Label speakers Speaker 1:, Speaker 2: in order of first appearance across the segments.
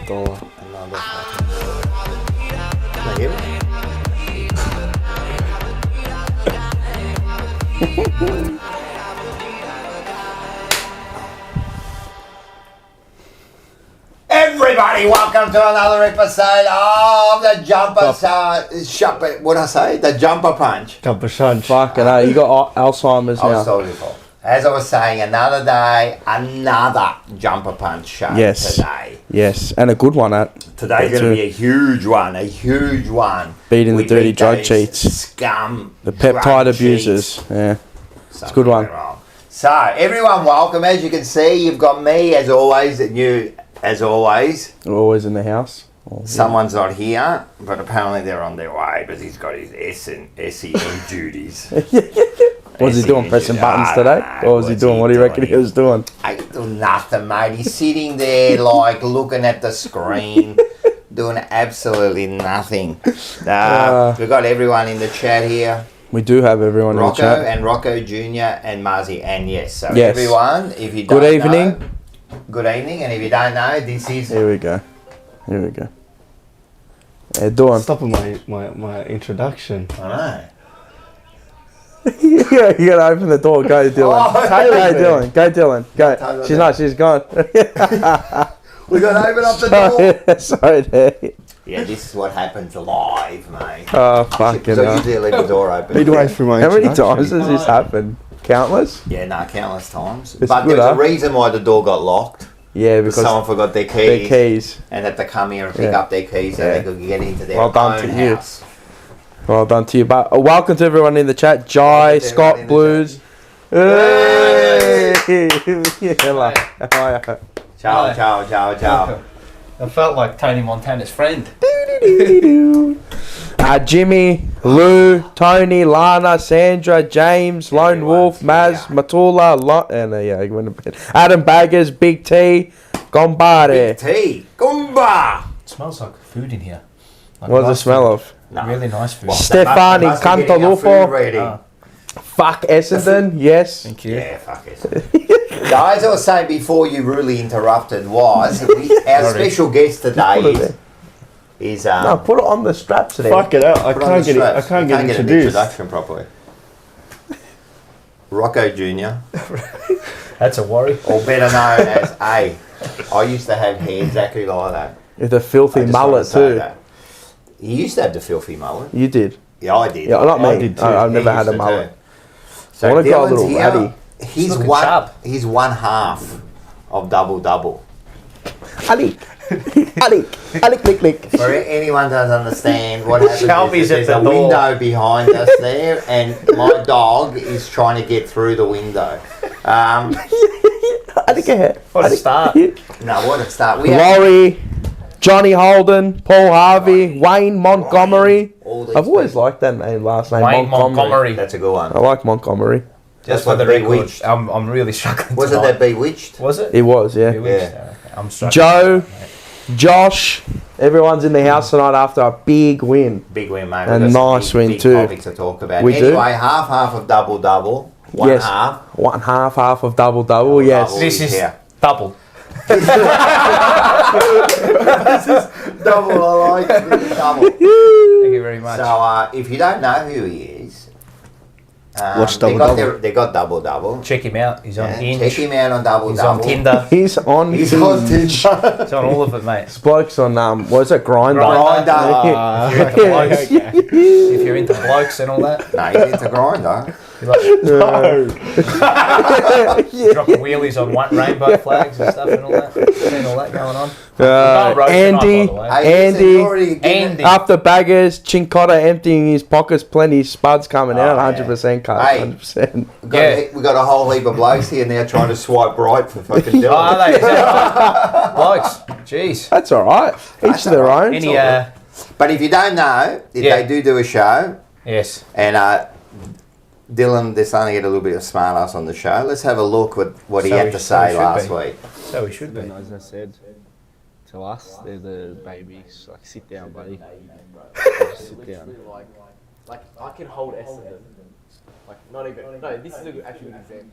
Speaker 1: dollar.
Speaker 2: Another fucking dollar. Can I hear it? Everybody, welcome to another episode of the What did I say? The Jumper Punch.
Speaker 1: Jumper punch.
Speaker 3: Fucking hell, you got Alzheimer's
Speaker 2: I was
Speaker 3: now.
Speaker 2: told you before. As I was saying, another day, another Jumper Punch show today.
Speaker 3: Yes, and a good one at.
Speaker 2: Today's going to be a huge one.
Speaker 3: Beating the
Speaker 2: We
Speaker 3: dirty
Speaker 2: beat
Speaker 3: drug
Speaker 2: those
Speaker 3: cheats.
Speaker 2: Scum.
Speaker 3: The
Speaker 2: drug
Speaker 3: peptide
Speaker 2: cheats.
Speaker 3: abusers. Yeah. It's a good one.
Speaker 2: Wrong. So, everyone, welcome. As you can see, you've got me, as always, as always.
Speaker 3: Always in the house.
Speaker 2: Someone's not here, but apparently they're on their way because he's got his SEN duties.
Speaker 3: What's he doing? Pressing buttons today? What was he doing? What do you reckon he was doing?
Speaker 2: Ain't doing nothing, mate. He's sitting there, like, looking at the screen, doing absolutely nothing. We've got everyone in the chat here.
Speaker 3: We do have everyone in the chat.
Speaker 2: Rocco Jr. and Muzzy. And yes, everyone, if you don't
Speaker 3: Good evening.
Speaker 2: Good evening. And if you don't know, this is...
Speaker 3: Here we go. How doing?
Speaker 1: Stopping my introduction.
Speaker 2: I know.
Speaker 3: Yeah, you gotta open the door. Go, Dylan.
Speaker 2: Oh,
Speaker 3: Go, Dylan. Go. She's not. She's gone.
Speaker 2: We got to open up the door.
Speaker 3: Sorry, there.
Speaker 2: Yeah, this is what happens live, mate.
Speaker 3: Oh, fucking
Speaker 2: So
Speaker 3: hell.
Speaker 2: usually I leave the door open.
Speaker 1: Midway through my
Speaker 3: How many
Speaker 1: introduction.
Speaker 3: times has this happened? Countless?
Speaker 2: Yeah, countless times.
Speaker 3: It's
Speaker 2: But
Speaker 3: good,
Speaker 2: there's a
Speaker 3: huh?
Speaker 2: reason why the door got locked.
Speaker 3: Yeah,
Speaker 2: Because
Speaker 3: because
Speaker 2: someone forgot their
Speaker 3: their keys.
Speaker 2: and had to come here and pick
Speaker 3: Yeah.
Speaker 2: up their keys so they could get into their
Speaker 3: Well done
Speaker 2: own
Speaker 3: to you.
Speaker 2: house.
Speaker 3: Well done to you. But welcome to everyone in the chat. Jai,
Speaker 2: Welcome to everyone
Speaker 3: Scott
Speaker 2: in the
Speaker 3: Blues. Hey! Hello. How are you?
Speaker 2: Ciao.
Speaker 4: I felt like Tony Montana's friend.
Speaker 3: Jimmy, Lou, Tony, Lana, Sandra, James, Lone Wolf, Maz, Matula, he went to bed. Adam Baggers, Big T, Gombare.
Speaker 2: Tea. Gumba.
Speaker 4: It smells like food in here. Like
Speaker 3: What does it
Speaker 4: nice
Speaker 3: smell
Speaker 4: food.
Speaker 3: of?
Speaker 2: No.
Speaker 4: Really nice food.
Speaker 2: Well,
Speaker 3: Stefani
Speaker 2: they must be getting our food
Speaker 3: Cantaluppo.
Speaker 2: ready.
Speaker 3: Fuck Essendon, yes.
Speaker 4: Thank you.
Speaker 2: Yeah, fuck it. Guys, I was saying before you really interrupted our special guest
Speaker 3: Put it
Speaker 2: today
Speaker 3: there.
Speaker 2: is
Speaker 3: No, put it on the straps there.
Speaker 1: Fuck it out. I
Speaker 2: put on
Speaker 1: can't
Speaker 2: the
Speaker 1: get it. I
Speaker 2: straps.
Speaker 1: can't
Speaker 2: You
Speaker 1: get
Speaker 2: an
Speaker 1: introduced.
Speaker 2: introduction properly. Rocco Jr.
Speaker 4: That's a worry.
Speaker 2: or better known as A. I used to have hair exactly like that.
Speaker 3: With a filthy
Speaker 2: I just
Speaker 3: mullet
Speaker 2: wanted to say
Speaker 3: too.
Speaker 2: that. You used to have the filthy mullet.
Speaker 3: You did.
Speaker 2: Yeah, I did.
Speaker 3: Yeah, not
Speaker 2: I
Speaker 3: me.
Speaker 2: did too.
Speaker 3: I've never
Speaker 2: He
Speaker 3: had
Speaker 2: used
Speaker 3: a
Speaker 2: to
Speaker 3: mullet.
Speaker 2: too.
Speaker 3: I
Speaker 2: So
Speaker 3: wanna go a
Speaker 2: Dylan's
Speaker 3: little
Speaker 2: here.
Speaker 3: ratty.
Speaker 2: He's
Speaker 4: looking
Speaker 2: one.
Speaker 4: sharp.
Speaker 2: He's one half of double.
Speaker 3: Ali. Lick.
Speaker 2: For anyone doesn't understand what happens,
Speaker 4: Shelby's
Speaker 2: is
Speaker 4: at
Speaker 2: there's
Speaker 4: the
Speaker 2: a
Speaker 4: door.
Speaker 2: window behind us there, and my dog is trying to get through the window.
Speaker 4: What a start.
Speaker 2: No, what a start. We have
Speaker 3: Laurie, Johnny Holden, Paul Harvey, Wayne Montgomery.
Speaker 2: all these
Speaker 3: I've always
Speaker 2: people.
Speaker 3: liked that name, last name.
Speaker 4: Wayne Montgomery.
Speaker 2: That's a good one.
Speaker 3: I like Montgomery.
Speaker 2: That's
Speaker 4: For
Speaker 2: what
Speaker 4: the record,
Speaker 2: Bewitched.
Speaker 4: I'm really struggling.
Speaker 2: Was it
Speaker 4: tonight.
Speaker 2: that Bewitched?
Speaker 4: Was it?
Speaker 3: It was, yeah.
Speaker 4: Bewitched?
Speaker 2: Yeah.
Speaker 4: Okay. I'm struggling.
Speaker 3: Joe, Josh, everyone's in the house tonight after a big win.
Speaker 2: Big win, mate.
Speaker 3: A
Speaker 2: We've got some
Speaker 3: nice win
Speaker 2: big
Speaker 3: too.
Speaker 2: Topics to talk about.
Speaker 3: We do.
Speaker 2: Anyway, half of double. One
Speaker 3: Yes.
Speaker 2: half.
Speaker 3: One half of double, yes.
Speaker 2: double.
Speaker 4: This is
Speaker 2: Yeah.
Speaker 4: double.
Speaker 2: Double, I like it. Double.
Speaker 4: Thank you very much.
Speaker 2: So, if you don't know who he is,
Speaker 1: Watch
Speaker 2: they
Speaker 1: Double
Speaker 2: got double.
Speaker 4: Check him out. He's on
Speaker 2: Yeah,
Speaker 4: Hinge.
Speaker 2: check him out on double.
Speaker 4: He's on Tinder.
Speaker 3: He's on
Speaker 2: He's on Tinder.
Speaker 4: He's on all of it, mate.
Speaker 3: This bloke's on, what is it, Grindr?
Speaker 2: Grinder.
Speaker 4: If you're into blokes and all that,
Speaker 2: No, he's into Grinder.
Speaker 4: you're like
Speaker 1: No.
Speaker 4: dropping wheelies on white rainbow flags and stuff and all that. Seen all that going on.
Speaker 3: Andy,
Speaker 4: By the way.
Speaker 2: Andy.
Speaker 4: Andy.
Speaker 3: after Baggers, Chincotta emptying his pockets, plenty spuds coming out,
Speaker 2: yeah.
Speaker 3: 100% cut,
Speaker 2: Hey.
Speaker 3: 100%.
Speaker 2: We got a whole heap of blokes here now trying to swipe right for fucking
Speaker 4: Oh, are
Speaker 2: Dylan.
Speaker 4: they? Is that blokes? Jeez.
Speaker 3: That's all right. Each to their own.
Speaker 4: Any,
Speaker 2: But if you don't know,
Speaker 4: Yeah.
Speaker 2: they do a show,
Speaker 4: yes.
Speaker 2: and Dylan, they're starting to get a little bit of smart ass on the show. Let's have a look at what he
Speaker 4: So
Speaker 2: had
Speaker 4: we-
Speaker 2: to
Speaker 4: so we
Speaker 2: say
Speaker 4: should
Speaker 2: last
Speaker 4: be.
Speaker 2: week.
Speaker 4: So we should be.
Speaker 5: As I said, to us, they're the babies. Like, sit down, buddy. Just sit down.
Speaker 6: Like I can hold Essendon. Like not even. No, this is actually a good example.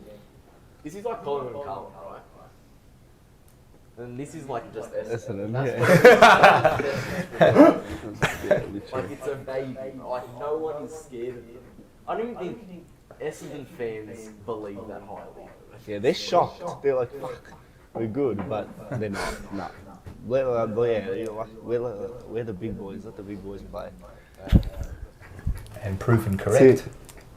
Speaker 6: This is like Collingwood and Carlton, right? And this is like just Essendon.
Speaker 5: Essendon,
Speaker 6: Like it's a baby. Like no one is scared of it. I don't even think Essendon fans believe that highly.
Speaker 5: Yeah, they're shocked. They're like, fuck, we're good, but they're not. No. We're the big boys. Let the big boys play.
Speaker 4: And proven correct.
Speaker 1: That's it.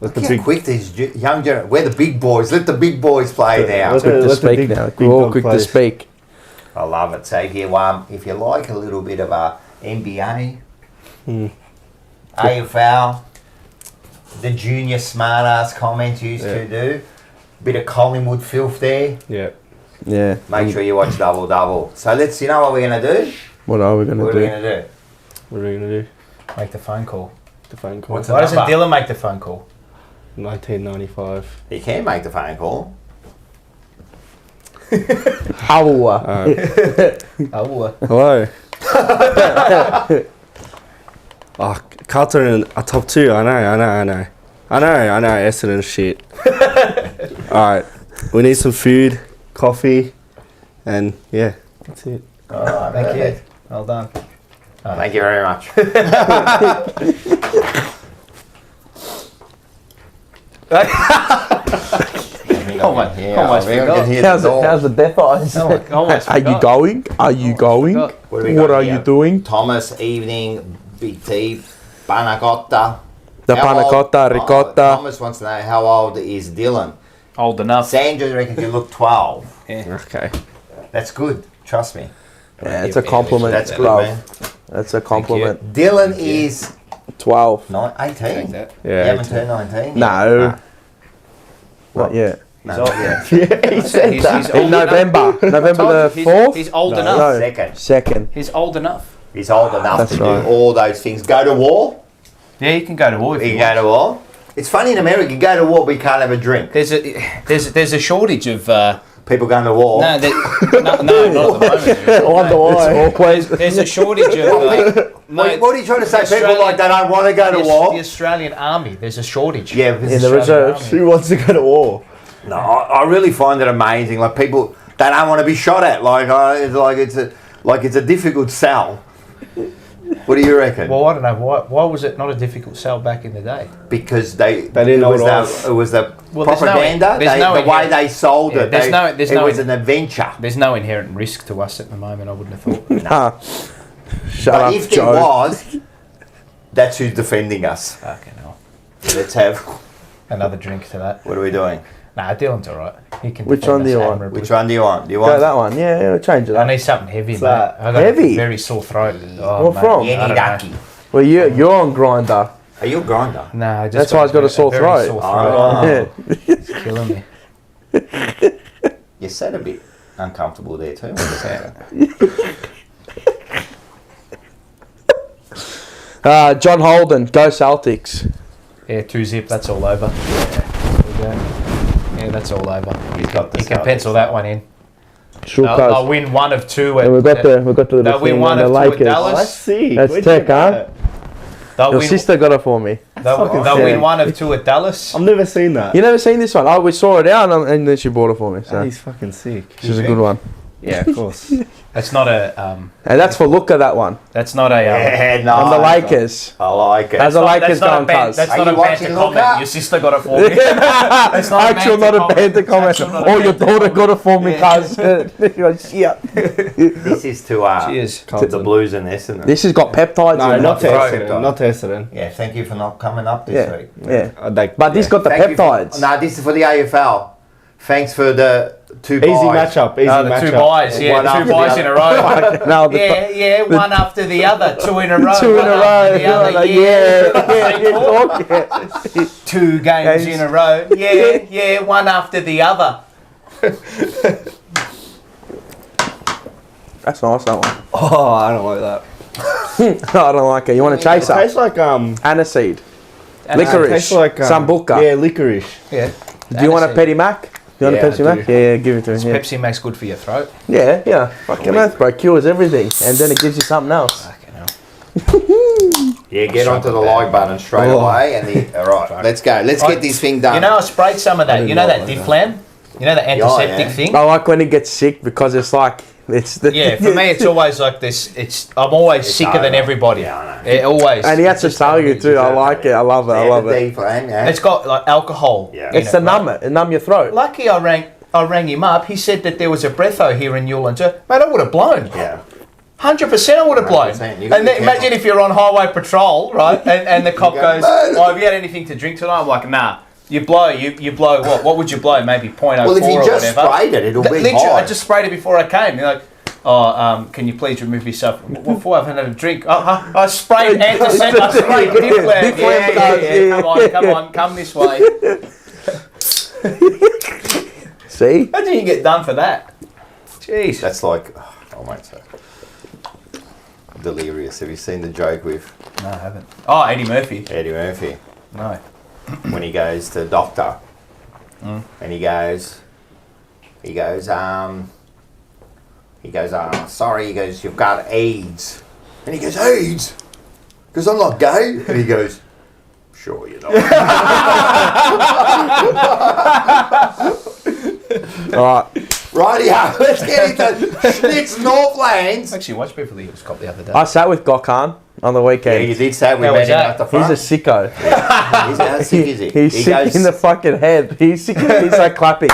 Speaker 1: Let the
Speaker 2: Look
Speaker 1: big
Speaker 2: how quick these young generation. We're the big boys. Let the big boys play now.
Speaker 1: Let
Speaker 3: Quick to
Speaker 1: the
Speaker 3: speak
Speaker 1: big-
Speaker 3: now.
Speaker 1: big
Speaker 3: We're all
Speaker 1: dog
Speaker 3: quick to
Speaker 1: plays.
Speaker 3: speak.
Speaker 2: I love it. So if you like a little bit of a NBA, AFL, the junior smartass comments used to do, bit of Collingwood filth there.
Speaker 1: Yeah.
Speaker 3: Yeah.
Speaker 2: Make sure you watch Double Double. So you know what we're gonna do?
Speaker 3: What are we going to
Speaker 2: What
Speaker 3: do?
Speaker 2: are we gonna do?
Speaker 1: What are we gonna do?
Speaker 4: Make the phone call.
Speaker 1: The phone call.
Speaker 2: What's
Speaker 4: Why doesn't
Speaker 2: number?
Speaker 4: Dylan make the phone call?
Speaker 1: 1995.
Speaker 2: You can make the phone call.
Speaker 3: How?
Speaker 4: Oh,
Speaker 1: Hello. Oh, Carlton are top 2. I know. Essendon shit. Alright. We need some food, coffee, and yeah, that's it.
Speaker 2: Alright,
Speaker 4: thank you. Well done.
Speaker 2: Thank you very much.
Speaker 4: Almost
Speaker 3: How's the death eyes?
Speaker 4: Almost
Speaker 3: Are you going? Are you going?
Speaker 4: forgot.
Speaker 2: What do we
Speaker 3: What
Speaker 2: got
Speaker 3: are
Speaker 2: here?
Speaker 3: you doing?
Speaker 2: Thomas, evening, big tea, panna cotta.
Speaker 3: The
Speaker 2: How
Speaker 3: panna
Speaker 2: old-
Speaker 3: cotta, ricotta.
Speaker 2: Thomas wants to know how old is Dylan.
Speaker 4: Old enough.
Speaker 2: Sandra reckons you look 12.
Speaker 1: Okay.
Speaker 2: That's good. Trust me.
Speaker 3: Yeah, it's a compliment.
Speaker 2: That's good,
Speaker 3: bro.
Speaker 2: man.
Speaker 3: That's a compliment.
Speaker 2: Dylan is
Speaker 3: 12.
Speaker 2: 18.
Speaker 4: that.
Speaker 2: You
Speaker 1: Yeah.
Speaker 2: haven't turned 19 yet?
Speaker 3: No. Not yet.
Speaker 2: No, not yet.
Speaker 4: He's
Speaker 3: In November. November the 4th?
Speaker 4: He's old
Speaker 1: No.
Speaker 4: enough.
Speaker 3: No.
Speaker 2: Second.
Speaker 3: Second.
Speaker 4: He's old enough.
Speaker 2: He's old enough
Speaker 3: That's
Speaker 2: to
Speaker 3: right.
Speaker 2: do all those things. Go to war.
Speaker 4: Yeah, you can go to war if
Speaker 2: You
Speaker 4: you
Speaker 2: can go
Speaker 4: want.
Speaker 2: to war. It's funny in America, you go to war but you can't have a drink.
Speaker 4: There's a shortage of
Speaker 2: People going to war.
Speaker 4: no, not at the moment.
Speaker 3: I wonder why.
Speaker 4: There's a shortage of
Speaker 2: What are you trying to say? People
Speaker 4: Australian-
Speaker 2: like they don't want to go to
Speaker 4: the
Speaker 2: war?
Speaker 4: Australian Army. There's a shortage.
Speaker 2: Yeah, because
Speaker 3: In the reserves.
Speaker 1: Who wants to go to war?
Speaker 2: No, I really find it amazing. Like people, they don't want to be shot at. It's a difficult sell. What do you reckon?
Speaker 4: Well, I don't know why was it not a difficult sell back in the day?
Speaker 2: Because they
Speaker 1: didn't know what
Speaker 2: it was the
Speaker 4: Well, there's no-
Speaker 2: propaganda.
Speaker 4: there's no
Speaker 2: the way
Speaker 4: inherent-
Speaker 2: they sold
Speaker 4: Yeah,
Speaker 2: it.
Speaker 4: there's
Speaker 2: it
Speaker 4: no
Speaker 2: was
Speaker 4: in-
Speaker 2: an adventure.
Speaker 4: There's no inherent risk to us at the moment. I wouldn't have thought.
Speaker 3: Nah. Shut
Speaker 2: But
Speaker 3: up,
Speaker 2: if there
Speaker 3: Joe.
Speaker 2: was, that's who's defending us.
Speaker 4: Fucking hell.
Speaker 2: Let's have.
Speaker 4: Another drink to that.
Speaker 2: What are we doing?
Speaker 4: Nah, Dylan's alright. He can.
Speaker 3: Which
Speaker 4: defend
Speaker 3: one do
Speaker 4: us
Speaker 3: you want?
Speaker 4: admirably.
Speaker 2: Which one do you want? Do you want
Speaker 3: Go that one. Yeah, we'll change it
Speaker 4: I
Speaker 3: up.
Speaker 4: need something heavy, mate.
Speaker 1: that?
Speaker 4: I got
Speaker 3: Heavy?
Speaker 4: a very sore throat. Oh,
Speaker 3: What
Speaker 4: mate,
Speaker 3: from?
Speaker 4: I don't know.
Speaker 2: Yenidaki.
Speaker 3: Well, you're on grinder.
Speaker 2: Are you a grinder?
Speaker 4: Nah, I just
Speaker 3: That's why he's got a sore
Speaker 4: very
Speaker 3: throat.
Speaker 4: Sore
Speaker 2: Oh.
Speaker 3: Yeah.
Speaker 4: It's killing me.
Speaker 2: You said a bit uncomfortable there too. When you said that.
Speaker 3: John Holden, go Celtics.
Speaker 4: Yeah, 2-zip. That's all over. Yeah, that's all over.
Speaker 2: He's got the
Speaker 4: You can
Speaker 2: Celtics.
Speaker 4: pencil that one in.
Speaker 3: Sure,
Speaker 4: They'll win one of two.
Speaker 3: And we've got the little
Speaker 4: They'll win
Speaker 3: thing
Speaker 4: one
Speaker 3: on the
Speaker 4: of two at
Speaker 3: Lakers.
Speaker 4: Dallas.
Speaker 1: Let's see.
Speaker 3: That's
Speaker 1: Where'd
Speaker 3: tech,
Speaker 1: you get
Speaker 3: huh?
Speaker 1: that?
Speaker 4: They'll
Speaker 3: Your
Speaker 4: win.
Speaker 3: sister got it for me.
Speaker 1: fucking
Speaker 4: They'll
Speaker 1: sick.
Speaker 4: win one of two at Dallas.
Speaker 1: I've never seen that.
Speaker 3: You never seen this one? Oh, we saw it out and then she bought it for me. So
Speaker 1: He's fucking sick.
Speaker 3: this is a good one.
Speaker 1: Yeah, of course.
Speaker 4: That's not a.
Speaker 3: And that's for Luca, that one.
Speaker 4: That's not a.
Speaker 2: Yeah, no.
Speaker 3: On the Lakers.
Speaker 2: I like it.
Speaker 3: How's the Lakers going, cuz?
Speaker 4: That's
Speaker 2: Are
Speaker 4: not
Speaker 2: you
Speaker 4: a
Speaker 2: watching
Speaker 4: banter
Speaker 2: Luca?
Speaker 4: comment. Your sister got it for me. That's not
Speaker 3: Actual, not a banter comment.
Speaker 4: Actual, not a
Speaker 3: Oh, your
Speaker 4: banter
Speaker 3: daughter
Speaker 4: comment.
Speaker 3: got it for me, cuz. You're like, shit.
Speaker 2: This is to
Speaker 4: Cheers.
Speaker 2: the Blues and Essendon.
Speaker 3: This has got peptides
Speaker 1: No,
Speaker 3: in
Speaker 1: not
Speaker 3: it.
Speaker 1: to
Speaker 2: Right.
Speaker 1: Essendon. Not to Essendon.
Speaker 2: Yeah, thank you for not coming up this
Speaker 3: Yeah,
Speaker 2: week.
Speaker 3: yeah. But this got the
Speaker 2: Thank you for-
Speaker 3: peptides.
Speaker 2: No, this is for the AFL. Thanks for the two
Speaker 1: Easy
Speaker 2: buys.
Speaker 1: matchup. Easy
Speaker 4: No, the
Speaker 1: matchup.
Speaker 4: two buys. Yeah,
Speaker 2: One
Speaker 4: the
Speaker 2: after
Speaker 4: two
Speaker 2: the
Speaker 4: buys
Speaker 2: other.
Speaker 4: in a row.
Speaker 3: No, the
Speaker 4: Yeah, one after the other. Two in a row.
Speaker 3: two in
Speaker 4: one
Speaker 3: a row.
Speaker 4: after the
Speaker 3: You're
Speaker 4: other.
Speaker 3: like, yeah.
Speaker 4: Two games
Speaker 3: Games.
Speaker 4: in a row. Yeah, one after the other.
Speaker 3: That's nice, that one.
Speaker 1: Oh, I don't like that.
Speaker 3: I don't like it. You want a
Speaker 1: It
Speaker 3: chaser?
Speaker 1: tastes like
Speaker 3: Aniseed.
Speaker 4: And
Speaker 1: it
Speaker 3: Licorice.
Speaker 1: tastes like
Speaker 3: Sambuca.
Speaker 1: Yeah, licorice.
Speaker 4: Yeah.
Speaker 3: Do you want a Petty Mac? Do you want
Speaker 1: Yeah,
Speaker 3: a Pepsi
Speaker 1: I
Speaker 3: Mac?
Speaker 1: do.
Speaker 3: Yeah, give it to me. Yeah,
Speaker 4: Pepsi Max good for your throat.
Speaker 3: yeah. Fucking earth, bro. Cures everything. And then it gives you something else.
Speaker 4: Fucking hell.
Speaker 2: Yeah, get onto the like button straight away. And all right, let's go. Let's get this thing done.
Speaker 4: You know, I sprayed some of that. You know that Difflam? You know the antiseptic
Speaker 2: yeah.
Speaker 4: thing?
Speaker 3: I like when it gets sick because it's like It's the,
Speaker 4: Yeah, for me, it's always like this. I'm always sicker than everybody.
Speaker 2: Yeah, I know.
Speaker 4: It always.
Speaker 3: and he has to tell you too. I like it. I love it. I love it.
Speaker 4: It's got like alcohol.
Speaker 2: Yeah.
Speaker 4: in
Speaker 3: It's
Speaker 4: it,
Speaker 3: to
Speaker 4: right?
Speaker 3: numb it and numb your throat.
Speaker 4: Lucky I rang him up. He said that there was a breatho here in Newland too. Mate, I would have blown.
Speaker 2: Yeah.
Speaker 4: 100% I would have blown.
Speaker 2: 100%.
Speaker 4: And
Speaker 2: You gotta
Speaker 4: then
Speaker 2: be
Speaker 4: imagine
Speaker 2: careful.
Speaker 4: if you're on highway patrol, right? And the cop
Speaker 2: go,
Speaker 4: goes,
Speaker 2: "Mate."
Speaker 4: "Oh, have you had anything to drink tonight?" I'm like, "Nah." You blow what? What would you blow? Maybe 0.04
Speaker 2: Well, if you
Speaker 4: or
Speaker 2: just
Speaker 4: whatever.
Speaker 2: sprayed it, it'll be
Speaker 4: Literally,
Speaker 2: high.
Speaker 4: I just sprayed it before I came. They're like, "Oh, can you please remove yourself?" What for? I haven't had a drink. I sprayed antiseptic. I sprayed Midfield. Yeah. Come on, come this way.
Speaker 3: See?
Speaker 4: Imagine you get done for that. Jeez.
Speaker 2: That's like, oh, mate, so delirious. Have you seen the joke with
Speaker 4: No, I haven't. Oh, Eddie Murphy.
Speaker 2: Eddie Murphy
Speaker 4: No.
Speaker 2: when he goes to the doctor and he goes, sorry, he goes, you've got AIDS. And he goes, AIDS? Because I'm not gay. And he goes, sure you're not.
Speaker 3: All right.
Speaker 2: Rightio, let's get into Schnitz Northlands.
Speaker 4: Actually, watched Beverly Hills Cop the other day.
Speaker 3: I sat with Gokhan on the
Speaker 2: Yeah,
Speaker 3: weekend.
Speaker 2: you did say we
Speaker 4: How
Speaker 2: met
Speaker 4: was
Speaker 2: him
Speaker 4: that?
Speaker 2: at the
Speaker 3: He's
Speaker 2: front.
Speaker 3: a sicko.
Speaker 2: How sick is he?
Speaker 3: He's
Speaker 2: He
Speaker 3: sick
Speaker 2: goes-
Speaker 3: in the fucking head. He's sick. He's like clapping.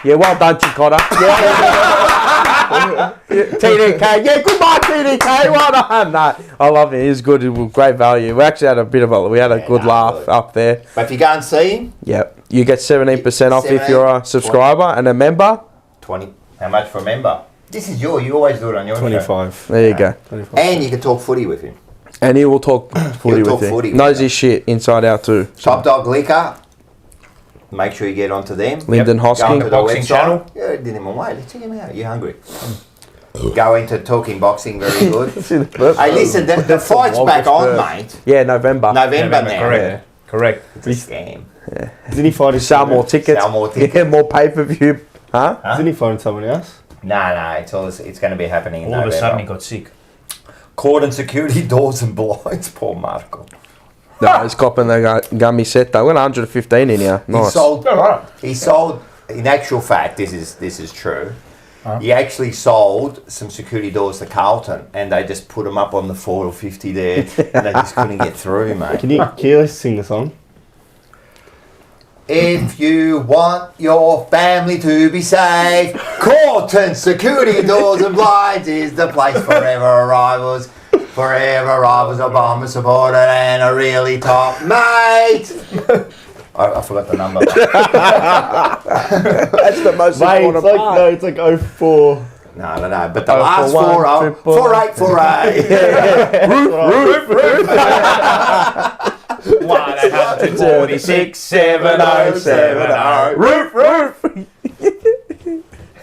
Speaker 3: Yeah, well done, Chicotta. Yeah. TDK. Yeah, goodbye, TDK. Well done. Nah, I love him. He's good. Great value. We actually had a bit of a good laugh
Speaker 2: good.
Speaker 3: up there.
Speaker 2: But if you go and see him,
Speaker 3: Yep. You get 17% off if
Speaker 2: 17,
Speaker 3: you're a subscriber and a member.
Speaker 2: 20. How much for a member? This is you always do it on your show.
Speaker 1: 25.
Speaker 3: There you go.
Speaker 1: 25.
Speaker 2: And you can talk footy with him.
Speaker 3: And he will talk footy
Speaker 2: talk
Speaker 3: with you.
Speaker 2: footy with
Speaker 3: Knows
Speaker 2: you.
Speaker 3: his shit inside out too.
Speaker 2: Top Dog Liquor. Make sure you get onto them.
Speaker 3: Lyndon
Speaker 2: Go
Speaker 3: Hosking.
Speaker 2: onto the
Speaker 4: Boxing
Speaker 2: website.
Speaker 4: channel.
Speaker 2: Yeah, didn't even wait. Let's check him out. You're hungry. Go into Talking Boxing, very good. Hey, listen, the fight's back on, mate.
Speaker 3: Yeah, November.
Speaker 2: November now.
Speaker 4: Correct. Correct.
Speaker 2: It's a scam.
Speaker 1: Isn't he fighting
Speaker 3: Sell more tickets.
Speaker 2: Sell more tickets.
Speaker 3: Yeah, more pay-per-view. Huh?
Speaker 1: Isn't he fighting someone else?
Speaker 2: No, it's going to be happening in
Speaker 4: All of
Speaker 2: November.
Speaker 4: a sudden he got sick.
Speaker 2: Cordon security doors and blinds. Poor Marco.
Speaker 3: No, he's copping the gummy set though. We're 115 in here.
Speaker 2: He
Speaker 3: Nice.
Speaker 2: sold.
Speaker 4: All right.
Speaker 2: He sold. In actual fact, this is true. He actually sold some security doors to Carlton, and they just put them up on the 450 there, and they just couldn't get through, mate.
Speaker 1: Can you sing the song?
Speaker 2: If you want your family to be safe, Carlton Security Doors and Blinds is the place. Forever rivals, a Bomber supporter and a really top mate. I forgot the number.
Speaker 3: That's the most
Speaker 1: Mate,
Speaker 3: important
Speaker 1: it's like,
Speaker 3: part.
Speaker 1: no, it's like 04.
Speaker 2: No, but the
Speaker 3: Oh,
Speaker 2: last
Speaker 3: for
Speaker 2: four
Speaker 3: one,
Speaker 2: are
Speaker 3: triple.
Speaker 2: 4848.
Speaker 4: 146 7070.
Speaker 3: Roof.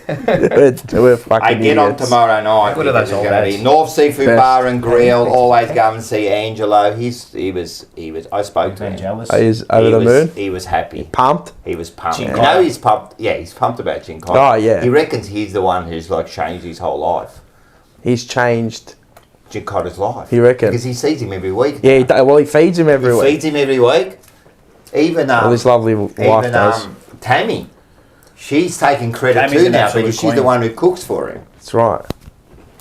Speaker 3: We're fucking
Speaker 2: I get on
Speaker 3: idiots.
Speaker 2: tomorrow night.
Speaker 4: What are those
Speaker 2: because
Speaker 4: old
Speaker 2: it's gonna be
Speaker 4: days?
Speaker 2: North Seafood
Speaker 3: Best.
Speaker 2: Bar and Grill. Always go and see Angelo. He was. I spoke to him.
Speaker 4: Jealous.
Speaker 3: He's over
Speaker 2: He
Speaker 3: the
Speaker 2: was,
Speaker 3: moon.
Speaker 2: He was happy.
Speaker 3: Pumped.
Speaker 2: He was pumped.
Speaker 4: Chin
Speaker 2: You
Speaker 4: Cotton.
Speaker 2: know he's pumped. Yeah, he's pumped about Chin Cotton.
Speaker 3: Oh, yeah.
Speaker 2: He reckons he's the one who's like changed his whole life.
Speaker 3: He's changed.
Speaker 2: Chin Cotton's life.
Speaker 3: You reckon?
Speaker 2: Because he sees him every week.
Speaker 3: Yeah, he feeds him every
Speaker 2: He
Speaker 3: week.
Speaker 2: feeds him every week. Even
Speaker 3: Well, his lovely wife
Speaker 2: even
Speaker 3: does.
Speaker 2: Tammy, she's taking credit
Speaker 4: Tammy's
Speaker 2: too
Speaker 4: an
Speaker 2: now
Speaker 4: absolute
Speaker 2: because she's the
Speaker 4: queen.
Speaker 2: one who cooks for him.
Speaker 3: That's right.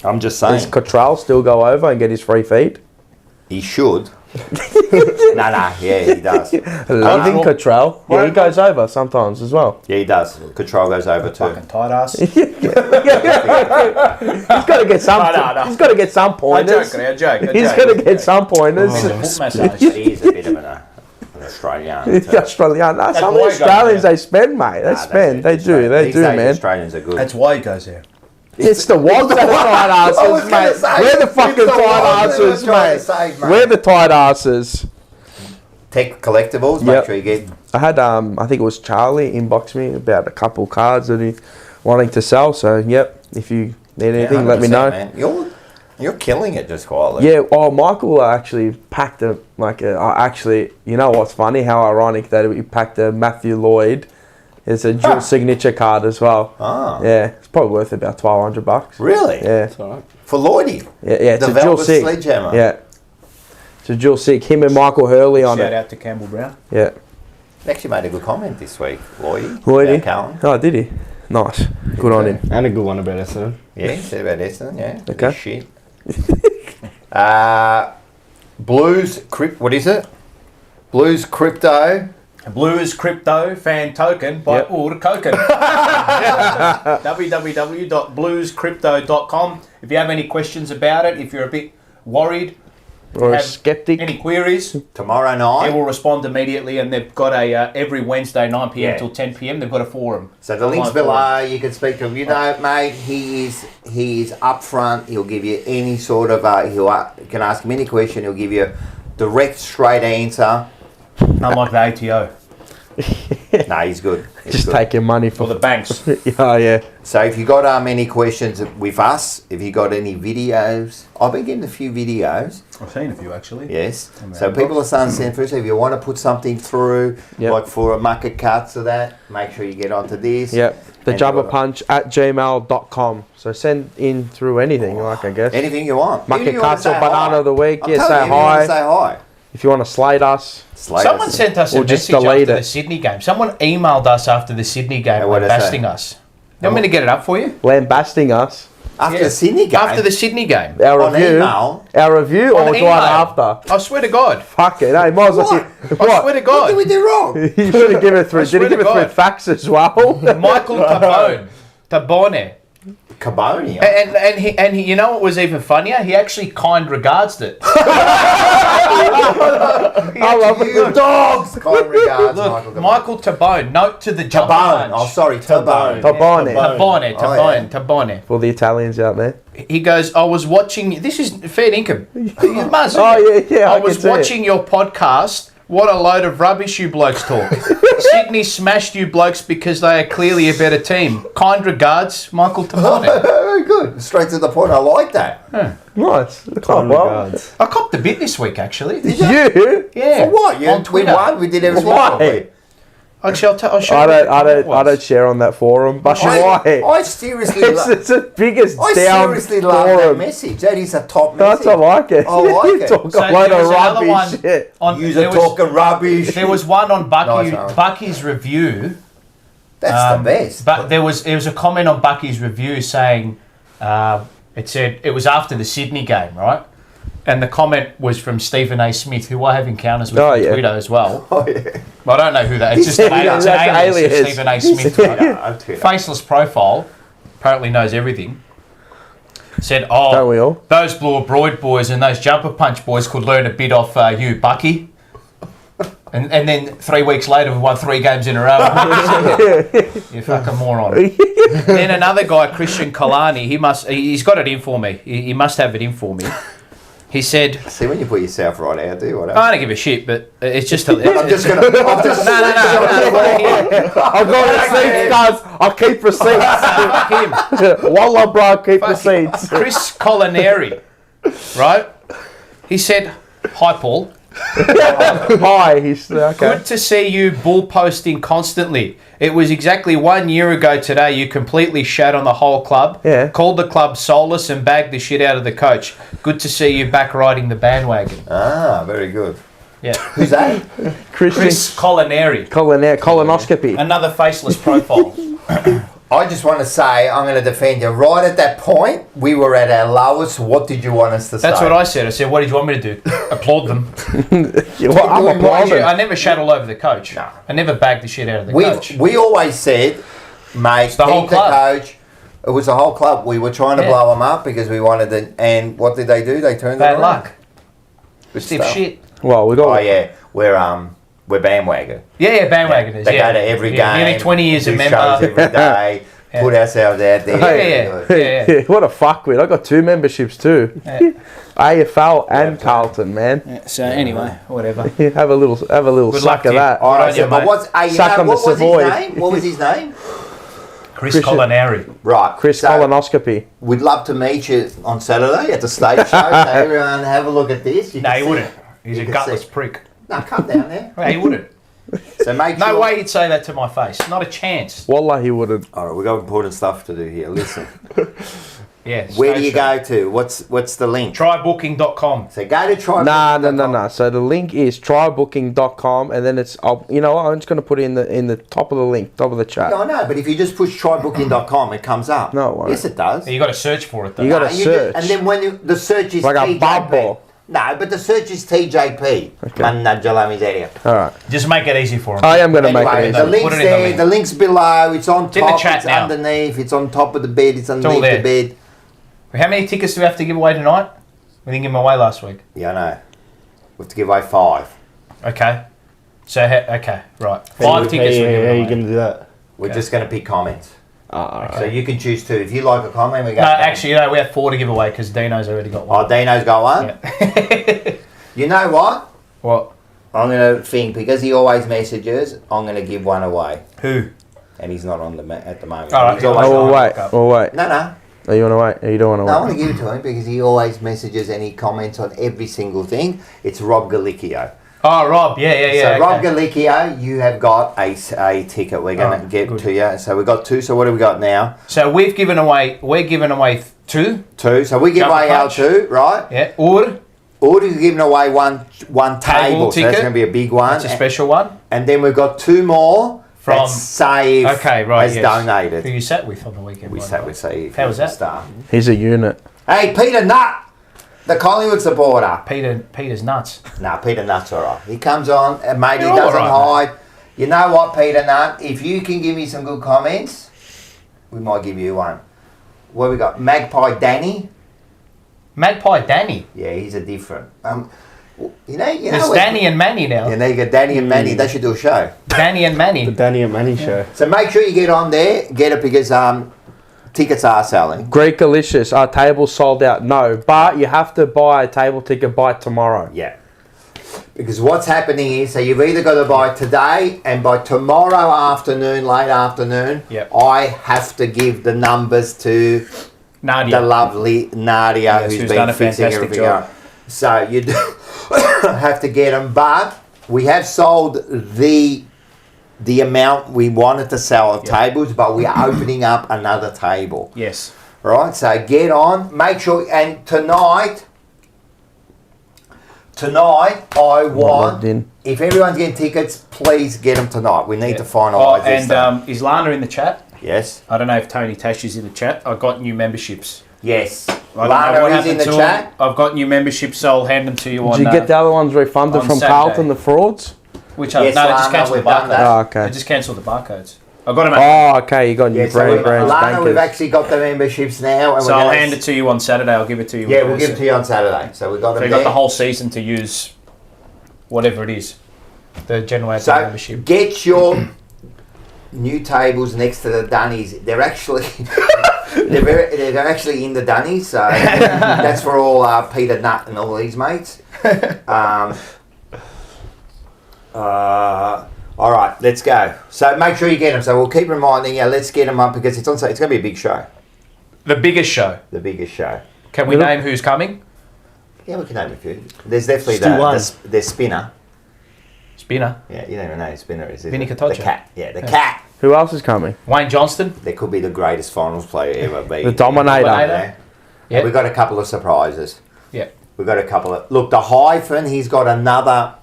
Speaker 2: I'm just
Speaker 3: Does
Speaker 2: saying.
Speaker 3: Cottrell still go over and get his free feed?
Speaker 2: He should. yeah, he does.
Speaker 3: Leaving Cottrell. Yeah, he goes over sometimes as well.
Speaker 2: Yeah, he does. Control goes over too.
Speaker 4: Fucking tight ass.
Speaker 3: He's got to get some.
Speaker 4: No.
Speaker 3: He's got to get some pointers.
Speaker 4: I joke.
Speaker 3: He's got to get some pointers.
Speaker 4: Foot massage.
Speaker 2: He is a bit of an Australian.
Speaker 3: He's Australian. No, some of
Speaker 4: why
Speaker 3: the
Speaker 4: he goes
Speaker 3: Australians
Speaker 4: there.
Speaker 3: they spend, mate. They spend. They do. They
Speaker 2: These
Speaker 3: do,
Speaker 2: days
Speaker 3: man.
Speaker 2: Australians are good.
Speaker 4: That's why he goes there.
Speaker 3: It's the wogs that are tight
Speaker 2: I was
Speaker 3: asses,
Speaker 2: gonna
Speaker 3: mate.
Speaker 2: say,
Speaker 3: We're the
Speaker 2: it's
Speaker 3: fucking
Speaker 2: the
Speaker 3: tight
Speaker 2: wogs that I
Speaker 3: asses,
Speaker 2: was trying to
Speaker 3: mate.
Speaker 2: say, mate.
Speaker 3: We're the tight asses.
Speaker 2: Tech collectibles. Make
Speaker 3: Yep.
Speaker 2: sure you get.
Speaker 3: I had I think it was Charlie inbox me about a couple cards that he wanting to sell. So yep, if you need anything, let me
Speaker 2: 100%,
Speaker 3: know.
Speaker 2: Man. You're killing it just quietly.
Speaker 3: Yeah. Oh, Michael actually packed a actually. You know what's funny? How ironic that he packed a Matthew Lloyd. It's a dual signature card as well.
Speaker 2: Ah.
Speaker 3: Yeah, it's probably worth about $1,200.
Speaker 2: Really?
Speaker 3: Yeah.
Speaker 1: It's alright.
Speaker 2: For Lloydie.
Speaker 3: Yeah. It's
Speaker 2: The
Speaker 3: a dual
Speaker 2: Velvet
Speaker 3: sig.
Speaker 2: Sledgehammer.
Speaker 3: Yeah. It's a dual sig. Him and Michael Hurley on
Speaker 4: Shout
Speaker 3: it.
Speaker 4: out to Campbell Brown.
Speaker 3: Yeah.
Speaker 2: He actually made a good comment this week, Lloydie.
Speaker 3: Lloydie.
Speaker 2: about Carlton.
Speaker 3: Oh, did he? Nice. Good on him.
Speaker 1: And a good one about Essendon.
Speaker 2: Yeah, said about Essendon, yeah.
Speaker 3: Okay.
Speaker 2: Shit. Blues, what is it? Blues Crypto.
Speaker 4: Blues Crypto Fan Token by
Speaker 3: Yep.
Speaker 4: Ur Koken. www.bluescrypto.com. If you have any questions about it, if you're a bit worried,
Speaker 3: Or a
Speaker 4: have
Speaker 3: skeptic.
Speaker 4: any queries,
Speaker 2: Tomorrow
Speaker 4: they
Speaker 2: night.
Speaker 4: will respond immediately, and they've got a every Wednesday 9 p.m.
Speaker 2: Yeah.
Speaker 4: till 10 p.m. They've got a forum.
Speaker 2: So the link's
Speaker 4: Online
Speaker 2: below.
Speaker 4: forum.
Speaker 2: You can speak to him. You know, mate, he is upfront. He'll give you any sort of. You can ask him any question. He'll give you direct, straight answer.
Speaker 4: Unlike the ATO
Speaker 2: No, he's good. He's
Speaker 3: Just
Speaker 2: good.
Speaker 3: taking money
Speaker 4: or
Speaker 3: for
Speaker 4: the banks.
Speaker 3: Oh yeah.
Speaker 2: So if you got any questions with us, if you got any videos, I've been getting a few videos.
Speaker 4: I've seen a few actually.
Speaker 2: Yes. So people are starting to send through. So if you want to put something through,
Speaker 3: Yep.
Speaker 2: like for a market cuts of that, make sure you get onto this.
Speaker 3: Yep.
Speaker 2: And
Speaker 3: thejumperpunch@gmail.com. So send in through anything, like I guess.
Speaker 2: Anything you want. Even
Speaker 3: Market
Speaker 2: you wanna
Speaker 3: cuts or
Speaker 2: say
Speaker 3: banana
Speaker 2: hi.
Speaker 3: of the week.
Speaker 2: I'm
Speaker 3: Yeah,
Speaker 2: telling
Speaker 3: say
Speaker 2: you, if you wanna
Speaker 3: hi.
Speaker 2: Say hi.
Speaker 3: If you want to slate us.
Speaker 2: Slate
Speaker 4: Someone
Speaker 2: us.
Speaker 4: sent us a
Speaker 3: Or just
Speaker 4: message
Speaker 3: delete
Speaker 4: after
Speaker 3: it.
Speaker 4: the Sydney game. Someone emailed us after the Sydney game,
Speaker 2: what did they
Speaker 4: lambasting
Speaker 2: say?
Speaker 4: us. You want me to get it up for you?
Speaker 3: Lambasting us.
Speaker 2: After
Speaker 4: Yeah.
Speaker 2: the Sydney game.
Speaker 4: After the Sydney game.
Speaker 3: Our
Speaker 2: on
Speaker 3: review.
Speaker 2: email.
Speaker 3: Our review
Speaker 4: On
Speaker 3: or the
Speaker 4: email.
Speaker 3: one after.
Speaker 4: I swear to God.
Speaker 3: Fuck it. Hey, might as well.
Speaker 2: What?
Speaker 4: I swear
Speaker 3: What?
Speaker 4: to God.
Speaker 2: What did we do wrong?
Speaker 3: You should have given it through.
Speaker 4: I
Speaker 3: Did
Speaker 4: swear
Speaker 3: he give
Speaker 4: to
Speaker 3: it through
Speaker 4: God.
Speaker 3: fax as well?
Speaker 4: Michael Tabone.
Speaker 2: Cabonia.
Speaker 4: And he, you know what was even funnier? He actually kind regards it.
Speaker 3: I love it.
Speaker 2: You dogs. Kind regards,
Speaker 4: Look,
Speaker 2: Michael.
Speaker 4: Michael Tabone. Note to the jumper
Speaker 2: Tabone.
Speaker 4: punch.
Speaker 2: Oh, sorry, Tabone.
Speaker 3: Tabone.
Speaker 4: Tabone.
Speaker 2: Oh, yeah.
Speaker 4: Tabone.
Speaker 3: For the Italians out there.
Speaker 4: He goes, I was watching. This is fair income. You must.
Speaker 3: Oh, yeah,
Speaker 4: I
Speaker 3: I
Speaker 4: was
Speaker 3: can see it.
Speaker 4: watching your podcast. What a load of rubbish you blokes talk. Sydney smashed you blokes because they are clearly a better team. Kind regards, Michael Tabone.
Speaker 2: Very good. Straight to the point. I like that.
Speaker 3: Nice.
Speaker 1: Kind regards.
Speaker 4: I copped a bit this week, actually.
Speaker 3: You?
Speaker 4: Yeah.
Speaker 2: For what?
Speaker 4: On
Speaker 2: We
Speaker 4: Twitter.
Speaker 2: won. We did everything
Speaker 3: Why?
Speaker 2: properly.
Speaker 4: Actually, I'll show
Speaker 3: I
Speaker 4: you
Speaker 3: don't.
Speaker 4: what
Speaker 3: I
Speaker 4: it
Speaker 3: don't. I
Speaker 4: was.
Speaker 3: don't share on that forum. But why?
Speaker 2: I seriously,
Speaker 3: It's the biggest
Speaker 2: I
Speaker 3: down
Speaker 2: seriously love that
Speaker 3: forum.
Speaker 2: message. That is a top
Speaker 3: That's
Speaker 2: message.
Speaker 3: I like it.
Speaker 2: I like
Speaker 3: You
Speaker 2: it.
Speaker 3: talk
Speaker 4: So
Speaker 3: a load
Speaker 4: there
Speaker 3: of
Speaker 4: was another
Speaker 3: rubbish
Speaker 4: one
Speaker 3: shit.
Speaker 4: on.
Speaker 2: You're
Speaker 4: There was,
Speaker 2: talking rubbish.
Speaker 4: there was one on
Speaker 2: Nice one.
Speaker 4: Bucky's review.
Speaker 2: That's the best.
Speaker 4: But there was a comment on Bucky's review saying it said it was after the Sydney game, right? And the comment was from Stephen A. Smith, who I have encounters with
Speaker 3: Oh,
Speaker 4: on
Speaker 3: yeah.
Speaker 4: Twitter as well.
Speaker 2: Oh, yeah.
Speaker 4: Well, I don't know who that is. It's just an
Speaker 3: Yeah,
Speaker 4: alias,
Speaker 3: that's
Speaker 4: of
Speaker 3: alias.
Speaker 4: Stephen A. Smith. Right?
Speaker 2: Yeah, Twitter.
Speaker 4: Faceless profile, apparently knows everything. Said,
Speaker 3: Don't we all?
Speaker 4: those Blue Broad boys and those Jumper Punch boys could learn a bit off you, Bucky. And then 3 weeks later, we won 3 games in a row. You fucking moron. Then another guy, Christian Kalani, he's got it in for me. He must have it in for me. He said,
Speaker 2: See, when you put yourself right out, do whatever.
Speaker 4: I don't give a shit, but it's just
Speaker 2: I'm just gonna. I'm just
Speaker 4: No.
Speaker 3: I've got receipts, guys. I'll keep receipts.
Speaker 4: Fuck him.
Speaker 3: Wallah, bro, I'll keep
Speaker 4: Fuck
Speaker 3: receipts.
Speaker 4: Chris Colinari, right? He said, hi, Paul.
Speaker 3: Hi, he's okay.
Speaker 4: Good to see you bull posting constantly. It was exactly 1 year ago today you completely shat on the whole club,
Speaker 3: Yeah.
Speaker 4: called the club soulless and bagged the shit out of the coach. Good to see you back riding the bandwagon.
Speaker 2: Ah, very good.
Speaker 4: Yeah.
Speaker 2: Who's that?
Speaker 3: Christian
Speaker 4: Chris Colinari,
Speaker 3: colonoscopy.
Speaker 4: another faceless profile.
Speaker 2: I just want to say, I'm going to defend you. Right at that point, we were at our lowest. What did you want us to say?
Speaker 4: That's what I said. I said, what did you want me to do? Applaud them.
Speaker 3: Yeah, well, I'm
Speaker 2: doing what
Speaker 3: applauding.
Speaker 4: I never shat all over the coach.
Speaker 2: No.
Speaker 4: I never bagged the shit out of the coach.
Speaker 2: We always said, mate,
Speaker 4: the whole
Speaker 2: keep the
Speaker 4: club.
Speaker 2: coach. It was the whole club. We were trying to
Speaker 4: Yeah.
Speaker 2: blow them up because we wanted to. And what did they do? They turned it
Speaker 4: Bad
Speaker 2: around.
Speaker 4: luck.
Speaker 2: Good
Speaker 4: Stiff
Speaker 2: stuff.
Speaker 4: shit.
Speaker 3: Well, we got.
Speaker 2: Oh yeah, we're bandwagon.
Speaker 4: Yeah, bandwagoners.
Speaker 2: They
Speaker 4: yeah.
Speaker 2: go to every
Speaker 4: Yeah,
Speaker 2: game.
Speaker 4: Nearly 20 years
Speaker 2: do
Speaker 4: a
Speaker 2: shows
Speaker 4: member.
Speaker 2: every day.
Speaker 4: Yeah.
Speaker 2: Put ourselves out there.
Speaker 4: Yeah.
Speaker 3: What a fuckwit. I got 2 memberships too.
Speaker 4: Yeah.
Speaker 3: AFL and Carlton, man.
Speaker 4: Yeah, so anyway, whatever.
Speaker 3: Have a little
Speaker 4: Good
Speaker 3: suck
Speaker 4: luck to
Speaker 3: of
Speaker 4: you.
Speaker 3: that.
Speaker 2: All
Speaker 4: Good
Speaker 2: right,
Speaker 4: on you,
Speaker 2: so, but
Speaker 4: mate.
Speaker 2: what's you
Speaker 3: Suck
Speaker 2: know,
Speaker 3: on
Speaker 2: what
Speaker 3: the
Speaker 2: was
Speaker 3: Savoy.
Speaker 2: his name? What was his name?
Speaker 4: Chris
Speaker 3: Christian-
Speaker 4: Colinari.
Speaker 2: Right,
Speaker 3: Chris
Speaker 2: so
Speaker 3: colonoscopy.
Speaker 2: we'd love to meet you on Saturday at the stage show. So everyone, have a look at this. You
Speaker 4: No,
Speaker 2: can
Speaker 4: he
Speaker 2: see-
Speaker 4: wouldn't. He's
Speaker 2: You
Speaker 4: a
Speaker 2: can
Speaker 4: gutless
Speaker 2: see-
Speaker 4: prick.
Speaker 2: No, come down there.
Speaker 4: No, he wouldn't.
Speaker 2: So make
Speaker 4: No
Speaker 2: sure.
Speaker 4: way he'd say that to my face. Not a chance.
Speaker 3: Wallah, he wouldn't.
Speaker 2: All right, we've got important stuff to do here. Listen.
Speaker 4: Yeah.
Speaker 2: Where do you
Speaker 4: straight
Speaker 2: go to? What's the link?
Speaker 4: Trybooking.com.
Speaker 2: So go to try.
Speaker 3: No. So the link is trybooking.com, and then it's. You know what? I'm just going to put it in the top of the link, top of the chat.
Speaker 2: Yeah, I know, but if you just push trybooking.com, it comes up.
Speaker 3: No, it won't.
Speaker 2: Yes, it does.
Speaker 4: You got to search for it though.
Speaker 3: You got to
Speaker 2: You
Speaker 3: search.
Speaker 2: and then when the search is
Speaker 3: Like a
Speaker 2: TJP.
Speaker 3: bubble.
Speaker 2: No, but the search is TJP.
Speaker 3: Okay.
Speaker 2: Mannaggia miseria.
Speaker 3: All right.
Speaker 4: Just make it easy for them.
Speaker 3: I am going to make
Speaker 2: Anyway,
Speaker 3: it
Speaker 2: the
Speaker 3: easy.
Speaker 2: link's
Speaker 4: Put it in the
Speaker 2: there.
Speaker 4: link.
Speaker 2: The link's below. It's on
Speaker 4: in the
Speaker 2: top.
Speaker 4: chat
Speaker 2: It's
Speaker 4: now.
Speaker 2: underneath. It's on top of the bed. It's
Speaker 4: all
Speaker 2: underneath
Speaker 4: there.
Speaker 2: the bed.
Speaker 4: How many tickets do we have to give away tonight? We didn't give them away last week.
Speaker 2: Yeah, I know. We have to give away 5.
Speaker 4: Okay. So, okay, right. 5 tickets we're
Speaker 1: How
Speaker 4: giving
Speaker 1: are you
Speaker 4: away.
Speaker 1: going to do that?
Speaker 2: We're just going to pick comments.
Speaker 1: Alright.
Speaker 2: So you can choose 2. If you like a comment, we go.
Speaker 4: No, actually, no, we have 4 to give away because Dino's already got one.
Speaker 2: Oh, Dino's got one.
Speaker 4: Yeah.
Speaker 2: You know what?
Speaker 4: What?
Speaker 2: I'm going to think, because he always messages, I'm going to give one away.
Speaker 4: Who?
Speaker 2: And he's not on at the moment.
Speaker 4: All right,
Speaker 2: He's
Speaker 4: yeah.
Speaker 2: always
Speaker 3: Oh,
Speaker 2: on.
Speaker 3: wait. Oh, wait.
Speaker 2: No.
Speaker 3: Oh, you want to wait? Oh, you don't want to
Speaker 2: No, I
Speaker 3: wait?
Speaker 2: want to give it to him because he always messages and he comments on every single thing. It's Rob Galicchio.
Speaker 4: Oh, Rob. Yeah.
Speaker 2: So Rob
Speaker 4: okay.
Speaker 2: Galicchio, you have got a ticket. We're going to get
Speaker 4: good.
Speaker 2: to you. So we've got 2. So what have we got now?
Speaker 4: So we're giving away 2.
Speaker 2: 2. So we give
Speaker 4: Jumper
Speaker 2: away our
Speaker 4: punch.
Speaker 2: 2, right?
Speaker 4: Yeah. Or
Speaker 2: Order's giving away one table. So that's
Speaker 4: ticket.
Speaker 2: going to be a big one.
Speaker 4: that's a special one.
Speaker 2: And then we've got 2 more
Speaker 4: From-
Speaker 2: that Save
Speaker 4: Okay, right.
Speaker 2: has
Speaker 4: Yes.
Speaker 2: donated.
Speaker 4: Who you sat with on the weekend?
Speaker 2: We
Speaker 4: by the
Speaker 2: sat
Speaker 4: way?
Speaker 2: with Save.
Speaker 4: How was that?
Speaker 2: Star.
Speaker 3: He's a unit.
Speaker 2: Hey, Peter Nutt, the Collingwood supporter.
Speaker 4: Peter's nuts.
Speaker 2: Nah, Peter Nutt's all right. He comes on, and mate, he
Speaker 4: You're all
Speaker 2: doesn't
Speaker 4: right,
Speaker 2: hide. You know what, Peter Nutt? If you can give me some good comments, we might give you one. What we got? Magpie Danny.
Speaker 4: Magpie Danny.
Speaker 2: Yeah, he's a different. You know.
Speaker 4: It's Danny and Manny now.
Speaker 2: And there you go, Danny and Manny. They should do a show.
Speaker 4: Danny and Manny.
Speaker 1: The Danny and Manny show.
Speaker 2: So make sure you get on there. Get it because tickets are selling.
Speaker 3: Greek Delicious. Our table's sold out. No, but you have to buy a table ticket by tomorrow.
Speaker 2: Yeah. Because what's happening is, so you've either got to buy today and by tomorrow afternoon, late afternoon,
Speaker 4: Yep.
Speaker 2: I have to give the numbers to
Speaker 4: Nadia.
Speaker 2: the lovely Nadia
Speaker 4: Yes,
Speaker 2: who's
Speaker 4: who's
Speaker 2: been
Speaker 4: done a
Speaker 2: fixing
Speaker 4: fantastic
Speaker 2: everything
Speaker 4: job.
Speaker 2: up. So you do have to get them, but we have sold the amount we wanted to sell of tables, but we are opening up another table.
Speaker 4: Yes.
Speaker 2: Right, so get on, make sure, and tonight I want,
Speaker 3: in.
Speaker 2: if everyone's getting tickets, please get them tonight. We need to
Speaker 4: Oh,
Speaker 2: finalise this
Speaker 4: and
Speaker 2: stuff.
Speaker 4: is Lana in the chat?
Speaker 2: Yes,
Speaker 4: I don't know if Tony Tash is in the chat. I got new memberships.
Speaker 2: yes.
Speaker 4: I don't know
Speaker 2: Lana
Speaker 4: what
Speaker 2: is in
Speaker 4: happened
Speaker 2: the
Speaker 4: to
Speaker 2: chat.
Speaker 4: them. I've got new memberships, so I'll hand them to you on.
Speaker 3: Did you get the other ones refunded
Speaker 4: on
Speaker 3: from
Speaker 4: Saturday.
Speaker 3: Carlton, the frauds?
Speaker 4: Which
Speaker 2: Yes,
Speaker 4: no, they just
Speaker 2: Lana,
Speaker 4: cancelled
Speaker 2: we've
Speaker 4: the
Speaker 2: done
Speaker 4: barcodes.
Speaker 2: that.
Speaker 3: Oh, okay.
Speaker 4: They just cancelled the barcodes. I got them. At,
Speaker 3: Oh, okay. You got new
Speaker 2: Yeah, so
Speaker 3: brand brands
Speaker 2: Lana, we've
Speaker 3: bankers.
Speaker 2: actually got the memberships now. And
Speaker 4: so
Speaker 2: we're
Speaker 4: I'll
Speaker 2: gonna
Speaker 4: hand it to you on Saturday. I'll give it to you.
Speaker 2: Yeah,
Speaker 4: in
Speaker 2: we'll give it
Speaker 4: person.
Speaker 2: to you on Saturday. So we've got
Speaker 4: So
Speaker 2: them
Speaker 4: you got
Speaker 2: there.
Speaker 4: the whole season to use whatever it is. The general admin
Speaker 2: So
Speaker 4: membership.
Speaker 2: get your new tables next to the Dunnies. They're actually they're actually in the Dunnies. So that's for all Peter Nutt and all these mates. All right, let's go. So make sure you get them. So we'll keep reminding you. Let's get them up because it's on. It's going to be a big show.
Speaker 4: The biggest show.
Speaker 2: The biggest show.
Speaker 4: Can we name who's coming?
Speaker 2: Yeah, we can name a few. There's definitely
Speaker 1: Stu one.
Speaker 2: the spinner.
Speaker 4: Spinner.
Speaker 2: Yeah, you don't even know who spinner is.
Speaker 4: Vinny
Speaker 2: The
Speaker 4: Katocha.
Speaker 2: cat. Yeah, the cat.
Speaker 3: Who else is coming?
Speaker 4: Wayne Johnston.
Speaker 2: There could be the greatest finals player ever be.
Speaker 3: The Dominator.
Speaker 2: Yeah.
Speaker 4: Yeah.
Speaker 2: We've got a couple of surprises.
Speaker 4: Yeah.
Speaker 2: We've got a couple of look. The hyphen. He's got another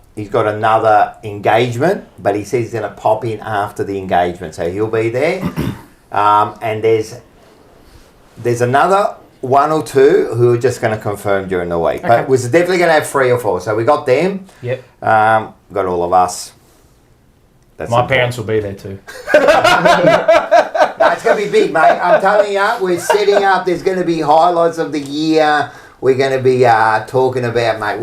Speaker 2: engagement, but he says he's going to pop in after the engagement, so he'll be there. And there's another one or two who are just going to confirm during the week. But
Speaker 4: Okay.
Speaker 2: we're definitely going to have 3 or 4. So we got them.
Speaker 4: Yep.
Speaker 2: We've got all of us. That's
Speaker 4: My
Speaker 2: important.
Speaker 4: parents will be there too.
Speaker 2: No, it's going to be big, mate. I'm telling you, we're setting up. There's going to be highlights of the year. We're going to be talking about, mate.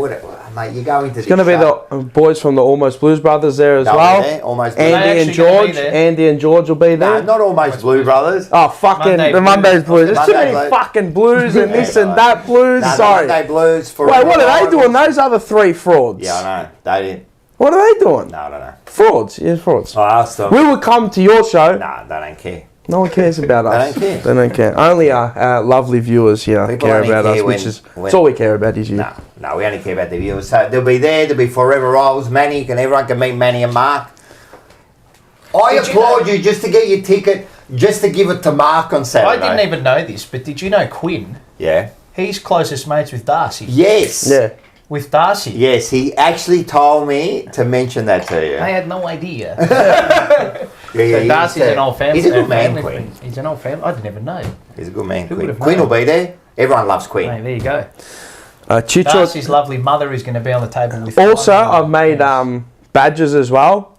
Speaker 2: Mate, you're going to.
Speaker 3: It's going to be the boys from the Almost Blues Brothers there as
Speaker 2: They'll be
Speaker 3: well.
Speaker 2: there, almost.
Speaker 4: They
Speaker 3: Andy and
Speaker 4: actually gonna be
Speaker 3: George.
Speaker 4: there?
Speaker 3: Andy and George will be
Speaker 2: No,
Speaker 3: there.
Speaker 2: not almost Blue Brothers.
Speaker 3: Oh, fucking
Speaker 4: Monday
Speaker 3: the
Speaker 4: Blues.
Speaker 3: Monday's Blues. There's too
Speaker 2: Monday
Speaker 3: many
Speaker 2: Blues.
Speaker 3: fucking blues and this
Speaker 2: Yeah,
Speaker 3: and
Speaker 2: right.
Speaker 3: that blues.
Speaker 2: No,
Speaker 3: Sorry.
Speaker 2: Monday Blues for.
Speaker 3: Wait, what are they doing? Those other 3 frauds.
Speaker 2: Yeah, I know. They didn't.
Speaker 3: What are they doing?
Speaker 2: No, I don't know.
Speaker 3: Frauds. Yeah, frauds.
Speaker 2: I asked them.
Speaker 3: We would come to your show.
Speaker 2: No, they don't care.
Speaker 3: No one cares about us.
Speaker 2: don't care.
Speaker 3: They don't care. Only our lovely viewers here
Speaker 2: People
Speaker 3: care
Speaker 2: only
Speaker 3: about
Speaker 2: care
Speaker 3: us,
Speaker 2: when-
Speaker 3: which is
Speaker 2: when-
Speaker 3: that's all we care about is you.
Speaker 2: No, we only care about the viewers. So they'll be there. There'll be forever rivals. Manny, everyone can meet Manny and Mark. I
Speaker 4: Did you
Speaker 2: applaud you just to get your ticket. just to give it to Mark on
Speaker 4: I
Speaker 2: Saturday.
Speaker 4: didn't even know this, but did you know Quinn?
Speaker 2: Yeah.
Speaker 4: He's closest mates with Darcy.
Speaker 2: Yes.
Speaker 3: Yeah.
Speaker 4: With Darcy.
Speaker 2: Yes, he actually told me to mention that to you.
Speaker 4: I had no idea.
Speaker 2: Yeah,
Speaker 4: So Darcy's an old family.
Speaker 2: He's a good man,
Speaker 4: family
Speaker 2: Quinn.
Speaker 4: friend. He's an old family. I didn't even know.
Speaker 2: He's a good man,
Speaker 4: Who
Speaker 2: Quinn.
Speaker 4: would've
Speaker 2: Quinn will
Speaker 4: known?
Speaker 2: be there. Everyone loves Quinn.
Speaker 4: Hey, there you go.
Speaker 3: Chicho.
Speaker 4: Darcy's lovely mother is going to be on the table with.
Speaker 3: Also,
Speaker 4: one.
Speaker 3: I've made badges as well.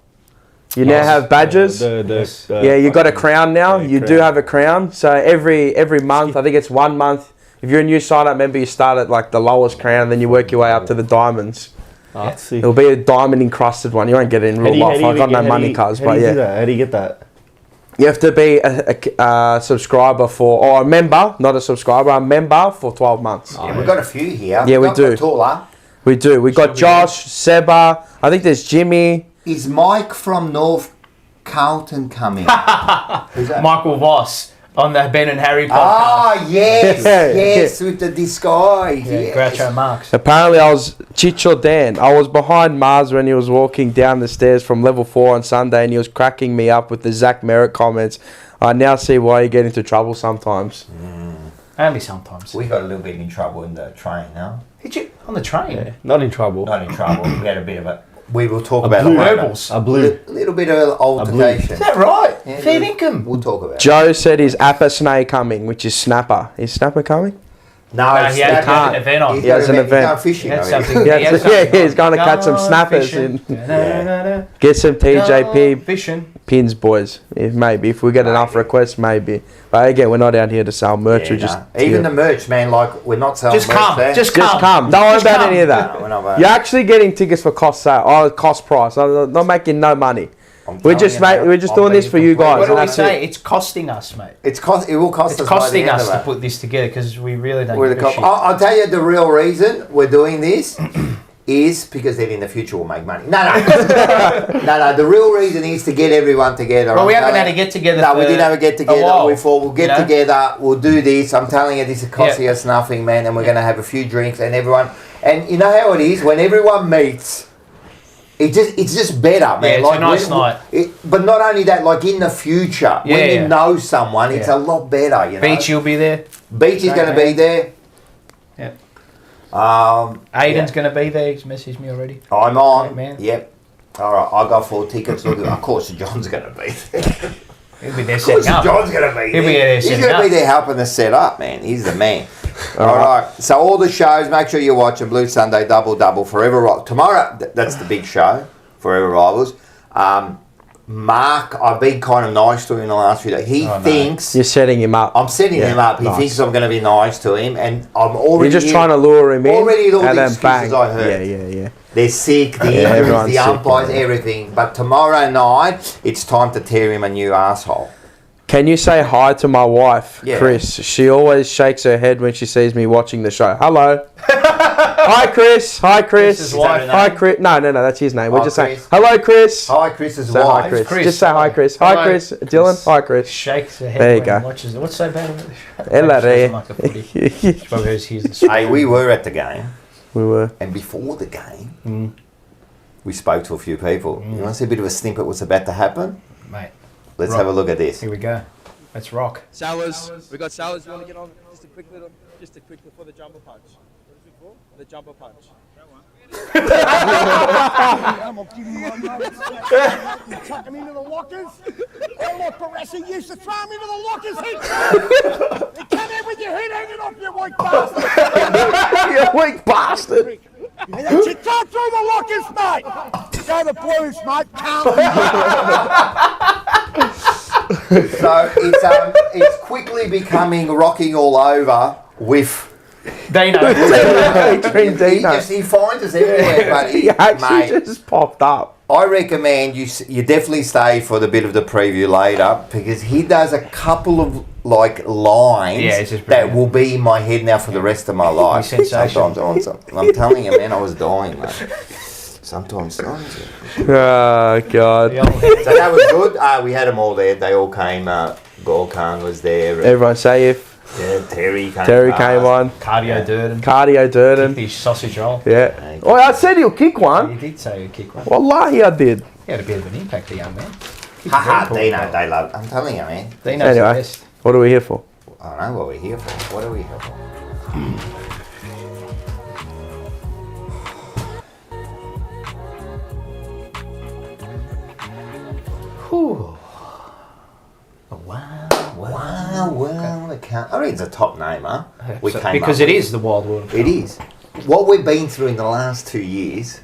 Speaker 3: You now have badges. Yeah, you got a crown now. You do have a crown. So every month, I think it's 1 month. If you're a new sign-up member, you start at like the lowest crown, then you work your way up to the diamonds. It'll be a diamond encrusted one. You won't get it in real life. I've got no money cards, but yeah.
Speaker 1: How do you get that?
Speaker 3: You have to be a subscriber or a member, not a subscriber, a member for 12 months.
Speaker 2: Yeah, we've got a few here.
Speaker 3: Yeah, we
Speaker 2: Not
Speaker 3: do.
Speaker 2: Taller.
Speaker 3: We do. We got Josh, Seba. I think there's Jimmy.
Speaker 2: Is Mike from North Carlton coming? Who's that?
Speaker 4: Michael Voss on the Ben and Harry podcast.
Speaker 2: Ah, yes,
Speaker 3: Yeah.
Speaker 2: yes, with the disguise.
Speaker 4: Yeah,
Speaker 2: Yes.
Speaker 4: Groucho Marx.
Speaker 3: Apparently, I was Chicho Dan. I was behind Mars when he was walking down the stairs from level 4 on Sunday, and he was cracking me up with the Zach Merritt comments. I now see why you get into trouble sometimes.
Speaker 4: Only sometimes.
Speaker 2: We got a little bit in trouble in the train now.
Speaker 4: Did you on the train?
Speaker 1: Yeah, not in trouble.
Speaker 2: Not in trouble. We had a bit of a. We will talk about
Speaker 1: blue
Speaker 2: it later.
Speaker 4: Verbals.
Speaker 1: A blue.
Speaker 2: A little bit of altercation.
Speaker 4: Is that right?
Speaker 2: Yeah,
Speaker 4: Fair
Speaker 2: we-
Speaker 4: income.
Speaker 2: We'll talk about it.
Speaker 3: Joe said his Appa Snake coming, which is Snapper. Is Snapper coming?
Speaker 2: No,
Speaker 4: No,
Speaker 2: it's
Speaker 4: he had
Speaker 2: not-
Speaker 3: can't.
Speaker 4: an event on.
Speaker 2: He's
Speaker 3: He has
Speaker 2: got
Speaker 3: an
Speaker 2: He's
Speaker 3: event.
Speaker 2: going
Speaker 4: He
Speaker 2: fishing.
Speaker 4: had
Speaker 2: I think.
Speaker 4: something.
Speaker 3: Yeah,
Speaker 4: he had
Speaker 3: yeah,
Speaker 4: something
Speaker 3: he's gonna catch some
Speaker 4: Gone
Speaker 3: snappers
Speaker 4: fishing.
Speaker 3: in.
Speaker 4: Da-da-da-da-da.
Speaker 3: Get some
Speaker 4: Gone
Speaker 3: TJP
Speaker 4: fishing.
Speaker 3: pins, boys. If we get enough requests, maybe. But again, we're not out here to sell merch.
Speaker 2: Yeah,
Speaker 3: we just
Speaker 2: no. Even the merch, man. Like we're not selling
Speaker 4: Just
Speaker 2: merch
Speaker 4: come.
Speaker 2: there.
Speaker 4: Just
Speaker 3: Just come. Don't worry
Speaker 4: Just
Speaker 3: about
Speaker 4: come.
Speaker 3: any of that.
Speaker 2: No, we're not about
Speaker 3: You're
Speaker 2: it.
Speaker 3: actually getting tickets for cost sale. Oh, cost price. I'm not making no money.
Speaker 2: I'm
Speaker 3: We're
Speaker 2: telling
Speaker 3: just
Speaker 2: you, man,
Speaker 3: we're just
Speaker 2: I'm
Speaker 3: doing this
Speaker 2: being
Speaker 3: for you
Speaker 2: completely-
Speaker 3: guys.
Speaker 4: What do
Speaker 3: and
Speaker 4: we
Speaker 3: that's
Speaker 4: say?
Speaker 3: it.
Speaker 4: It's costing us, mate.
Speaker 2: It will cost
Speaker 4: It's
Speaker 2: us by the
Speaker 4: costing
Speaker 2: end
Speaker 4: us
Speaker 2: of
Speaker 4: to
Speaker 2: it.
Speaker 4: put this together because we really don't
Speaker 2: We're the
Speaker 4: give a
Speaker 2: cop.
Speaker 4: shit.
Speaker 2: I'll tell you the real reason we're doing this is because then in the future we'll make money. No. No. The real reason is to get everyone together.
Speaker 4: Well, we
Speaker 2: I'm
Speaker 4: haven't had
Speaker 2: telling-
Speaker 4: a get together.
Speaker 2: No, we didn't have a get together.
Speaker 4: while,
Speaker 2: We thought we'll get
Speaker 4: you know?
Speaker 2: together. We'll do this. I'm telling you, this is costing us nothing, man. And we're going to have a few drinks and everyone. And you know how it is when everyone meets. It's just better, man.
Speaker 4: Yeah, it's a nice night.
Speaker 2: But not only that, like in the future, when
Speaker 4: Yeah.
Speaker 2: you know someone, it's
Speaker 4: Yeah.
Speaker 2: a lot better. You know,
Speaker 4: Beach, you'll be there.
Speaker 2: Beach is going to be there.
Speaker 4: Yeah.
Speaker 2: Yeah.
Speaker 4: Aiden's going to be there. He's messaged me already.
Speaker 2: I'm on.
Speaker 4: Great man.
Speaker 2: Yep. All right, I got 4 tickets. Look, of course, John's going to be there.
Speaker 4: He'll be there
Speaker 2: Of course,
Speaker 4: setting up.
Speaker 2: John's going to be
Speaker 4: He'll
Speaker 2: there.
Speaker 4: be there
Speaker 2: He's
Speaker 4: setting
Speaker 2: going to
Speaker 4: up.
Speaker 2: be there helping us set up, man. He's the man. All right. So all the shows, make sure you're watching Blue Sunday Double Forever Rivals. Tomorrow, that's the big show, Forever Rivals. Mark, I've been kind of nice to him the last few days. He thinks
Speaker 3: You're setting him up.
Speaker 2: I'm setting him up. He
Speaker 3: nice.
Speaker 2: thinks I'm going to be nice to him, and I'm already.
Speaker 3: You're just trying to lure him in.
Speaker 2: Already all
Speaker 3: and
Speaker 2: the
Speaker 3: then bang.
Speaker 2: excuses I heard.
Speaker 3: Yeah.
Speaker 2: They're sick, the
Speaker 3: Yeah,
Speaker 2: injuries,
Speaker 3: everyone's
Speaker 2: the
Speaker 3: sick,
Speaker 2: umpires,
Speaker 3: yeah.
Speaker 2: everything. But tomorrow night, it's time to tear him a new asshole.
Speaker 3: Can you say hi to my wife,
Speaker 2: Yeah.
Speaker 3: Chris? She always shakes her head when she sees me watching the show. Hello. Hi, Chris. Hi, Chris.
Speaker 4: Chris's wife.
Speaker 3: Hi, Chris. No, that's his name. We're
Speaker 2: Hi,
Speaker 3: just saying,
Speaker 2: Chris.
Speaker 3: hello, Chris.
Speaker 2: Hi, Chris's
Speaker 3: Say
Speaker 2: wife.
Speaker 3: hi, Chris.
Speaker 4: Chris.
Speaker 3: Just say hi, Chris.
Speaker 4: Hello.
Speaker 3: Hi, Chris. Dylan. Hi, Chris.
Speaker 4: Shakes her head
Speaker 3: There you
Speaker 4: when
Speaker 3: go.
Speaker 4: he watches it. What's so bad about it?
Speaker 3: Hello
Speaker 4: She
Speaker 3: there.
Speaker 4: doesn't like the footy. Probably hears the
Speaker 2: Hey, we were at the game,
Speaker 3: We were.
Speaker 2: and before the game, we spoke to a few people. You want to see a bit of a snippet what's about to happen?
Speaker 4: Mate,
Speaker 2: Let's
Speaker 4: Right.
Speaker 2: have a look at this.
Speaker 4: here we go. Let's rock.
Speaker 7: Sours, we got Sours. You want to get on just a quick for the jumper punch. What is it for? The jumper punch.
Speaker 8: I'm gonna give you one moment. You chuck him into the lockers. Oh, look, Barassi used to throw him into the lockers. He come in with your head hanging off, you weak bastard.
Speaker 3: You weak bastard.
Speaker 8: And that's it. Go through the lockers, mate. Go the Blues, mate.
Speaker 2: So it's quickly becoming rocking all over with.
Speaker 4: Dino.
Speaker 3: Dream Dino.
Speaker 2: He finds us everywhere, but
Speaker 3: He actually
Speaker 2: mate,
Speaker 3: just popped up.
Speaker 2: I recommend you definitely stay for the bit of the preview later because he does a couple of like lines
Speaker 4: Yeah, it's just
Speaker 2: that
Speaker 4: brilliant.
Speaker 2: will be in my head now for the rest of my life.
Speaker 4: He's sensational.
Speaker 2: Sometimes I'm telling you, man, I was dying, mate. Sometimes. So
Speaker 3: Oh, God.
Speaker 2: that was good. We had them all there. They all came. Gorkan was there.
Speaker 3: Everyone say if
Speaker 2: Yeah, Terry came.
Speaker 3: Terry
Speaker 2: past.
Speaker 3: came on.
Speaker 4: Cardio Durden.
Speaker 3: Cardio Durden.
Speaker 4: His sausage roll.
Speaker 3: Yeah. Oh, I said he'll kick
Speaker 4: You
Speaker 3: one.
Speaker 4: did say you kick one.
Speaker 3: Wallahi, I did.
Speaker 4: He had a bit of an impact, the young man.
Speaker 2: Haha, Dino, they love it. I'm telling you, man.
Speaker 4: Dino's
Speaker 3: Anyway.
Speaker 4: the best.
Speaker 3: What are we here for?
Speaker 2: I don't know what we're here for. What are we here for?
Speaker 4: Whew.
Speaker 2: Well, I mean, it's a top name, huh?
Speaker 4: Because it is the Wild World.
Speaker 2: It is. What we've been through in the last 2 years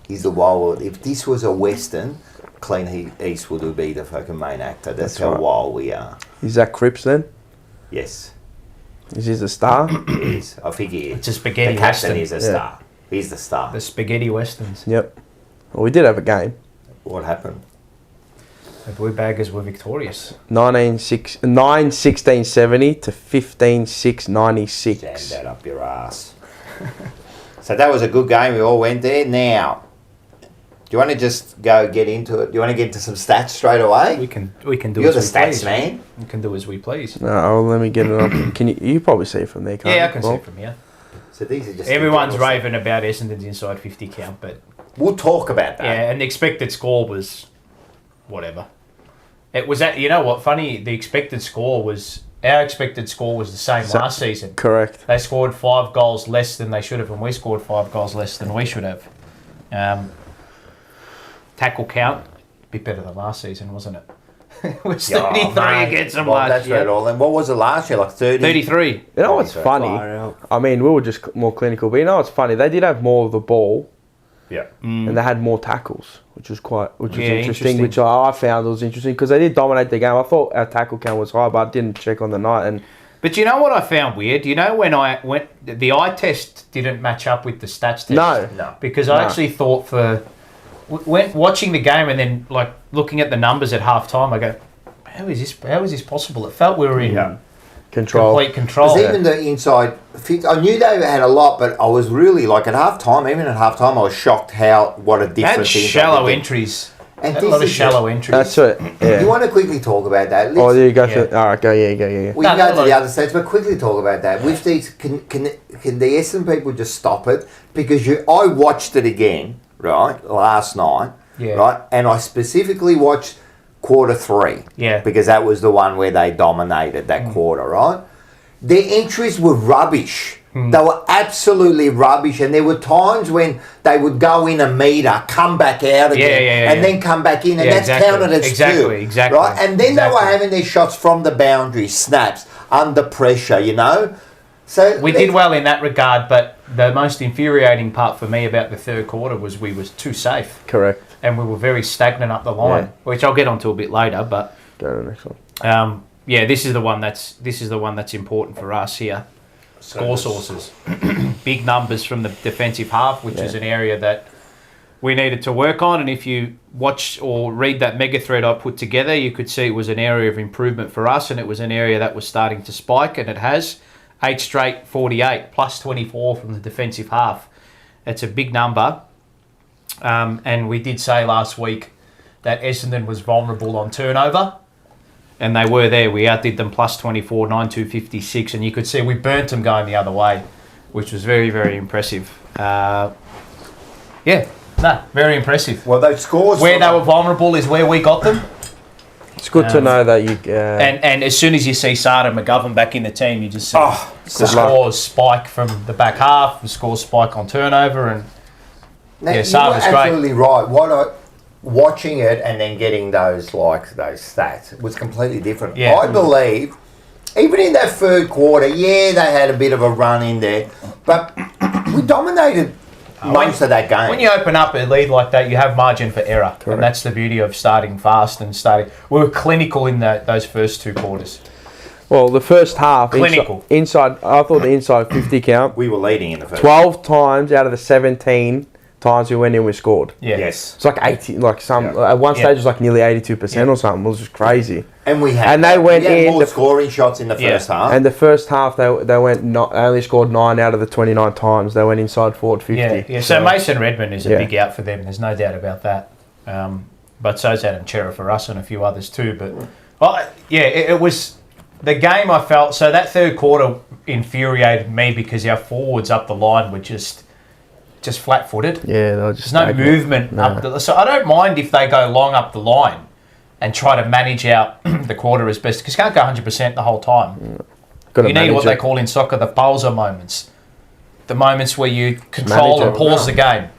Speaker 2: is the wild world. If this was a Western, Clint Eastwood would be the fucking main actor. That's how
Speaker 3: right.
Speaker 2: wild we are.
Speaker 3: Is that Cripps then?
Speaker 2: Yes,
Speaker 3: Is he the star?
Speaker 2: he is. I think he is.
Speaker 4: It's a spaghetti
Speaker 2: The captain
Speaker 4: western.
Speaker 2: is a star. He's the star.
Speaker 4: The spaghetti westerns.
Speaker 3: Yep. Well, we did have a game.
Speaker 2: What happened?
Speaker 4: The Blue Baggers were victorious.
Speaker 3: 9-16-70 to 15-6-96.
Speaker 2: Jam that up your ass. So that was a good game. We all went there. Now, do you want to just get into it? Do you want to get into some stats straight away?
Speaker 4: We can do
Speaker 2: You're the
Speaker 4: as we
Speaker 2: stats
Speaker 4: please.
Speaker 2: man.
Speaker 4: We can do as we please.
Speaker 3: No, let me get it up. Can you probably see it from there, can't
Speaker 4: Yeah, I
Speaker 3: you?
Speaker 4: can see it from here.
Speaker 2: So these are just
Speaker 4: Everyone's raving about Essendon's inside 50 count, but
Speaker 2: We'll talk about that.
Speaker 4: yeah, and the expected score was whatever. It was at, you know what, funny, our expected score was the same last season.
Speaker 3: Correct.
Speaker 4: They scored 5 goals less than they should have, and we scored 5 goals less than we should have. Tackle count, a bit better than last season, wasn't it? It was 33 against them last
Speaker 2: That's
Speaker 4: year.
Speaker 2: right, all. And what was it last year? Like 30?
Speaker 4: 33.
Speaker 3: You know what's funny? I mean, we were just more clinical, but you know what's funny? They did have more of the ball,
Speaker 2: Yeah.
Speaker 3: and they had more tackles, which was interesting.
Speaker 4: interesting.
Speaker 3: Which I found was interesting because they did dominate the game. I thought our tackle count was high, but I didn't check on the night. And
Speaker 4: But you know what I found weird? You know when I went, the eye test didn't match up with the stats test.
Speaker 3: No.
Speaker 4: Because I actually thought when watching the game and then like looking at the numbers at half time, I go, how is this possible? It felt we were in complete control.
Speaker 2: Because even the inside, I knew they had a lot, but I was really like at half time, even at half time, I was shocked what a
Speaker 4: They had
Speaker 2: difference.
Speaker 4: shallow entries.
Speaker 2: And
Speaker 4: A lot of shallow entries.
Speaker 3: that's it. Yeah.
Speaker 2: You want to quickly talk about that?
Speaker 3: Oh, there you go.
Speaker 4: Yeah.
Speaker 3: All right, go. Yeah.
Speaker 2: We can go to the other stats, but quickly talk about that. With these, can the Essendon people just stop it? Because I watched it again, right, last night, right, and I specifically watched quarter 3, because that was the one where they dominated that quarter, right? Their entries were rubbish. They were absolutely rubbish, and there were times when they would go in a meter, come back out again, and then come back in, and that's counted as two, right? And then they were having their shots from the boundary, snaps, under pressure, you know? So
Speaker 4: we did well in that regard, but the most infuriating part for me about the third quarter was we was too safe.
Speaker 3: Correct.
Speaker 4: And we were very stagnant up the line, which I'll get onto a bit later, but
Speaker 3: Go to the next one.
Speaker 4: this is the one that's important for us here. Score sources. Big numbers from the defensive half, which is an area that we needed to work on. And if you watch or read that mega thread I put together, you could see it was an area of improvement for us, and it was an area that was starting to spike, and it has. 8 straight 48, plus 24 from the defensive half. It's a big number. And we did say last week that Essendon was vulnerable on turnover. And they were there. We outdid them plus 24, 9-2-56. And you could see we burnt them going the other way, which was very, very impressive. Very impressive.
Speaker 2: Well, those scores...
Speaker 4: Where they were vulnerable is where we got them.
Speaker 3: It's good to know that you...
Speaker 4: And as soon as you see Sada McGovern back in the team, you just see the scores spike from the back half, the scores spike on turnover. And Sada's great.
Speaker 2: Absolutely right. Watching it and then getting those stats was completely different.
Speaker 4: Yeah.
Speaker 2: I believe, even in that third quarter, they had a bit of a run in there, but we dominated most of that game.
Speaker 4: When you open up a lead like that, you have margin for error. Correct. And that's the beauty of starting fast and starting. We were clinical in those first 2 quarters.
Speaker 3: Well, the first half,
Speaker 4: Clinical.
Speaker 3: inside, I thought the inside 50 count,
Speaker 2: we were leading in the first
Speaker 3: 12 times out of the 17 times we went in, we scored.
Speaker 4: Yeah.
Speaker 2: Yes.
Speaker 3: It's like 80, at one stage it was like nearly 82% or something. It was just crazy.
Speaker 2: And we had more scoring shots in the first half.
Speaker 3: And the first half, they only scored 9 out of the 29 times. They went inside forward 50.
Speaker 4: Yeah. So Mason Redmond is a big out for them. There's no doubt about that. But so's Adam Chera for us and a few others too. But it was the game. I felt so that third quarter infuriated me because our forwards up the line were just flat-footed.
Speaker 3: Yeah, they were just
Speaker 4: there's no movement up the. So I don't mind if they go long up the line. and try to manage out the quarter as best, because you can't go 100% the whole time. You need what they call in soccer the pausa moments. The moments where you control and pause the game.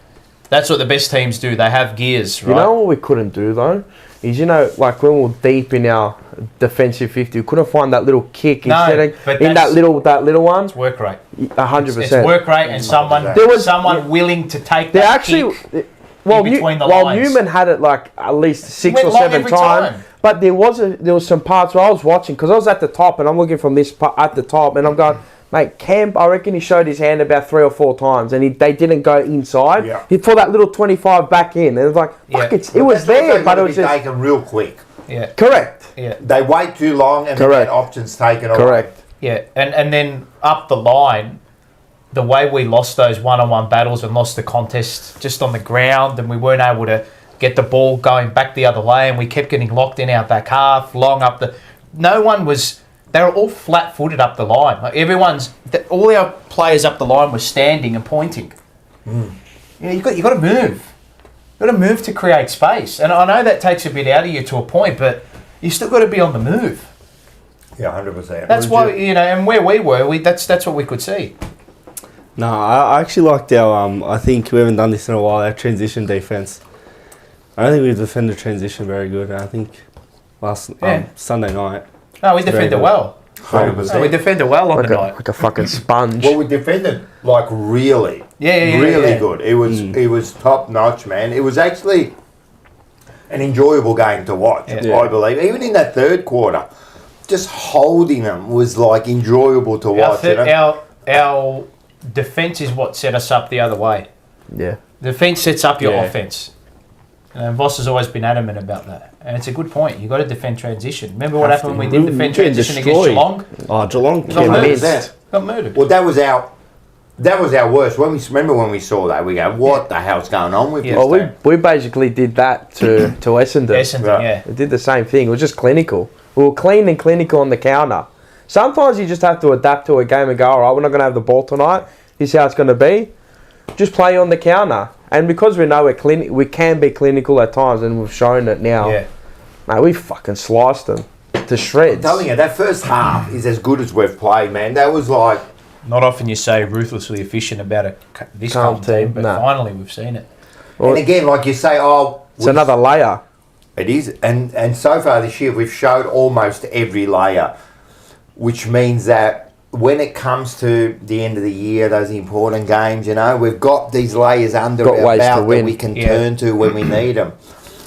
Speaker 4: That's what the best teams do. They have gears, right?
Speaker 3: You know what we couldn't do though? Is, you know, like when we were deep in our defensive 50, we couldn't find that little kick instead of in that little one.
Speaker 4: It's work rate.
Speaker 3: 100%.
Speaker 4: It's work rate and someone willing to take that kick.
Speaker 3: Well, Newman had it like at least 6 or 7 times. But there was some parts where I was watching, because I was at the top and I'm looking from this part at the top and I'm going, mate, Camp, I reckon he showed his hand about 3 or 4 times and they didn't go inside. Yeah. He put that little 25 back in and it was like, fuck, it was there, but it was just
Speaker 2: taken real quick.
Speaker 4: Yeah.
Speaker 3: Correct.
Speaker 4: Yeah.
Speaker 2: They wait too long and then get options taken away.
Speaker 3: Correct.
Speaker 4: Yeah, and then up the line, the way we lost those one-on-one battles and lost the contest just on the ground, and we weren't able to get the ball going back the other way, and we kept getting locked in our back half, long up the... No one was... They were all flat-footed up the line. Like all our players up the line were standing and pointing. You know, you got to move. You got to move to create space. And I know that takes a bit out of you to a point, but you still got to be on the move.
Speaker 2: Yeah, 100%.
Speaker 4: That's why, you know, and where we were, that's what we could see.
Speaker 1: No, I actually liked our, I think we haven't done this in a while, our transition defence. I don't think we defended transition very good. I think last Sunday night.
Speaker 4: No, we defended well.
Speaker 2: 100%.
Speaker 4: No, we defended well on the night.
Speaker 3: Like a fucking sponge.
Speaker 2: Well, we defended like really. Really good. It was top notch, man. It was actually an enjoyable game to watch, I believe. Even in that third quarter, just holding them was like enjoyable to watch.
Speaker 4: Our defence is what set us up the other way.
Speaker 3: Yeah.
Speaker 4: Defence sets up your offence. And Voss has always been adamant about that. And it's a good point. You've got to defend transition. Remember what happened when we did defend transition against Geelong?
Speaker 1: Oh, Geelong
Speaker 4: got murdered.
Speaker 2: Well, that was our worst. Remember when we saw that, we go, what the hell's going on with this?
Speaker 3: Well, we basically did that to Essendon.
Speaker 4: Essendon,
Speaker 3: We did the same thing. It was just clinical. We were clean and clinical on the counter. Sometimes you just have to adapt to a game and go, all right, we're not going to have the ball tonight. This is how it's going to be. Just play on the counter. And because we know we can be clinical at times, and we've shown it now. Yeah. Mate, we fucking sliced them to shreds.
Speaker 2: I'm telling you, that first half is as good as we've played, man. That was like...
Speaker 4: Not often you say ruthlessly efficient about this Carlton team, but finally we've seen it.
Speaker 2: Well, and again, like you say,
Speaker 3: it's another layer.
Speaker 2: It is. And so far this year, we've showed almost every layer, which means that when it comes to the end of the year, those important games, you know, we've got these layers under our belt that we can turn to when we need them.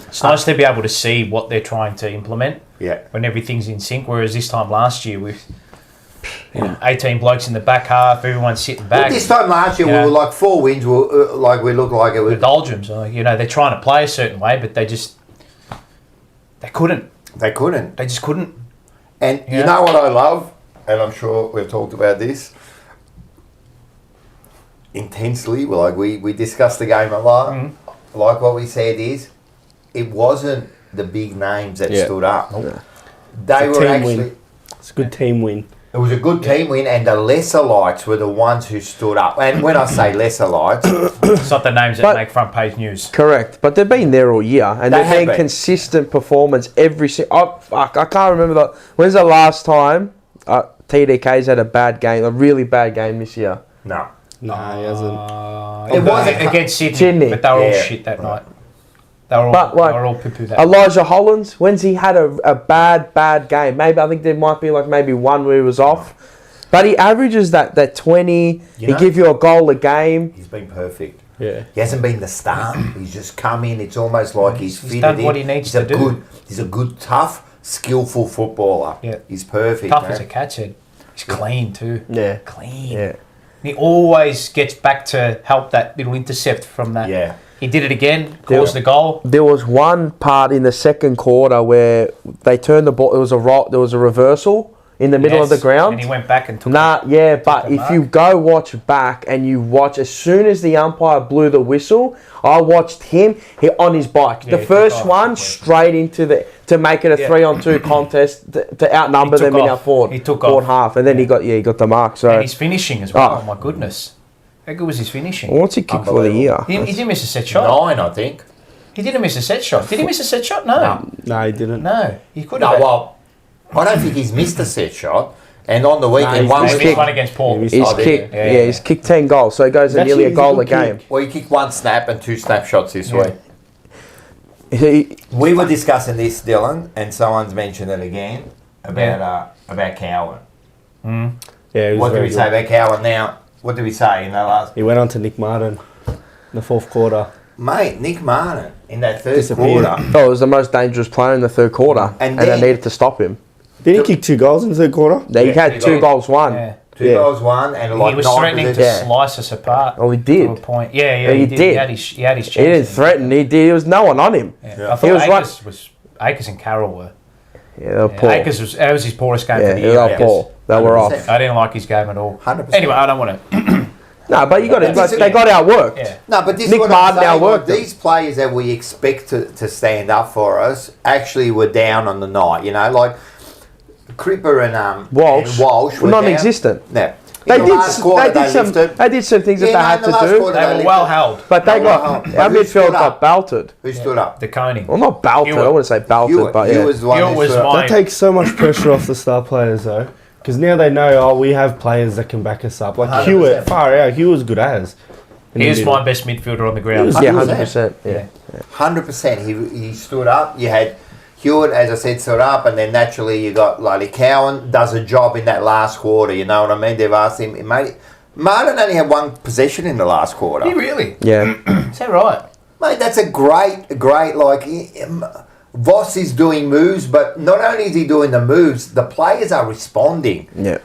Speaker 4: It's nice to be able to see what they're trying to implement
Speaker 2: when
Speaker 4: everything's in sync, whereas this time last year with 18 blokes in the back half, everyone's sitting back.
Speaker 2: Well, this time last year, we were like 4 wins, we looked like it was...
Speaker 4: The doldrums, you know, they're trying to play a certain way, but they couldn't.
Speaker 2: They couldn't.
Speaker 4: They just couldn't.
Speaker 2: And you know what I love? And I'm sure we've talked about this intensely. Like we discussed the game a lot. Mm-hmm. Like what we said is, it wasn't the big names that stood up.
Speaker 1: Nope.
Speaker 2: They were actually...
Speaker 1: Win. It's a good team win.
Speaker 2: It was a good team win, and the lesser lights were the ones who stood up. And when I say lesser lights...
Speaker 4: it's not the names that make front page news.
Speaker 3: Correct. But they've been there all year. And they've been consistent performance every... I can't remember that. When's the last time... TDK's had a bad game, a really bad game this year.
Speaker 2: No,
Speaker 1: he hasn't.
Speaker 4: It wasn't against Sydney, but they were all shit that night. They were all poo-poo that
Speaker 3: Elijah Hollands, when's he had a bad game? Maybe I think there might be like maybe one where he was off. But he averages that 20, he gives you a goal a game.
Speaker 2: He's been perfect.
Speaker 1: Yeah.
Speaker 2: He hasn't been the star. He's just come in. It's almost like he's fitted
Speaker 4: done
Speaker 2: in.
Speaker 4: What he needs to do.
Speaker 2: He's a good, tough, skillful footballer.
Speaker 4: Yeah.
Speaker 2: He's perfect.
Speaker 4: Tough as a cat's head. He's clean too.
Speaker 3: Yeah.
Speaker 4: Clean.
Speaker 3: Yeah.
Speaker 4: He always gets back to help that little intercept from that.
Speaker 2: Yeah.
Speaker 4: He did it again, caused the goal.
Speaker 3: There was one part in the second quarter where they turned the ball. There was a reversal in the middle of the ground.
Speaker 4: And he went back and took
Speaker 3: but if you go watch back and you watch, as soon as the umpire blew the whistle, I watched him on his bike. The first one straight into to make it a 3-on-2 contest to outnumber them in our forward.
Speaker 4: He took
Speaker 3: forward
Speaker 4: off.
Speaker 3: half, and then he got the mark. So
Speaker 4: and his finishing as well. Oh my goodness, how good was his finishing?
Speaker 3: What's he kick for the year?
Speaker 4: He didn't miss a set shot.
Speaker 2: 9, I think.
Speaker 4: He didn't miss a set shot. Did he miss a set shot? No.
Speaker 1: No, he didn't.
Speaker 4: No. He could
Speaker 2: No,
Speaker 4: have.
Speaker 2: well, I don't think he's missed a set shot. And on the weekend,
Speaker 1: No,
Speaker 4: He missed one against Paul.
Speaker 1: He missed
Speaker 3: He's
Speaker 1: Oh,
Speaker 3: kicked.
Speaker 4: yeah.
Speaker 3: Yeah, he's kicked 10 goals, so he goes to nearly a goal a game.
Speaker 2: Well, he kicked 1 snap and 2 snapshots this week.
Speaker 3: He,
Speaker 2: We were discussing this, Dylan, and someone's mentioned it again about Cowan.
Speaker 1: Yeah, he was
Speaker 2: What did
Speaker 1: very
Speaker 2: we say
Speaker 1: good.
Speaker 2: about Cowan now? What did we say in the last?
Speaker 1: He went on to Nick Martin in the fourth quarter.
Speaker 2: Mate, Nick Martin in that third
Speaker 1: Disappeared.
Speaker 2: quarter.
Speaker 3: oh, it was the most dangerous player in the third quarter,
Speaker 2: And
Speaker 3: and they
Speaker 2: then-
Speaker 3: needed to stop him.
Speaker 1: Didn't he kick 2 goals in the third quarter?
Speaker 3: He
Speaker 2: Yeah,
Speaker 3: had 2 goals, won.
Speaker 4: Yeah.
Speaker 2: 2
Speaker 1: Yeah.
Speaker 2: goals, 1, and like
Speaker 4: He was
Speaker 2: 9
Speaker 4: threatening to
Speaker 2: possessions.
Speaker 4: slice us apart.
Speaker 3: Oh, he
Speaker 4: To a
Speaker 3: did.
Speaker 4: point. Yeah,
Speaker 3: He
Speaker 4: he did.
Speaker 3: did.
Speaker 4: He had his
Speaker 3: He didn't
Speaker 4: chances.
Speaker 3: threaten. He did. There was no one on him.
Speaker 4: Yeah.
Speaker 2: Yeah.
Speaker 4: I thought
Speaker 3: He was
Speaker 4: Akers and Carroll were.
Speaker 3: Yeah, they were poor.
Speaker 4: That was his poorest game
Speaker 3: Yeah,
Speaker 4: for the
Speaker 3: they
Speaker 4: year.
Speaker 3: were
Speaker 2: Yeah.
Speaker 3: poor. They were
Speaker 2: 100%.
Speaker 3: off.
Speaker 4: I didn't like his game at all.
Speaker 2: 100%.
Speaker 4: Anyway, I don't want to.
Speaker 3: No, but you got it.
Speaker 2: But this
Speaker 3: They
Speaker 2: is-
Speaker 3: got outworked.
Speaker 4: Yeah.
Speaker 2: No, but this
Speaker 3: Nick
Speaker 2: is what
Speaker 3: Martin
Speaker 2: I'm saying.
Speaker 3: outworked
Speaker 2: Like,
Speaker 3: them.
Speaker 2: these players that we expect to stand up for us actually were down on the night. You know, like Cripper and
Speaker 3: Walsh,
Speaker 2: Walsh were
Speaker 3: non-existent.
Speaker 2: Down. No.
Speaker 3: They
Speaker 2: In the
Speaker 3: did.
Speaker 2: last quarter,
Speaker 3: They did some.
Speaker 2: lifted.
Speaker 3: They did some things that
Speaker 2: Yeah,
Speaker 3: they
Speaker 2: no,
Speaker 3: had
Speaker 2: in the
Speaker 3: to
Speaker 2: last
Speaker 3: do.
Speaker 2: quarter
Speaker 4: They were
Speaker 2: lifted.
Speaker 4: well held.
Speaker 3: But they
Speaker 2: They
Speaker 3: got
Speaker 2: were held.
Speaker 3: our
Speaker 2: But who
Speaker 3: midfield
Speaker 2: stood
Speaker 3: got
Speaker 2: up?
Speaker 3: belted.
Speaker 2: Who stood up?
Speaker 4: The Coney.
Speaker 3: Well, not belted.
Speaker 4: Hewitt.
Speaker 3: I wouldn't say belted,
Speaker 2: Hewitt.
Speaker 3: but yeah.
Speaker 2: Hewitt was the one
Speaker 4: Hewitt
Speaker 2: who
Speaker 4: was
Speaker 2: stood up.
Speaker 4: my-
Speaker 1: That takes so much pressure off the star players, though. Because now they know, oh, we have players that can back us up. Like
Speaker 2: 100%.
Speaker 1: Hewitt, far out. Hewitt was good as. in the
Speaker 4: He was
Speaker 1: middle.
Speaker 4: my best midfielder on the ground.
Speaker 3: Yeah,
Speaker 2: 100%.
Speaker 3: 100%. Yeah.
Speaker 2: 100%. He stood up. You had Hewitt, as I said, stood up, and then naturally you got like Cowan does a job in that last quarter. You know what I mean? They've asked him. Mate, Martin only had 1 possession in the last quarter.
Speaker 4: He really?
Speaker 3: Yeah.
Speaker 4: Is that right?
Speaker 2: Mate, that's a great like. Voss is doing moves, but not only is he doing the moves, the players are responding.
Speaker 3: Yeah.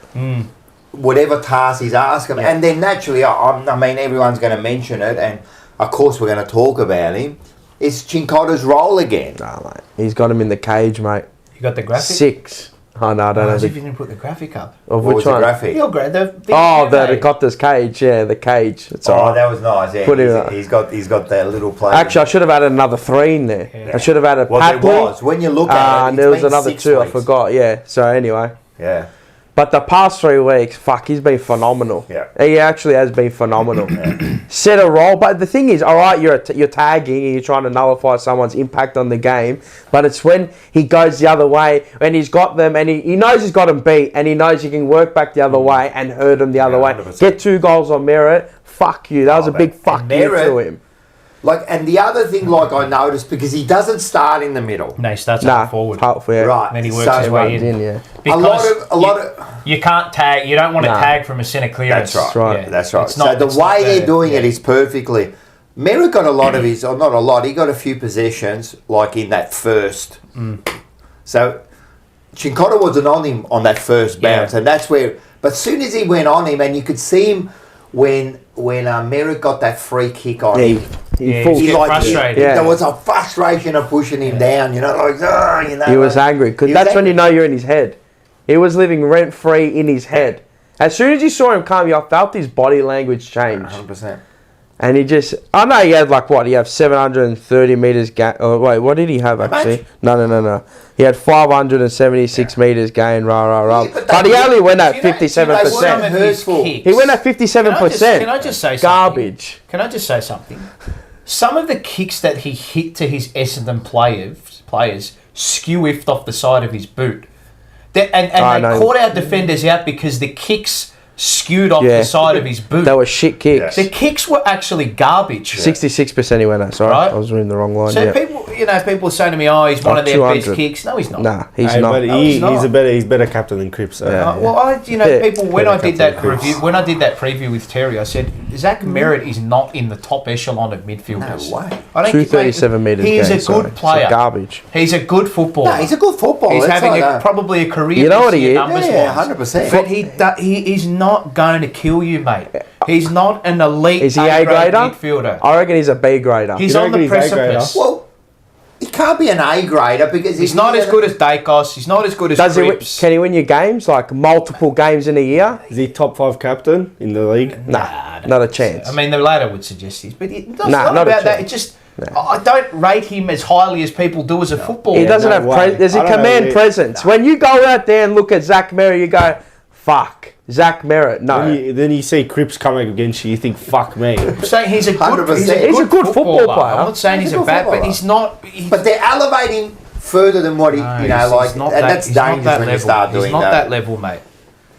Speaker 2: Whatever task he's asking, and then naturally, I mean, everyone's going to mention it, and of course we're going to talk about him. It's Chincotta's role again.
Speaker 3: Nah, mate. He's got him in the cage, mate.
Speaker 4: You got the graphic?
Speaker 3: 6. Oh, no, I don't know.
Speaker 4: As if
Speaker 3: The,
Speaker 4: you didn't put the graphic up.
Speaker 3: of
Speaker 2: What
Speaker 3: which
Speaker 2: was the
Speaker 3: one?
Speaker 2: graphic?
Speaker 4: Your grade, the
Speaker 3: Oh, the
Speaker 4: grade.
Speaker 3: Cotter's cage. Yeah, the cage. It's
Speaker 2: Oh,
Speaker 3: alright.
Speaker 2: that was nice. Yeah,
Speaker 3: Put him
Speaker 2: he's got that little play.
Speaker 3: Actually, I should have added another 3 in there.
Speaker 4: Yeah.
Speaker 3: I should have added
Speaker 2: well, there
Speaker 3: Papley.
Speaker 2: was when you look at it.
Speaker 3: And there was another 2 I
Speaker 2: weeks.
Speaker 3: forgot. Yeah. So anyway.
Speaker 2: Yeah,
Speaker 3: But the past 3 weeks, fuck, he's been phenomenal.
Speaker 2: Yeah.
Speaker 3: He actually has been phenomenal. Set a role, but the thing is, all right, you're tagging and you're trying to nullify someone's impact on the game, but it's when he goes the other way, and he's got them, and he knows he's got them beat, and he knows he can work back the other way and hurt them the other way.
Speaker 2: 100%.
Speaker 3: Get 2 goals on merit. Fuck you. That was a big fuck you
Speaker 2: Merritt-
Speaker 3: to him.
Speaker 2: like, and the other thing, like I noticed, because he doesn't start in the middle.
Speaker 4: No, he starts
Speaker 3: Nah,
Speaker 4: up forward.
Speaker 3: yeah.
Speaker 2: Right.
Speaker 4: And then he works
Speaker 2: So-
Speaker 4: his way in.
Speaker 3: In, yeah.
Speaker 4: Because
Speaker 2: a lot of.
Speaker 4: you can't tag. You don't want to
Speaker 3: Nah.
Speaker 4: tag from a centre clearance.
Speaker 2: That's
Speaker 3: right.
Speaker 4: Yeah.
Speaker 2: That's right.
Speaker 4: It's not-
Speaker 2: so the
Speaker 4: it's not
Speaker 2: way they're
Speaker 4: the-
Speaker 2: doing it
Speaker 4: yeah.
Speaker 2: is perfectly. Merritt got a lot of his, or not a lot. He got a few possessions, like in that first. So Chincotta wasn't on him on that first bounce,
Speaker 4: Yeah.
Speaker 2: and that's where. But as soon as he went on him, and you could see him when Merritt got that free kick on him.
Speaker 4: Yeah,
Speaker 3: full-
Speaker 4: he's
Speaker 2: He
Speaker 4: getting
Speaker 2: like
Speaker 4: frustrated.
Speaker 3: Yeah.
Speaker 2: there was a frustration of pushing him down. You know, like you know.
Speaker 3: He was
Speaker 2: like-
Speaker 3: angry because
Speaker 2: he was
Speaker 3: that's when you
Speaker 2: angry.
Speaker 3: know you're in his head. He was living rent free in his head. As soon as you saw him come, you felt his body language change,
Speaker 2: 100%.
Speaker 3: and he just. I know he had like what? He had 730 meters. Oh wait, what did he have actually? No. He had 576 meters gain. Rah.
Speaker 2: Yeah, but
Speaker 3: but he
Speaker 2: that-
Speaker 3: only went at
Speaker 4: Do you know-
Speaker 3: 57%.
Speaker 4: some of his
Speaker 2: Hurtful.
Speaker 4: kicks-
Speaker 3: He went at 57%.
Speaker 4: Can I just say something?
Speaker 3: Garbage.
Speaker 4: Can I just say something? Some of the kicks that he hit to his Essendon players skew-whiffed off the side of his boot. And
Speaker 3: I
Speaker 4: they
Speaker 3: know.
Speaker 4: caught our defenders out because the kicks skewed off
Speaker 3: Yeah.
Speaker 4: the side of his boot.
Speaker 3: They were shit kicks.
Speaker 4: The kicks were actually garbage.
Speaker 3: 66% he went at. Sorry,
Speaker 4: Right.
Speaker 3: I was reading the wrong line.
Speaker 4: So
Speaker 3: yeah.
Speaker 4: people saying to me, "Oh, he's one
Speaker 3: Like
Speaker 4: of their
Speaker 3: 200.
Speaker 4: best kicks." No, he's not.
Speaker 3: Nah, he's
Speaker 1: Hey,
Speaker 3: not.
Speaker 1: but
Speaker 4: No, he's not.
Speaker 1: he's better captain than Cripps. So.
Speaker 3: Yeah.
Speaker 4: Well,
Speaker 3: Yeah.
Speaker 4: people, when
Speaker 1: Better
Speaker 4: I did
Speaker 1: captain
Speaker 4: that
Speaker 1: Cripps.
Speaker 4: review, when I did that preview with Terry, I said Zach Merritt is not in the top echelon of midfielders.
Speaker 2: No way.
Speaker 4: I don't
Speaker 3: 237 meters.
Speaker 4: He is
Speaker 3: gain,
Speaker 4: a
Speaker 3: sorry.
Speaker 4: good player.
Speaker 3: So garbage.
Speaker 4: He's a good footballer.
Speaker 2: No, he's a good footballer.
Speaker 4: He's
Speaker 2: that's
Speaker 4: having
Speaker 2: like that.
Speaker 4: probably a career.
Speaker 3: You know what
Speaker 4: this
Speaker 3: he
Speaker 4: year,
Speaker 3: is?
Speaker 4: numbers
Speaker 2: Yeah,
Speaker 4: wise.
Speaker 2: 100%.
Speaker 4: But he is not going to kill you, mate. He's not an elite
Speaker 3: Is he
Speaker 4: A
Speaker 3: A
Speaker 4: grade
Speaker 3: grader?
Speaker 4: midfielder.
Speaker 3: I reckon he's a B grader.
Speaker 4: He's
Speaker 1: You
Speaker 4: on
Speaker 1: don't
Speaker 4: the
Speaker 1: reckon he's A grader?
Speaker 4: precipice.
Speaker 2: Well, he can't be an A grader because
Speaker 4: He's not as good as Dacos. He's not as good as
Speaker 3: Does he?
Speaker 4: Cripps.
Speaker 3: Can he win you games like multiple games in a year?
Speaker 1: Is he top 5 captain in the league?
Speaker 3: Nah, not a chance.
Speaker 4: I mean, the latter would suggest this, but it's
Speaker 3: Nah,
Speaker 4: not
Speaker 3: not a
Speaker 4: about that.
Speaker 3: chance.
Speaker 4: It just I don't rate him as highly as people do as a footballer.
Speaker 3: He doesn't
Speaker 1: no
Speaker 3: have
Speaker 1: way.
Speaker 3: there's a
Speaker 1: I don't know
Speaker 3: command
Speaker 1: where-
Speaker 3: presence. When you go out there and look at Zach Merritt, you go, fuck. Zach Merritt, no.
Speaker 1: Then you see Cripps coming against you, you think, fuck me.
Speaker 4: I'm saying he's a good,
Speaker 2: 100%.
Speaker 3: He's a good football player.
Speaker 4: I'm not saying he's a bad, but he's not.
Speaker 2: But they're elevating further than what he, and that's dangerous when you start doing that.
Speaker 4: He's not that level, mate.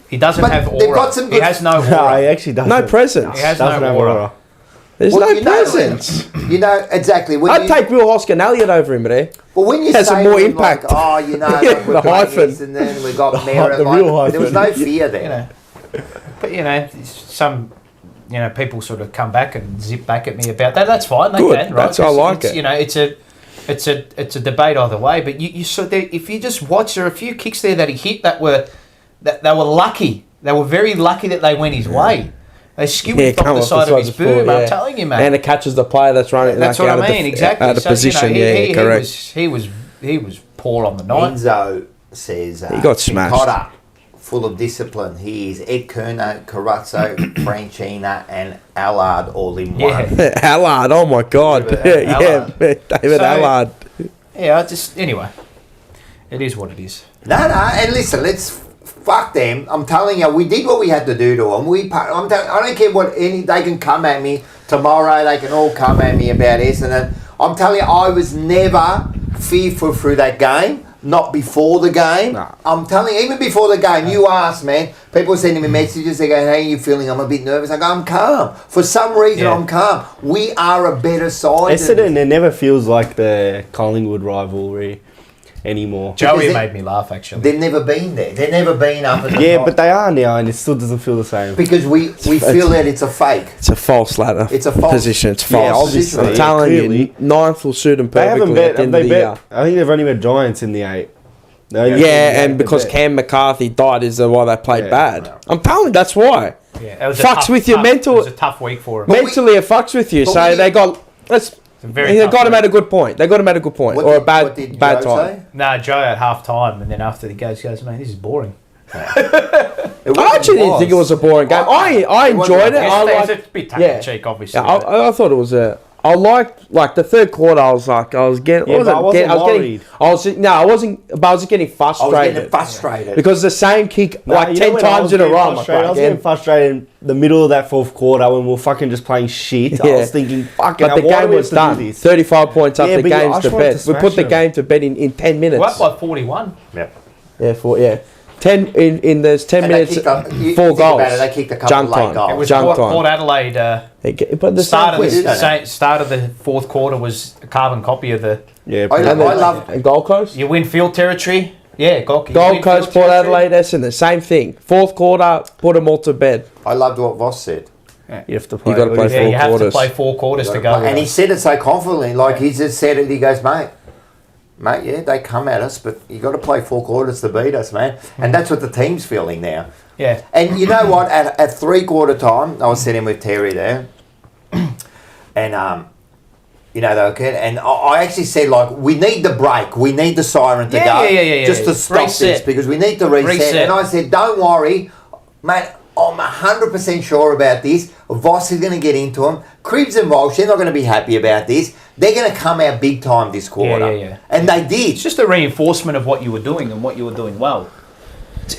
Speaker 4: He doesn't have aura.
Speaker 2: They've got some
Speaker 4: he has no aura.
Speaker 1: No, he actually doesn't.
Speaker 3: No presence.
Speaker 4: He has
Speaker 1: Doesn't
Speaker 4: no
Speaker 1: have
Speaker 4: aura.
Speaker 3: There's
Speaker 2: Well,
Speaker 3: no presence.
Speaker 2: Exactly.
Speaker 3: I'd take Will Hoskin Elliott over him there.
Speaker 2: Well, when you
Speaker 3: Has
Speaker 2: say
Speaker 3: some more
Speaker 2: to him,
Speaker 3: impact.
Speaker 2: like, oh, you know, like, we're
Speaker 3: The
Speaker 2: playing
Speaker 3: hyphen.
Speaker 2: this and then we got Merritt.
Speaker 1: The real
Speaker 2: Like, there was
Speaker 1: hyphen.
Speaker 2: no fear there.
Speaker 4: You know, but some people sort of come back and zip back at me about that. That's fine. They
Speaker 3: Good.
Speaker 4: can, right?
Speaker 3: That's I like it.
Speaker 4: You know, it's a debate either way. But you sort of, if you just watch, there are a few kicks there that he hit that they were lucky. They were very lucky that they went his way. They skewered it
Speaker 3: come
Speaker 4: off the
Speaker 3: off
Speaker 4: side of his boom.
Speaker 3: yeah.
Speaker 4: I'm telling you, mate.
Speaker 3: And it catches the player that's running.
Speaker 4: That's
Speaker 3: like,
Speaker 4: what
Speaker 3: out
Speaker 4: I mean. Exactly.
Speaker 3: Out of
Speaker 4: So,
Speaker 3: position. Correct.
Speaker 4: He was poor on the night.
Speaker 2: Enzo says
Speaker 3: He got smashed.
Speaker 2: Cotter, full of discipline. He is Ed Kerno, Carazzo, Franchina, and Allard all in one.
Speaker 4: Yeah.
Speaker 3: Allard, oh my God.
Speaker 2: Allard.
Speaker 3: David Allard.
Speaker 4: Yeah. Anyway, it is what it is.
Speaker 2: No, and listen, let's fuck them. I'm telling you, we did what we had to do to them. I don't care what they can come at me tomorrow. They can all come at me about Essendon. I'm telling you, I was never fearful through that game. Not before the game.
Speaker 1: Nah.
Speaker 2: I'm telling you, even before the game, you asked, man. People sending me messages. They go, "How are you feeling?" I'm a bit nervous. I go, "I'm calm. For some reason, I'm calm. We are a better side."
Speaker 1: Essendon, it never feels like the Collingwood rivalry anymore.
Speaker 4: Joey made me laugh, actually.
Speaker 2: They've never been there. They've never been up at the
Speaker 1: Yeah,
Speaker 2: top.
Speaker 1: but they are now, and it still doesn't feel the same.
Speaker 2: Because we feel that it's a fake.
Speaker 3: It's a false ladder.
Speaker 2: It's a false
Speaker 3: position. It's
Speaker 2: Yeah,
Speaker 3: false.
Speaker 2: obviously.
Speaker 3: I'm telling you,
Speaker 1: Clearly.
Speaker 3: ninth will suit them
Speaker 1: They haven't
Speaker 3: perfectly
Speaker 1: bet.
Speaker 3: at the
Speaker 1: Have
Speaker 3: end
Speaker 1: they
Speaker 3: of the year.
Speaker 1: bet? I think they've only bet Giants in the 8.
Speaker 3: Yeah, and because Cam McCarthy died is why they played
Speaker 1: Yeah.
Speaker 3: bad. I'm telling you, that's why.
Speaker 4: Yeah, it was
Speaker 3: Fucks with your mental-
Speaker 4: It was a tough week for him.
Speaker 3: Mentally, it fucks with you.
Speaker 2: but
Speaker 3: So
Speaker 2: we-
Speaker 3: they got. They
Speaker 4: Very
Speaker 3: got him
Speaker 4: tough
Speaker 3: at a good point. They got him at a good point,
Speaker 2: What
Speaker 3: or
Speaker 2: did-
Speaker 3: a bad
Speaker 2: what did
Speaker 3: bad
Speaker 2: Joe
Speaker 3: time.
Speaker 2: say?
Speaker 4: No, Joe at half time, and then after he goes, man, this is boring.
Speaker 3: I actually didn't think it was a boring game. I
Speaker 2: It wasn't
Speaker 3: enjoyed it.
Speaker 2: a-
Speaker 3: I
Speaker 4: It's
Speaker 3: liked.
Speaker 4: a bit tongue in cheek, obviously.
Speaker 3: Yeah, I thought it was a. I liked the third quarter. I was getting.
Speaker 1: Yeah, but I wasn't worried.
Speaker 3: I wasn't. But I was just getting
Speaker 2: I was
Speaker 3: frustrated.
Speaker 2: getting frustrated.
Speaker 3: Because the same kick
Speaker 1: Nah,
Speaker 3: like
Speaker 1: you know
Speaker 3: 10
Speaker 1: when I
Speaker 3: times
Speaker 1: was
Speaker 3: in a
Speaker 1: getting
Speaker 3: row. I'm like,
Speaker 1: frustrated? I was getting
Speaker 3: again.
Speaker 1: frustrated in the middle of that fourth quarter when we were fucking just playing shit. I
Speaker 3: Yeah.
Speaker 1: was thinking, fucking
Speaker 3: But the
Speaker 1: why do
Speaker 3: game
Speaker 1: we
Speaker 3: was
Speaker 1: have to
Speaker 3: done.
Speaker 1: do this?
Speaker 3: 35 points up.
Speaker 1: Yeah,
Speaker 3: The
Speaker 1: but I
Speaker 3: game's
Speaker 1: just
Speaker 3: to
Speaker 1: wanted
Speaker 3: bed.
Speaker 1: to
Speaker 3: We
Speaker 1: smash
Speaker 3: put the
Speaker 1: them.
Speaker 3: game to bed in 10 minutes.
Speaker 4: We're up by 41.
Speaker 2: Yeah.
Speaker 3: 10 in there's 10
Speaker 2: And
Speaker 3: minutes.
Speaker 2: they kicked you
Speaker 3: 4
Speaker 2: think
Speaker 3: goals.
Speaker 2: about it, they kicked a couple
Speaker 3: Junk
Speaker 2: of late
Speaker 3: time.
Speaker 2: goals.
Speaker 4: It was
Speaker 3: Junk
Speaker 4: Port
Speaker 3: time.
Speaker 4: Adelaide.
Speaker 3: But the
Speaker 4: Start of
Speaker 3: same
Speaker 2: quiz.
Speaker 4: start of the fourth quarter was a carbon copy of the.
Speaker 1: Yeah,
Speaker 2: I
Speaker 1: pretty much.
Speaker 2: love
Speaker 3: and Gold Coast.
Speaker 4: You win field territory. Yeah, Gold
Speaker 3: Gold Coast, Port Adelaide, Essendon, same thing. Fourth quarter, put them all to bed.
Speaker 2: I loved what Voss said.
Speaker 1: You have to play.
Speaker 3: You gotta play
Speaker 4: Yeah,
Speaker 3: four
Speaker 4: you have
Speaker 3: quarters.
Speaker 4: to play 4 quarters to go.
Speaker 2: And he said it so confidently, like he just said it. He goes, mate, yeah, they come at us, but you got to play 4 quarters to beat us, man. And that's what the team's feeling now.
Speaker 4: Yeah.
Speaker 2: And you know what? At 3/4 time, I was sitting with Terry there, and they were good. And I actually said, like, we need the break, we need the siren to
Speaker 4: Yeah,
Speaker 2: go,
Speaker 4: yeah,
Speaker 2: just to stop
Speaker 4: Reset.
Speaker 2: this because we need to reset. And I said, don't worry, mate. I'm 100% sure about this. Voss is going to get into him. Cribs and Walsh, they're not going to be happy about this. They're going to come out big time this quarter.
Speaker 4: Yeah.
Speaker 2: And they did.
Speaker 4: It's just a reinforcement of what you were doing and what you were doing well.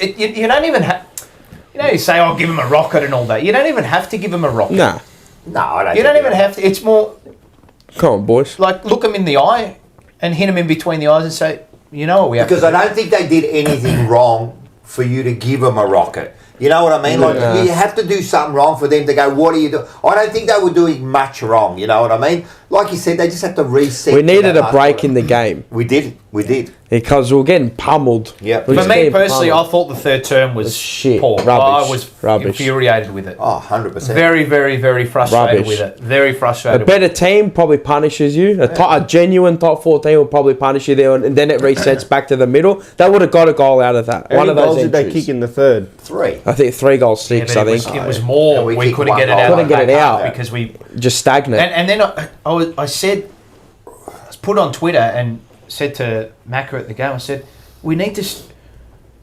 Speaker 4: You don't even have. You say, "Oh, give him a rocket" and all that. You don't even have to give him a rocket.
Speaker 3: Nah.
Speaker 2: No, I don't
Speaker 4: You don't
Speaker 2: think
Speaker 4: even have to. It's more
Speaker 3: Come on, boys.
Speaker 4: like look him in the eye and hit him in between the eyes and say, "You know what we have
Speaker 2: Because
Speaker 4: to
Speaker 2: I don't think they did anything wrong for you to give them a rocket. You know what I mean? Like,
Speaker 3: Yeah.
Speaker 2: you have to do something wrong for them to go, what are you doing? I don't think they were doing much wrong, you know what I mean? Like you said, they just had to reset.
Speaker 3: We needed
Speaker 2: that
Speaker 3: a
Speaker 2: last
Speaker 3: break
Speaker 2: quarter.
Speaker 3: in the game
Speaker 2: We did.
Speaker 3: because we were getting pummeled.
Speaker 2: Yep.
Speaker 3: We
Speaker 4: For
Speaker 3: just
Speaker 4: me
Speaker 3: getting
Speaker 4: personally, I
Speaker 3: pummeled.
Speaker 4: thought the third term was
Speaker 3: shit.
Speaker 4: poor.
Speaker 3: Rubbish.
Speaker 4: I was
Speaker 3: Rubbish.
Speaker 4: infuriated with it.
Speaker 2: Oh, 100%.
Speaker 4: Very, very, very frustrated
Speaker 3: Rubbish.
Speaker 4: with it. Very
Speaker 3: A
Speaker 4: frustrated.
Speaker 3: better team probably punishes you. A genuine top 4 team will probably punish you there, and then it resets back to the middle. They would have got a goal out of that.
Speaker 1: How
Speaker 3: One
Speaker 1: many
Speaker 3: of
Speaker 1: goals
Speaker 3: those
Speaker 1: did they
Speaker 3: entries.
Speaker 1: kick in the third?
Speaker 2: 3.
Speaker 3: I think 3 goals,
Speaker 4: Yeah,
Speaker 3: 6.
Speaker 4: but
Speaker 3: I
Speaker 4: it
Speaker 3: think
Speaker 4: was more.
Speaker 2: And we
Speaker 4: We
Speaker 2: kicked
Speaker 4: couldn't
Speaker 2: one
Speaker 4: get it
Speaker 2: goal.
Speaker 4: out.
Speaker 3: Couldn't get it
Speaker 4: back
Speaker 3: out.
Speaker 4: up because we.
Speaker 3: just stagnant.
Speaker 4: And then I said, I was put on Twitter and said to Macca at the game, I said, we need to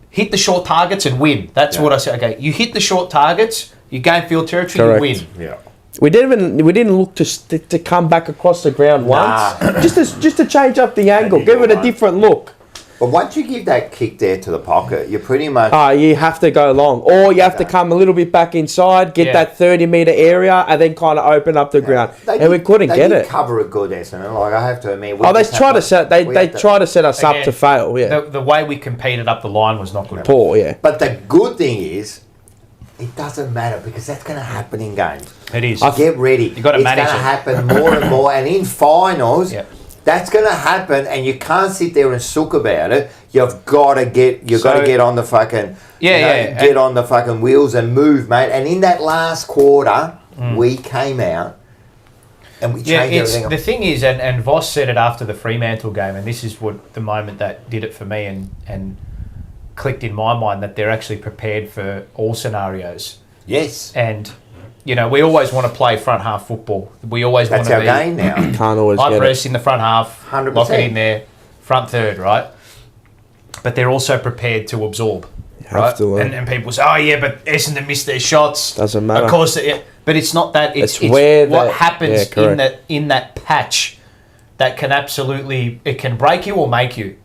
Speaker 4: hit the short targets and win. That's what I said. Okay, you hit the short targets, you gain field territory,
Speaker 3: Correct.
Speaker 4: you win.
Speaker 2: Yeah.
Speaker 3: We didn't look to come back across the ground once. Just to change up the angle, give it a different look.
Speaker 2: But once you give that kick there to the pocket, you're pretty much...
Speaker 3: You have to go long. Or you have to come a little bit back inside, get that 30-metre area, and then kind of open up the ground. We couldn't get it.
Speaker 2: They cover it good, Essendon. Like, I have to admit...
Speaker 3: They try to set us up to fail, yeah.
Speaker 4: The way we competed up the line was not good.
Speaker 3: Poor, yeah.
Speaker 2: But the good thing is, it doesn't matter because that's going to happen in games.
Speaker 4: It is.
Speaker 2: Get ready.
Speaker 4: You've got to manage it.
Speaker 2: It's going to happen more and more. And in finals... That's going to happen, and you can't sit there and sook about it. You've got to get on the fucking get on the fucking wheels and move, mate. And in that last quarter, we came out and we changed everything.
Speaker 4: The thing is, and Voss said it after the Fremantle game, and this is what the moment that did it for me and clicked in my mind that they're actually prepared for all scenarios.
Speaker 2: Yes,
Speaker 4: and. You know, we always want to play front half football. We always want to be...
Speaker 2: That's our game now.
Speaker 3: Can't always
Speaker 4: high
Speaker 3: get
Speaker 4: press
Speaker 3: it.
Speaker 4: in the front half,
Speaker 2: 100%.
Speaker 4: lock it in there, front third, right? But they're also prepared to absorb, right? And people say, oh, yeah, but Essendon missed their shots.
Speaker 3: Doesn't matter.
Speaker 4: Of course, but it's not that. It's what happens in that patch that can absolutely... It can break you or make you,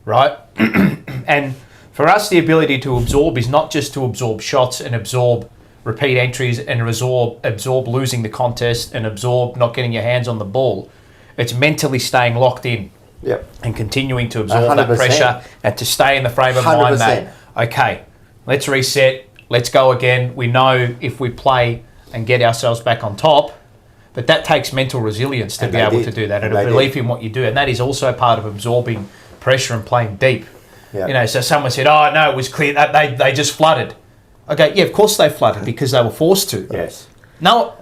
Speaker 4: right? And for us, the ability to absorb is not just to absorb shots and absorb repeat entries and absorb losing the contest and absorb not getting your hands on the ball. It's mentally staying locked in and continuing to absorb 100%. That pressure and to stay in the frame of 100%. Mind that, okay, let's reset, let's go again. We know if we play and get ourselves back on top, but that takes mental resilience to be able to do that and a belief in what you do. And that is also part of absorbing pressure and playing deep. You know, so someone said, oh, no, it was clear that they just flooded. Okay, yeah, of course they flooded because they were forced to.
Speaker 2: Yes.
Speaker 4: No,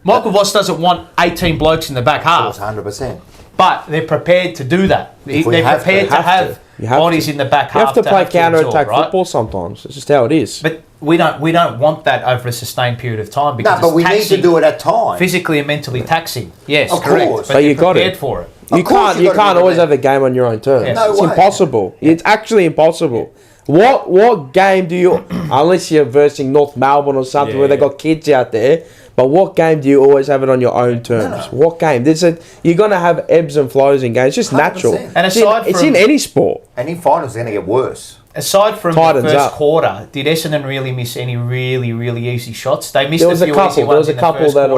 Speaker 4: Michael Voss doesn't want 18 blokes in the back half.
Speaker 2: 100%.
Speaker 4: But they're prepared to do that. They're prepared to have bodies in the back half.
Speaker 3: You have to play counter-attack football sometimes. It's just how it is.
Speaker 4: But we don't want that over a sustained period of time because
Speaker 2: but we need to do it at times.
Speaker 4: Physically and mentally taxing. Yes,
Speaker 2: of
Speaker 4: correct.
Speaker 2: Course.
Speaker 4: But you got it for it.
Speaker 3: You can't always have a game on your own terms.
Speaker 4: Yes.
Speaker 3: It's impossible. It's actually impossible. What game do you, unless you're versing North Melbourne or something where they got kids out there, but what game do you always have it on your own terms? No. What game? You're going to have ebbs and flows in games. It's just 100%. Natural. And it's in any sport.
Speaker 2: And in finals, it's going to get worse.
Speaker 4: Aside from the first quarter, did Essendon really miss any really, really easy shots? They missed a few easy ones. There was a couple
Speaker 3: that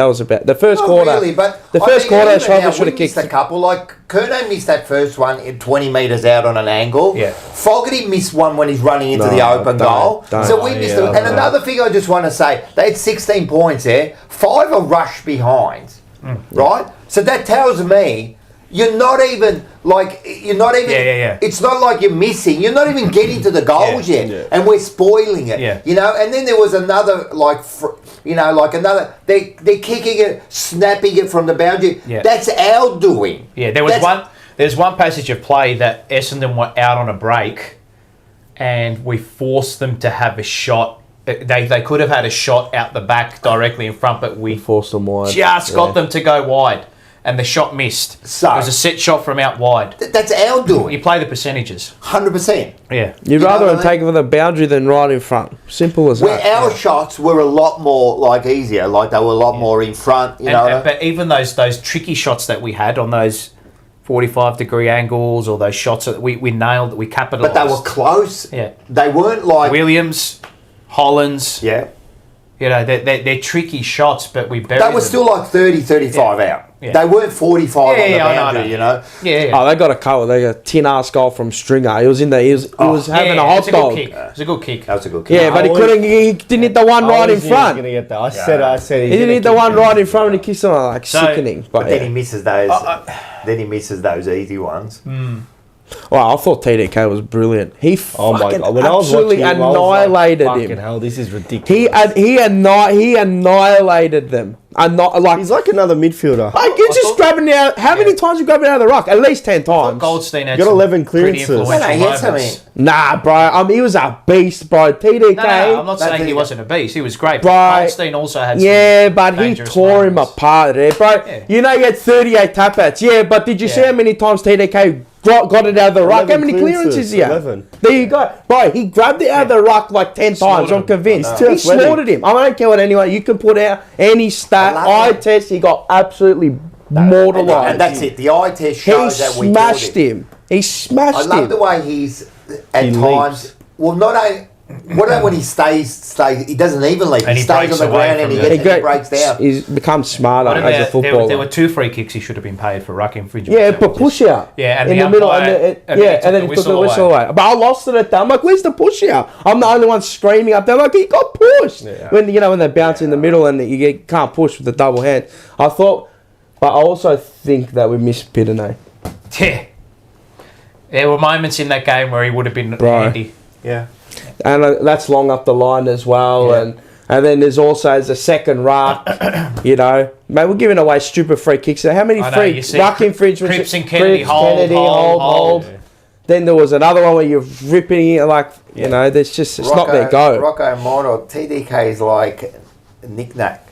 Speaker 3: was about the first quarter.
Speaker 2: Not really, but
Speaker 3: the first quarter, Schreiber should have
Speaker 2: kicked a couple. Like Curnow missed that first one in 20 metres out on an angle.
Speaker 4: Yeah.
Speaker 2: Fogarty missed one when he's running into the open goal. So we missed them. And another thing I just want to say, they had 16 points there. 5 are rushed behind, right? So that tells me. You're not even. It's not like you're missing. You're not even getting to the goals yet, and we're spoiling it.
Speaker 4: Yeah.
Speaker 2: You know. And then there was another They're kicking it, snapping it from the boundary. Yeah. That's our doing.
Speaker 4: Yeah. There's one passage of play that Essendon were out on a break, and we forced them to have a shot. They could have had a shot out the back directly in front, but we
Speaker 3: forced them wide.
Speaker 4: Just got them to go wide. And the shot missed. So it was a set shot from out wide.
Speaker 2: That's our doing.
Speaker 4: You play the percentages.
Speaker 2: 100%.
Speaker 4: Yeah.
Speaker 3: You'd rather take it for the boundary than right in front. Simple as that.
Speaker 2: Our shots were a lot more easier. Like they were a lot more in front. You know.
Speaker 4: But even those tricky shots that we had on those 45-degree angles or those shots that we nailed, that we capitalised.
Speaker 2: But they were close.
Speaker 4: Yeah.
Speaker 2: They weren't like
Speaker 4: Williams, Hollands.
Speaker 2: Yeah.
Speaker 4: You know, they're tricky shots, but we buried them.
Speaker 2: They were still like 30, 35 out. Yeah. They weren't 45 on the boundary, you know.
Speaker 4: Yeah.
Speaker 3: Oh, they got a couple. They got a tin-ass goal from Stringer. He was in there. He was having a hot dog.
Speaker 4: It was a good kick.
Speaker 2: That was a good kick.
Speaker 3: Yeah, but he couldn't. He didn't hit the one right in front.
Speaker 5: He was gonna get that. I said.
Speaker 3: He didn't hit the one right in front, and he kissed him like sickening.
Speaker 2: But then he misses those. Then he misses those easy ones.
Speaker 3: Well, I thought TDK was brilliant. He absolutely annihilated him.
Speaker 5: Fucking hell, this is ridiculous.
Speaker 3: He annihilated them.
Speaker 5: He's like another midfielder.
Speaker 3: Like you're just grabbing it out. How many times you grabbing it out of the ruck? At least 10 times.
Speaker 4: Goldstein had
Speaker 5: got 11 clearances.
Speaker 3: Nah, bro. He was a beast, bro. TDK.
Speaker 4: No, I'm not saying he wasn't a beast. He was great.
Speaker 3: Bro,
Speaker 4: Goldstein also had.
Speaker 3: But he tore him apart there, bro. Yeah. You know, he had 38 tap outs. Yeah, but did you see how many times TDK got it out of the ruck? How many clearances he had? 11. There you go. Bro, he grabbed it out of the ruck like 10 times. I'm convinced. He slaughtered him. I don't care what anyone. You can put out any stat. Eye test, he got absolutely mortalised.
Speaker 2: And that's it. The eye test shows that we
Speaker 3: smashed him. He smashed
Speaker 2: I
Speaker 3: him.
Speaker 2: love the way he's at
Speaker 1: He
Speaker 2: times.
Speaker 1: leaps.
Speaker 2: Well, not only. What about when he stays? He doesn't even leap.
Speaker 4: And
Speaker 2: He
Speaker 4: he
Speaker 2: stays
Speaker 4: breaks
Speaker 2: on the
Speaker 4: away
Speaker 2: ground and
Speaker 4: from
Speaker 2: he
Speaker 4: the-
Speaker 2: breaks down.
Speaker 3: He's become smarter
Speaker 4: What
Speaker 3: as a
Speaker 4: about,
Speaker 3: footballer.
Speaker 4: there were 2 free kicks he should have been paid for ruck infringement.
Speaker 3: Yeah,
Speaker 4: So
Speaker 3: but
Speaker 4: we'll
Speaker 3: push
Speaker 4: just-
Speaker 3: out.
Speaker 4: Yeah, and
Speaker 3: in
Speaker 4: the
Speaker 3: the middle,
Speaker 4: umpire-
Speaker 3: and
Speaker 4: and he took
Speaker 3: then
Speaker 4: the
Speaker 3: he took the
Speaker 4: whistle
Speaker 3: whistle away. But I lost it at that. I'm like, where's the push out? I'm the only one screaming up there. I'm like, he got pushed.
Speaker 1: Yeah.
Speaker 3: When when they bounce in the middle and can't push with the double hand. I thought, but I also think that we missed Pitane.
Speaker 4: Yeah. There were moments in that game where he would have been
Speaker 3: Right.
Speaker 4: handy.
Speaker 2: Yeah.
Speaker 3: And that's long up the line as well.
Speaker 2: Yeah.
Speaker 3: And then there's also the second ruck, Mate, we're giving away stupid free kicks. So how many
Speaker 4: I know,
Speaker 3: free
Speaker 4: you see
Speaker 3: ruck infringements?
Speaker 4: Cripps and Kennedy,
Speaker 3: Cripps, hold.
Speaker 1: Yeah.
Speaker 3: Then there was another one where you're ripping it, like, there's just, it's not their go.
Speaker 2: Rocco Moro, TDK is like a knick-knack.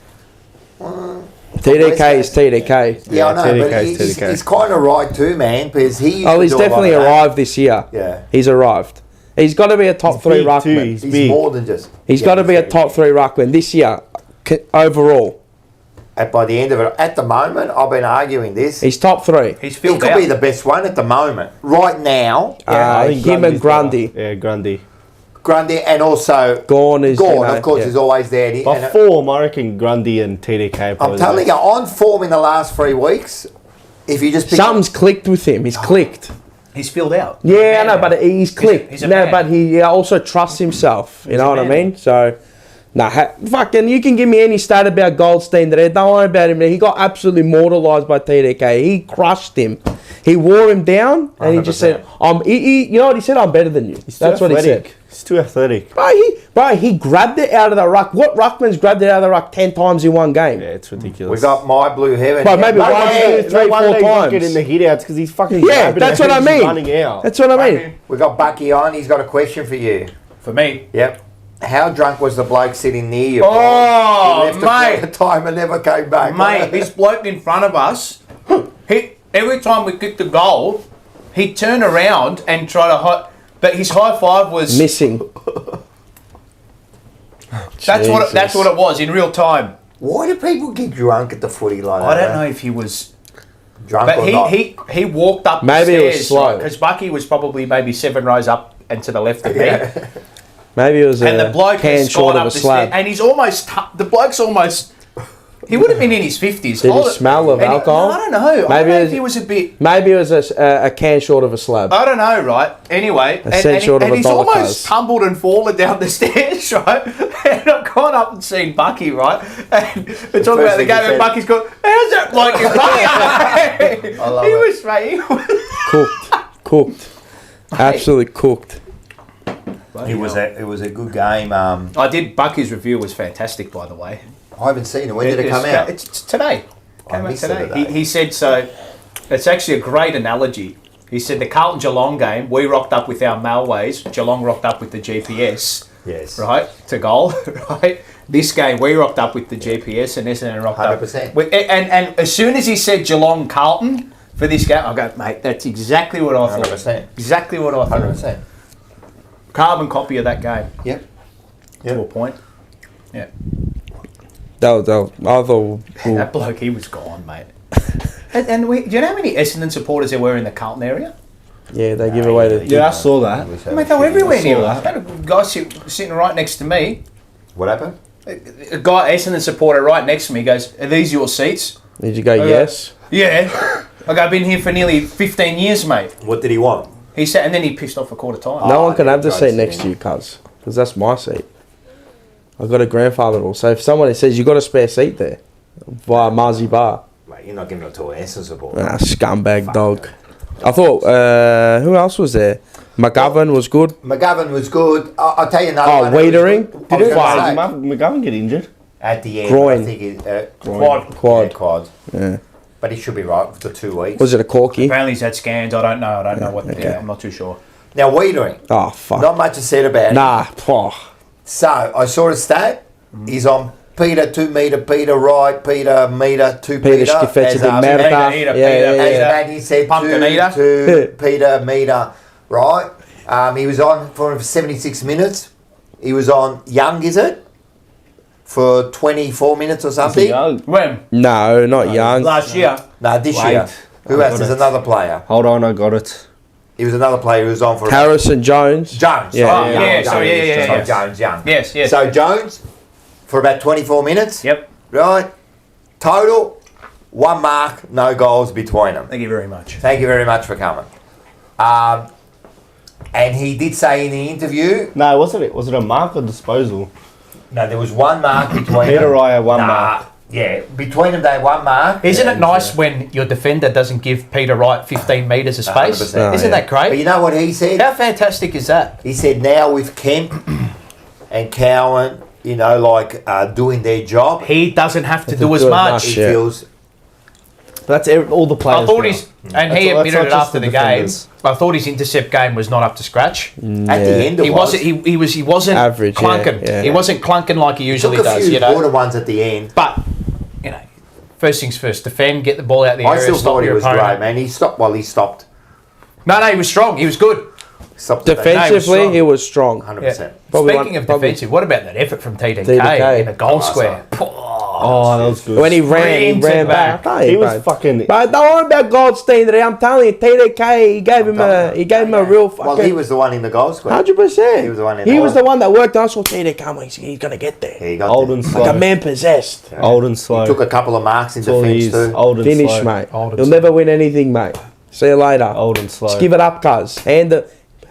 Speaker 3: TDK is TDK.
Speaker 2: Yeah, I know,
Speaker 1: TDK
Speaker 2: but
Speaker 1: is
Speaker 2: he's,
Speaker 1: TDK.
Speaker 2: he's kind of right too, man, because he.
Speaker 3: Oh, he's definitely arrived this year.
Speaker 2: Yeah.
Speaker 3: He's arrived. He's got to be a top
Speaker 1: He's
Speaker 3: 3
Speaker 1: big
Speaker 3: ruckman.
Speaker 1: too, he's
Speaker 2: He's
Speaker 1: big.
Speaker 2: more than just.
Speaker 3: He's got to be a top 3 ruckman this year, overall.
Speaker 2: By the end of it, at the moment, I've been arguing this.
Speaker 3: He's top 3.
Speaker 4: He's
Speaker 2: He
Speaker 4: filled
Speaker 2: could
Speaker 4: out.
Speaker 2: be the best one at the moment. Right now,
Speaker 1: I think
Speaker 3: Him and
Speaker 1: Grundy's
Speaker 3: Grundy.
Speaker 1: better. Yeah, Grundy.
Speaker 2: Grundy and also
Speaker 3: Gorn is,
Speaker 2: of course, is always there.
Speaker 1: By
Speaker 2: And
Speaker 1: form, I reckon Grundy and TDK.
Speaker 2: I'm
Speaker 1: probably
Speaker 2: telling
Speaker 1: the
Speaker 2: you, on form in the last 3 weeks, if you just pick
Speaker 3: Something's clicked with him. He's clicked.
Speaker 4: He's filled out.
Speaker 3: Yeah, I know, but he's clicked.
Speaker 4: He's a man.
Speaker 3: But he also trusts himself. You know what I
Speaker 4: man.
Speaker 3: mean? So, fucking, you can give me any stat about Goldstein today. Don't worry about him. He got absolutely mortalised by TDK. He crushed him. He wore him down, and he just said, you know what he said? I'm better than you.
Speaker 1: He's
Speaker 3: That's
Speaker 1: too
Speaker 3: what he
Speaker 1: athletic.
Speaker 3: said.
Speaker 1: He's too athletic.
Speaker 3: He grabbed it out of the ruck. What ruckman's grabbed it out of the ruck 10 times in one game?
Speaker 1: Yeah, it's ridiculous.
Speaker 2: we got my blue heaven.
Speaker 3: But
Speaker 2: here.
Speaker 3: maybe
Speaker 2: No,
Speaker 3: one,
Speaker 2: yeah,
Speaker 3: two, three,
Speaker 1: no
Speaker 3: 4
Speaker 1: wonder he's not
Speaker 3: times.
Speaker 1: getting the hit outs because he's fucking
Speaker 3: Yeah,
Speaker 1: grabbing
Speaker 3: that's
Speaker 1: it
Speaker 3: what I
Speaker 1: and he's
Speaker 3: mean.
Speaker 1: running out.
Speaker 3: That's what I mean.
Speaker 2: We got Bucky on. He's got a question for you.
Speaker 4: For me.
Speaker 2: Yep. How drunk was the bloke sitting near you?
Speaker 4: Oh,
Speaker 2: he left
Speaker 4: mate.
Speaker 2: at a time and never came back.
Speaker 4: Mate, this bloke in front of us, every time we kicked the goal, he'd turn around and try to but his high five was
Speaker 3: Missing.
Speaker 4: That's what it was in real time.
Speaker 2: Why do people get drunk at the footy like that?
Speaker 4: I don't know if he was,
Speaker 2: Drunk
Speaker 4: but
Speaker 2: or not?
Speaker 4: he walked up
Speaker 3: Maybe
Speaker 4: the
Speaker 3: it was
Speaker 4: stairs
Speaker 3: slow.
Speaker 4: because Bucky was probably maybe 7 rows up and to the left of me,
Speaker 3: Maybe it was
Speaker 4: and
Speaker 3: a
Speaker 4: the bloke
Speaker 3: can
Speaker 4: has
Speaker 3: short
Speaker 4: gone
Speaker 3: of
Speaker 4: up
Speaker 3: a
Speaker 4: the
Speaker 3: slab.
Speaker 4: stairs, and he's almost the bloke's almost. He would have been in his 50s.
Speaker 3: Did he smell of alcohol?
Speaker 4: I don't know. I don't
Speaker 3: Maybe
Speaker 4: know
Speaker 3: it
Speaker 4: if
Speaker 3: was-
Speaker 4: he was a bit.
Speaker 3: Maybe it was a can short of a slab.
Speaker 4: I don't know, right? Anyway,
Speaker 3: cent short of a
Speaker 4: he's
Speaker 3: dollar
Speaker 4: almost
Speaker 3: cuz.
Speaker 4: tumbled and fallen down the stairs, right? And I've gone up and seen Bucky, right? And we're talking about the
Speaker 2: thing
Speaker 4: game,
Speaker 2: he
Speaker 4: and
Speaker 2: said-
Speaker 4: Bucky's gone, how's that bloke in Bucky?
Speaker 2: I love
Speaker 4: He
Speaker 2: it.
Speaker 4: was, mate, he was.
Speaker 3: Cooked. Absolutely cooked.
Speaker 2: It was a good game.
Speaker 4: I did, Bucky's review was fantastic, by the way.
Speaker 2: I haven't seen it. When did it come out?
Speaker 4: It's today. Came out
Speaker 2: missed it
Speaker 4: today.
Speaker 2: today.
Speaker 4: He said, so, it's actually a great analogy. He said the Carlton Geelong game, we rocked up with our Malways, Geelong rocked up with the GPS.
Speaker 2: Yes.
Speaker 4: Right, to goal, right? This game, we rocked up with the GPS and Essendon rocked
Speaker 2: 100%.
Speaker 4: up. And as soon as he said Geelong Carlton for this game, I go, mate, that's exactly what I thought.
Speaker 2: 100%.
Speaker 4: Exactly what I thought.
Speaker 2: 100%.
Speaker 4: Carbon copy of that game.
Speaker 2: Yep.
Speaker 4: To a point. Yeah.
Speaker 3: I thought.
Speaker 4: That bloke, he was gone, mate. and do you know how many Essendon supporters there were in the Carlton area?
Speaker 3: Yeah, they give away the.
Speaker 1: Yeah, I saw that.
Speaker 4: Mate, they were everywhere
Speaker 1: saw
Speaker 4: near us.
Speaker 1: that.
Speaker 4: I had a guy sitting right next to me.
Speaker 2: What happened?
Speaker 4: A guy, Essendon supporter, right next to me goes, "Are these your seats?"
Speaker 3: Did you go yes?
Speaker 4: Yeah. I go, I've been here for nearly 15 years, mate.
Speaker 2: What did he want?
Speaker 4: He said, and then he pissed off a quarter time.
Speaker 3: No one can have the
Speaker 2: yeah,
Speaker 3: seat next to you, cuz. Because that's my seat. I've got a grandfather rule. So if somebody says you got a spare seat there, via Marzi Bar.
Speaker 2: Mate, you're not giving it to an Essendon supporter.
Speaker 3: Scumbag dog. I thought, who else was there? McGovern was good.
Speaker 2: McGovern was good. I'll tell you another
Speaker 3: Oh,
Speaker 2: one. that was
Speaker 3: Wiedering?
Speaker 2: good.
Speaker 3: Did
Speaker 2: I was
Speaker 3: it?
Speaker 2: gonna
Speaker 1: Why,
Speaker 2: say,
Speaker 1: did McGovern get injured?
Speaker 2: at the end,
Speaker 3: Groin.
Speaker 2: I think it,
Speaker 3: Quad.
Speaker 2: Yeah, quad.
Speaker 3: Yeah.
Speaker 2: But he should be right for 2 weeks.
Speaker 3: Was it a corky?
Speaker 4: Apparently he's had scans. I don't know what.
Speaker 3: Okay.
Speaker 4: Yeah, I'm not too sure.
Speaker 2: Now, Wiedering,
Speaker 3: Oh, fuck.
Speaker 2: not much is said about him.
Speaker 3: Nah. Oh.
Speaker 2: So, I saw a stat. He's on Peter 2 metre, Peter right, Peter metre, 2
Speaker 3: Peter
Speaker 2: Peter.
Speaker 3: Schifetz
Speaker 2: as,
Speaker 3: de Merda.
Speaker 4: Peter,
Speaker 2: as Maggie said,
Speaker 4: Pumpkin
Speaker 2: 2
Speaker 4: eater.
Speaker 2: Peter metre, right? He was on for 76 minutes. He was on Young, is it? For 24 minutes or something.
Speaker 4: When?
Speaker 3: No, not young.
Speaker 4: Last year.
Speaker 2: No, this
Speaker 1: Wait.
Speaker 2: year. Who
Speaker 1: I
Speaker 2: else?
Speaker 1: got
Speaker 2: There's
Speaker 1: it.
Speaker 2: another player.
Speaker 1: Hold on, I got it.
Speaker 2: He was another player who was on for
Speaker 3: Harrison Jones.
Speaker 2: Jones.
Speaker 3: Yeah.
Speaker 2: Sorry,
Speaker 4: Yeah, sorry, yeah.
Speaker 2: Sorry, Jones, young.
Speaker 4: Yes, yes.
Speaker 2: So Jones, for about 24 minutes.
Speaker 4: Yep.
Speaker 2: Right. Total, 1 mark, no goals between them.
Speaker 4: Thank you very much.
Speaker 2: Thank you very much for coming. And he did say in the interview,
Speaker 1: No, was it a mark or disposal?
Speaker 2: no, there was 1 mark between
Speaker 1: Peter
Speaker 2: them.
Speaker 1: Ryan, 1 mark.
Speaker 2: Yeah, between them they had 1 mark.
Speaker 4: Isn't it nice when your defender doesn't give Peter Wright 15 metres of space?
Speaker 2: 100%.
Speaker 4: Isn't that
Speaker 2: But
Speaker 4: great?
Speaker 2: you know what he said?
Speaker 4: How fantastic is that?
Speaker 2: He said now with Kemp and Cowan, you know, like doing their job,
Speaker 4: He doesn't have to
Speaker 3: to
Speaker 4: do as
Speaker 3: do as
Speaker 4: much.
Speaker 3: much.
Speaker 2: he
Speaker 3: Yeah.
Speaker 2: feels
Speaker 1: That's all the players.
Speaker 4: I thought
Speaker 1: now.
Speaker 4: his, and he
Speaker 1: That's
Speaker 4: admitted
Speaker 1: not
Speaker 4: it
Speaker 1: just
Speaker 4: after
Speaker 1: the
Speaker 4: the game.
Speaker 1: defenders.
Speaker 4: I thought his intercept game was not up to scratch.
Speaker 2: at the end it
Speaker 4: He
Speaker 2: was.
Speaker 4: wasn't. He wasn't
Speaker 3: Average, yeah,
Speaker 4: clunking.
Speaker 3: yeah.
Speaker 4: He wasn't clunking like he usually
Speaker 2: took a
Speaker 4: does.
Speaker 2: few
Speaker 4: You know.
Speaker 2: quarter ones at the end.
Speaker 4: But you know, first things first. Defend. Get the ball out the
Speaker 2: I
Speaker 4: area.
Speaker 2: still
Speaker 4: Stop
Speaker 2: thought he
Speaker 4: your
Speaker 2: was
Speaker 4: opponent.
Speaker 2: great, man. He stopped while he stopped.
Speaker 4: No, he was strong. He was good.
Speaker 2: Stopped
Speaker 3: Defensively,
Speaker 4: strong.
Speaker 3: he was strong.
Speaker 2: 100%.
Speaker 3: Probably
Speaker 4: Speaking
Speaker 3: one-
Speaker 4: of
Speaker 3: probably-
Speaker 4: defensive, what about that effort from TDK,
Speaker 3: TDK.
Speaker 4: in a goal square?
Speaker 1: Oh, that was good.
Speaker 3: When he ran
Speaker 4: Screamed it
Speaker 3: back.
Speaker 4: back.
Speaker 3: Hey,
Speaker 1: He was
Speaker 3: bro.
Speaker 1: fucking.
Speaker 3: But don't worry about Goldstein today. I'm telling you, TDK, he gave him a real fucking.
Speaker 2: Well, he was the one in the goal square.
Speaker 3: 100%.
Speaker 2: He was the one in
Speaker 3: He
Speaker 2: the
Speaker 3: was
Speaker 2: goal.
Speaker 3: the one that worked. I saw TDK. He's gonna get there.
Speaker 2: Yeah, he got
Speaker 1: Old
Speaker 2: there.
Speaker 1: and
Speaker 3: Like
Speaker 1: slow.
Speaker 3: a man possessed.
Speaker 1: Old and slow.
Speaker 2: He took a couple of marks in
Speaker 1: That's all he
Speaker 2: defence
Speaker 1: is.
Speaker 2: too.
Speaker 1: Old and
Speaker 3: Finish,
Speaker 1: slow.
Speaker 3: mate.
Speaker 4: Old and
Speaker 3: You'll
Speaker 4: slow.
Speaker 3: never win anything, mate. See you later.
Speaker 1: Old and slow.
Speaker 3: Just give it up, cuz.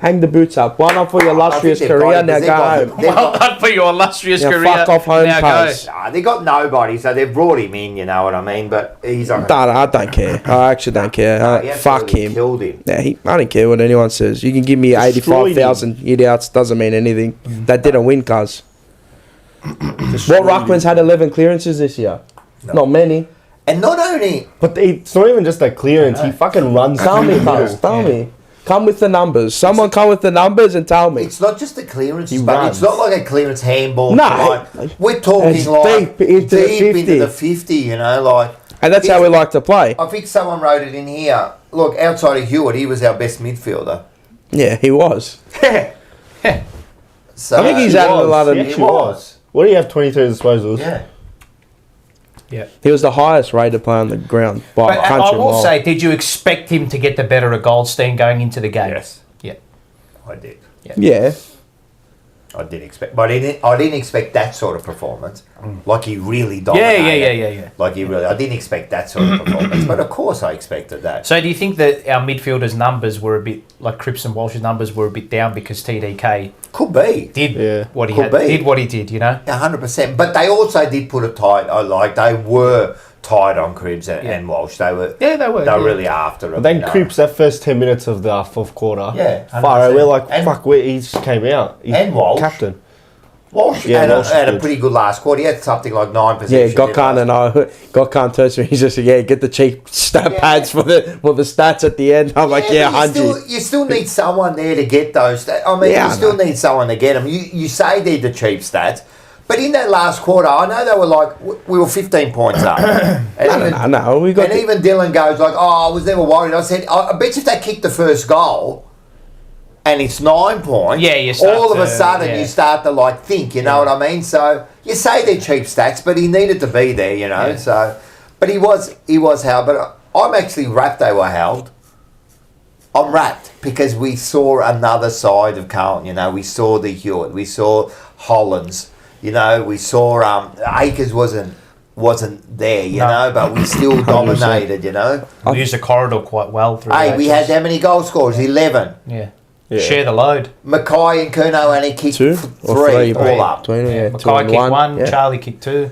Speaker 3: Hang the boots up. One up for your illustrious
Speaker 2: I think they've
Speaker 3: career.
Speaker 2: got
Speaker 3: Now
Speaker 2: him,
Speaker 3: go
Speaker 2: 'cause
Speaker 3: home.
Speaker 2: they've
Speaker 4: Well
Speaker 2: got-
Speaker 4: done for your illustrious
Speaker 3: Now
Speaker 4: career.
Speaker 3: fuck off home,
Speaker 4: Now go.
Speaker 3: cuz.
Speaker 2: They got nobody, so they've brought him in, you know what I mean? But he's on.
Speaker 3: I don't care. I actually don't care.
Speaker 2: He
Speaker 3: Fuck
Speaker 2: absolutely
Speaker 3: him.
Speaker 2: Killed him.
Speaker 3: Yeah, I don't care what anyone says. You can give me 85,000 idiots. Doesn't mean anything. That didn't win, cuz. What Ruckman's had 11 clearances this year? Not many.
Speaker 2: And not only
Speaker 1: But it's not even just a clearance. He fucking runs.
Speaker 3: Tell me,
Speaker 1: through the
Speaker 3: cuz.
Speaker 1: middle.
Speaker 3: Tell me. Come with the numbers. Someone come with the numbers and tell me.
Speaker 2: it's not just the clearances,
Speaker 1: He
Speaker 2: but
Speaker 1: runs.
Speaker 2: it's not like a clearance handball.
Speaker 3: No.
Speaker 2: Like, we're talking
Speaker 3: It's
Speaker 2: like
Speaker 3: deep into the 50.
Speaker 2: into the 50, you know, like.
Speaker 3: And that's how we like to play.
Speaker 2: I think someone wrote it in here. Look, outside of Hewitt, he was our best midfielder.
Speaker 3: Yeah, he was.
Speaker 2: So,
Speaker 3: I think he's added a lot of.
Speaker 1: He
Speaker 2: He
Speaker 1: actually
Speaker 2: was.
Speaker 1: What do you have? 23 disposals.
Speaker 2: Yeah.
Speaker 3: He was the highest rated player on the ground by
Speaker 4: But
Speaker 3: a
Speaker 4: I
Speaker 3: country
Speaker 4: will
Speaker 3: mile.
Speaker 4: say, did you expect him to get the better of Goldstein going into the game?
Speaker 2: Yes.
Speaker 4: Yeah.
Speaker 2: I did.
Speaker 3: Yeah.
Speaker 2: I did expect, but I didn't expect that sort of performance. Like he really
Speaker 4: Yeah,
Speaker 2: dominated.
Speaker 4: yeah.
Speaker 2: Like he really, I didn't expect that sort of performance. But of course, I expected that.
Speaker 4: So do you think that our midfielders' numbers were a bit, like Cripps and Walsh's numbers were a bit down because TDK
Speaker 2: Could be.
Speaker 4: did
Speaker 1: Yeah.
Speaker 4: what he
Speaker 2: Could
Speaker 4: had,
Speaker 2: be.
Speaker 4: did what he did, you know?
Speaker 2: 100%. But they also did put it tight. They were tight on Cribs and Walsh. They were.
Speaker 4: Yeah, they were.
Speaker 2: They were really after him.
Speaker 1: But then
Speaker 2: you know.
Speaker 1: Cripps, that first 10 minutes of the fourth quarter.
Speaker 2: Yeah,
Speaker 1: Far out.
Speaker 2: 100%.
Speaker 1: We're like,
Speaker 2: And-
Speaker 1: fuck, he just came out. He's
Speaker 2: And Walsh.
Speaker 1: captain.
Speaker 2: Walsh
Speaker 1: Yeah,
Speaker 2: had,
Speaker 1: Walsh
Speaker 2: had a
Speaker 1: did.
Speaker 2: pretty good last quarter. He had something like 9
Speaker 3: Yeah,
Speaker 2: possessions.
Speaker 3: Gokhan and Gokhan turns to me. He's just get the cheap stat pads for the stats at the end. I'm like,
Speaker 2: but
Speaker 3: 100.
Speaker 2: you still need someone there to get those. I mean,
Speaker 3: Yeah,
Speaker 2: you
Speaker 3: I
Speaker 2: still
Speaker 3: know.
Speaker 2: need someone to get them. You say they're the cheap stats, but in that last quarter, I know they were like we were 15 points up. And
Speaker 3: No. We got.
Speaker 2: And even Dylan goes like, "Oh, I was never worried." I said, "I bet you if they kick the first goal, and it's 9 points,
Speaker 4: Yeah, you start
Speaker 2: all of a
Speaker 4: to-
Speaker 2: sudden
Speaker 4: yeah.
Speaker 2: you start to like think." You know what I mean? So you say they're cheap stats, but he needed to be there. You know, so but he was held. But I'm actually wrapped they were held. I'm wrapped because we saw another side of Carlton. You know, we saw the Hewitt, we saw Hollands. You know, we saw Akers wasn't there. You know, but we still dominated. You know,
Speaker 4: We used the corridor quite well through
Speaker 2: hey,
Speaker 4: that.
Speaker 2: we had how many goal scorers? 11.
Speaker 4: Yeah. Share the load.
Speaker 2: Mackay and Kurno only kicked
Speaker 3: 2 or 3
Speaker 2: all up.
Speaker 4: Yeah,
Speaker 3: two
Speaker 4: Mackay
Speaker 3: and
Speaker 4: kicked one,
Speaker 3: Yeah.
Speaker 4: Charlie kicked 2.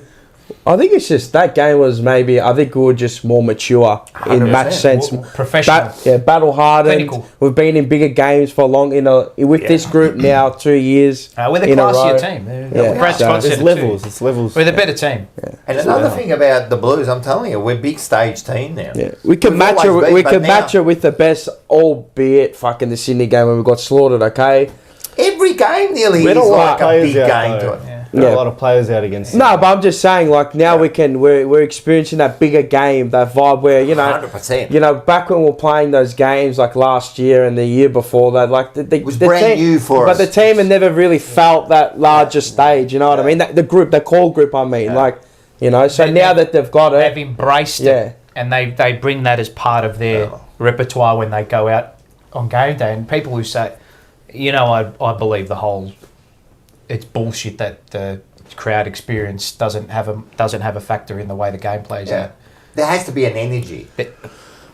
Speaker 3: I think it's just that game was maybe. I think we were just more mature in
Speaker 2: 100%.
Speaker 3: match sense.
Speaker 4: Professional.
Speaker 3: Battle hardened.
Speaker 4: Clinical.
Speaker 3: We've been in bigger games for long. With this group now, 2 years.
Speaker 4: We're the
Speaker 3: in a row.
Speaker 4: classier team.
Speaker 3: Yeah,
Speaker 4: Brad
Speaker 3: so
Speaker 4: Scott said
Speaker 1: It's
Speaker 4: it
Speaker 1: levels.
Speaker 4: too.
Speaker 1: It's levels.
Speaker 4: We're the better team.
Speaker 2: And another thing about the Blues, I'm telling you, we're a big stage team now.
Speaker 3: Yeah, we can
Speaker 2: We've
Speaker 3: match it.
Speaker 2: always been,
Speaker 3: We
Speaker 2: but
Speaker 3: can
Speaker 2: now-
Speaker 3: match it with the best, albeit fucking the Sydney game when we got slaughtered. Okay.
Speaker 2: Every game nearly
Speaker 1: We
Speaker 2: is
Speaker 1: don't
Speaker 2: like a
Speaker 1: players
Speaker 2: big
Speaker 1: out,
Speaker 2: game
Speaker 1: though.
Speaker 2: to it.
Speaker 1: There are
Speaker 3: Yeah.
Speaker 1: a lot of players out against
Speaker 3: No, but I'm just saying, like now we're experiencing that bigger game, that vibe where
Speaker 2: 100%.
Speaker 3: back when we were playing those games like last year and the year before that, like it
Speaker 2: was brand new for
Speaker 3: but
Speaker 2: us.
Speaker 3: the team had never really felt that larger stage. You know what I mean? The group, the core group. I mean, So now that they've got
Speaker 4: They've
Speaker 3: it,
Speaker 4: embraced
Speaker 3: Yeah.
Speaker 4: it, and they bring that as part of their repertoire when they go out on game day, and people who say, I believe the whole, it's bullshit that the crowd experience doesn't have a factor in the way the game plays out.
Speaker 2: There has to be an energy.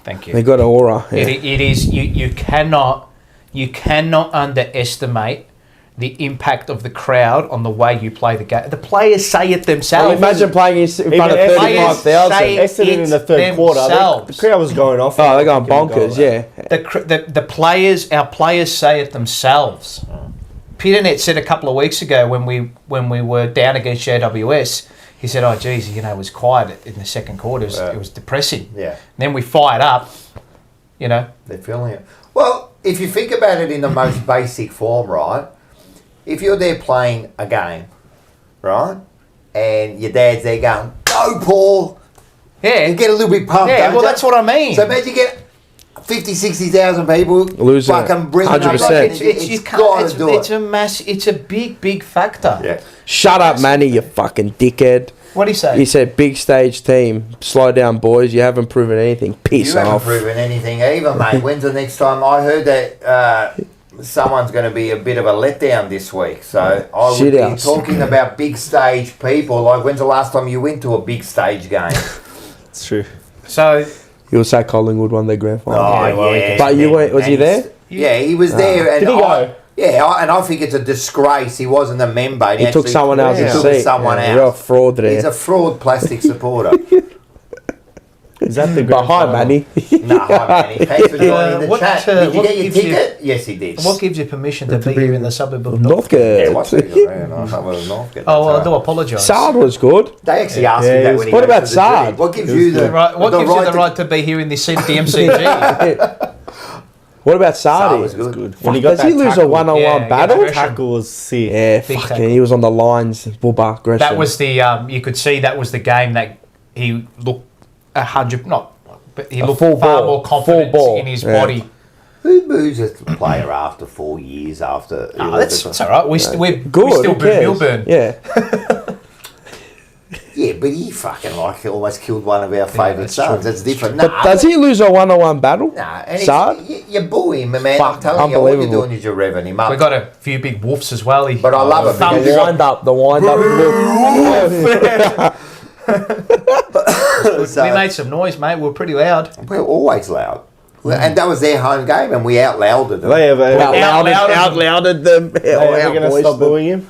Speaker 4: Thank you.
Speaker 3: They got an aura. Yeah.
Speaker 4: It is you cannot underestimate the impact of the crowd on the way you play the game. The players say it themselves.
Speaker 3: Well, imagine playing in front of 35,000.
Speaker 1: Essendon in the third quarter, the crowd was going off.
Speaker 3: Oh, they're going bonkers, yeah.
Speaker 4: Our players say it themselves. Peternet said a couple of weeks ago when we were down against JWS, he said, "Oh, geez, it was quiet in the second quarter. It was depressing."
Speaker 2: Yeah.
Speaker 4: And then we fired up.
Speaker 2: They're feeling it. Well, if you think about it in the most basic form, right? If you're there playing a game, right, and your dad's there going, "Go, Paul!"
Speaker 4: Yeah,
Speaker 2: you get a little bit pumped.
Speaker 4: Yeah,
Speaker 2: don't
Speaker 4: well,
Speaker 2: you?
Speaker 4: that's what I mean.
Speaker 2: So imagine you get 50, 60,000 people
Speaker 3: losing
Speaker 2: fucking bringing
Speaker 3: 100%.
Speaker 4: It's a big factor.
Speaker 2: Yeah.
Speaker 3: Shut up, Manny, you fucking dickhead.
Speaker 4: What do you say?
Speaker 3: He said, big stage team. Slow down, boys. You haven't proven anything. Piss
Speaker 2: You
Speaker 3: off.
Speaker 2: haven't proven anything either, mate. When's the next time? I heard that someone's going to be a bit of a letdown this week. So I would be talking about big stage people. Like, when's the last time you went to a big stage game?
Speaker 1: It's true.
Speaker 4: So...
Speaker 3: He was say Collingwood won their grand final.
Speaker 2: Oh, yeah.
Speaker 3: But you went, was he there?
Speaker 2: Yeah, he was there. And
Speaker 1: did he go?
Speaker 2: And I think it's a disgrace. He wasn't a member.
Speaker 3: He took someone else's seat.
Speaker 2: Took someone else.
Speaker 3: You're a fraud there.
Speaker 2: He's a fraud plastic supporter.
Speaker 1: Is that the
Speaker 3: But
Speaker 1: grand
Speaker 3: hi,
Speaker 1: final?
Speaker 3: Manny.
Speaker 2: No, hi, Manny. Thanks for joining the
Speaker 4: what,
Speaker 2: chat.
Speaker 4: uh,
Speaker 2: Did you
Speaker 4: what
Speaker 2: get your
Speaker 4: gives you-
Speaker 2: ticket? Yes, he did.
Speaker 4: What gives you permission to be here in the suburb of
Speaker 3: Northcote.
Speaker 2: Yeah, what's it? I thought it was Northcote.
Speaker 4: Oh, well, I do apologise.
Speaker 3: Sard was good.
Speaker 2: They actually asked me that when he
Speaker 3: What
Speaker 2: goes
Speaker 3: about
Speaker 2: to the
Speaker 3: Sard?
Speaker 2: G. What gives you the
Speaker 4: What
Speaker 2: the
Speaker 4: gives you the
Speaker 2: to-
Speaker 4: right to be here in this seat at the MCG?
Speaker 3: What about
Speaker 2: Sard
Speaker 3: Sardi?
Speaker 2: was good.
Speaker 1: When he
Speaker 3: Does he lose a
Speaker 1: tackle,
Speaker 3: one-on-one
Speaker 4: Yeah,
Speaker 3: battle?
Speaker 4: against
Speaker 1: tackle was sick.
Speaker 3: Yeah,
Speaker 4: Big
Speaker 3: fucking,
Speaker 4: tackle.
Speaker 3: he was on the lines. Bubba aggression.
Speaker 4: That was the you could see that was the game that he looked 100, but he looked
Speaker 3: full
Speaker 4: far
Speaker 3: ball.
Speaker 4: more confident
Speaker 3: Full ball.
Speaker 4: in his
Speaker 3: Yeah.
Speaker 4: body.
Speaker 2: Who boos a player after 4 years after?
Speaker 4: Oh, that's all right. We still
Speaker 3: good.
Speaker 4: boo
Speaker 3: Who cares?
Speaker 4: Milburn.
Speaker 3: Yeah.
Speaker 2: Yeah, but he fucking almost killed one of our favourite
Speaker 4: that's
Speaker 2: sons.
Speaker 4: true.
Speaker 2: That's different.
Speaker 3: But does he lose a one-on-one battle?
Speaker 2: Nah, and
Speaker 3: Sard?
Speaker 2: you boo him, man.
Speaker 3: Fuck,
Speaker 2: I'm telling you, all you're
Speaker 3: unbelievable.
Speaker 2: doing is you're revving him up.
Speaker 4: We got a few big wolves as well.
Speaker 2: But I love it because
Speaker 3: The
Speaker 2: you got-
Speaker 3: wind-up.
Speaker 2: So,
Speaker 4: we made some noise, mate. We were pretty loud.
Speaker 2: we're always loud. And that was their home game, and we out-louded them.
Speaker 1: Are they ever
Speaker 3: Out-louded them.
Speaker 1: going to stop booing him?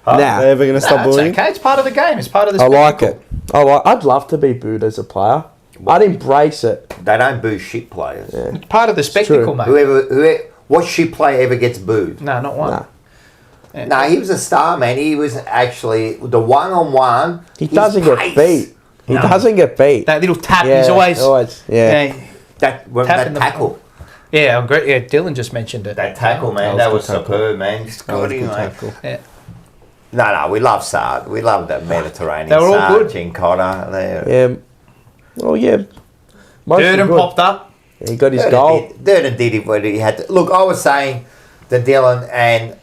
Speaker 3: Nah.
Speaker 1: Are they ever going to stop
Speaker 4: It's
Speaker 1: booing?
Speaker 4: okay. It's part of the game. It's part of the
Speaker 3: I like
Speaker 4: spectacle.
Speaker 3: it. I'd love to be booed as a player. I'd embrace it.
Speaker 2: They don't boo shit players.
Speaker 4: It's part of the spectacle,
Speaker 3: true.
Speaker 4: mate.
Speaker 2: Whoever, what shit player ever gets booed?
Speaker 4: No, not one.
Speaker 3: Nah.
Speaker 2: No, he was a star, man. He was actually the one-on-one.
Speaker 3: He
Speaker 2: his
Speaker 3: doesn't get
Speaker 2: pace.
Speaker 3: beat. He
Speaker 2: No.
Speaker 3: doesn't get beat.
Speaker 4: That little tap.
Speaker 3: Yeah,
Speaker 4: He's always.
Speaker 3: yeah.
Speaker 2: That
Speaker 4: Tapping the-
Speaker 2: tackle.
Speaker 4: Yeah, I'm great. Yeah, Dylan just mentioned it.
Speaker 2: That tackle, man. That was superb, man. Scotty, mate.
Speaker 4: Yeah.
Speaker 2: No, we love Sard. We love the Mediterranean.
Speaker 4: They were all
Speaker 2: Sard,
Speaker 4: good.
Speaker 2: Chincotta.
Speaker 3: Yeah. Well, yeah. Most
Speaker 4: Durden
Speaker 3: are good.
Speaker 4: popped up.
Speaker 3: He got his goal.
Speaker 2: Durden did it what he had to. Look, I was saying that Dylan, and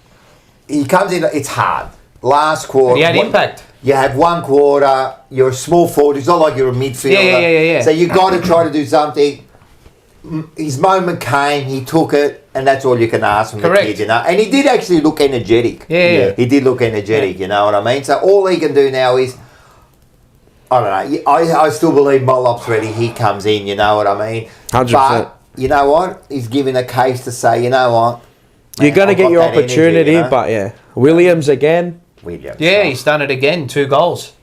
Speaker 2: he comes in, it's hard. Last quarter.
Speaker 4: He had impact.
Speaker 2: You have 1 quarter, you're a small forward. It's not like you're a midfielder.
Speaker 4: Yeah.
Speaker 2: So you got to try to do something. His moment came, he took it, and that's all you can ask from
Speaker 4: Correct.
Speaker 2: the kid, you know. And he did actually look energetic.
Speaker 4: Yeah.
Speaker 2: He did look energetic, you know what I mean? So all he can do now is, I don't know, I still believe Mollop's ready. He comes in, you know what I mean?
Speaker 3: 100%.
Speaker 2: But, you know what? He's giving a case to say, you know what?
Speaker 3: You're going to
Speaker 2: I've
Speaker 3: get
Speaker 2: got
Speaker 3: your
Speaker 2: that energy,
Speaker 3: opportunity,
Speaker 2: you know?
Speaker 3: but yeah. Williams again.
Speaker 2: Williams.
Speaker 4: Yeah, he's done it again. 2 goals.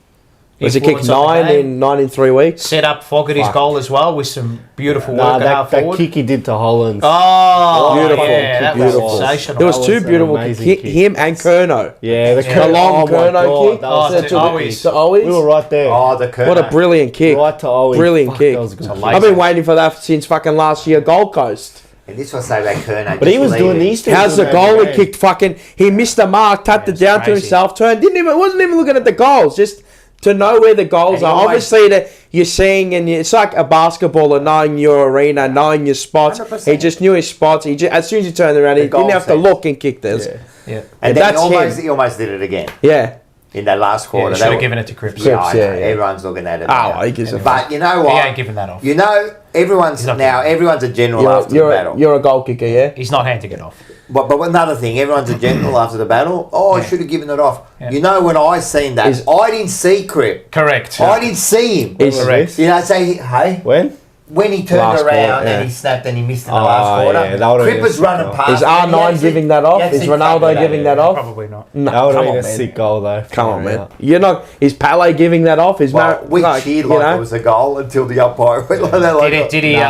Speaker 3: Was he kicked
Speaker 4: Influence on the game.
Speaker 3: 9 in 3 weeks?
Speaker 4: Set up Fogarty's
Speaker 3: Fuck.
Speaker 4: goal as well with some beautiful
Speaker 1: Nah,
Speaker 4: work at half
Speaker 1: that
Speaker 4: forward.
Speaker 1: kick he did to Holland.
Speaker 4: Oh,
Speaker 3: Beautiful.
Speaker 4: Yeah, that
Speaker 3: Beautiful.
Speaker 4: was sensational.
Speaker 3: There was
Speaker 1: That
Speaker 3: 2
Speaker 1: was an
Speaker 3: beautiful
Speaker 1: amazing
Speaker 3: kicks.
Speaker 1: kick.
Speaker 3: Him and Kerno.
Speaker 1: Yeah, the
Speaker 3: The long
Speaker 1: oh my
Speaker 3: Kerno
Speaker 1: God,
Speaker 3: kick.
Speaker 1: that was
Speaker 4: Oh,
Speaker 1: such
Speaker 4: to
Speaker 1: a
Speaker 4: Owies.
Speaker 3: To Owies.
Speaker 1: We were right there.
Speaker 2: Oh, the Kerner.
Speaker 3: What a brilliant kick.
Speaker 1: Right to Owies.
Speaker 3: Brilliant
Speaker 1: Fuck,
Speaker 3: kick.
Speaker 1: that was good.
Speaker 4: It's a
Speaker 3: I've been waiting for that since fucking last year, Gold Coast.
Speaker 2: And this was say about Kerner.
Speaker 1: But he was doing these things.
Speaker 3: How's the
Speaker 1: in
Speaker 3: goal he
Speaker 1: game.
Speaker 3: kicked? Fucking, he missed the mark, tapped it
Speaker 4: it's
Speaker 3: down to
Speaker 4: crazy.
Speaker 3: himself, turned, wasn't even looking at the goals, just to know where the goals
Speaker 2: And he
Speaker 3: are.
Speaker 2: always-
Speaker 3: Obviously, that you're seeing, and it's like a basketballer knowing your arena, knowing your spots.
Speaker 2: 100%.
Speaker 3: He just knew his spots. As soon as he turned around, he didn't
Speaker 2: goal
Speaker 3: have to
Speaker 2: sense.
Speaker 3: look and kick this.
Speaker 4: Yeah.
Speaker 2: And then
Speaker 3: That's
Speaker 2: he almost did it again.
Speaker 3: Yeah.
Speaker 2: in that last quarter.
Speaker 4: Should have given it to Cripps.
Speaker 2: Yeah, I know.
Speaker 3: yeah.
Speaker 2: Everyone's looking at it.
Speaker 3: Oh,
Speaker 2: now.
Speaker 3: he gives a
Speaker 2: But you know
Speaker 4: He
Speaker 2: what?
Speaker 4: ain't giving that off.
Speaker 2: You know, everyone's
Speaker 4: not
Speaker 2: a general after the battle.
Speaker 3: You're a goal kicker, yeah?
Speaker 4: He's not handing it off.
Speaker 2: But another thing, everyone's a general after the battle. Oh, I should have given it off.
Speaker 4: Yeah.
Speaker 2: You know, when I seen that, I didn't see Crip.
Speaker 4: Correct.
Speaker 2: I didn't see him.
Speaker 4: Correct.
Speaker 2: You know, say, hey,
Speaker 1: When
Speaker 2: he turned
Speaker 3: Last
Speaker 2: around
Speaker 3: quarter,
Speaker 2: and he snapped and he missed in the last quarter.
Speaker 1: yeah, that would've
Speaker 2: Crip
Speaker 1: been
Speaker 2: was
Speaker 1: a
Speaker 2: running
Speaker 1: sick
Speaker 2: past.
Speaker 3: Is
Speaker 2: him.
Speaker 3: R9 giving that off? Is Ronaldo giving that off?
Speaker 4: Probably not.
Speaker 3: No,
Speaker 1: That would
Speaker 3: come
Speaker 1: have
Speaker 3: on,
Speaker 1: been a
Speaker 3: man.
Speaker 1: sick goal though.
Speaker 3: Come on, man. You're not. Is Pele giving that off? Is
Speaker 2: Well, we cheered like it was a goal until the umpire went like that. Like,
Speaker 4: Did he?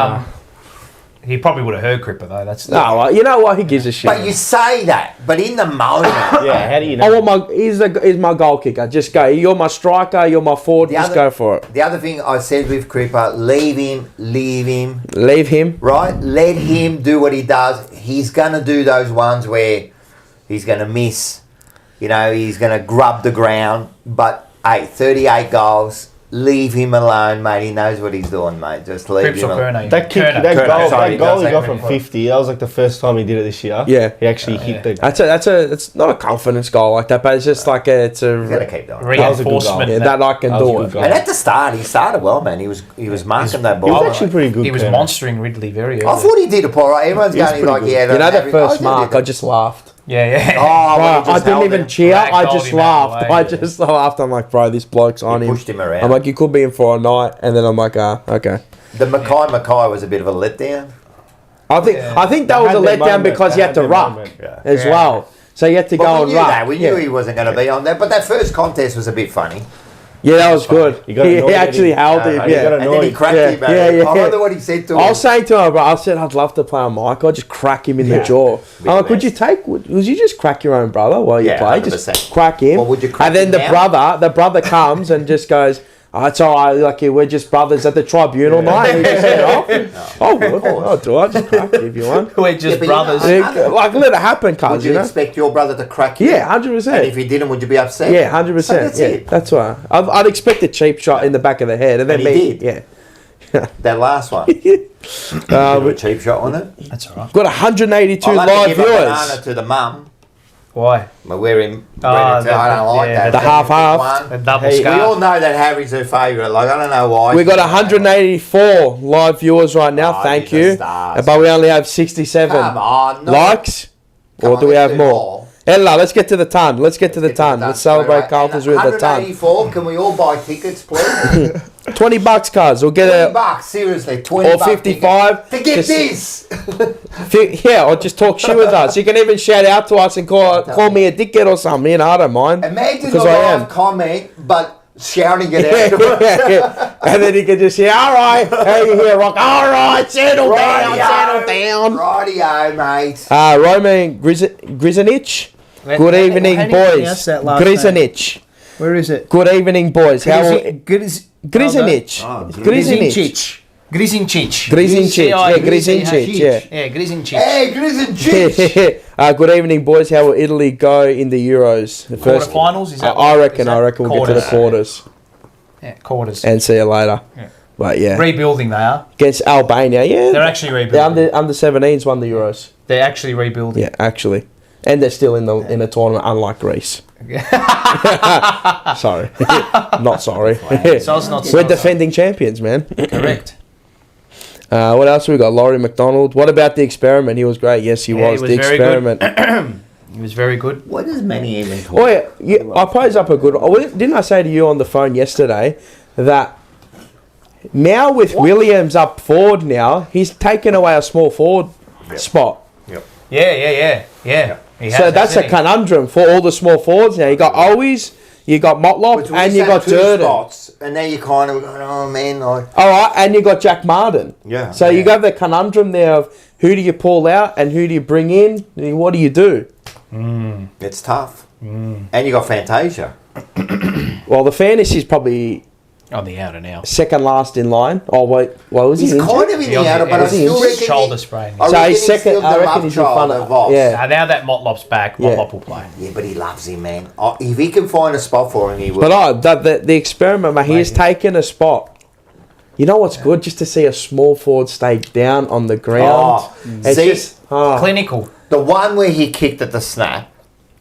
Speaker 4: He probably would have heard Cripper though. That's
Speaker 3: No, you know what? He gives a shit.
Speaker 2: but you say that, but in the moment,
Speaker 1: Yeah, how do you
Speaker 3: I
Speaker 1: know?
Speaker 3: want he's my goal kicker. Just go. You're my striker. You're my forward. Just go for it.
Speaker 2: The other thing I said with Cripper, leave him,
Speaker 3: Leave him.
Speaker 2: right? Let him do what he does. He's going to do those ones where he's going to miss, you know, he's going to grub the ground. But, hey, 38 goals, leave him alone, mate. He knows what he's doing, mate. Just leave
Speaker 4: Cripps
Speaker 2: him
Speaker 4: or
Speaker 2: alone.
Speaker 4: Kerner?
Speaker 1: That kick,
Speaker 4: Kerner.
Speaker 1: that goal he got
Speaker 2: Kerner.
Speaker 1: from 50. That was like the first time he did it this year.
Speaker 3: Yeah.
Speaker 1: he actually hit the.
Speaker 3: It's not a confidence goal like that, but it's just like
Speaker 2: He's going to keep doing it.
Speaker 4: Reinforcement.
Speaker 3: yeah, that I can
Speaker 1: That was a
Speaker 3: do
Speaker 1: good
Speaker 3: it.
Speaker 1: goal.
Speaker 2: And at the start, he started well, man. He was marking that
Speaker 1: He
Speaker 2: ball.
Speaker 1: was actually pretty good.
Speaker 4: He was
Speaker 1: Kerner.
Speaker 4: monstering Ridley very early.
Speaker 2: I thought he did a poor. Everyone's
Speaker 1: He was
Speaker 2: going
Speaker 1: pretty
Speaker 2: like,
Speaker 1: good.
Speaker 2: yeah.
Speaker 3: You know
Speaker 2: that
Speaker 3: the first mark, I just laughed.
Speaker 4: Yeah.
Speaker 2: Oh,
Speaker 3: Bro,
Speaker 2: when he
Speaker 3: I
Speaker 2: just
Speaker 3: didn't
Speaker 2: held
Speaker 3: even
Speaker 2: him.
Speaker 3: cheer. I
Speaker 4: Ragdolled
Speaker 3: just
Speaker 4: him out of
Speaker 3: laughed.
Speaker 4: the way,
Speaker 3: I
Speaker 4: yeah.
Speaker 3: just laughed. I'm like, bro, this bloke's on him.
Speaker 2: Pushed him around.
Speaker 3: I'm like, you could be in for a night, and then I'm like, okay.
Speaker 2: The Mackay was a bit of a letdown.
Speaker 3: I think that
Speaker 1: They
Speaker 3: was a
Speaker 1: had their
Speaker 3: letdown
Speaker 1: moment.
Speaker 3: because
Speaker 1: They
Speaker 3: he
Speaker 1: had
Speaker 3: had to
Speaker 1: their
Speaker 3: ruck
Speaker 1: moment.
Speaker 3: as
Speaker 4: Yeah.
Speaker 3: well. So you had to
Speaker 2: But
Speaker 3: go
Speaker 2: we
Speaker 3: and
Speaker 2: knew
Speaker 3: ruck.
Speaker 2: that. We knew he wasn't going to be on there. But that first contest was a bit funny.
Speaker 3: Yeah, that was good.
Speaker 1: You got
Speaker 3: He
Speaker 1: annoyed,
Speaker 3: actually
Speaker 1: didn't
Speaker 3: held
Speaker 1: you?
Speaker 3: him.
Speaker 1: You got
Speaker 3: Yeah.
Speaker 2: And then he
Speaker 1: annoyed.
Speaker 2: cracked him, man.
Speaker 3: Yeah, yeah.
Speaker 2: I wonder what he said to him.
Speaker 3: I was saying to him, bro, I said I'd love to play on Mike. I'd just crack him in the jaw. I'm like, would you just crack your own brother while you
Speaker 2: Yeah,
Speaker 3: play?
Speaker 2: 100%.
Speaker 3: Just crack him.
Speaker 2: Well, would you crack
Speaker 3: and then
Speaker 2: him
Speaker 3: the brother comes and just goes, oh, it's all right, like we're just brothers at the tribunal night. And he just said, I'll do it. Just crack it if you want.
Speaker 4: We're just
Speaker 2: but you
Speaker 4: brothers.
Speaker 2: know,
Speaker 3: Like, let it happen,
Speaker 2: Would
Speaker 3: cuz,
Speaker 2: you
Speaker 3: you know?
Speaker 2: expect your brother to crack you?
Speaker 3: Yeah, 100%.
Speaker 2: And if he didn't, would you be upset?
Speaker 3: Yeah, 100%.
Speaker 2: So that's
Speaker 3: yeah,
Speaker 2: it.
Speaker 3: that's right. I'd expect a cheap shot in the back of the head, and then
Speaker 2: And he did.
Speaker 3: Yeah.
Speaker 2: That last one. You do a cheap shot on it.
Speaker 4: That's all right.
Speaker 3: Got 182
Speaker 2: I'd like to
Speaker 3: live
Speaker 2: give a banana
Speaker 3: viewers.
Speaker 2: to the mum.
Speaker 4: Why?
Speaker 2: But we're in.
Speaker 4: Oh,
Speaker 2: I don't like
Speaker 4: yeah,
Speaker 2: that.
Speaker 3: the half-half.
Speaker 2: One.
Speaker 4: A double
Speaker 2: We all
Speaker 4: scarf.
Speaker 2: know that Harry's her favourite. Like, I don't know why.
Speaker 3: We got 184 live viewers right now.
Speaker 2: Oh,
Speaker 3: Thank
Speaker 2: you're the
Speaker 3: you.
Speaker 2: stars.
Speaker 3: But we only have 67
Speaker 2: Come on. No.
Speaker 3: likes.
Speaker 2: Come
Speaker 3: Or
Speaker 2: on,
Speaker 3: do we
Speaker 2: let's
Speaker 3: have
Speaker 2: do
Speaker 3: more? Ella, let's get to the ton. Let's get to the ton. Let's celebrate Carlton's with the ton.
Speaker 2: 184. Can we all buy tickets, please?
Speaker 3: $20, cuz. We'll get
Speaker 2: $20
Speaker 3: a.
Speaker 2: bucks, seriously. 20
Speaker 3: Or
Speaker 2: bucks
Speaker 3: 55.
Speaker 2: to get
Speaker 3: Just-
Speaker 2: this.
Speaker 3: Yeah, or just talk shit with us. You can even shout out to us and call me a dickhead or something. You know, I don't mind.
Speaker 2: Imagine
Speaker 3: Because
Speaker 2: the
Speaker 3: I
Speaker 2: live
Speaker 3: am.
Speaker 2: comment, but shouting it out.
Speaker 3: Yeah. And then he can just say, all right, how you here, Rock? All right, settle down, settle down.
Speaker 2: Rightio, mate.
Speaker 3: Roman Grisanich. Good evening, boys. Grisanich.
Speaker 4: Where is it?
Speaker 3: Good evening, boys. How
Speaker 4: Grizinich.
Speaker 3: Grisanich. Grisanich.
Speaker 4: Grizinchich.
Speaker 3: Grizinchich. Yeah, Grizinchich. Yeah.
Speaker 4: Yeah, Grizinchich.
Speaker 2: Hey, Grizz and Chich.
Speaker 3: Good evening, boys. How will Italy go in the Euros? The first,
Speaker 4: Quarterfinals? Is that
Speaker 3: I reckon we'll get to the quarters
Speaker 4: Yeah, quarters.
Speaker 3: and see you later.
Speaker 4: Yeah.
Speaker 3: But yeah,
Speaker 4: Rebuilding, they are.
Speaker 3: against Albania,
Speaker 4: They're
Speaker 3: yeah.
Speaker 4: actually
Speaker 3: The
Speaker 4: rebuilding.
Speaker 3: under 17s won the Euros.
Speaker 4: They're actually rebuilding.
Speaker 3: Yeah, actually, and they're still in the tournament, unlike Greece. Sorry, not sorry.
Speaker 4: So it's not
Speaker 3: We're defending champions, man.
Speaker 4: correct.
Speaker 3: What else we got? Laurie McDonald. What about the experiment? He was great. Yes, he
Speaker 4: Yeah,
Speaker 3: was.
Speaker 4: he was
Speaker 3: The
Speaker 4: very good.
Speaker 3: experiment.
Speaker 4: He was very good.
Speaker 2: What does Manny even talk?
Speaker 3: Oh yeah, I posed up a good. Didn't I say to you on the phone yesterday that now with Williams up forward now, he's taken away a small forward spot.
Speaker 4: Yeah. He
Speaker 3: So
Speaker 4: has,
Speaker 3: that's a
Speaker 4: hasn't he?
Speaker 3: conundrum for all the small forwards now. You got Owies, you got Motlop,
Speaker 2: Which we
Speaker 3: and
Speaker 2: used
Speaker 3: you
Speaker 2: to have
Speaker 3: got
Speaker 2: two
Speaker 3: Durden.
Speaker 2: spots, and now you kind of going, oh man, like,
Speaker 3: All right, and you got Jack Martin.
Speaker 2: Yeah.
Speaker 3: So you got the conundrum there of who do you pull out and who do you bring in? What do you do?
Speaker 2: it's tough. And you got Fantasia.
Speaker 3: Well, the fantasy's probably
Speaker 4: On the outer now.
Speaker 3: second last in line. Oh wait, what was he?
Speaker 2: He's
Speaker 3: injured?
Speaker 2: kind of in the outer, but I still reckon
Speaker 4: shoulder sprain.
Speaker 2: I
Speaker 3: So
Speaker 2: reckon
Speaker 3: he's second.
Speaker 2: still
Speaker 3: I
Speaker 2: the
Speaker 3: reckon
Speaker 2: love
Speaker 3: he's in
Speaker 2: child
Speaker 3: front
Speaker 2: of
Speaker 3: of
Speaker 2: Voss.
Speaker 3: yeah.
Speaker 4: Now that Motlop's back,
Speaker 3: Yeah.
Speaker 4: Motlop will play.
Speaker 2: Yeah, but he loves him, man. Oh, if he can find a spot for him, he will.
Speaker 3: But the experiment, mate, he has taken a spot. You know what's good? Just to see a small forward stay down on the ground.
Speaker 2: Oh,
Speaker 3: It's
Speaker 2: see,
Speaker 3: just, oh.
Speaker 4: Clinical.
Speaker 2: the one where he kicked at the snap,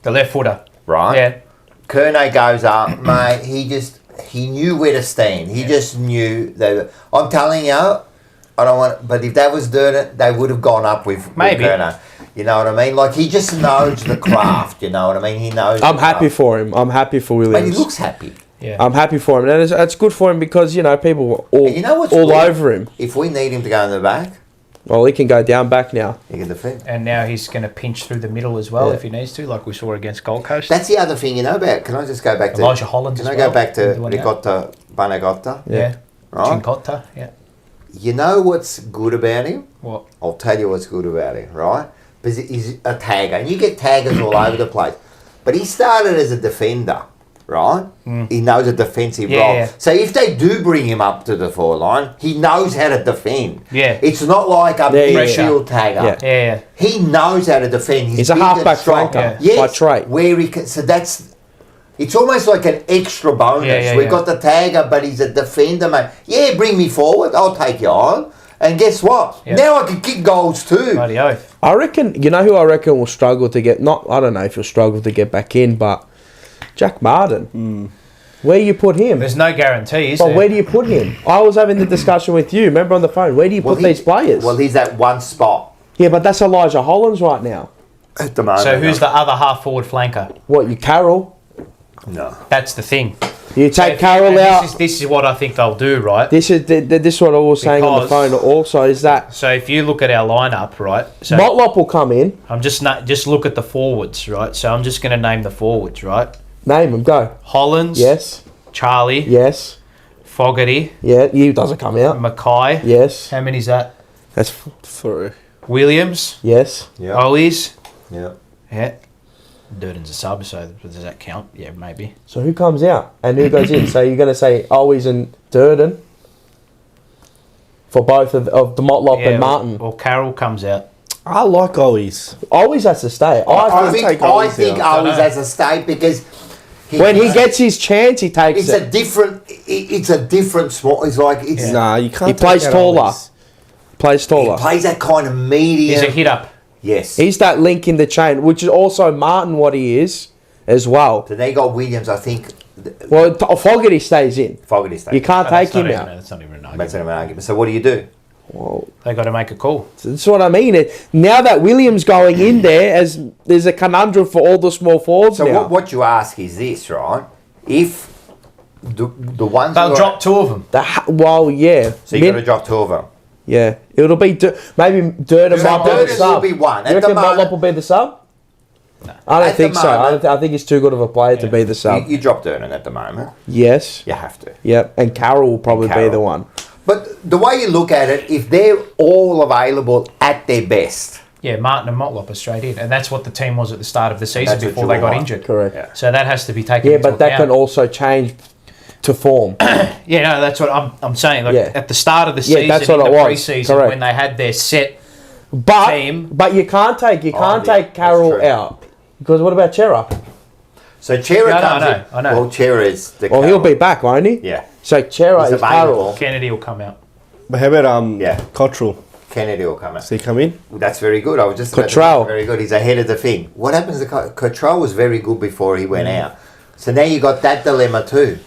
Speaker 4: The left footer.
Speaker 2: right?
Speaker 4: Yeah.
Speaker 2: Kerno goes up, mate. He knew where to stand. He just knew that. I'm telling you, I don't want. But if that was Durden, they would have gone up with Kerno. You know what I mean? Like, he just knows the craft. You know what I mean? He knows.
Speaker 3: I'm happy for him. I'm happy for Williams.
Speaker 2: But he looks happy.
Speaker 4: Yeah.
Speaker 3: I'm happy for him, and it's good for him because people were all over him.
Speaker 2: If we need him to go in the back,
Speaker 3: well, he can go down back now.
Speaker 2: He can defend.
Speaker 4: And now he's going to pinch through the middle as well if he needs to, like we saw against Gold Coast.
Speaker 2: That's the other thing about. Can I just go back to
Speaker 4: Elijah Hollands?
Speaker 2: Can I go back to Ricotta Banagotta?
Speaker 4: Yeah.
Speaker 2: Right.
Speaker 4: Cincotta, yeah.
Speaker 2: You know what's good about him?
Speaker 4: What?
Speaker 2: I'll tell you what's good about him, right? Because he's a tagger, and you get taggers all over the place. But he started as a defender, right? He knows a defensive role.
Speaker 4: Yeah.
Speaker 2: So if they do bring him up to the forward line, he knows how to defend.
Speaker 4: Yeah.
Speaker 2: It's not like a midfield tagger.
Speaker 4: Yeah.
Speaker 2: He knows how to defend.
Speaker 3: He's a
Speaker 2: big and
Speaker 3: half-back
Speaker 2: strong.
Speaker 3: flanker
Speaker 2: Yes,
Speaker 3: by trait.
Speaker 2: where he can. So that's. It's almost like an extra bonus. We've got the tagger, but he's a defender, mate. Yeah, bring me forward. I'll take you on. And guess what? Now I can kick goals too.
Speaker 4: Bloody oath.
Speaker 3: I reckon, you know who I reckon will struggle to get, I don't know if he'll struggle to get back in, but Jack Martin. Where you put him?
Speaker 4: There's no guarantee, is
Speaker 3: But
Speaker 4: there?
Speaker 3: where do you put him? I was having the discussion with you, remember on the phone, where do you put these players?
Speaker 2: Well, he's at one spot.
Speaker 3: Yeah, but that's Elijah Hollands right now.
Speaker 2: At the moment.
Speaker 4: So who's the other half forward flanker?
Speaker 3: What, you Carroll?
Speaker 2: No.
Speaker 4: That's the thing.
Speaker 3: You take Carroll out.
Speaker 4: This is what I think they'll do, right?
Speaker 3: This is what I was saying on the phone also, is that...
Speaker 4: So if you look at our lineup, right? So
Speaker 3: Motlop will come in.
Speaker 4: I'm just look at the forwards, right? So I'm just going to name the forwards, right?
Speaker 3: Name them, go.
Speaker 4: Hollands.
Speaker 3: Yes.
Speaker 4: Charlie.
Speaker 3: Yes.
Speaker 4: Fogarty.
Speaker 3: Yeah, you doesn't come out.
Speaker 4: Mackay.
Speaker 3: Yes.
Speaker 4: How many's that?
Speaker 3: That's
Speaker 1: 3.
Speaker 4: Williams.
Speaker 3: Yes.
Speaker 2: Yeah.
Speaker 4: Owies.
Speaker 2: Yeah.
Speaker 4: Yeah. Durden's a sub, so does that count? Yeah, maybe.
Speaker 3: So who comes out and who goes in? So you're going to say Owies and Durden for both of the Motlop and Martin.
Speaker 4: Or Carroll comes out.
Speaker 1: I like Owies.
Speaker 3: Owies has to stay.
Speaker 2: I think Owies has to stay because
Speaker 3: when he gets his chance, he takes
Speaker 2: it's
Speaker 3: it.
Speaker 2: It's a different small. It's like it's.
Speaker 1: Nah, you can't.
Speaker 3: He plays taller. Plays taller.
Speaker 2: He plays that kind of medium.
Speaker 4: He's a hit up.
Speaker 2: Yes.
Speaker 3: He's that link in the chain, which is also Martin what he is as well.
Speaker 2: Then they got Williams, I think.
Speaker 3: Well, Fogarty stays in.
Speaker 2: Fogarty stays.
Speaker 3: You can't take him out.
Speaker 4: That's not even an argument.
Speaker 2: That's not an argument. So what do you do?
Speaker 3: Well,
Speaker 4: they got to make a call.
Speaker 3: That's what I mean. Now that Williams going in there, as there's a conundrum for all the small forwards
Speaker 2: so
Speaker 3: now.
Speaker 2: what you ask is this, right? If the ones
Speaker 4: they'll drop 2 of them.
Speaker 3: Well, yeah.
Speaker 2: So you got to drop 2 of them.
Speaker 3: Yeah, it'll be maybe Durden might be the sub.
Speaker 2: Will be one.
Speaker 3: You reckon Motlop will be the sub? No. I don't think so. I think he's too good of a player to be the sub.
Speaker 2: You drop Durden at the moment.
Speaker 3: Yes.
Speaker 2: You have to.
Speaker 3: Yep, and Carroll will probably be the one.
Speaker 2: But the way you look at it, if they're all available at their best.
Speaker 4: Yeah, Martin and Motlop are straight in. And that's what the team was at the start of the season before they got injured.
Speaker 3: Correct.
Speaker 2: Yeah.
Speaker 4: So that has to be taken into account.
Speaker 3: Yeah, but that can also change to form.
Speaker 4: Yeah, no, that's what I'm saying. Like at the start of the season,
Speaker 3: that's what
Speaker 4: in
Speaker 3: it
Speaker 4: the
Speaker 3: was.
Speaker 4: pre-season,
Speaker 3: Correct.
Speaker 4: when they had their set team.
Speaker 3: But you can't take Carroll out. Because what about Chera?
Speaker 2: So Chera comes in.
Speaker 4: I know.
Speaker 2: Well, Chera is the
Speaker 3: Well, he'll be back, won't he?
Speaker 2: Yeah.
Speaker 3: So Chera is Carroll.
Speaker 4: Kennedy will come out.
Speaker 1: But how about Cottrell?
Speaker 2: Kennedy will come out.
Speaker 1: Does he come in?
Speaker 2: That's very good. I was just
Speaker 3: Cottrell.
Speaker 2: very good. He's ahead of the thing. What happens to Cottrell was very good before he went out. So now you got that dilemma too.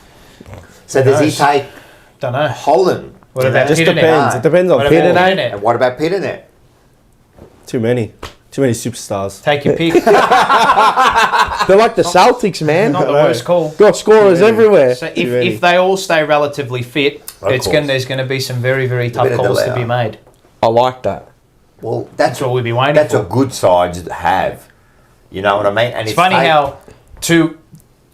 Speaker 2: So does he take
Speaker 4: Don't know.
Speaker 2: Holland?
Speaker 4: What about
Speaker 1: Just
Speaker 4: Pitternet?
Speaker 1: depends. It depends on
Speaker 4: What about Pitternet?
Speaker 2: And what about Pitternet?
Speaker 1: Too many superstars.
Speaker 4: Take your pick.
Speaker 3: They're like the Celtics, man.
Speaker 4: Not the worst call.
Speaker 3: Got scorers everywhere.
Speaker 4: So if they all stay relatively fit, there's going to be some very, very tough calls to be made.
Speaker 3: I like that.
Speaker 2: Well,
Speaker 4: That's what we'll be waiting
Speaker 2: that's
Speaker 4: for.
Speaker 2: a good side to have. You know what I mean? And
Speaker 4: It's funny how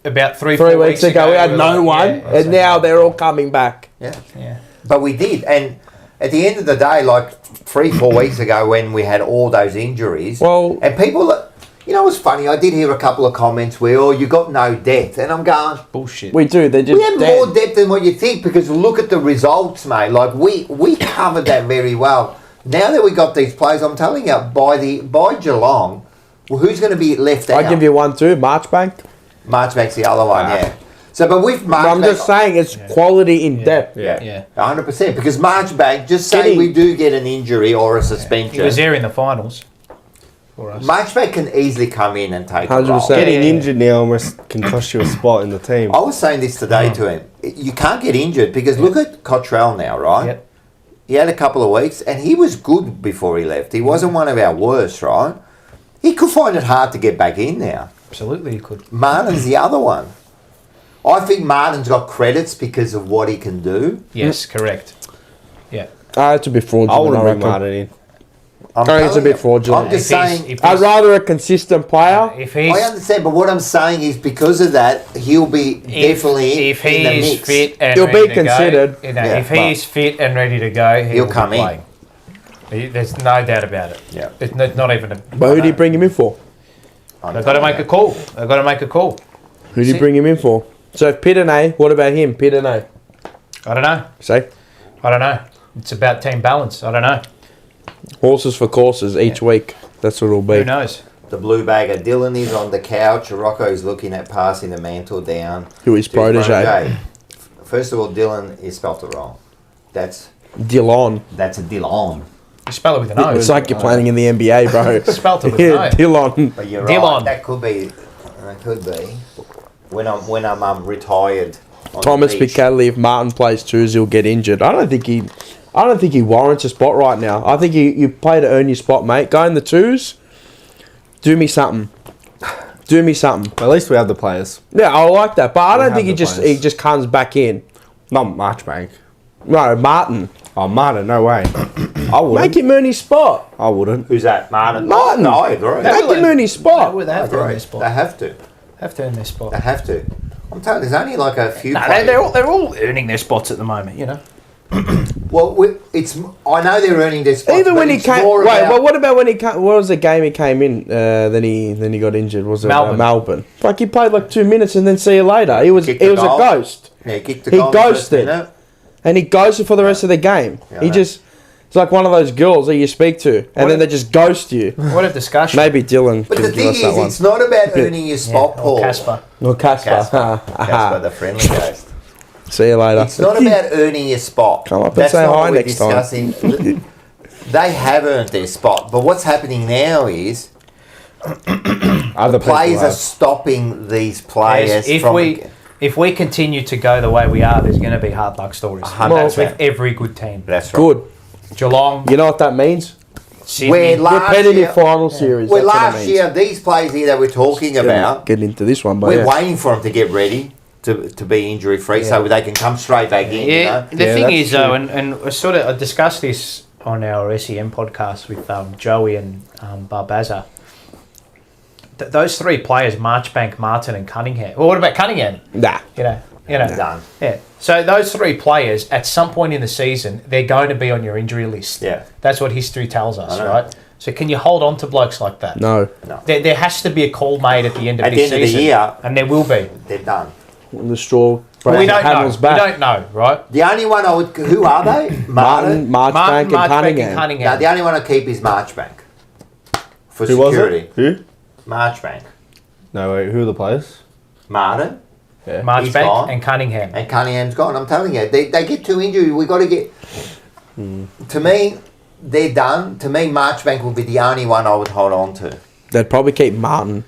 Speaker 4: about 3
Speaker 3: weeks ago we had no one, and now they're all coming back.
Speaker 2: Yeah. But we did, and at the end of the day, like 3-4 weeks ago, when we had all those injuries, and people, you know, it's funny. I did hear a couple of comments where, you got no depth, and I'm going,
Speaker 4: bullshit.
Speaker 3: We do. They're just
Speaker 2: we had more depth than what you think because look at the results, mate. Like we covered that very well. Now that we got these players, I'm telling you, by Geelong, well, who's going to be left out?
Speaker 3: I'll give you one too. Marchbank.
Speaker 2: Marchbank's the other one, yeah. So, but with Marchbank,
Speaker 3: I'm just saying it's quality in depth.
Speaker 2: Yeah, 100%. Because Marchbank, just say we do get an injury or a suspension.
Speaker 4: He was there in the finals. for us.
Speaker 2: Marchbank can easily come in and take
Speaker 3: 100%.
Speaker 2: a role.
Speaker 1: Getting injured now almost can cost you a spot in the team.
Speaker 2: I was saying this today to him. You can't get injured because look at Cottrell now, right?
Speaker 4: Yep.
Speaker 2: He had a couple of weeks and he was good before he left. He wasn't one of our worst, right? He could find it hard to get back in now.
Speaker 4: Absolutely, you could.
Speaker 2: Martin's the other one. I think Martin's got credits because of what he can do.
Speaker 4: Yes, correct. Yeah.
Speaker 3: It's a bit fraudulent.
Speaker 1: I wouldn't bring
Speaker 3: reckon.
Speaker 1: Martin in.
Speaker 2: I
Speaker 3: think it's a bit fraudulent.
Speaker 2: I'm just
Speaker 4: If he's-
Speaker 2: saying.
Speaker 4: if
Speaker 3: I'd
Speaker 4: he's-
Speaker 3: rather a consistent player.
Speaker 4: If he's
Speaker 2: I understand, but what I'm saying is because of that, he'll be definitely
Speaker 4: if
Speaker 2: in
Speaker 4: he
Speaker 2: the
Speaker 4: is
Speaker 2: mix.
Speaker 4: fit and
Speaker 3: He'll
Speaker 4: ready
Speaker 3: be
Speaker 4: to
Speaker 3: considered.
Speaker 4: Go, you know,
Speaker 2: Yeah,
Speaker 4: if he is fit and ready to go,
Speaker 2: He'll
Speaker 4: will
Speaker 2: come
Speaker 4: be
Speaker 2: in.
Speaker 4: playing. There's no doubt about it.
Speaker 2: Yeah.
Speaker 4: It's not even a.
Speaker 3: But who did he bring him in for?
Speaker 4: They've got to make a call. They've got to make a call.
Speaker 3: Who did he bring him in for? So if Pitane, what about him? Pitane.
Speaker 4: I don't know.
Speaker 3: Say,
Speaker 4: I don't know. It's about team balance. I don't know.
Speaker 3: horses for courses each week. That's what it'll be.
Speaker 4: Who knows?
Speaker 2: The blue bagger. Dylan is on the couch. Rocco's looking at passing the mantle down.
Speaker 3: Who is
Speaker 2: to his
Speaker 3: protege?
Speaker 2: First of all, Dylan is spelt it wrong. That's
Speaker 3: Dillon.
Speaker 2: a Dylan.
Speaker 4: You spell it with an O.
Speaker 3: It's like you're playing in the NBA, bro.
Speaker 4: Spelt it with
Speaker 3: Yeah,
Speaker 4: an O.
Speaker 3: Dillon.
Speaker 2: But you're
Speaker 4: Dylan.
Speaker 2: right. That could be. That could be. When I'm retired. On
Speaker 3: Thomas
Speaker 2: the beach.
Speaker 3: Picadilly, if Martin plays twos, he'll get injured. I don't think he warrants a spot right now. I think you play to earn your spot, mate. Go in the twos. Do me something. Do me something.
Speaker 1: At least we have the players.
Speaker 3: Yeah, I like that, but I
Speaker 1: We
Speaker 3: don't think
Speaker 1: have
Speaker 3: he
Speaker 1: the players.
Speaker 3: just comes back in.
Speaker 1: Not Marchbank.
Speaker 3: No, Martin.
Speaker 1: Oh, Martin, no way. I wouldn't.
Speaker 3: Make him earn his spot.
Speaker 1: I wouldn't.
Speaker 2: Who's that? Martin.
Speaker 3: Martin.
Speaker 2: No, I agree.
Speaker 3: Make him earn his spot.
Speaker 4: They have to earn their
Speaker 2: They
Speaker 4: spot.
Speaker 2: have to.
Speaker 4: Have to earn their spot.
Speaker 2: They have to. I'm telling you, there's only like a few.
Speaker 4: No,
Speaker 2: players.
Speaker 4: they're all earning their spots at the moment. You know.
Speaker 2: Well, I know they're earning their spots.
Speaker 3: Even
Speaker 2: but
Speaker 3: when he
Speaker 2: it's
Speaker 3: came,
Speaker 2: more
Speaker 3: wait.
Speaker 2: about-
Speaker 3: Well, what about when he came? What was the game he came in? Then he got injured. Was it
Speaker 4: Melbourne.
Speaker 3: Melbourne? Like he played like 2 minutes and then see you later. He was
Speaker 2: Kicked
Speaker 3: he
Speaker 2: the
Speaker 3: was a
Speaker 2: goal.
Speaker 3: ghost,
Speaker 2: Yeah, he kicked the
Speaker 3: He
Speaker 2: goal in the first
Speaker 3: ghosted.
Speaker 2: minute.
Speaker 3: and he ghosted for the rest of the game.
Speaker 2: Yeah, I
Speaker 3: He
Speaker 2: know.
Speaker 3: just it's like one of those girls that you speak to, and then they just ghost you.
Speaker 4: What a discussion.
Speaker 3: Maybe Dylan
Speaker 2: But
Speaker 3: can
Speaker 2: the
Speaker 3: give
Speaker 2: thing
Speaker 3: us that
Speaker 2: is,
Speaker 3: one.
Speaker 2: it's not about earning your spot,
Speaker 4: Or
Speaker 2: Paul.
Speaker 4: Casper.
Speaker 3: Or Casper.
Speaker 2: Casper, the friendly ghost.
Speaker 3: See you later.
Speaker 2: It's not about earning your spot.
Speaker 3: Come up and
Speaker 2: That's
Speaker 3: say
Speaker 2: not
Speaker 3: hi
Speaker 2: what we're
Speaker 3: next time.
Speaker 2: discussing. They have earned their spot, but what's happening now is
Speaker 1: Other
Speaker 2: players
Speaker 1: people
Speaker 2: are
Speaker 1: have.
Speaker 2: stopping these players
Speaker 4: If
Speaker 2: from.
Speaker 4: we continue to go the way we are, there's going to be hard luck stories.
Speaker 2: 100%.
Speaker 4: That's with every good team.
Speaker 2: That's right.
Speaker 3: Good.
Speaker 4: Geelong,
Speaker 3: You know what that means?
Speaker 4: Sydney.
Speaker 2: Where last
Speaker 3: Repetitive
Speaker 2: year,
Speaker 3: final series.
Speaker 2: well,
Speaker 3: that's what it
Speaker 2: last
Speaker 3: means.
Speaker 2: year these players here that we're talking about,
Speaker 3: Get into this one, but
Speaker 2: we're
Speaker 3: yeah.
Speaker 2: waiting for them to get ready to be injury free, so they can come straight back in.
Speaker 4: Yeah,
Speaker 2: You know?
Speaker 4: the
Speaker 1: Yeah,
Speaker 4: thing
Speaker 1: that's
Speaker 4: is though, and I discussed this on our SEM podcast with Joey and Barbaza. Those three players, Marchbank, Martin, and Cunningham. Well, what about Cunningham?
Speaker 3: Nah.
Speaker 4: You know.
Speaker 2: Done.
Speaker 4: Yeah. So those three players, at some point in the season, they're going to be on your injury list.
Speaker 2: Yeah.
Speaker 4: That's what history tells us,
Speaker 2: I know.
Speaker 4: right? So can you hold on to blokes like that?
Speaker 3: No.
Speaker 4: There has to be a call made at the end of
Speaker 2: At the
Speaker 4: this
Speaker 2: end of the
Speaker 4: season,
Speaker 2: year.
Speaker 4: and there will be.
Speaker 2: They're done.
Speaker 3: The straw
Speaker 4: But we
Speaker 3: breaks
Speaker 4: don't know.
Speaker 3: Hamill's back.
Speaker 4: We don't know, right?
Speaker 2: The only one I would. Who are they?
Speaker 3: Martin, Marchbank, and Cunningham.
Speaker 2: No, the only one I keep is Marchbank. For
Speaker 1: Who was
Speaker 2: security.
Speaker 1: it? Who?
Speaker 2: Marchbank.
Speaker 1: No, wait, who are the players?
Speaker 2: Martin
Speaker 1: Yeah.
Speaker 2: He's
Speaker 4: Marchbank
Speaker 2: gone.
Speaker 4: and Cunningham.
Speaker 2: and Cunningham's gone. I'm telling you, they get too injured. We got to get. To me, they're done. To me, Marchbank will be the only one I would hold on to.
Speaker 3: They'd probably keep Martin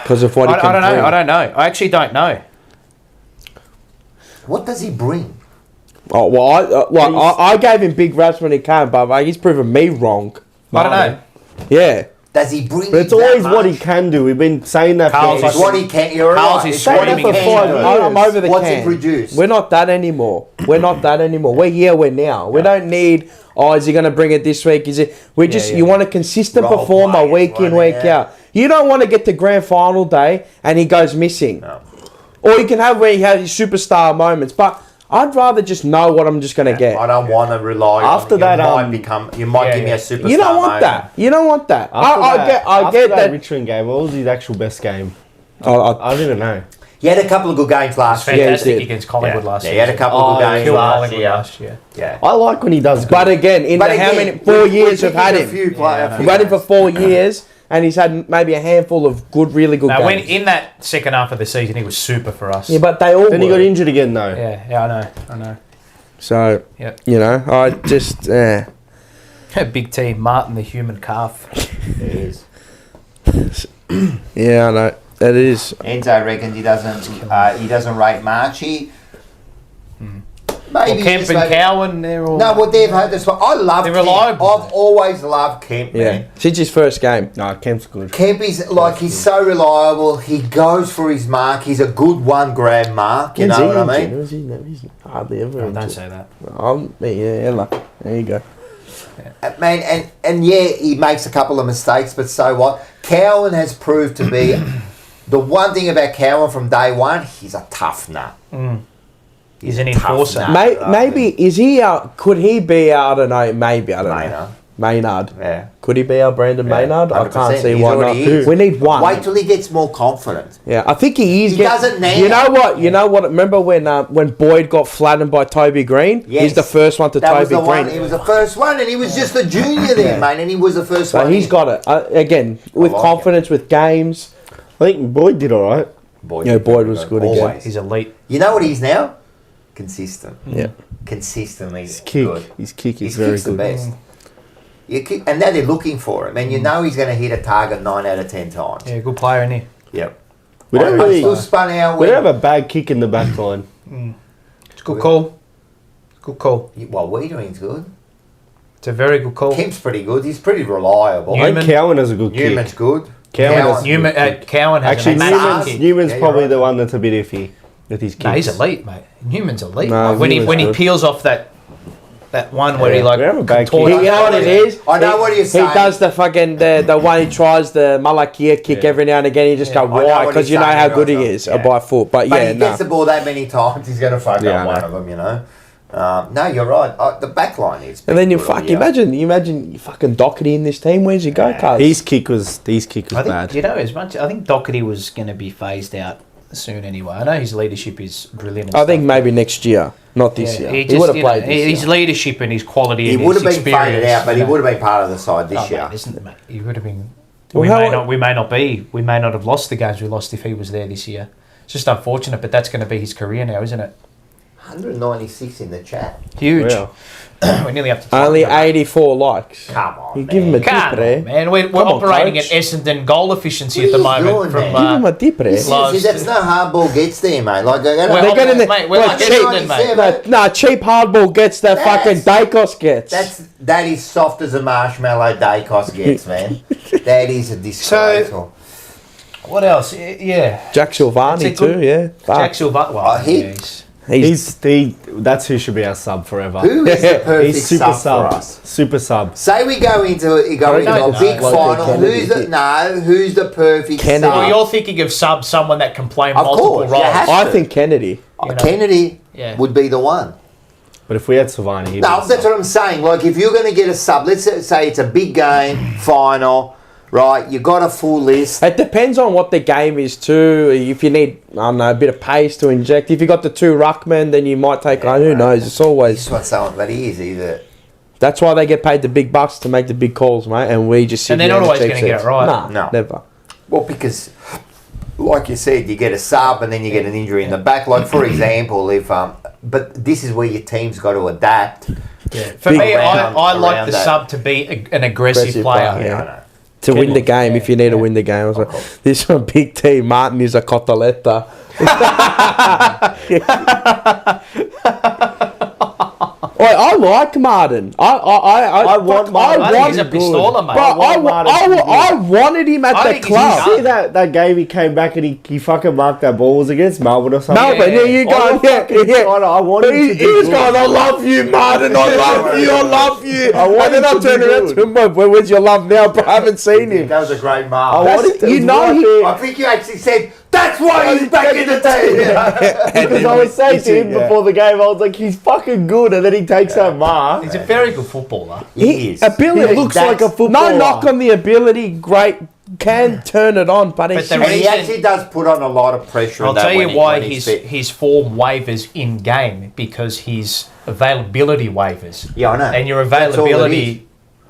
Speaker 3: because of what he
Speaker 4: I
Speaker 3: can
Speaker 4: don't know.
Speaker 3: bring.
Speaker 4: I don't know. I actually don't know.
Speaker 2: What does he bring?
Speaker 3: Oh well, I gave him big raps when he came, but he's proven me wrong.
Speaker 4: I don't know.
Speaker 3: Yeah.
Speaker 2: Does he bring?
Speaker 1: But it's
Speaker 2: that
Speaker 1: always what
Speaker 2: much?
Speaker 1: he can do. We've been saying that
Speaker 4: Carl's
Speaker 1: for
Speaker 2: It's what he can. You're
Speaker 4: Carl's
Speaker 2: right.
Speaker 4: is
Speaker 2: It's what he
Speaker 4: screaming
Speaker 3: for
Speaker 4: at
Speaker 2: can
Speaker 4: me.
Speaker 2: do.
Speaker 3: I'm over the
Speaker 2: What's
Speaker 3: can.
Speaker 2: he produced?
Speaker 3: We're not that anymore. We're not that anymore. We're here. We're now. We don't need. Oh, is he going to bring it this week? Is it? We just. You want a consistent
Speaker 2: Role
Speaker 3: performer
Speaker 2: players,
Speaker 3: week in,
Speaker 2: right,
Speaker 3: week
Speaker 2: yeah.
Speaker 3: out. You don't want to get to grand final day and he goes missing.
Speaker 2: No.
Speaker 3: Or you can have where he has his superstar moments, but I'd rather just know what I'm just going to get.
Speaker 2: I don't want to rely
Speaker 1: After
Speaker 2: on
Speaker 1: that,
Speaker 2: You might
Speaker 4: yeah,
Speaker 2: give me
Speaker 4: yeah.
Speaker 2: a superstar.
Speaker 3: You don't want
Speaker 2: moment.
Speaker 3: that. You don't want that. I
Speaker 1: After
Speaker 3: get
Speaker 1: that
Speaker 3: that.
Speaker 1: Richmond game, what was his actual best game?
Speaker 3: I
Speaker 1: I didn't know.
Speaker 2: He had a couple of good games last year.
Speaker 4: Fantastic
Speaker 3: did.
Speaker 4: against Collingwood last
Speaker 2: Yeah,
Speaker 4: year.
Speaker 2: he had a couple of good games
Speaker 4: Killed
Speaker 2: last
Speaker 4: Collingwood
Speaker 2: year.
Speaker 4: last year.
Speaker 2: Yeah.
Speaker 1: I like when he does good.
Speaker 3: But again, in
Speaker 2: But
Speaker 3: the, how
Speaker 2: again,
Speaker 3: many 4 years
Speaker 2: we're
Speaker 3: we've had
Speaker 2: picking
Speaker 3: him.
Speaker 2: a few
Speaker 3: We've had him for 4 years, and he's had maybe a handful of good, really good
Speaker 4: Now, when
Speaker 3: games.
Speaker 4: in that second half of the season, he was super for us.
Speaker 3: Yeah, but they all
Speaker 1: Then he
Speaker 3: were.
Speaker 1: got injured again, though.
Speaker 4: Yeah, I know.
Speaker 3: So,
Speaker 4: Yep.
Speaker 3: you know, I just,
Speaker 4: Big T, Martin the human calf.
Speaker 2: It is.
Speaker 3: Yeah, I know. That is.
Speaker 2: Enzo reckons he doesn't rate Marchie. Maybe
Speaker 4: Kemp and Cowan, they're all...
Speaker 2: No, well, they've had this one. I love
Speaker 4: They're
Speaker 2: Kemp.
Speaker 4: reliable.
Speaker 2: I've always loved Kemp, man.
Speaker 3: Since his first game.
Speaker 1: No, Kemp's good.
Speaker 2: Kemp is like, he's so reliable. He goes for his mark. He's a good one grab mark. You know what I mean?
Speaker 3: He's hardly ever.
Speaker 4: Don't say that.
Speaker 3: There you go.
Speaker 2: Man, and yeah, he makes a couple of mistakes, but so what? Cowan has proved to be the one thing about Cowan from day one. He's a tough nut.
Speaker 4: He's an enforcer.
Speaker 3: Maybe is he our? Could he be our? I don't know. Maybe I don't know. Maynard.
Speaker 2: Yeah.
Speaker 3: Could he be our Brandon Maynard? I can't
Speaker 2: 100%.
Speaker 3: see
Speaker 2: He's
Speaker 3: why
Speaker 2: already
Speaker 3: not.
Speaker 2: is.
Speaker 3: We need one.
Speaker 2: Wait till he gets more confident.
Speaker 3: Yeah, I think he is.
Speaker 2: He doesn't now.
Speaker 3: You know what? You know what? Remember when Boyd got flattened by Toby Green?
Speaker 2: Yes.
Speaker 3: He's the first one to
Speaker 2: That was
Speaker 3: Toby
Speaker 2: the one.
Speaker 3: Green.
Speaker 2: He was the first one, and he was just a junior then, mate, and he was the first
Speaker 3: So
Speaker 2: one.
Speaker 3: he's got it again with
Speaker 2: like
Speaker 3: confidence, with games.
Speaker 1: I think Boyd did all right.
Speaker 3: Boyd was good again.
Speaker 2: Always.
Speaker 4: He's elite.
Speaker 2: You know what he's now? Consistent.
Speaker 3: Yeah.
Speaker 2: Consistently
Speaker 1: His kick,
Speaker 2: good.
Speaker 1: his kick is
Speaker 2: His
Speaker 1: very
Speaker 2: kick's the
Speaker 1: good.
Speaker 2: best. And now they're looking for him, and you know he's going to hit a target 9 out of 10 times.
Speaker 4: Yeah, good player, isn't he?
Speaker 2: Yep.
Speaker 1: We don't
Speaker 2: I
Speaker 1: really,
Speaker 2: still spun out
Speaker 1: we
Speaker 2: when,
Speaker 1: don't have a bad kick in the back line.
Speaker 4: It's a good call. Good call.
Speaker 2: well, Wiedering's good.
Speaker 4: It's a very good call.
Speaker 2: Kemp's pretty good. He's pretty reliable.
Speaker 1: I think Cowan has a good
Speaker 2: Newman's
Speaker 1: kick.
Speaker 2: good.
Speaker 1: Cowan's
Speaker 4: Cowan has
Speaker 1: Actually,
Speaker 4: a massive kick.
Speaker 1: Newman's
Speaker 2: Yeah,
Speaker 1: probably
Speaker 2: you're
Speaker 1: the
Speaker 2: right.
Speaker 1: one that's a bit iffy with his kicks.
Speaker 4: No, he's elite, mate. Newman's elite.
Speaker 3: No,
Speaker 4: when he
Speaker 3: Newman's good.
Speaker 4: peels off that one where he
Speaker 1: we have a bad
Speaker 4: contorts-
Speaker 1: kick.
Speaker 3: You know what it is?
Speaker 2: I know what you're saying.
Speaker 3: He does the fucking the one he tries the Malakia kick every now and again. You just go
Speaker 2: I know
Speaker 3: why
Speaker 2: what
Speaker 3: because
Speaker 2: he's
Speaker 3: you know
Speaker 2: saying,
Speaker 3: how good he
Speaker 2: right,
Speaker 3: is
Speaker 2: yeah.
Speaker 3: by foot. But
Speaker 2: But
Speaker 3: yeah,
Speaker 2: he
Speaker 3: no.
Speaker 2: gets the ball that many times, he's going to fuck
Speaker 1: Yeah,
Speaker 2: up
Speaker 1: I
Speaker 2: one
Speaker 1: know.
Speaker 2: of them, you know. No, you're right. The back line is.
Speaker 3: And then you
Speaker 2: good,
Speaker 3: fuck.
Speaker 2: yeah.
Speaker 3: Imagine you fucking Doherty in this team. Where's he go, cuz?
Speaker 1: His kick was
Speaker 4: I think,
Speaker 1: bad.
Speaker 4: you know, I think Doherty was going to be phased out soon anyway. I know his leadership is brilliant. And
Speaker 3: I think
Speaker 4: stuff,
Speaker 3: maybe next year, not this year.
Speaker 4: He,
Speaker 3: He would have
Speaker 4: you know,
Speaker 3: played this
Speaker 4: his
Speaker 3: year.
Speaker 4: leadership and his quality.
Speaker 2: He
Speaker 4: and
Speaker 2: would have
Speaker 4: his
Speaker 2: been faded
Speaker 4: experience,
Speaker 2: out, but he
Speaker 4: you know.
Speaker 2: would have been part of the side this year.
Speaker 4: Mate, isn't it? He would have been.
Speaker 3: Well,
Speaker 4: we
Speaker 3: how-
Speaker 4: may not be. We may not have lost the games we lost if he was there this year. It's just unfortunate, but that's going to be his career now, isn't it?
Speaker 2: 196 in the chat.
Speaker 4: Huge.
Speaker 1: Wow.
Speaker 4: We nearly have to.
Speaker 3: Only
Speaker 4: talk about it.
Speaker 3: 84 likes.
Speaker 2: Come on,
Speaker 3: You
Speaker 2: man.
Speaker 3: give him a
Speaker 4: Come
Speaker 3: dip there.
Speaker 4: on, man. We're
Speaker 3: Come on,
Speaker 4: operating
Speaker 3: coach.
Speaker 4: at Essendon goal efficiency
Speaker 2: What
Speaker 4: at the
Speaker 2: are you
Speaker 4: moment.
Speaker 2: doing,
Speaker 4: From
Speaker 2: man?
Speaker 3: Give him a dip there.
Speaker 4: Last-
Speaker 2: See, that's no hardball gets there, mate. Like,
Speaker 4: Well,
Speaker 3: They're getting the
Speaker 4: mate, we're
Speaker 3: well,
Speaker 4: like
Speaker 3: cheap,
Speaker 4: Essendon, mate.
Speaker 3: no, cheap hardball gets that
Speaker 2: That's-
Speaker 3: fucking Dacos gets.
Speaker 2: that is soft as a marshmallow Dacos gets, man. That is a disgraceful.
Speaker 4: What else? Yeah.
Speaker 3: Jack Silvani
Speaker 4: It's a good-
Speaker 3: too, yeah.
Speaker 4: Jack Silva. Well,
Speaker 2: Oh, he-
Speaker 3: He's
Speaker 1: That's who should be our sub forever.
Speaker 2: Who is the perfect
Speaker 1: He's super
Speaker 2: sub for
Speaker 1: sub.
Speaker 2: us?
Speaker 1: Super sub.
Speaker 2: Say we go into a big
Speaker 3: no,
Speaker 2: final.
Speaker 3: Kennedy.
Speaker 2: Who's the perfect
Speaker 3: Kennedy.
Speaker 2: sub?
Speaker 4: Well, you're thinking of someone that can play
Speaker 2: Of
Speaker 4: multiple
Speaker 2: course, you
Speaker 4: roles.
Speaker 2: have
Speaker 3: I think Kennedy.
Speaker 4: you know.
Speaker 2: Kennedy
Speaker 4: Yeah.
Speaker 2: would be the one.
Speaker 1: But if we had Savani, he'd
Speaker 2: No,
Speaker 1: be
Speaker 2: that's what I'm saying. Like, if you're going to get a sub, let's say it's a big game, final, right? You got a full list.
Speaker 3: It depends on what the game is too. If you need, I don't know, a bit of pace to inject. If you got the two ruckmen, then you might take on. Who knows? It's always.
Speaker 2: This one's someone, but he is either.
Speaker 3: That's why they get paid the big bucks to make the big calls, mate. And we just sit
Speaker 4: And they're
Speaker 3: here
Speaker 4: not always
Speaker 3: cheap
Speaker 4: gonna get
Speaker 3: seats.
Speaker 4: it right.
Speaker 3: Nah,
Speaker 2: No.
Speaker 3: never.
Speaker 2: Well, because, like you said, you get a sub and then you get an injury in the back. Like, for example, if but this is where your team's got to adapt.
Speaker 4: Yeah. For
Speaker 3: Big
Speaker 4: me,
Speaker 2: round
Speaker 4: I like
Speaker 2: around
Speaker 4: the
Speaker 2: that.
Speaker 4: sub to be an aggressive player.
Speaker 3: player,
Speaker 2: Yeah,
Speaker 3: Yeah.
Speaker 2: I know.
Speaker 3: To win the game, if you need to win the game. So this one, big T, Martin is a cotoletta. I like Martin. I
Speaker 1: want Martin.
Speaker 4: I think he's a pistola, mate.
Speaker 3: But I wanted him at
Speaker 4: I
Speaker 3: the
Speaker 4: think he's
Speaker 3: club.
Speaker 4: done.
Speaker 1: See that game he came back and he fucking marked that ball was against Melbourne or something?
Speaker 3: Melbourne,
Speaker 4: Yeah.
Speaker 3: yeah, you
Speaker 1: I
Speaker 3: go,
Speaker 1: want
Speaker 3: yeah,
Speaker 1: fucking
Speaker 3: yeah.
Speaker 1: China. I want him to
Speaker 3: He
Speaker 1: do
Speaker 3: was
Speaker 1: good.
Speaker 3: going, I love you, Martin, I love you, I love you.
Speaker 1: I want
Speaker 3: And then
Speaker 1: him
Speaker 3: I
Speaker 1: to
Speaker 3: turned
Speaker 1: do
Speaker 3: around
Speaker 1: good.
Speaker 3: to him, where's your love now? But I haven't seen him.
Speaker 2: That was a great
Speaker 1: I
Speaker 2: mark.
Speaker 1: want him to,
Speaker 3: you know he-
Speaker 2: I think you actually said, that's why he's back in the team.
Speaker 1: because I was saying to him before the game, I was like, he's fucking good, and then he takes that mark.
Speaker 4: He's a very good footballer.
Speaker 2: He is.
Speaker 3: Ability.
Speaker 1: He looks like a footballer.
Speaker 3: No knock on the ability, great. Can turn it on, but he's
Speaker 4: the
Speaker 2: And he
Speaker 4: reason-
Speaker 2: actually does put on a lot of pressure.
Speaker 4: I'll
Speaker 2: on that
Speaker 4: tell you
Speaker 2: when
Speaker 4: why
Speaker 2: he's fit.
Speaker 4: his form wavers in game because his availability wavers.
Speaker 2: Yeah, I know.
Speaker 4: And your
Speaker 2: That's all it
Speaker 4: availability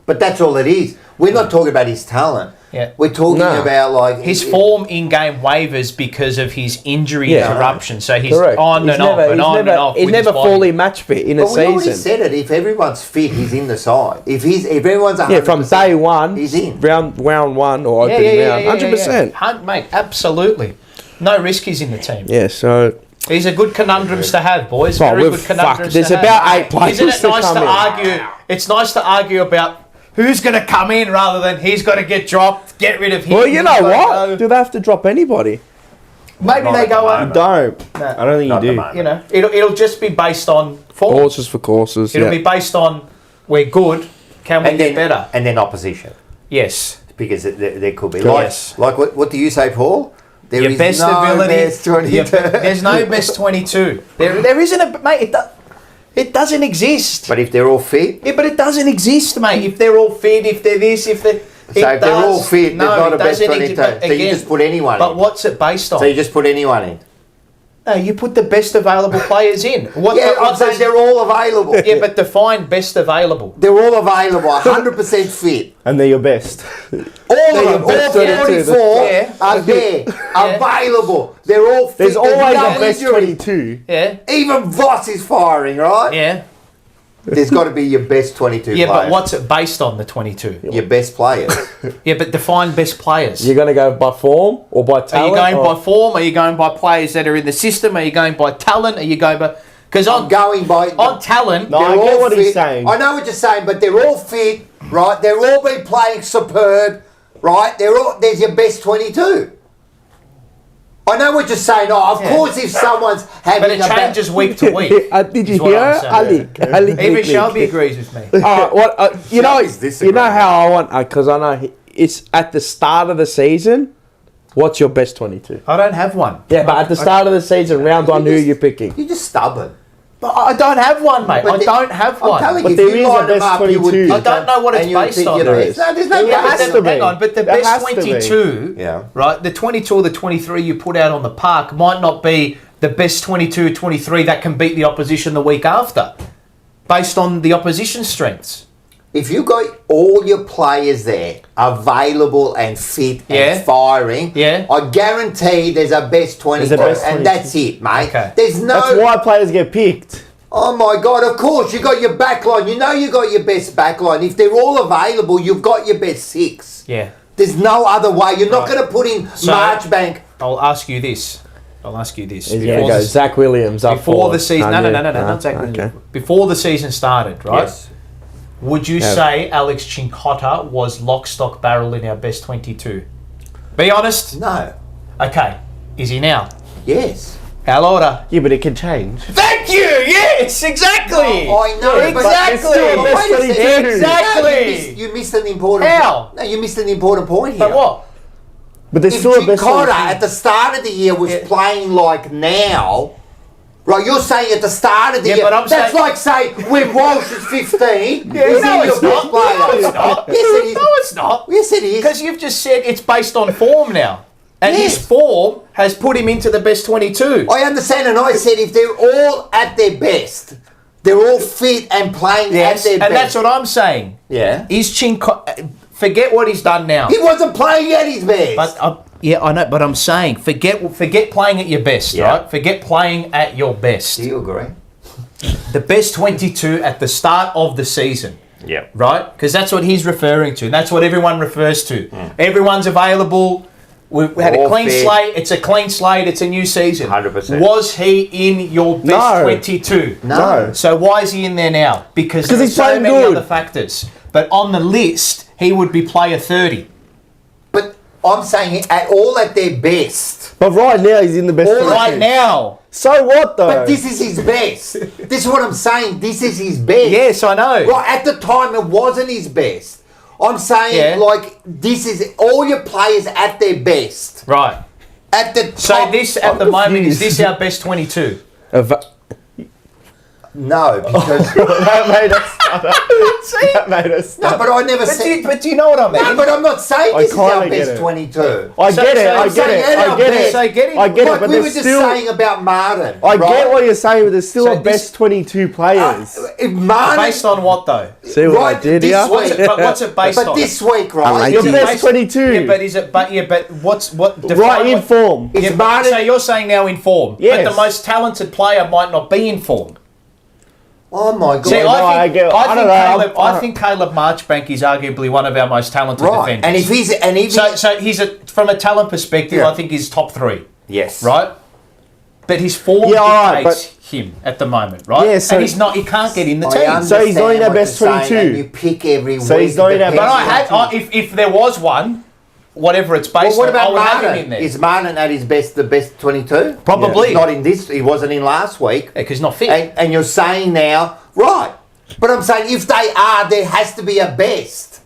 Speaker 2: But that's all it is. We're not talking about his talent.
Speaker 4: Yeah.
Speaker 2: We're talking about like
Speaker 4: his form in game wavers because of his injury interruption. So he's
Speaker 3: Correct.
Speaker 4: on and off and on and off.
Speaker 3: He's
Speaker 4: with his
Speaker 3: never
Speaker 4: body.
Speaker 3: fully match fit in a
Speaker 2: But we already
Speaker 3: season.
Speaker 2: said it. If everyone's fit, he's in the side. If everyone's 100%,
Speaker 3: Yeah, from day one,
Speaker 2: he's in.
Speaker 3: round one or opening round, 100%.
Speaker 4: Mate, absolutely. No risk is in the team.
Speaker 3: Yeah, so
Speaker 4: These are good conundrums to have, boys.
Speaker 3: Oh,
Speaker 4: Very
Speaker 3: we're
Speaker 4: good conundrums
Speaker 3: fucked. There's
Speaker 4: to have.
Speaker 3: about 8 players
Speaker 4: Isn't it
Speaker 3: to
Speaker 4: nice
Speaker 3: come
Speaker 4: to
Speaker 3: in.
Speaker 4: argue? It's nice to argue about who's going to come in rather than he's got to get dropped, get rid of him.
Speaker 3: well, you know
Speaker 4: he's gotta
Speaker 3: what?
Speaker 4: go.
Speaker 3: Do they have to drop anybody?
Speaker 4: Maybe they go on.
Speaker 1: Don't.
Speaker 4: No.
Speaker 1: I don't think you do.
Speaker 4: You know, it'll just be based on form.
Speaker 3: Horses for courses.
Speaker 4: It'll
Speaker 3: Yeah.
Speaker 4: be based on we're good. Can we get better?
Speaker 2: And then opposition.
Speaker 4: Yes.
Speaker 2: Because there could be.
Speaker 4: Yes.
Speaker 2: Like what do you say, Paul? There
Speaker 4: Your
Speaker 2: is
Speaker 4: best
Speaker 2: no
Speaker 4: ability.
Speaker 2: best 22.
Speaker 4: There's no best 22. There isn't a mate. It doesn't exist.
Speaker 2: But if they're all fit,
Speaker 4: Yeah, but it doesn't exist, mate. If they're all fit, if they're this, if they're...
Speaker 2: so if they're all fit, there's not a best 22.
Speaker 4: But
Speaker 2: So you
Speaker 4: again,
Speaker 2: just put anyone
Speaker 4: But
Speaker 2: in.
Speaker 4: what's it based on?
Speaker 2: So you just put anyone in.
Speaker 4: No, you put the best available players in. What
Speaker 2: I'm saying they're all available.
Speaker 4: Yeah, but define best available.
Speaker 2: They're all available, 100% fit.
Speaker 1: And they're your best.
Speaker 2: All of them, all
Speaker 3: best 22,
Speaker 2: 44
Speaker 4: yeah.
Speaker 2: are there, available. They're all fit.
Speaker 1: There's always
Speaker 2: no
Speaker 1: a best
Speaker 2: injuries.
Speaker 1: 22.
Speaker 4: Yeah,
Speaker 2: Even Voss is firing, right?
Speaker 4: yeah.
Speaker 2: There's got to be your best 22
Speaker 4: Yeah,
Speaker 2: players.
Speaker 4: but what's it based on, the 22?
Speaker 2: Your best players.
Speaker 4: Yeah, but define best players.
Speaker 3: You're going to go by form or by
Speaker 4: Are
Speaker 3: talent?
Speaker 4: you going
Speaker 3: or-
Speaker 4: by form? Are you going by players that are in the system? Are you going by talent? Are you going by... Because
Speaker 2: I'm going by...
Speaker 4: on talent...
Speaker 1: No,
Speaker 2: they're
Speaker 1: I get
Speaker 2: all
Speaker 1: what
Speaker 2: fit.
Speaker 1: he's saying.
Speaker 2: I know what you're saying, but they're all fit, right? They're all been playing superb, right? There's your best 22. I know what you're saying. Oh, of course, if someone's having
Speaker 4: But it
Speaker 2: a bad-
Speaker 4: changes week to week.
Speaker 3: Did you
Speaker 4: is what
Speaker 3: hear?
Speaker 4: I'm saying.
Speaker 3: Ali,
Speaker 4: Even Shelby agrees with me.
Speaker 3: you know,
Speaker 2: Shelby's disagreeing.
Speaker 3: you know how I want because I know it's at the start of the season. What's your best 22?
Speaker 4: I don't have one.
Speaker 3: Yeah, but at the start of the season, round one, who are you picking?
Speaker 2: You're just stubborn.
Speaker 4: But I don't have one, mate.
Speaker 2: But
Speaker 4: I don't have
Speaker 2: I'm
Speaker 4: one.
Speaker 2: telling
Speaker 1: But
Speaker 2: you,
Speaker 1: there
Speaker 2: if you
Speaker 1: is a
Speaker 2: line them
Speaker 1: best
Speaker 2: up, you would
Speaker 1: 22.
Speaker 4: I don't know what it's
Speaker 2: and you would
Speaker 4: based
Speaker 2: pick
Speaker 4: on.
Speaker 2: your
Speaker 4: There
Speaker 2: best.
Speaker 4: is.
Speaker 2: No, there's no
Speaker 1: There has
Speaker 2: best.
Speaker 1: to be.
Speaker 4: Hang on, but the
Speaker 1: There
Speaker 4: best
Speaker 1: has to be.
Speaker 4: 22,
Speaker 2: Yeah.
Speaker 4: right? The 22 or the 23 you put out on the park might not be the best 22, 23 that can beat the opposition the week after, based on the opposition's strengths.
Speaker 2: If you got all your players there available and fit
Speaker 4: Yeah.
Speaker 2: and firing,
Speaker 4: Yeah.
Speaker 2: I guarantee there's a best 22,
Speaker 1: There's a best
Speaker 2: and
Speaker 1: 22.
Speaker 2: that's it, mate.
Speaker 4: Okay.
Speaker 2: There's no.
Speaker 1: That's why players get picked.
Speaker 2: Oh my God! Of course, you got your backline. You know you got your best backline. If they're all available, you've got your best 6.
Speaker 4: Yeah.
Speaker 2: There's no other way. You're not
Speaker 4: Right.
Speaker 2: going to put in
Speaker 4: So-
Speaker 2: Marchbank.
Speaker 4: I'll ask you this.
Speaker 3: He's going to go Zach Williams up
Speaker 4: Before
Speaker 3: forward.
Speaker 4: the season, no,
Speaker 3: you?
Speaker 4: not Zach Williams.
Speaker 3: Okay.
Speaker 4: Before the season started, right?
Speaker 2: Yes.
Speaker 4: Would you
Speaker 3: Yeah.
Speaker 4: say Alex Chincotta was lock, stock, barrel in our best 22? Be honest.
Speaker 2: No.
Speaker 4: Okay. Is he now?
Speaker 2: Yes.
Speaker 4: How order?
Speaker 1: Yeah, but it can change.
Speaker 4: Thank you. Yes, exactly.
Speaker 2: I know.
Speaker 4: Exactly.
Speaker 2: But wait a second.
Speaker 4: Exactly.
Speaker 2: No, you missed an important.
Speaker 4: How?
Speaker 2: No, you missed an important point here.
Speaker 4: But what?
Speaker 1: But there's
Speaker 2: If
Speaker 1: still a best
Speaker 2: Chincotta
Speaker 1: 22.
Speaker 2: at the start of the year was playing like now, right? You're saying at the start of the
Speaker 4: Yeah,
Speaker 2: year.
Speaker 4: but I'm
Speaker 2: that's
Speaker 4: saying-
Speaker 2: like saying when Walsh was 15,
Speaker 4: Yeah,
Speaker 2: was
Speaker 4: no,
Speaker 2: he
Speaker 4: it's
Speaker 2: your
Speaker 4: not.
Speaker 2: best player?
Speaker 4: No, it's not.
Speaker 2: Yes, it is.
Speaker 4: No, it's not.
Speaker 2: Yes, it is.
Speaker 4: Because you've just said it's based on form now. And
Speaker 2: Yes.
Speaker 4: his form has put him into the best 22.
Speaker 2: I understand, and I said if they're all at their best, they're all fit and playing
Speaker 4: Yes,
Speaker 2: at their
Speaker 4: and that's
Speaker 2: best.
Speaker 4: what I'm saying.
Speaker 2: Yeah.
Speaker 4: Is Chincotta... Forget what he's done now.
Speaker 2: He wasn't playing at his best.
Speaker 4: But yeah, I know. But I'm saying, forget playing at your best,
Speaker 2: Yeah.
Speaker 4: right? Forget playing at your best.
Speaker 2: Do you agree?
Speaker 4: The best 22 at the start of the season,
Speaker 2: Yeah.
Speaker 4: right? Because that's what he's referring to. And that's what everyone refers to. Everyone's available. We had a
Speaker 2: All
Speaker 4: clean
Speaker 2: fit.
Speaker 4: slate. It's a clean slate. It's a new season.
Speaker 2: 100%.
Speaker 4: Was he in your best
Speaker 1: No.
Speaker 4: 22?
Speaker 2: No.
Speaker 4: So why is he in there now? Because there are
Speaker 1: he's
Speaker 4: so
Speaker 1: playing
Speaker 4: many
Speaker 1: good.
Speaker 4: other factors. But on the list, he would be player 30.
Speaker 2: But I'm saying at their best.
Speaker 1: But right now he's in the best
Speaker 2: All
Speaker 1: 22.
Speaker 4: Right now.
Speaker 1: So what though?
Speaker 2: But this is his best. This is what I'm saying. This is his best.
Speaker 4: Yes, I know.
Speaker 2: Right, at the time it wasn't his best. I'm saying
Speaker 4: Yeah.
Speaker 2: like this is all your players at their best.
Speaker 4: Right.
Speaker 2: At the
Speaker 4: So
Speaker 2: top.
Speaker 4: this at the moment is this our best 22?
Speaker 2: No, because
Speaker 1: That made us stutter. That made us stutter.
Speaker 2: no, but I never said.
Speaker 4: But do you know what I mean?
Speaker 2: No, but I'm not saying
Speaker 1: I
Speaker 2: this is our
Speaker 1: kinda get
Speaker 2: best
Speaker 1: it.
Speaker 2: 22.
Speaker 1: I
Speaker 4: So-
Speaker 1: get it,
Speaker 4: so
Speaker 1: I
Speaker 4: I'm
Speaker 1: get
Speaker 2: saying
Speaker 1: it, I get it.
Speaker 4: So get it.
Speaker 1: I get it,
Speaker 2: Like
Speaker 1: but
Speaker 2: we were
Speaker 1: there's
Speaker 2: just
Speaker 1: still...
Speaker 2: saying about Martin.
Speaker 1: I
Speaker 2: right?
Speaker 1: get what you're saying, but there's still
Speaker 4: So
Speaker 1: a
Speaker 4: this-
Speaker 1: best 22 players.
Speaker 2: If Martin,
Speaker 4: Based on what though?
Speaker 3: See what I did
Speaker 2: this
Speaker 3: here?
Speaker 2: week,
Speaker 4: What's it based
Speaker 2: but
Speaker 4: on?
Speaker 2: this week, right?
Speaker 3: I'm
Speaker 1: Your
Speaker 3: 18.
Speaker 1: best 22.
Speaker 4: Yeah, but is it? But what? Define
Speaker 1: Right in
Speaker 4: what-
Speaker 1: form.
Speaker 2: It's
Speaker 4: Yeah, but,
Speaker 2: Martin.
Speaker 4: so you're saying now in form,
Speaker 1: Yes.
Speaker 4: but the most talented player might not be in form.
Speaker 2: Oh my God!
Speaker 4: See,
Speaker 1: no, I
Speaker 4: I
Speaker 1: don't know,
Speaker 4: think
Speaker 1: I-
Speaker 4: I think Caleb Marchbank is arguably one of our most talented
Speaker 2: Right,
Speaker 4: defenders.
Speaker 2: and if
Speaker 4: So he's from a talent perspective,
Speaker 2: Yeah.
Speaker 4: I think he's top 3,
Speaker 2: yes,
Speaker 4: right? But his form
Speaker 1: Yeah, all right,
Speaker 4: dictates him at the moment, right?
Speaker 1: Yeah, so-
Speaker 4: and he's not. He can't get in the
Speaker 2: I
Speaker 4: team.
Speaker 1: So he's not in
Speaker 2: understand
Speaker 1: our
Speaker 2: what
Speaker 1: best
Speaker 2: you're saying,
Speaker 1: 22.
Speaker 2: and you pick every
Speaker 1: So
Speaker 2: week.
Speaker 1: he's not in our
Speaker 2: depends
Speaker 4: But
Speaker 1: best
Speaker 2: on-
Speaker 4: if there was one, whatever it's
Speaker 2: Well,
Speaker 4: based
Speaker 2: what
Speaker 4: on, I
Speaker 2: about
Speaker 4: would have him in
Speaker 2: Martin?
Speaker 4: there.
Speaker 2: Is Martin at his best, the best 22?
Speaker 4: Probably.
Speaker 2: Not in this. He wasn't in last week.
Speaker 4: Because he's not fit.
Speaker 2: And you're saying now, right? But I'm saying if they are, there has to be a best.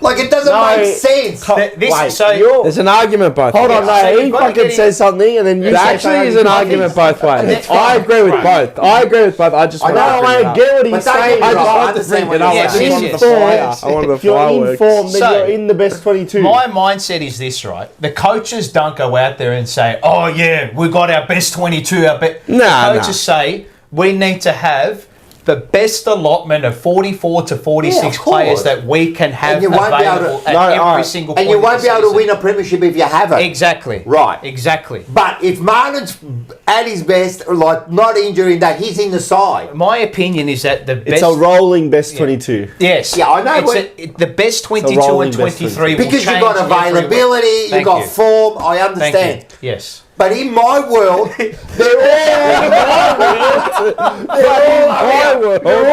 Speaker 2: Like it doesn't
Speaker 1: No,
Speaker 2: make sense.
Speaker 3: There's an argument both
Speaker 1: Hold
Speaker 3: ways.
Speaker 1: on, no,
Speaker 4: So
Speaker 1: he
Speaker 4: you've gotta
Speaker 1: fucking
Speaker 4: get
Speaker 1: says something and then you
Speaker 3: There
Speaker 1: say
Speaker 3: actually
Speaker 1: something
Speaker 3: is an
Speaker 1: different.
Speaker 3: argument both ways.
Speaker 2: That's
Speaker 3: I
Speaker 2: right.
Speaker 3: agree with both. I agree with both. I just
Speaker 1: I
Speaker 3: want to
Speaker 1: know,
Speaker 3: bring it
Speaker 1: I
Speaker 3: up.
Speaker 1: get what
Speaker 2: But
Speaker 1: he's
Speaker 2: don't get
Speaker 1: saying.
Speaker 2: me
Speaker 3: I
Speaker 2: wrong,
Speaker 3: just
Speaker 2: I
Speaker 3: want to
Speaker 2: understand
Speaker 3: bring
Speaker 2: what
Speaker 3: it
Speaker 2: you're
Speaker 3: up. I
Speaker 4: saying.
Speaker 3: just want
Speaker 4: Yes,
Speaker 3: the
Speaker 4: yes.
Speaker 3: fire. I want the
Speaker 1: If you're in
Speaker 3: fireworks.
Speaker 1: form, then
Speaker 4: So-
Speaker 1: you're in the best 22.
Speaker 4: My mindset is this, right? The coaches don't go out there and say, "Oh yeah, we got our best 22."
Speaker 3: Nah,
Speaker 4: the coaches say we need to have the best allotment of 44 to 46
Speaker 2: Yeah, of course.
Speaker 4: players that we can have
Speaker 2: And you won't be able
Speaker 4: available
Speaker 2: to-
Speaker 4: at
Speaker 1: No,
Speaker 4: every
Speaker 1: alright.
Speaker 4: single
Speaker 2: And
Speaker 4: point
Speaker 2: you won't
Speaker 4: of
Speaker 2: be
Speaker 4: the
Speaker 2: able to
Speaker 4: season.
Speaker 2: win a premiership if you haven't.
Speaker 4: Exactly.
Speaker 2: Right.
Speaker 4: Exactly.
Speaker 2: But if Martin's at his best, like not injuring that, he's in the side.
Speaker 4: My opinion is that the best.
Speaker 1: It's a rolling best 22.
Speaker 4: Yes.
Speaker 2: Yeah, I know
Speaker 4: It's
Speaker 2: what-
Speaker 4: the best 22
Speaker 1: rolling
Speaker 4: and
Speaker 1: best
Speaker 4: 23 will
Speaker 2: Because you've
Speaker 4: change
Speaker 2: got
Speaker 4: every week.
Speaker 2: availability, you've
Speaker 4: Thank
Speaker 2: got
Speaker 4: you.
Speaker 2: form, I
Speaker 4: Thank
Speaker 2: understand.
Speaker 4: you. Yes.
Speaker 2: But in my world, they're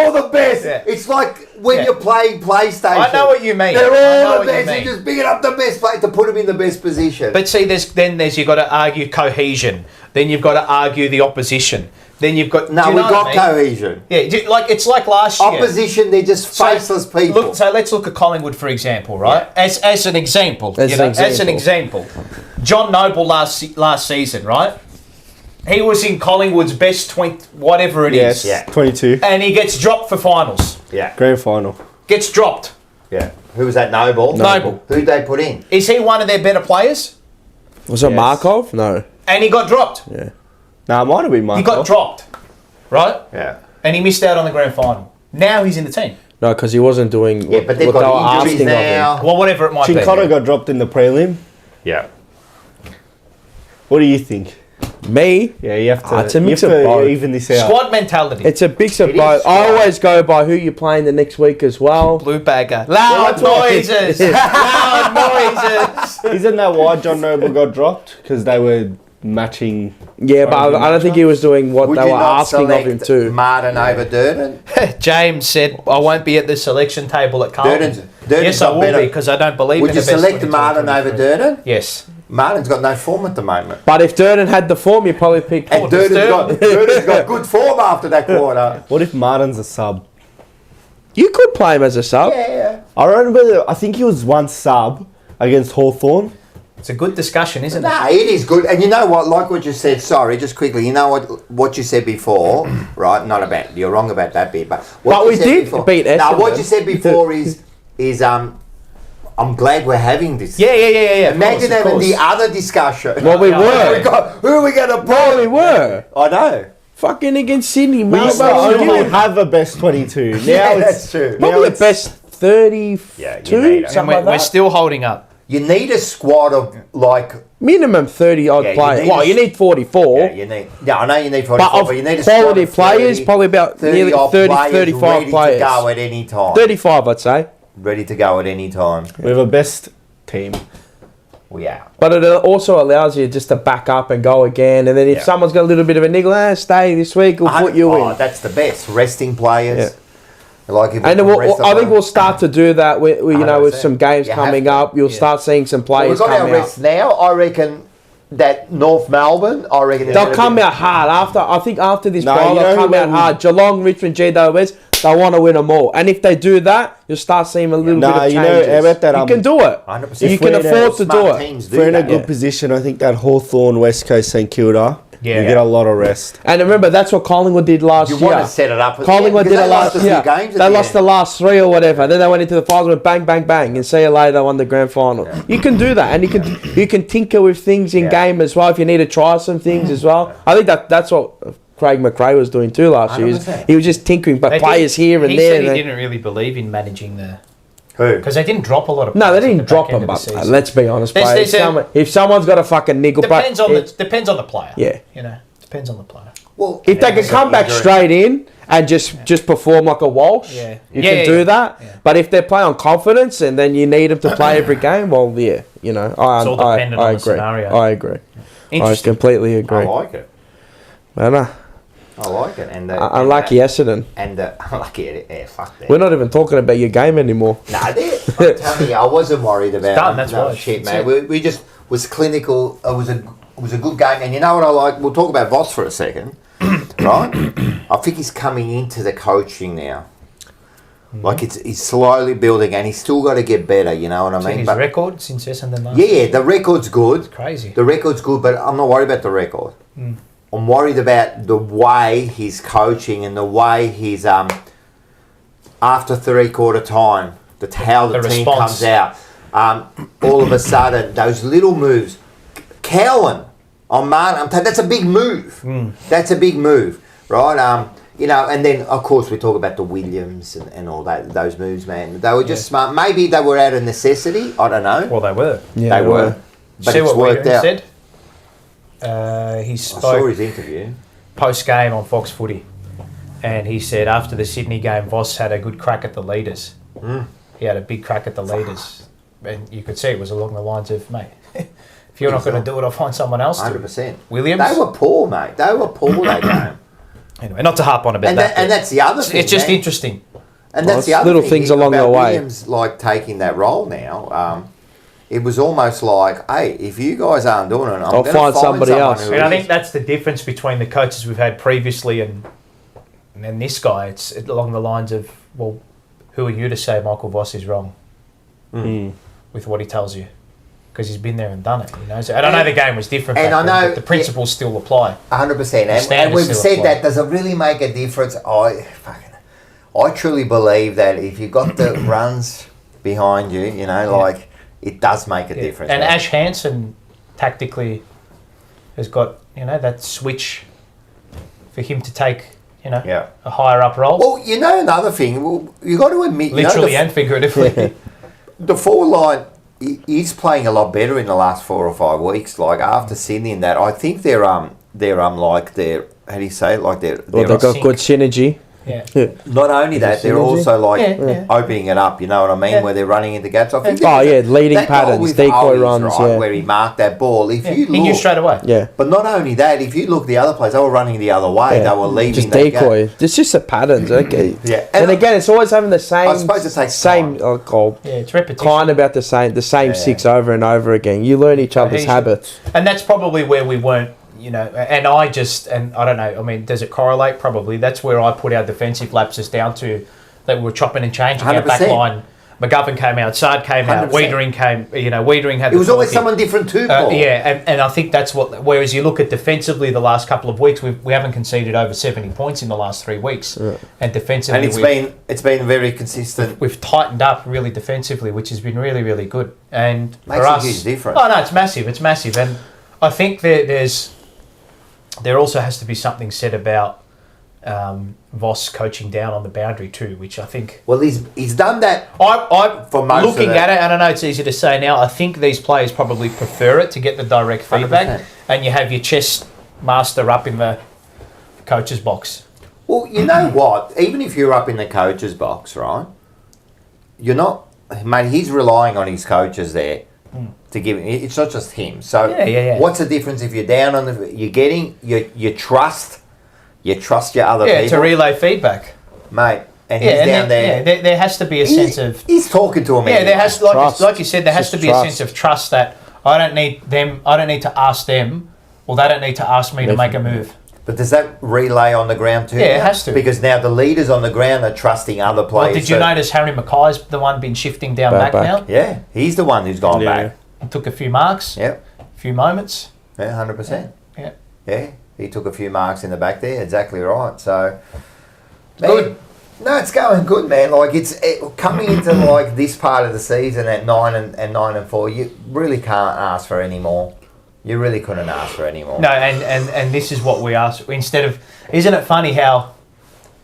Speaker 2: all the best.
Speaker 4: Yeah.
Speaker 2: It's like when
Speaker 4: Yeah.
Speaker 2: you're playing PlayStation.
Speaker 4: I know what you mean. I
Speaker 2: They're
Speaker 4: know
Speaker 2: all
Speaker 4: what
Speaker 2: the
Speaker 4: you
Speaker 2: best.
Speaker 4: mean.
Speaker 2: You're just picking up the best play to put them in the best position.
Speaker 4: But see, there's you've got to argue cohesion. Then you've got to argue the opposition. Then you've got
Speaker 2: no,
Speaker 4: do you
Speaker 2: we
Speaker 4: know
Speaker 2: got
Speaker 4: what I mean?
Speaker 2: cohesion.
Speaker 4: Yeah, like it's like last year.
Speaker 2: Opposition, they're just
Speaker 4: So,
Speaker 2: faceless people.
Speaker 4: Look, so let's look at Collingwood for example, right? As an example,
Speaker 3: As an
Speaker 4: example, John Noble last season, right? He was in Collingwood's best 20, whatever it is,
Speaker 1: Yes,
Speaker 2: Yeah.
Speaker 1: 22.
Speaker 4: and he gets dropped for finals.
Speaker 2: yeah,
Speaker 1: Grand final.
Speaker 4: Gets dropped.
Speaker 2: yeah. Who was that? Noble.
Speaker 4: Noble.
Speaker 2: Who'd they put in?
Speaker 4: Is he one of their better players?
Speaker 3: Was it
Speaker 1: Yes.
Speaker 3: Markov? No.
Speaker 4: And he got dropped.
Speaker 1: Nah, it might have been Mark.
Speaker 4: He got dropped, right?
Speaker 2: Yeah.
Speaker 4: And he missed out on the grand final. Now he's in the team.
Speaker 3: No, because he wasn't doing
Speaker 2: Yeah,
Speaker 3: what,
Speaker 2: but they've
Speaker 3: what they were
Speaker 2: got injuries
Speaker 3: asking of him.
Speaker 2: now.
Speaker 4: Well, whatever it might be.
Speaker 1: Chincotta got dropped in the prelim.
Speaker 2: Yeah.
Speaker 1: What do you think?
Speaker 3: Me?
Speaker 1: Yeah, you have to,
Speaker 3: It's a
Speaker 1: you
Speaker 3: mix
Speaker 1: have
Speaker 3: of
Speaker 1: to
Speaker 3: both.
Speaker 1: even this out.
Speaker 4: Squad mentality.
Speaker 3: It's a mix of
Speaker 2: It
Speaker 3: both.
Speaker 2: is
Speaker 3: I
Speaker 2: strong.
Speaker 3: always go by who you're playing the next week as well.
Speaker 4: Blue bagger. Loud
Speaker 1: that's what-
Speaker 4: noises. Loud noises.
Speaker 1: Isn't that why John Noble got dropped? Because they were matching.
Speaker 3: Yeah, but I don't think he was doing what
Speaker 2: Would
Speaker 3: they
Speaker 2: you
Speaker 3: were
Speaker 2: not
Speaker 3: asking of
Speaker 2: select
Speaker 3: him too.
Speaker 2: Martin over Durden?
Speaker 4: James said, I won't be at the selection table at Carlton.
Speaker 2: Durden's
Speaker 4: Yes, I
Speaker 2: got
Speaker 4: will
Speaker 2: better.
Speaker 4: be because I don't believe
Speaker 2: Would
Speaker 4: in
Speaker 2: you
Speaker 4: the best
Speaker 2: select
Speaker 4: 22,
Speaker 2: Martin over
Speaker 4: 23.
Speaker 2: Durden?
Speaker 4: Yes.
Speaker 2: Martin's got no form at the moment.
Speaker 3: But if Durden had the form, you'd probably pick.
Speaker 2: And Durden's got good form after that quarter.
Speaker 1: What if Martin's a sub?
Speaker 3: You could play him as a sub.
Speaker 2: Yeah.
Speaker 1: I remember, I think he was once sub against Hawthorn.
Speaker 4: It's a good discussion, isn't it?
Speaker 2: Nah, it is good. And you know what? Like what you said, sorry, just quickly, you know what you said before, right? Not about, you're wrong about that bit, but what
Speaker 3: But
Speaker 2: you
Speaker 3: we
Speaker 2: said
Speaker 3: did
Speaker 2: before,
Speaker 3: beat
Speaker 2: Now, what
Speaker 3: Essendon.
Speaker 2: you said before is I'm glad we're having this.
Speaker 4: Yeah.
Speaker 2: Imagine
Speaker 4: Of
Speaker 2: having
Speaker 4: course.
Speaker 2: the other discussion.
Speaker 3: Well, we
Speaker 4: Yeah.
Speaker 3: were.
Speaker 2: Who are we going to put?
Speaker 3: Well, we were.
Speaker 2: I know.
Speaker 3: Fucking against Sydney,
Speaker 1: We
Speaker 3: mate.
Speaker 1: used to only have a best 22. Now
Speaker 2: Yeah,
Speaker 1: it's
Speaker 2: that's true.
Speaker 1: now
Speaker 3: Probably the
Speaker 1: it's-
Speaker 3: best 32,
Speaker 2: Yeah, you need it.
Speaker 4: And
Speaker 3: something like
Speaker 4: we're
Speaker 3: that.
Speaker 4: still holding up.
Speaker 2: You need a squad of like.
Speaker 3: Minimum 30 odd
Speaker 2: Yeah, you
Speaker 3: players.
Speaker 2: need
Speaker 3: Well,
Speaker 2: a-
Speaker 3: you need 44.
Speaker 2: Yeah, you need. Yeah, I know you need 44,
Speaker 3: but
Speaker 2: but,
Speaker 3: of
Speaker 2: you need a squad
Speaker 3: quality
Speaker 2: of
Speaker 3: players,
Speaker 2: 30,
Speaker 3: probably about
Speaker 2: 30
Speaker 3: nearly
Speaker 2: odd
Speaker 3: 30,
Speaker 2: players
Speaker 3: 35
Speaker 2: ready
Speaker 3: players.
Speaker 2: to go at any time.
Speaker 3: 35, I'd say.
Speaker 2: Ready to go at any time.
Speaker 1: We have a best team.
Speaker 2: We are.
Speaker 3: But it also allows you just to back up and go again. And then if
Speaker 2: Yeah.
Speaker 3: someone's got a little bit of a niggle, stay this week, we'll put you in.
Speaker 2: That's the best. Resting players. Like if we
Speaker 3: And
Speaker 2: can
Speaker 3: we'll,
Speaker 2: rest
Speaker 3: I think
Speaker 2: them.
Speaker 3: we'll start to do that with you know, with
Speaker 2: 100%.
Speaker 3: some games
Speaker 2: You have
Speaker 3: coming
Speaker 2: to.
Speaker 3: up. You'll start seeing some
Speaker 2: Well, we've
Speaker 3: players
Speaker 2: got our
Speaker 3: come out.
Speaker 2: rests now. I reckon that North Melbourne, I reckon there's
Speaker 3: They'll
Speaker 2: gonna
Speaker 3: come
Speaker 2: be-
Speaker 3: out hard after. I think after this
Speaker 1: No,
Speaker 3: bye,
Speaker 1: you know
Speaker 3: they'll come
Speaker 1: who
Speaker 3: out
Speaker 1: will-
Speaker 3: hard. Geelong, Richmond, GWS, they want to win them all. And if they do that, you'll start seeing a little bit
Speaker 1: Nah,
Speaker 3: of
Speaker 1: you know,
Speaker 3: changes.
Speaker 1: how about that,
Speaker 3: you can do it.
Speaker 2: 100%.
Speaker 3: You
Speaker 1: If
Speaker 3: can
Speaker 1: we're in a
Speaker 3: afford to do
Speaker 2: Smart
Speaker 3: it.
Speaker 2: teams
Speaker 1: If we're in a
Speaker 2: that.
Speaker 1: good position, I think that Hawthorn, West Coast, St Kilda,
Speaker 4: Yeah.
Speaker 1: You get a lot of rest.
Speaker 3: And remember, that's what Collingwood did last
Speaker 2: You
Speaker 3: year.
Speaker 2: want to set it up.
Speaker 3: Collingwood
Speaker 2: because
Speaker 3: did it
Speaker 2: they
Speaker 3: last
Speaker 2: lost a few
Speaker 3: year.
Speaker 2: games at
Speaker 3: They
Speaker 2: the
Speaker 3: lost
Speaker 2: end.
Speaker 3: the last 3 or whatever. Then they went into the finals and bang, bang, bang, and see you later, won the grand final.
Speaker 2: Yeah.
Speaker 3: You can do that, and you can tinker with things in game as well if you need to try some things as well. I think that's what Craig McRae was doing too last year.
Speaker 2: 100%.
Speaker 3: He was just tinkering, but
Speaker 4: They
Speaker 3: players
Speaker 4: did-
Speaker 3: here and
Speaker 4: he
Speaker 3: there.
Speaker 4: said he
Speaker 3: and
Speaker 4: didn't really believe in managing
Speaker 2: Who?
Speaker 4: because they didn't drop a lot of.
Speaker 3: no, they
Speaker 4: players at
Speaker 3: didn't
Speaker 4: the
Speaker 3: drop
Speaker 4: back end
Speaker 3: him,
Speaker 4: of the
Speaker 3: but
Speaker 4: season.
Speaker 3: let's be honest,
Speaker 4: There's-
Speaker 3: players.
Speaker 4: there's
Speaker 3: If someone's got a fucking nickel,
Speaker 4: depends on the player.
Speaker 3: Yeah.
Speaker 4: You know, depends on the player.
Speaker 2: Well,
Speaker 3: If they can come back straight in and just perform like a Walsh,
Speaker 4: Yeah.
Speaker 3: you
Speaker 4: Yeah,
Speaker 3: can
Speaker 4: yeah,
Speaker 3: do
Speaker 4: yeah.
Speaker 3: that.
Speaker 4: Yeah.
Speaker 3: But if they play on confidence and then you need them to play every game, well, yeah, you know, I
Speaker 4: It's all dependent on the
Speaker 3: agree.
Speaker 4: scenario.
Speaker 3: I agree. I
Speaker 4: Interesting.
Speaker 3: completely
Speaker 2: I
Speaker 3: agree.
Speaker 2: like it. I like it. And
Speaker 3: Unlucky Essendon.
Speaker 2: unlucky. Yeah, fuck that.
Speaker 3: We're not even talking about your game anymore.
Speaker 2: No, I'm telling you, I wasn't worried about
Speaker 4: done, that's
Speaker 2: no
Speaker 4: why.
Speaker 2: shit,
Speaker 4: That's
Speaker 2: man. We just was clinical. It was a good game, and you know what I like? We'll talk about Voss for a second, right? I think he's coming into the coaching now. Like he's slowly building, and he's still got to get better. You know what I
Speaker 4: Seen
Speaker 2: mean?
Speaker 4: his record since Essendon last
Speaker 2: Yeah, the record's good.
Speaker 4: crazy.
Speaker 2: The record's good, but I'm not worried about the record. I'm worried about the way he's coaching and the way he's after 3/4 time, how the team
Speaker 4: response.
Speaker 2: comes out. All of a sudden, those little moves. Carlton on Martin, that's a big move. That's a big move, right? You know, and then of course we talk about the Williams and all that, those moves, man. They were just smart. Maybe they were out of necessity. I don't know.
Speaker 4: Well, they were.
Speaker 3: Yeah,
Speaker 2: they were. But
Speaker 4: See
Speaker 2: it's
Speaker 4: what
Speaker 2: worked
Speaker 4: Wiedering
Speaker 2: out.
Speaker 4: said? He
Speaker 2: I saw
Speaker 4: spoke
Speaker 2: his interview.
Speaker 4: post game on Fox Footy, and he said after the Sydney game, Voss had a good crack at the leaders. He had a big crack at the leaders, and you could see it was along the lines of, mate, if you're not going to do it, I'll find someone else to.
Speaker 2: 100%.
Speaker 4: Williams.
Speaker 2: They were poor, mate. They were poor that game.
Speaker 4: Anyway, not to harp on about
Speaker 2: And,
Speaker 4: that.
Speaker 2: and that's the other
Speaker 4: but
Speaker 2: thing.
Speaker 4: it's just
Speaker 2: man.
Speaker 4: interesting.
Speaker 2: And
Speaker 3: Well,
Speaker 2: that's the
Speaker 3: it's
Speaker 2: other
Speaker 3: little
Speaker 2: thing
Speaker 3: things along
Speaker 2: about
Speaker 3: the way.
Speaker 2: Williams, like taking that role now. It was almost like, hey, if you guys aren't doing it, I'm
Speaker 3: I'll
Speaker 2: going to
Speaker 3: find somebody
Speaker 2: someone
Speaker 3: else.
Speaker 2: who
Speaker 4: And I
Speaker 2: is.
Speaker 4: think that's the difference between the coaches we've had previously and this guy. It's along the lines of, well, who are you to say Michael Voss is wrong with what he tells you? Because he's been there and done it. You know? So, and I know the game was different,
Speaker 2: And
Speaker 4: back
Speaker 2: I
Speaker 4: then,
Speaker 2: know-
Speaker 4: but the principles still apply.
Speaker 2: 100%. And
Speaker 4: standards
Speaker 2: we've
Speaker 4: still
Speaker 2: said
Speaker 4: apply.
Speaker 2: that. Does it really make a difference? I truly believe that if you've got the runs behind you, you know, like, it does make a difference.
Speaker 4: And
Speaker 2: man.
Speaker 4: Ash Hansen tactically has got, you know, that switch for him to take, you know,
Speaker 2: Yeah.
Speaker 4: a higher up role.
Speaker 2: Well, you know another thing. Well, you got to admit,
Speaker 4: literally
Speaker 2: you know,
Speaker 4: and figuratively.
Speaker 2: the forward line is playing a lot better in the last 4 or 5 weeks. Like after Sydney and that, I think they're like they're how do you say it? Like they're
Speaker 3: Well, they've got
Speaker 4: sync.
Speaker 3: good synergy.
Speaker 4: Yeah.
Speaker 2: not only that, they're
Speaker 3: synergy?
Speaker 2: also like
Speaker 4: Yeah.
Speaker 2: opening it up. You know what I mean?
Speaker 4: Yeah.
Speaker 2: Where they're running into gaps. I think
Speaker 3: Oh, yeah, leading
Speaker 2: that goal
Speaker 3: patterns,
Speaker 2: with
Speaker 3: decoy
Speaker 2: Owens,
Speaker 3: runs,
Speaker 2: right,
Speaker 3: yeah.
Speaker 2: where he marked that ball. If
Speaker 4: Yeah.
Speaker 2: you
Speaker 4: He knew
Speaker 2: look,
Speaker 4: straight away.
Speaker 3: Yeah.
Speaker 2: but not only that, if you look the other players, they were running the other way.
Speaker 3: Yeah.
Speaker 2: They were leaving
Speaker 3: Just
Speaker 2: that gap.
Speaker 3: decoy. It's just the patterns. Okay.
Speaker 2: Yeah.
Speaker 3: And again, it's always having the same.
Speaker 2: I suppose it takes
Speaker 3: same.
Speaker 2: time.
Speaker 4: Yeah, it's repetition.
Speaker 3: Kind about the same
Speaker 2: Yeah.
Speaker 3: six over and over again. You learn each other's
Speaker 4: Cohesion.
Speaker 3: habits.
Speaker 4: And that's probably where we weren't, you know, and I don't know, I mean, does it correlate? Probably. That's where I put our defensive lapses down to, that we were chopping and changing our
Speaker 2: 100%.
Speaker 4: back line. McGovern came out, Sard came out,
Speaker 2: 100%.
Speaker 4: Wiedering came, you know, Wiedering had
Speaker 2: It was
Speaker 4: the
Speaker 2: always
Speaker 4: talking.
Speaker 2: someone different too, Paul.
Speaker 4: Yeah, and I think that's what, whereas you look at defensively the last couple of weeks, we haven't conceded over 70 points in the last 3 weeks. And defensively,
Speaker 2: And it's been very consistent.
Speaker 4: we've tightened up really defensively, which has been really, really good. And
Speaker 2: Makes
Speaker 4: for
Speaker 2: a
Speaker 4: us,
Speaker 2: huge difference.
Speaker 4: Oh no, it's massive. And I think there also has to be something said about Voss coaching down on the boundary too, which I think
Speaker 2: Well, he's done that.
Speaker 4: I
Speaker 2: For most of
Speaker 4: looking
Speaker 2: it.
Speaker 4: at it, and I know it's easy to say now, I think these players probably prefer it to get the direct feedback,
Speaker 2: 100%.
Speaker 4: and you have your chess master up in the coach's box.
Speaker 2: Well, you know what? Even if you're up in the coach's box, right? You're not, mate. He's relying on his coaches there to give. It's not just him. So,
Speaker 4: Yeah.
Speaker 2: what's the difference if you're down on the? You're getting you trust your other
Speaker 4: Yeah,
Speaker 2: people,
Speaker 4: to relay feedback.
Speaker 2: mate. And
Speaker 4: Yeah,
Speaker 2: he's
Speaker 4: and
Speaker 2: down there.
Speaker 4: there has to be a sense of
Speaker 2: He's talking to him.
Speaker 4: yeah.
Speaker 2: anyway.
Speaker 4: There has
Speaker 3: Trust.
Speaker 4: like you said, there has
Speaker 3: Just
Speaker 4: to be
Speaker 3: trust.
Speaker 4: a sense of trust that I don't need to ask them, or they don't need to ask me to make a move.
Speaker 2: But does that relay on the ground too?
Speaker 4: Yeah, it
Speaker 2: now?
Speaker 4: has to.
Speaker 2: Because now the leaders on the ground are trusting other
Speaker 4: Well,
Speaker 2: players.
Speaker 4: did you
Speaker 2: so-
Speaker 4: notice Harry Mackay's the one been shifting down
Speaker 3: Back.
Speaker 4: back now?
Speaker 2: Yeah, he's the one who's gone
Speaker 1: Yeah.
Speaker 2: back.
Speaker 4: He took a few marks,
Speaker 2: Yep.
Speaker 4: a few moments.
Speaker 2: Yeah, 100%.
Speaker 4: Yeah.
Speaker 2: Yeah, He took a few marks in the back there. Exactly right. So, man,
Speaker 4: Good.
Speaker 2: No, it's going good, man. Like coming into like this part of the season at 9 and 4. You really can't ask for any more. You really couldn't ask for any more.
Speaker 4: No, and this is what we ask. Instead of, isn't it funny how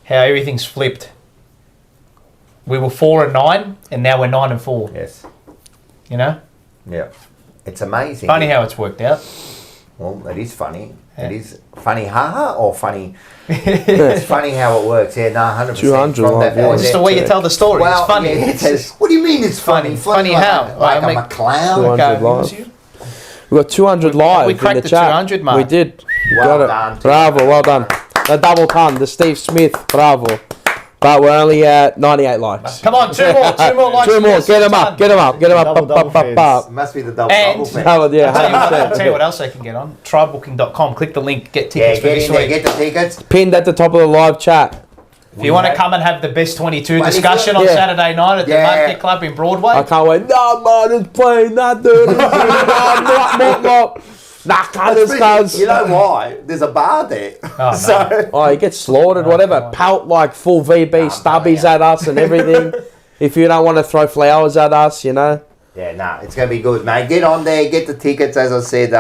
Speaker 4: everything's flipped? We were 4 and 9, and now we're 9 and 4.
Speaker 2: Yes.
Speaker 4: You know?
Speaker 2: Yeah. It's amazing.
Speaker 4: Funny how it's worked out.
Speaker 2: Well, it is funny.
Speaker 4: Yeah.
Speaker 2: It is funny, haha, or funny. It's funny how it works. Yeah, no, 100%.
Speaker 3: 200
Speaker 2: From
Speaker 3: live,
Speaker 2: that-
Speaker 3: yeah.
Speaker 4: It's just the way you tell the story.
Speaker 2: Well,
Speaker 4: it's funny.
Speaker 2: yeah, what do you mean it's funny?
Speaker 4: Funny
Speaker 2: like
Speaker 4: how?
Speaker 2: Like
Speaker 4: I
Speaker 2: I'm a clown.
Speaker 3: 200
Speaker 4: Okay,
Speaker 3: live.
Speaker 4: you?
Speaker 3: We got 200 live
Speaker 4: we
Speaker 3: in
Speaker 4: cracked
Speaker 3: the
Speaker 4: the
Speaker 3: chat.
Speaker 4: 200 mark.
Speaker 3: We did.
Speaker 2: Well
Speaker 3: Got it.
Speaker 2: done.
Speaker 3: Bravo, well done. The double ton, the Steve Smith, bravo. But we're only at 98 likes.
Speaker 4: Come on, two more likes.
Speaker 3: Two more, get them up, get them up, get them up,
Speaker 1: Double,
Speaker 3: up, up,
Speaker 1: double
Speaker 3: up, up.
Speaker 2: It must be the double
Speaker 4: And-
Speaker 2: double thing.
Speaker 3: Double, yeah,
Speaker 4: I'll tell you what
Speaker 3: 100%.
Speaker 4: else they can get on. Trybooking.com. Click the link. Get
Speaker 2: Yeah,
Speaker 4: tickets for
Speaker 2: get
Speaker 4: this
Speaker 2: in there,
Speaker 4: week.
Speaker 2: get the tickets.
Speaker 3: Pinned at the top of the live chat.
Speaker 4: If you want to come and have the best 22
Speaker 2: But if
Speaker 4: discussion
Speaker 2: you-
Speaker 4: on
Speaker 3: Yeah.
Speaker 4: Saturday night at the
Speaker 2: Yeah.
Speaker 4: Market Club in Broadway,
Speaker 3: I can't wait. No, man, it's playing that dirty. No. Nah, can't cuz.
Speaker 2: You know why? There's a bar there.
Speaker 4: Oh, no.
Speaker 2: So
Speaker 3: Oh, he gets slaughtered, whatever. Pout like full VB stubbies at us and everything. If you don't want to throw flowers at us, you know.
Speaker 2: yeah, nah, it's gonna be good, mate. Get on there, get the tickets. As I said,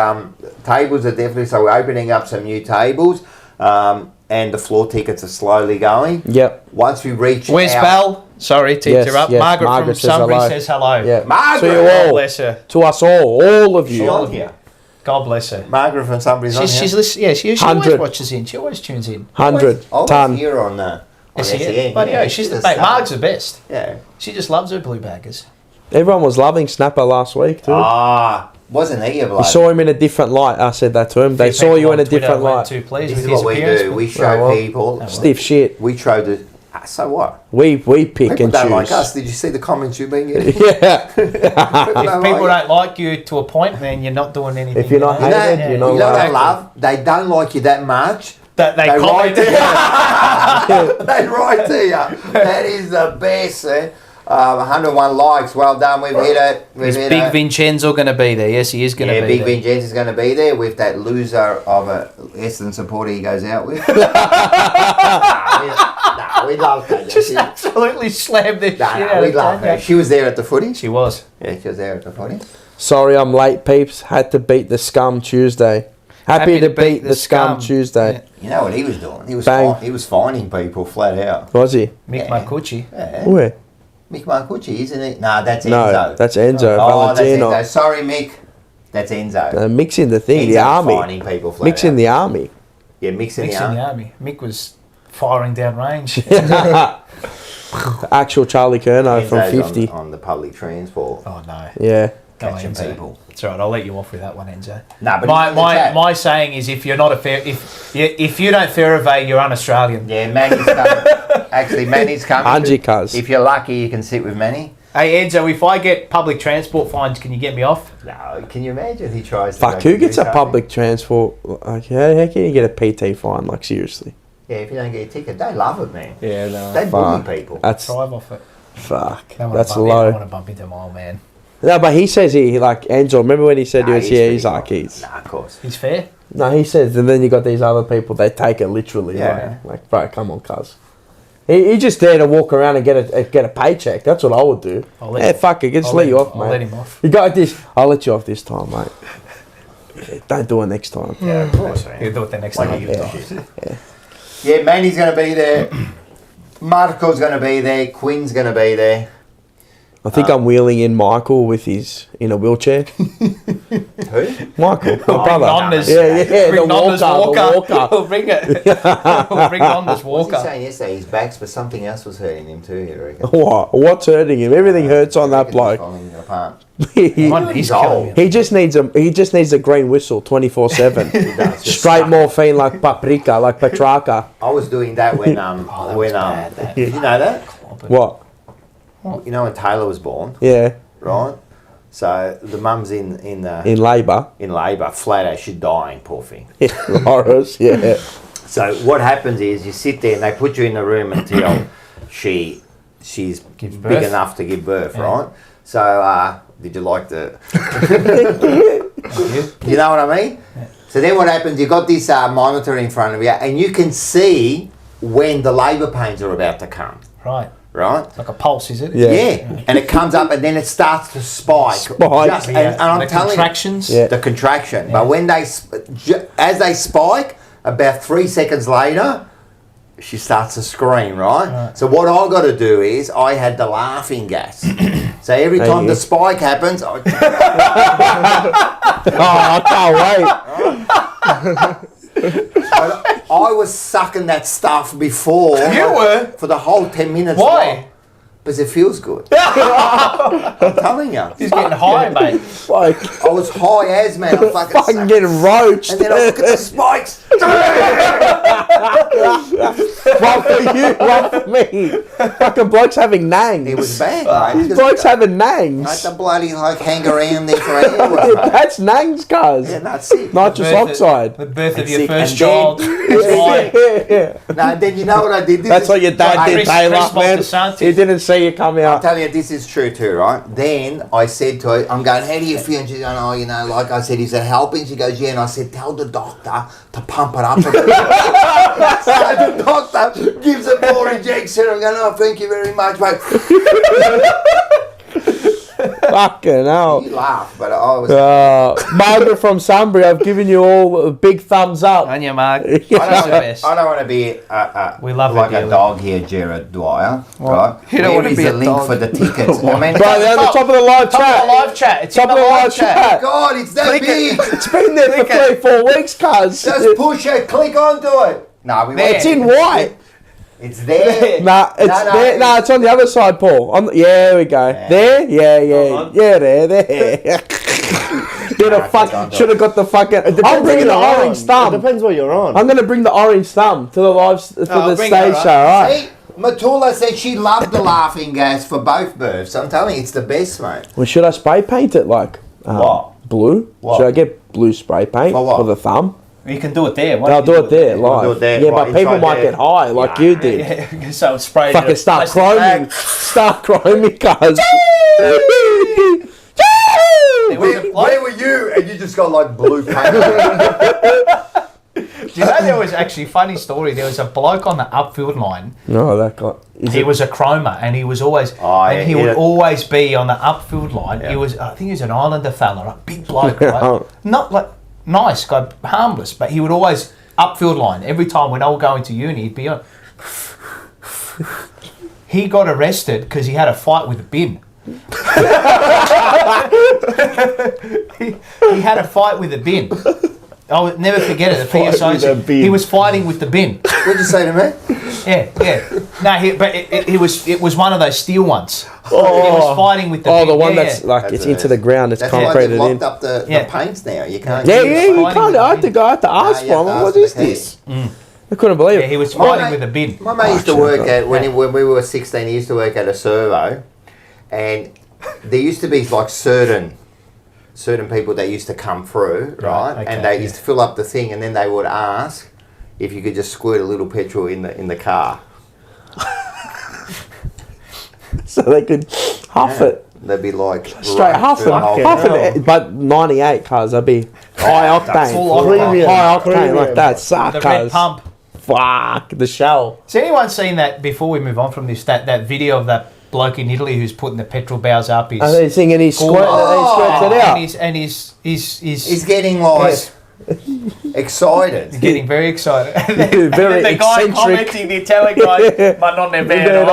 Speaker 2: tables are definitely. So we're opening up some new tables, and the floor tickets are slowly going.
Speaker 3: Yep.
Speaker 2: Once we reach,
Speaker 4: where's
Speaker 2: our-
Speaker 4: Belle? Sorry to
Speaker 3: Yes,
Speaker 4: interrupt.
Speaker 3: yes,
Speaker 4: Margaret from
Speaker 3: Margaret says
Speaker 4: Sunbury
Speaker 3: hello.
Speaker 4: says hello.
Speaker 3: Yeah.
Speaker 2: Margaret!
Speaker 3: To you
Speaker 4: God
Speaker 3: all.
Speaker 4: bless her.
Speaker 3: To us all of
Speaker 2: She's
Speaker 3: you.
Speaker 2: on here.
Speaker 4: God bless her.
Speaker 2: Margaret from Sunbury's on
Speaker 4: She's
Speaker 2: here.
Speaker 4: listening. Yeah, she always
Speaker 3: 100.
Speaker 4: watches in. She always tunes in.
Speaker 3: 100
Speaker 2: I was
Speaker 3: ton.
Speaker 2: here on
Speaker 4: SEN.
Speaker 2: SEN.
Speaker 4: But yeah, she's the
Speaker 2: a
Speaker 4: mate.
Speaker 2: star.
Speaker 4: Marg's the best.
Speaker 2: Yeah.
Speaker 4: She just loves her blue baggers.
Speaker 3: Everyone was loving Snapper last week too.
Speaker 2: Wasn't he a
Speaker 3: You
Speaker 2: bloke?
Speaker 3: saw him in a different light. I said that to him. They saw you in a different light.
Speaker 4: Too pleased
Speaker 2: This
Speaker 4: with
Speaker 2: is
Speaker 4: his
Speaker 2: what we
Speaker 4: appearance.
Speaker 2: do. We
Speaker 3: Oh,
Speaker 2: show
Speaker 3: well.
Speaker 2: people.
Speaker 3: Stiff shit.
Speaker 2: We show the. So what?
Speaker 3: We pick
Speaker 2: People
Speaker 3: and
Speaker 2: don't like
Speaker 3: choose.
Speaker 2: us. Did you see the comments you've been getting?
Speaker 3: Yeah.
Speaker 2: People
Speaker 4: If
Speaker 2: don't
Speaker 4: people
Speaker 2: like
Speaker 4: don't like you to a point, then you're not doing anything.
Speaker 3: If you're not
Speaker 2: You know,
Speaker 3: hated, you're not
Speaker 2: you know what I
Speaker 3: loved.
Speaker 2: love? They don't like you that much.
Speaker 4: That they
Speaker 2: They
Speaker 4: comment.
Speaker 2: write to you. They write to you. That is the best. 101 likes. Well done. We've hit it. We've
Speaker 4: Is
Speaker 2: hit
Speaker 4: Big
Speaker 2: it.
Speaker 4: Vincenzo going to be there? Yes, he is going to
Speaker 2: Yeah,
Speaker 4: be
Speaker 2: Big
Speaker 4: there.
Speaker 2: Vincenzo is going to be there with that loser of a Essendon supporter he goes out with. We love her.
Speaker 4: Just absolutely slammed this shit out
Speaker 2: We
Speaker 4: of
Speaker 2: love her.
Speaker 4: Tanya.
Speaker 2: She was there at the footy.
Speaker 4: She was.
Speaker 2: Yeah, she was there at the footy.
Speaker 3: Sorry, I'm late, peeps. Had to beat the scum Tuesday. Happy to beat the scum Tuesday.
Speaker 2: You know what he was doing? He was
Speaker 3: Bang.
Speaker 2: he was finding people flat out.
Speaker 3: Was he?
Speaker 4: Mick
Speaker 2: Yeah.
Speaker 4: Marcucci.
Speaker 2: Yeah.
Speaker 3: Where?
Speaker 2: Mick Marcucci, isn't it? No, that's Enzo.
Speaker 3: No, that's Enzo.
Speaker 2: Oh, that's
Speaker 3: Valentino.
Speaker 2: Enzo. Sorry, Mick. That's Enzo.
Speaker 3: Mixing the thing, the
Speaker 2: Enzo's
Speaker 3: army.
Speaker 2: finding people flat
Speaker 3: Mixing
Speaker 2: out.
Speaker 3: the army.
Speaker 2: Yeah, mixing
Speaker 4: Mick's
Speaker 2: the
Speaker 4: in the
Speaker 2: army.
Speaker 4: army. Mick was firing down range.
Speaker 3: Actual Charlie Kerno from
Speaker 2: Enzo's
Speaker 3: 50.
Speaker 2: on the public transport.
Speaker 4: Oh no.
Speaker 3: Yeah.
Speaker 4: Go
Speaker 2: Catching
Speaker 4: Enzo.
Speaker 2: people.
Speaker 4: It's all right. I'll let you off with that one, Enzo.
Speaker 2: Nah, but
Speaker 4: my
Speaker 2: he's in the chat.
Speaker 4: my saying is, if you're not a fair, if you don't Ferrave, you're un-Australian.
Speaker 2: Yeah, Manny's coming. Actually, Manny's coming.
Speaker 3: Angie cuz.
Speaker 2: If you're lucky, you can sit with Manny.
Speaker 4: Hey Enzo, if I get public transport fines, can you get me off?
Speaker 2: No, can you imagine he tries to
Speaker 3: Fuck,
Speaker 2: go
Speaker 3: who gets
Speaker 2: do
Speaker 3: a
Speaker 2: something?
Speaker 3: public transport? Like, how can you get a PT fine? Like, seriously.
Speaker 2: Yeah, if you don't get a ticket, they love it, man.
Speaker 5: Yeah, no.
Speaker 2: They bully
Speaker 3: Fuck.
Speaker 2: people.
Speaker 3: That's,
Speaker 4: Drive off it.
Speaker 3: fuck.
Speaker 4: Don't wanna
Speaker 3: That's
Speaker 4: bump, I
Speaker 3: low.
Speaker 4: want to bump into my old man.
Speaker 3: No, but he says he, like, Enzo, remember when he said
Speaker 2: Nah,
Speaker 3: he was
Speaker 2: he's
Speaker 3: here?
Speaker 2: pretty
Speaker 3: He's like,
Speaker 2: cool.
Speaker 3: he's.
Speaker 2: Nah, of course.
Speaker 4: He's fair.
Speaker 3: No, he says, and then you got these other people, they take it literally.
Speaker 2: Yeah.
Speaker 3: Like, bro, come on, cuz. He just there to walk around and get a paycheck. That's what I would do.
Speaker 4: I'll let
Speaker 3: Yeah,
Speaker 4: you-
Speaker 3: fuck it, just
Speaker 4: I'll
Speaker 3: let you
Speaker 4: him-
Speaker 3: off,
Speaker 4: I'll
Speaker 3: mate.
Speaker 4: let him off.
Speaker 3: You got this. I'll let you off this time, mate. Yeah, don't do it next time.
Speaker 2: Yeah, of course.
Speaker 4: He'll do it the next
Speaker 2: Like
Speaker 4: time.
Speaker 2: you Yeah, Manny's going to be there. Marco's going to be there. Quinn's going to be there.
Speaker 3: I think I'm wheeling in Michael with his in a wheelchair.
Speaker 2: Who?
Speaker 3: Michael, my
Speaker 4: Bring
Speaker 3: brother.
Speaker 4: Nondas.
Speaker 3: Yeah,
Speaker 4: Bring
Speaker 3: the
Speaker 4: Nondas
Speaker 3: walker.
Speaker 4: We'll bring it. We'll bring Nondas
Speaker 2: What was he
Speaker 4: Walker.
Speaker 2: saying yesterday? His backs, but something else was hurting him too, you reckon?
Speaker 3: What? What's hurting him? Everything hurts on that bloke.
Speaker 2: Falling apart.
Speaker 3: he,
Speaker 4: One, he's
Speaker 2: old.
Speaker 4: killing me.
Speaker 3: he just needs a green whistle 24/7.
Speaker 2: does, just
Speaker 3: Straight morphine like paprika, like patraka.
Speaker 2: I was doing that when did you know that?
Speaker 3: What?
Speaker 2: You know when Taylor was born,
Speaker 3: Yeah,
Speaker 2: right? So the mum's in
Speaker 3: in labour.
Speaker 2: labour, flat out, she's dying, poor thing.
Speaker 3: Loris, yeah.
Speaker 2: So what happens is you sit there and they put you in the room until she's
Speaker 4: Gives
Speaker 2: big
Speaker 4: birth.
Speaker 2: enough to give birth,
Speaker 4: Yeah.
Speaker 2: right? So did you like the? You know what I mean? So then what happens, you've got this monitor in front of you, and you can see when the labour pains are about to come.
Speaker 4: Right.
Speaker 2: Right?
Speaker 4: Like a pulse, is it?
Speaker 2: Yeah. And it comes up and then it starts to spike. And I'm
Speaker 4: the
Speaker 2: telling
Speaker 4: contractions.
Speaker 2: you, the contraction. But when they, as they spike, about 3 seconds later, she starts to scream, right? So what I got to do is, I had the laughing gas. So every time the spike happens, I
Speaker 3: can't wait.
Speaker 2: I was sucking that stuff before.
Speaker 4: You were?
Speaker 2: For the whole 10 minutes.
Speaker 4: Why?
Speaker 2: Because it feels good. I'm telling you.
Speaker 4: He's getting high, mate.
Speaker 2: I was high as, man. I'm
Speaker 3: fucking getting roached.
Speaker 2: And then I look at the spikes.
Speaker 3: One for you, one for me. Fucking blokes having nangs.
Speaker 2: It was bad, mate.
Speaker 3: Blokes having
Speaker 2: I had
Speaker 3: nangs.
Speaker 2: to bloody hang around there for hours, mate.
Speaker 3: That's nangs, cuz.
Speaker 2: Yeah, that's it.
Speaker 3: Nitrous oxide.
Speaker 4: The birth of
Speaker 2: That's
Speaker 4: your
Speaker 2: it.
Speaker 4: first
Speaker 2: And
Speaker 4: child.
Speaker 2: No, then you know what I did?
Speaker 3: That's what your dad did, Taylor, man. He didn't see you come
Speaker 2: I'm
Speaker 3: out.
Speaker 2: telling you, this is true too, right? Then I said to her, I'm going, how do you feel? And she's going, oh, you know, like I said, is it helping? She goes, yeah. And I said, tell the doctor to pump it up a bit. So the doctor gives her more injection. I'm going, oh, thank you very much, mate.
Speaker 3: Fucking hell.
Speaker 2: You laugh, but I was...
Speaker 3: Margaret from Sunbury, I've given you all a big thumbs up.
Speaker 4: On your mark.
Speaker 2: I don't want to be
Speaker 4: we love
Speaker 2: like
Speaker 4: it,
Speaker 2: a dog here, Jared Dwyer, right?
Speaker 4: You don't
Speaker 2: Where
Speaker 4: want to
Speaker 2: is
Speaker 4: be
Speaker 2: the
Speaker 4: a
Speaker 2: link
Speaker 4: dog.
Speaker 2: for the tickets? I mean,
Speaker 3: Right there at the top of the live
Speaker 4: Top
Speaker 3: chat.
Speaker 4: of the live chat. It's
Speaker 3: Top
Speaker 4: in
Speaker 3: of
Speaker 4: the
Speaker 3: the
Speaker 4: live
Speaker 3: live
Speaker 4: chat.
Speaker 3: chat.
Speaker 2: God, it's that big.
Speaker 3: It's been there for 3-4 weeks, cuz.
Speaker 2: Just push it, click onto it. No, we
Speaker 3: It's in white.
Speaker 2: It's there.
Speaker 3: Nah, it's there. Nah, it's on the other side, Paul. On the, there we go.
Speaker 2: Yeah.
Speaker 3: There? Yeah, there. Should have got the fucking. I'm bringing the orange
Speaker 1: It
Speaker 3: thumb.
Speaker 1: depends what you're on.
Speaker 3: I'm gonna bring the orange thumb to the live for the
Speaker 4: bring
Speaker 3: stage
Speaker 4: it,
Speaker 3: show. All right.
Speaker 2: See, Matula said she loved the laughing gas for both births. I'm telling you, it's the best, mate.
Speaker 3: Well, should I spray paint it like
Speaker 2: What?
Speaker 3: blue?
Speaker 2: What?
Speaker 3: Should I get blue spray paint
Speaker 2: For what?
Speaker 3: the thumb?
Speaker 4: You can do it there. Why
Speaker 3: I'll
Speaker 4: don't you
Speaker 3: do it there
Speaker 2: do
Speaker 3: live.
Speaker 2: it there,
Speaker 3: Yeah,
Speaker 2: right,
Speaker 3: but people
Speaker 2: inside
Speaker 3: might
Speaker 2: there.
Speaker 3: get high like you did.
Speaker 4: Yeah, so spray.
Speaker 3: Fucking start chroming. Start chroming, cuz.
Speaker 2: Where were you? And you just got like blue paint.
Speaker 4: Do you know there was actually a funny story? There was a bloke on the upfield line.
Speaker 3: No, that guy.
Speaker 4: He was a chromer, and he was always, and he would always be on the upfield line. He was, I think, he was an Islander fella, a big bloke, right? Not like nice guy, harmless, but he would always upfield line every time when I was going to uni. He'd be on. He got arrested because he had a fight with a bin. he had a fight with a bin. I would never forget it. The PSO. He was fighting with the bin.
Speaker 2: What'd you say to me?
Speaker 4: Yeah. No, it was one of those steel ones. He was fighting with the bin.
Speaker 3: the one that's like it's into the ground. It's
Speaker 2: That's why
Speaker 3: concreted
Speaker 2: they've
Speaker 3: in.
Speaker 2: locked up the paints now. You can't.
Speaker 3: Yeah,
Speaker 2: use it.
Speaker 3: you can't. I had to ask
Speaker 2: you have
Speaker 3: for
Speaker 2: to
Speaker 3: him.
Speaker 2: ask
Speaker 3: What
Speaker 2: for
Speaker 3: is
Speaker 2: the key.
Speaker 3: this? I couldn't believe
Speaker 4: Yeah,
Speaker 3: it.
Speaker 4: he was
Speaker 2: My
Speaker 4: fighting
Speaker 2: mate-
Speaker 4: with a bin.
Speaker 2: My mate used to work at when we were 16. He used to work at a servo, and there used to be like certain people that used to come through, right?
Speaker 4: okay,
Speaker 2: And they used to fill up the thing, and then they would ask if you could just squirt a little petrol in the car.
Speaker 3: So they could huff it.
Speaker 2: They'd be like
Speaker 3: Straight huffing, but 98 cars. That'd be high octane,
Speaker 4: full octane.
Speaker 3: high octane like that. Suck
Speaker 4: The red
Speaker 3: cars.
Speaker 4: pump.
Speaker 3: Fuck the shell.
Speaker 4: Has anyone seen that, before we move on from this, that video of that bloke in Italy who's putting the petrol barrels up?
Speaker 3: Are they singing? He squirts it out.
Speaker 4: And he's
Speaker 2: getting like excited.
Speaker 4: getting very excited.
Speaker 3: Very
Speaker 4: the guy
Speaker 3: eccentric.
Speaker 4: commenting, the Italian guy, ma non è vero.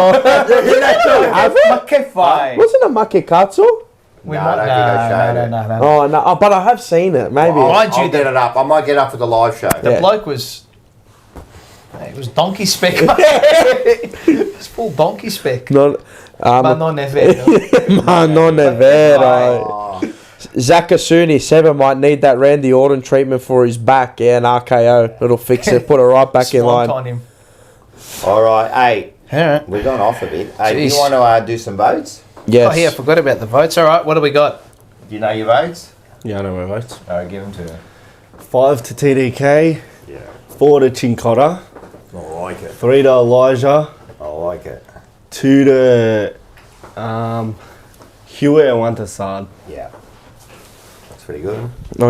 Speaker 4: Ma che fai?
Speaker 3: Wasn't it Makikatsu?
Speaker 4: We
Speaker 2: No,
Speaker 4: might-
Speaker 2: I don't think I showed it.
Speaker 4: no.
Speaker 3: Oh no! Oh, but I have seen it. Maybe.
Speaker 4: Mind you,
Speaker 2: I'll get it up. I might get up for the live show.
Speaker 4: The
Speaker 3: Yeah.
Speaker 4: bloke was... It was donkey spec. It's full donkey spec.
Speaker 3: Non,
Speaker 4: Ma non è vero.
Speaker 3: ma non è vero.
Speaker 2: Oh,
Speaker 3: Zakasuni 7 might need that Randy Orton treatment for his back. Yeah, an RKO. It'll fix it. Put it right back in
Speaker 4: Splunk
Speaker 3: line.
Speaker 4: on him.
Speaker 2: all right. Hey,
Speaker 4: Alright.
Speaker 2: we've gone off a bit. Hey, do
Speaker 4: Jeez.
Speaker 2: you want to do some votes?
Speaker 3: Yes.
Speaker 4: Oh, yeah, I forgot about the votes. All right, what do we got?
Speaker 2: Do you know your votes?
Speaker 1: Yeah, I know my votes.
Speaker 2: All right, give them to her.
Speaker 1: 5 to TDK,
Speaker 2: Yeah.
Speaker 1: 4 to Chincotta,
Speaker 2: I like it.
Speaker 1: 3 to Elijah,
Speaker 2: I like it.
Speaker 1: 2 to Hewitt, and 1 to Sard.
Speaker 2: Yeah. That's pretty good.
Speaker 3: I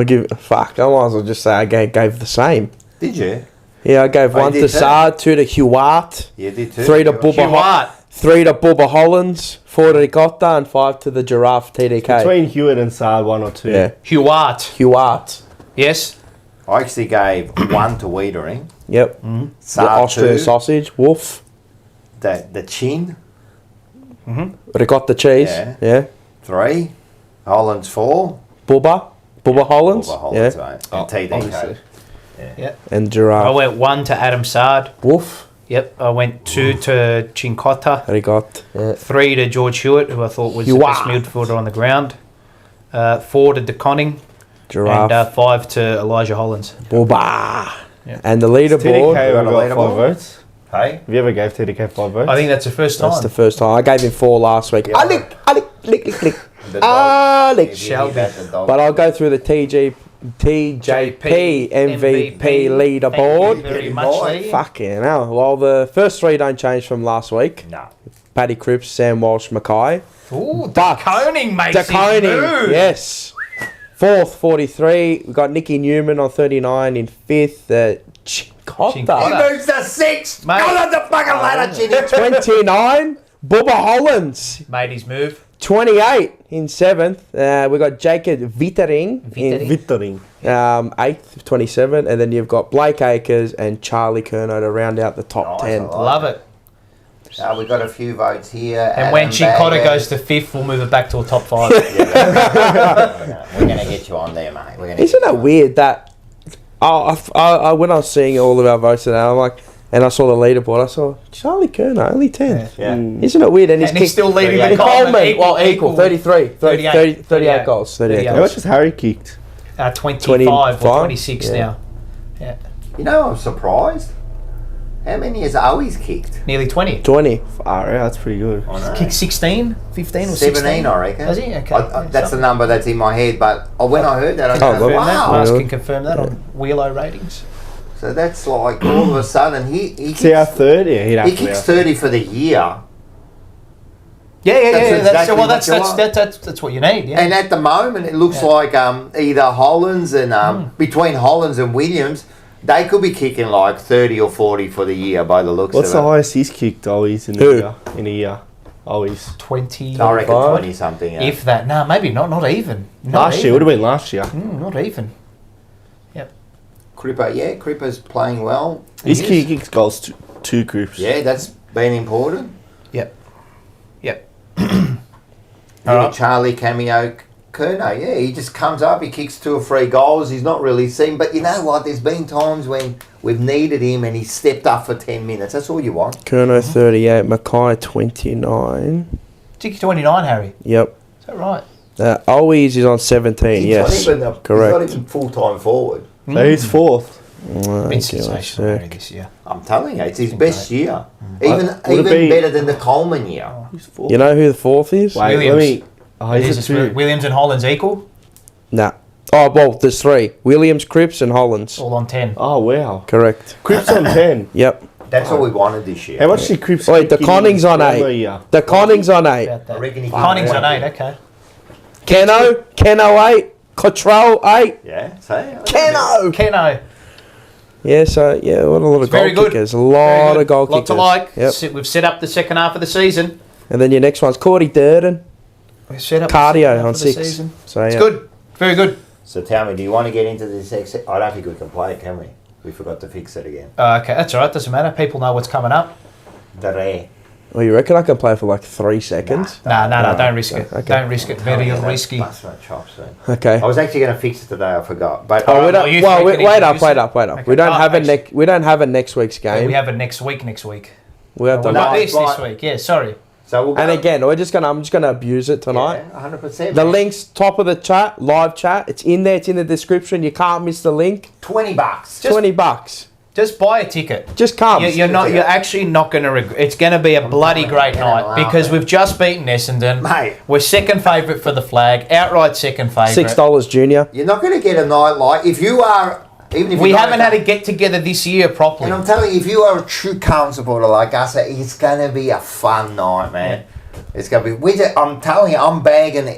Speaker 3: might as well just say I gave the same.
Speaker 2: Did you?
Speaker 3: Yeah, I gave
Speaker 2: Oh,
Speaker 3: one
Speaker 2: you
Speaker 3: to
Speaker 2: did too?
Speaker 3: Saad, 2 to Huart,
Speaker 2: You did too.
Speaker 3: 3 to
Speaker 2: You-
Speaker 3: Bubba, 3 to Bubba Hollands, 4 to Ricotta, and 5 to the Giraffe TDK.
Speaker 1: Between Hewitt and Saad, 1 or 2.
Speaker 3: Yeah,
Speaker 4: Huart.
Speaker 3: Huart.
Speaker 4: Yes.
Speaker 2: I actually gave 1 to Wiedering.
Speaker 3: Yep.
Speaker 4: Mm-hmm.
Speaker 3: The
Speaker 2: Saad
Speaker 3: Austrian
Speaker 2: 2.
Speaker 3: sausage, Wolf.
Speaker 2: The chin,
Speaker 3: Ricotta cheese.
Speaker 2: Yeah.
Speaker 3: Yeah.
Speaker 2: 3. Hollands 4.
Speaker 3: Bubba Hollands.
Speaker 2: Bubba Hollands,
Speaker 3: Yeah.
Speaker 2: mate. And TDK.
Speaker 1: obviously.
Speaker 4: Yeah.
Speaker 3: And
Speaker 4: I
Speaker 3: Giraffe.
Speaker 4: went 1 to Adam Sard.
Speaker 3: Wolf.
Speaker 4: Yep. I went 2 to Cincotta.
Speaker 3: Ricotta. Yeah.
Speaker 4: 3 to George Hewitt, who I thought was the best midfielder on the ground. 4 to De Conning.
Speaker 3: Giraffe.
Speaker 4: And 5 to Elijah Hollins.
Speaker 3: Bubba.
Speaker 4: Yeah.
Speaker 3: And the
Speaker 1: TDK
Speaker 3: leaderboard.
Speaker 1: got
Speaker 2: got a
Speaker 1: 5
Speaker 2: leaderboard?
Speaker 1: votes.
Speaker 2: Hey?
Speaker 1: Have you ever gave TDK 5 votes?
Speaker 4: I think that's the first time.
Speaker 3: That's the first time. I gave him 4 last week.
Speaker 2: Yeah.
Speaker 3: Lick, lick, lick, lick.
Speaker 2: The dog.
Speaker 3: Alex.
Speaker 2: If you hear about the dog.
Speaker 3: But I'll go through the TJP MVP leaderboard.
Speaker 4: Thank you very
Speaker 2: Good
Speaker 4: much,
Speaker 2: boy.
Speaker 4: Lee.
Speaker 3: Fucking hell. Well, the first 3 don't change from last week.
Speaker 2: No.
Speaker 3: Paddy Cripps, Sam Walsh, Mackay.
Speaker 4: Ooh,
Speaker 3: But
Speaker 4: De Koning makes his
Speaker 3: DeConing,
Speaker 4: move.
Speaker 3: yes. 4th, 43. We've got Nicky Newman on 39 in 5th. Chicotta.
Speaker 2: He
Speaker 4: Chicotta.
Speaker 2: moves to 6.
Speaker 4: Mate.
Speaker 2: Go on the fucking ladder, Ginny.
Speaker 3: 29. Bubba Hollands.
Speaker 4: Made his move.
Speaker 3: 28 in 7th. We got Jacob Wittering in
Speaker 1: Vittering.
Speaker 3: 8th, 27. And then you've got Blake Akers and Charlie Curnow to round out the top
Speaker 2: Nice,
Speaker 3: 10.
Speaker 2: I like
Speaker 4: Love it.
Speaker 2: We've got a few votes here.
Speaker 4: And when
Speaker 2: Adam
Speaker 4: Cincotta
Speaker 2: Bagger.
Speaker 4: goes to 5th, we'll move it back to a top 5.
Speaker 2: We're going to get you on there, mate. We're gonna
Speaker 3: Isn't
Speaker 2: get
Speaker 3: that
Speaker 2: you on.
Speaker 3: weird that when I was seeing all of our votes today, I'm like, and I saw the leaderboard, I saw Charlie Curnow, only 10th.
Speaker 2: Yeah.
Speaker 3: Isn't it weird? And
Speaker 4: And he's still leading the
Speaker 3: Coleman,
Speaker 4: Coleman.
Speaker 3: well, equal, 33, 38
Speaker 4: 38
Speaker 3: goals. 38
Speaker 1: How
Speaker 3: goals.
Speaker 1: much has Harry kicked?
Speaker 4: 25 or 26
Speaker 3: Yeah.
Speaker 4: now. Yeah.
Speaker 2: You know, I'm surprised. How many has Owies kicked?
Speaker 4: Nearly 20.
Speaker 3: 20.
Speaker 1: Far out, that's pretty good.
Speaker 2: I know.
Speaker 4: Kicked 16, 15 or
Speaker 2: 17,
Speaker 4: 16.
Speaker 2: I reckon.
Speaker 4: Does he? Okay.
Speaker 2: That's the
Speaker 4: Something.
Speaker 2: number that's in my head, but when I heard that, I
Speaker 3: Oh,
Speaker 2: go,
Speaker 3: look.
Speaker 2: wow.
Speaker 4: Lars
Speaker 3: Yeah.
Speaker 4: can confirm that on Wheelo ratings.
Speaker 2: So that's like all of a sudden he
Speaker 1: See our
Speaker 2: kicks,
Speaker 1: third? Yeah, he'd have
Speaker 2: he
Speaker 1: to be
Speaker 2: kicks
Speaker 1: our
Speaker 2: 30 for the year.
Speaker 4: Yeah.
Speaker 2: That's exactly
Speaker 4: Well,
Speaker 2: what you want.
Speaker 4: that's what you need. Yeah.
Speaker 2: And at the moment, it looks like either Hollands and between Hollands and Williams, they could be kicking like 30 or 40 for the year by the looks
Speaker 1: What's
Speaker 2: of
Speaker 1: the
Speaker 2: it.
Speaker 1: highest he's kicked always in a
Speaker 3: Who?
Speaker 1: year? In a year. Always.
Speaker 4: 20.
Speaker 2: I reckon
Speaker 3: 25?
Speaker 2: 20 something. Yeah.
Speaker 4: If that. No, maybe not. Not even. Not
Speaker 1: Last year,
Speaker 4: even.
Speaker 1: would have been last year.
Speaker 4: Not even.
Speaker 2: Cripper, Cripper's playing well.
Speaker 1: He's
Speaker 4: He is.
Speaker 1: kicks goals to 2 groups.
Speaker 2: Yeah, that's been important.
Speaker 4: Yep.
Speaker 2: Yeah, Charlie Cameo Curnow, yeah, he just comes up, he kicks 2 or 3 goals, he's not really seen, but you know what, there's been times when we've needed him and he's stepped up for 10 minutes, that's all you want.
Speaker 3: Curnow 38, Mackay 29.
Speaker 4: Ticket 29, Harry.
Speaker 3: Yep.
Speaker 4: Is that right?
Speaker 3: Always is on 17, yes. Correct.
Speaker 2: He's not even full-time forward.
Speaker 1: So he's 4th.
Speaker 4: Been sensational Harry, this year.
Speaker 2: I'm telling you, it's his best year. Even
Speaker 1: Would it be-
Speaker 2: better than the Coleman year.
Speaker 1: He's 4th.
Speaker 3: You know who the 4th is?
Speaker 1: Wait,
Speaker 4: Williams.
Speaker 1: let me... Oh,
Speaker 4: It
Speaker 1: he's
Speaker 4: is
Speaker 1: a
Speaker 4: a
Speaker 1: 2.
Speaker 4: Williams and Hollands equal.
Speaker 3: Nah. Oh, well, there's 3. Williams, Cripps and Hollands.
Speaker 4: All on 10.
Speaker 1: Oh, wow.
Speaker 3: Correct.
Speaker 1: Cripps on 10.
Speaker 3: Yep.
Speaker 2: That's all we wanted this year.
Speaker 1: How much did Cripps
Speaker 3: Wait, the
Speaker 1: kick in
Speaker 3: Conning's on
Speaker 1: former
Speaker 3: 8.
Speaker 1: year?
Speaker 3: The Conning's on 8.
Speaker 4: About that.
Speaker 2: I reckon he
Speaker 4: Conning's
Speaker 2: can-
Speaker 4: on 8, okay.
Speaker 3: Keno 8. Cottrell 8.
Speaker 2: Yeah, say.
Speaker 4: Keno.
Speaker 3: Yeah, so, yeah, what a lot of goal
Speaker 4: Very good.
Speaker 3: kickers. A
Speaker 4: Very
Speaker 3: lot
Speaker 4: good.
Speaker 3: of goal
Speaker 4: Lot
Speaker 3: kickers.
Speaker 4: to like.
Speaker 3: Yep.
Speaker 4: We've set up the second half of the season.
Speaker 3: And then your next one's Cordy Durden.
Speaker 4: We've set up the
Speaker 3: Cardio
Speaker 4: second half
Speaker 3: on
Speaker 4: of the
Speaker 3: 6.
Speaker 4: season.
Speaker 3: So,
Speaker 4: It's
Speaker 3: yeah.
Speaker 4: good. Very good.
Speaker 2: So tell me, do you want to get into this? I don't think we can play it, can we? We forgot to fix it again.
Speaker 4: Okay, that's all right. Doesn't matter. People know what's coming up.
Speaker 2: The rare.
Speaker 3: Well, you reckon I can play for like 3 seconds?
Speaker 4: No, don't risk it.
Speaker 3: Okay.
Speaker 4: Don't risk it. Very risky.
Speaker 2: That's my chops, then.
Speaker 3: Okay.
Speaker 2: I was actually going to fix it today. I forgot. But
Speaker 3: Oh, we
Speaker 4: Oh, you
Speaker 3: don't. Well,
Speaker 4: think you
Speaker 3: wait
Speaker 4: need to
Speaker 3: up,
Speaker 4: use
Speaker 3: wait
Speaker 4: it?
Speaker 3: up, wait up.
Speaker 4: Okay.
Speaker 3: We don't
Speaker 4: Oh,
Speaker 3: have a
Speaker 4: actually-
Speaker 3: We don't have a next week's game.
Speaker 4: We have a next week.
Speaker 3: We have
Speaker 4: Well,
Speaker 3: the
Speaker 4: not
Speaker 2: No,
Speaker 4: this
Speaker 2: right.
Speaker 4: week. Yeah, sorry.
Speaker 2: so we'll go.
Speaker 3: And again, I'm just gonna abuse it tonight.
Speaker 2: Yeah, 100%.
Speaker 3: The link's top of the chat, live chat. It's in there. It's in the description. You can't miss the link.
Speaker 2: $20.
Speaker 4: Just-
Speaker 3: $20.
Speaker 4: Just buy a ticket.
Speaker 3: Just come.
Speaker 4: You're not. You're actually not going to regret. It's going to be a bloody great
Speaker 2: gonna
Speaker 4: night
Speaker 2: laugh,
Speaker 4: because
Speaker 2: mate.
Speaker 4: we've just beaten Essendon.
Speaker 2: Mate.
Speaker 4: We're second favourite for the flag. Outright second favourite.
Speaker 3: $6 junior.
Speaker 2: You're not going to get a night like if you are. Even if
Speaker 4: We
Speaker 2: you're not
Speaker 4: haven't had a get together this year properly.
Speaker 2: And I'm telling you, if you are a true Carlton supporter like us, it's going to be a fun night, man. It's going to be. I'm telling you, I'm bagging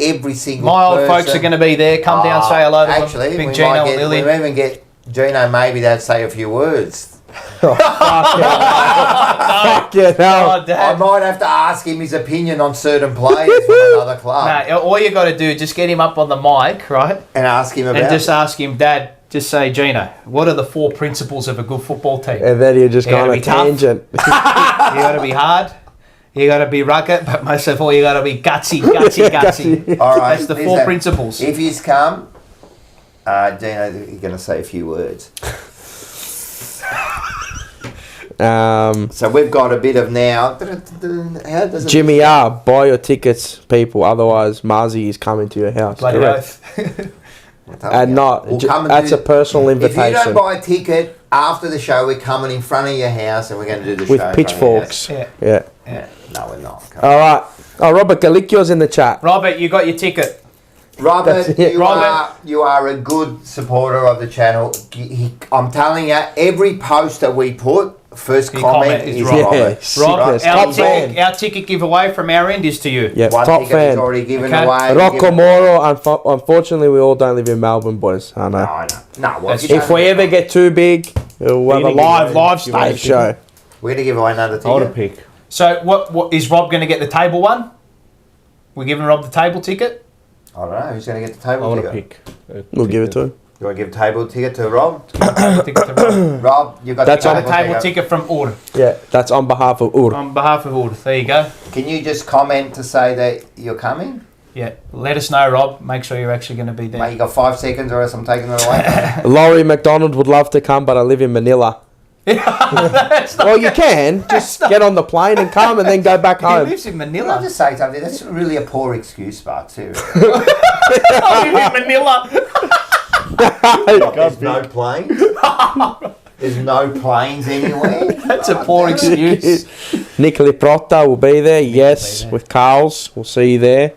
Speaker 2: every single
Speaker 4: My old
Speaker 2: person.
Speaker 4: folks are going to be there. Come down, say hello to
Speaker 2: Actually,
Speaker 4: them.
Speaker 2: we
Speaker 4: Big Gino
Speaker 2: might
Speaker 4: and
Speaker 2: get,
Speaker 4: Lily.
Speaker 2: we'll even get Gino maybe to say a few words.
Speaker 3: Fuck yeah, no.
Speaker 4: Oh,
Speaker 2: I
Speaker 4: Dad.
Speaker 2: might have to ask him his opinion on certain players from another club.
Speaker 4: No, all you got to do, just get him up on the mic, right?
Speaker 2: And ask him about
Speaker 4: And just
Speaker 2: it.
Speaker 4: ask him, Dad, just say, Gino, what are the 4 principles of a good football team?
Speaker 3: And then you just
Speaker 4: You
Speaker 3: go on
Speaker 4: gotta
Speaker 3: a
Speaker 4: be tough.
Speaker 3: tangent.
Speaker 4: You got to be hard. You got to be rugged, but most of all, you got to be gutsy.
Speaker 2: All right,
Speaker 4: That's the 4
Speaker 2: listen,
Speaker 4: principles.
Speaker 2: If he's come, Gino, you're going to say a few words. So we've got a bit of now. How does it?
Speaker 3: Jimmy R, buy your tickets, people. Otherwise, Marzi is coming to your house.
Speaker 4: Bloody
Speaker 3: Correct.
Speaker 4: oath.
Speaker 3: And not.
Speaker 2: We'll come and
Speaker 3: That's
Speaker 2: do-
Speaker 3: a personal
Speaker 2: If you
Speaker 3: invitation.
Speaker 2: don't buy a ticket after the show, we're coming in front of your house and we're going to do the
Speaker 3: With
Speaker 2: show. in front of your house.
Speaker 3: pitchforks.
Speaker 4: Yeah.
Speaker 3: Yeah.
Speaker 2: Yeah. No, we're not. Come
Speaker 3: All right. Oh, Robert Galicchio's in the chat.
Speaker 4: Robert, you got your ticket.
Speaker 2: Robert,
Speaker 3: That's it.
Speaker 2: you are a good supporter of the channel. I'm telling you, every post that we put, first
Speaker 4: Your
Speaker 2: comment
Speaker 4: comment
Speaker 2: is
Speaker 4: is
Speaker 2: Robert.
Speaker 4: Rob,
Speaker 3: Sickness. Top fan.
Speaker 4: our ticket giveaway from our end is to you.
Speaker 3: Yeah,
Speaker 2: One
Speaker 3: top
Speaker 2: ticket is
Speaker 3: fan.
Speaker 2: already given
Speaker 4: Okay.
Speaker 2: away.
Speaker 3: Rocco Moro. Unfortunately, we all don't live in Melbourne, boys. I know.
Speaker 2: No, I know. No, well,
Speaker 4: That's
Speaker 2: you
Speaker 3: If
Speaker 2: don't-
Speaker 3: we ever get too big, we'll have a live
Speaker 1: give away
Speaker 3: stage show.
Speaker 2: we're going to give away another
Speaker 1: I want to
Speaker 2: ticket.
Speaker 1: pick.
Speaker 4: So what is Rob going to get the table one? We're giving Rob the table ticket.
Speaker 2: I don't know. Who's going to get the
Speaker 1: I
Speaker 2: table
Speaker 1: want to
Speaker 2: ticket?
Speaker 1: pick.
Speaker 3: We'll give it to him.
Speaker 2: You want to give a table ticket to Rob?
Speaker 4: Ticket to Rob.
Speaker 2: Rob, you got
Speaker 3: That's
Speaker 2: the
Speaker 3: on
Speaker 4: The
Speaker 2: table
Speaker 4: table
Speaker 2: ticket.
Speaker 4: ticket from Order
Speaker 3: Yeah, that's on behalf of Ur.
Speaker 4: on behalf of Order. There you go.
Speaker 2: Can you just comment to say that you're coming?
Speaker 4: Yeah, let us know, Rob. Make sure you're actually going to be
Speaker 2: Mate,
Speaker 4: there.
Speaker 2: you got 5 seconds or else I'm taking it away.
Speaker 3: Laurie McDonald would love to come, but I live in Manila. Well, you can. Just get on the plane and come and then go back
Speaker 4: He
Speaker 3: home.
Speaker 4: lives in
Speaker 2: Can I
Speaker 4: Manila.
Speaker 2: just say something? That's really a poor excuse, Spark, too.
Speaker 4: I live in Manila.
Speaker 2: There's no planes. There's no planes anywhere.
Speaker 4: That's a poor excuse.
Speaker 3: Nicola Prota will be there, yes,
Speaker 4: there.
Speaker 3: with Carl's. We'll see you there.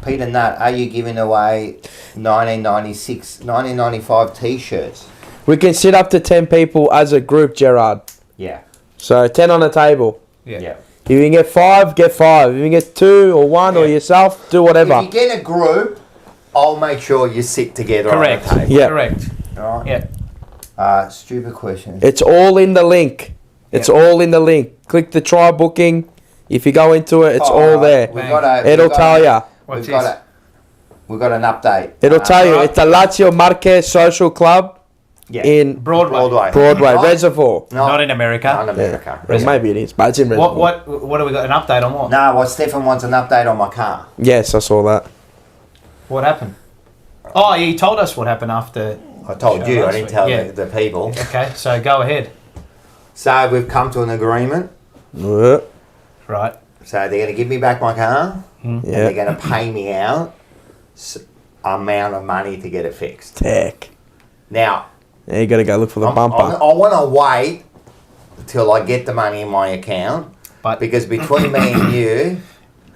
Speaker 2: Peter Nutt, are you giving away 1995 T-shirts?
Speaker 3: We can sit up to 10 people as a group, Gerard.
Speaker 2: Yeah.
Speaker 3: So 10 on the table.
Speaker 2: Yeah.
Speaker 3: If you can get 5, get 5. If you can get 2 or 1 or
Speaker 2: Yeah.
Speaker 3: yourself, do whatever.
Speaker 2: If you get a group, I'll make sure you sit together
Speaker 4: Correct.
Speaker 2: on the table.
Speaker 3: Yeah.
Speaker 4: Correct.
Speaker 2: All right?
Speaker 4: Yeah.
Speaker 2: Stupid question.
Speaker 3: It's all in the link. It's all in the link. Click the try booking. If you go into it, it's all there.
Speaker 2: We've got a,
Speaker 3: It'll tell you.
Speaker 4: What's
Speaker 2: We've got,
Speaker 4: this?
Speaker 2: we've got an update.
Speaker 3: It'll tell you.
Speaker 4: right.
Speaker 3: It's the Lazio Marquez Social Club
Speaker 2: Yeah.
Speaker 3: in
Speaker 4: Broadway.
Speaker 3: Broadway,
Speaker 2: Not-
Speaker 3: Reservoir.
Speaker 4: Not in America.
Speaker 2: Not in America.
Speaker 3: Well, maybe it is, but it's in Reservoir.
Speaker 4: What do we got? An update on what?
Speaker 2: No, well, Stefan wants an update on my car.
Speaker 3: Yes, I saw that.
Speaker 4: What happened? Oh, he told us what happened after.
Speaker 2: I told
Speaker 4: Show
Speaker 2: you, I
Speaker 4: last
Speaker 2: didn't
Speaker 4: week.
Speaker 2: tell
Speaker 4: Yeah.
Speaker 2: the people.
Speaker 4: Okay, so go ahead.
Speaker 2: So we've come to an agreement.
Speaker 4: Right.
Speaker 2: So they're going to give me back my car, and they're
Speaker 3: Yeah.
Speaker 2: going to pay me out amount of money to get it fixed.
Speaker 3: Tech.
Speaker 2: Now,
Speaker 3: Yeah, you got to go look for the
Speaker 2: I
Speaker 3: bumper.
Speaker 2: want to wait till I get the money in my account,
Speaker 4: But
Speaker 2: because between me and you,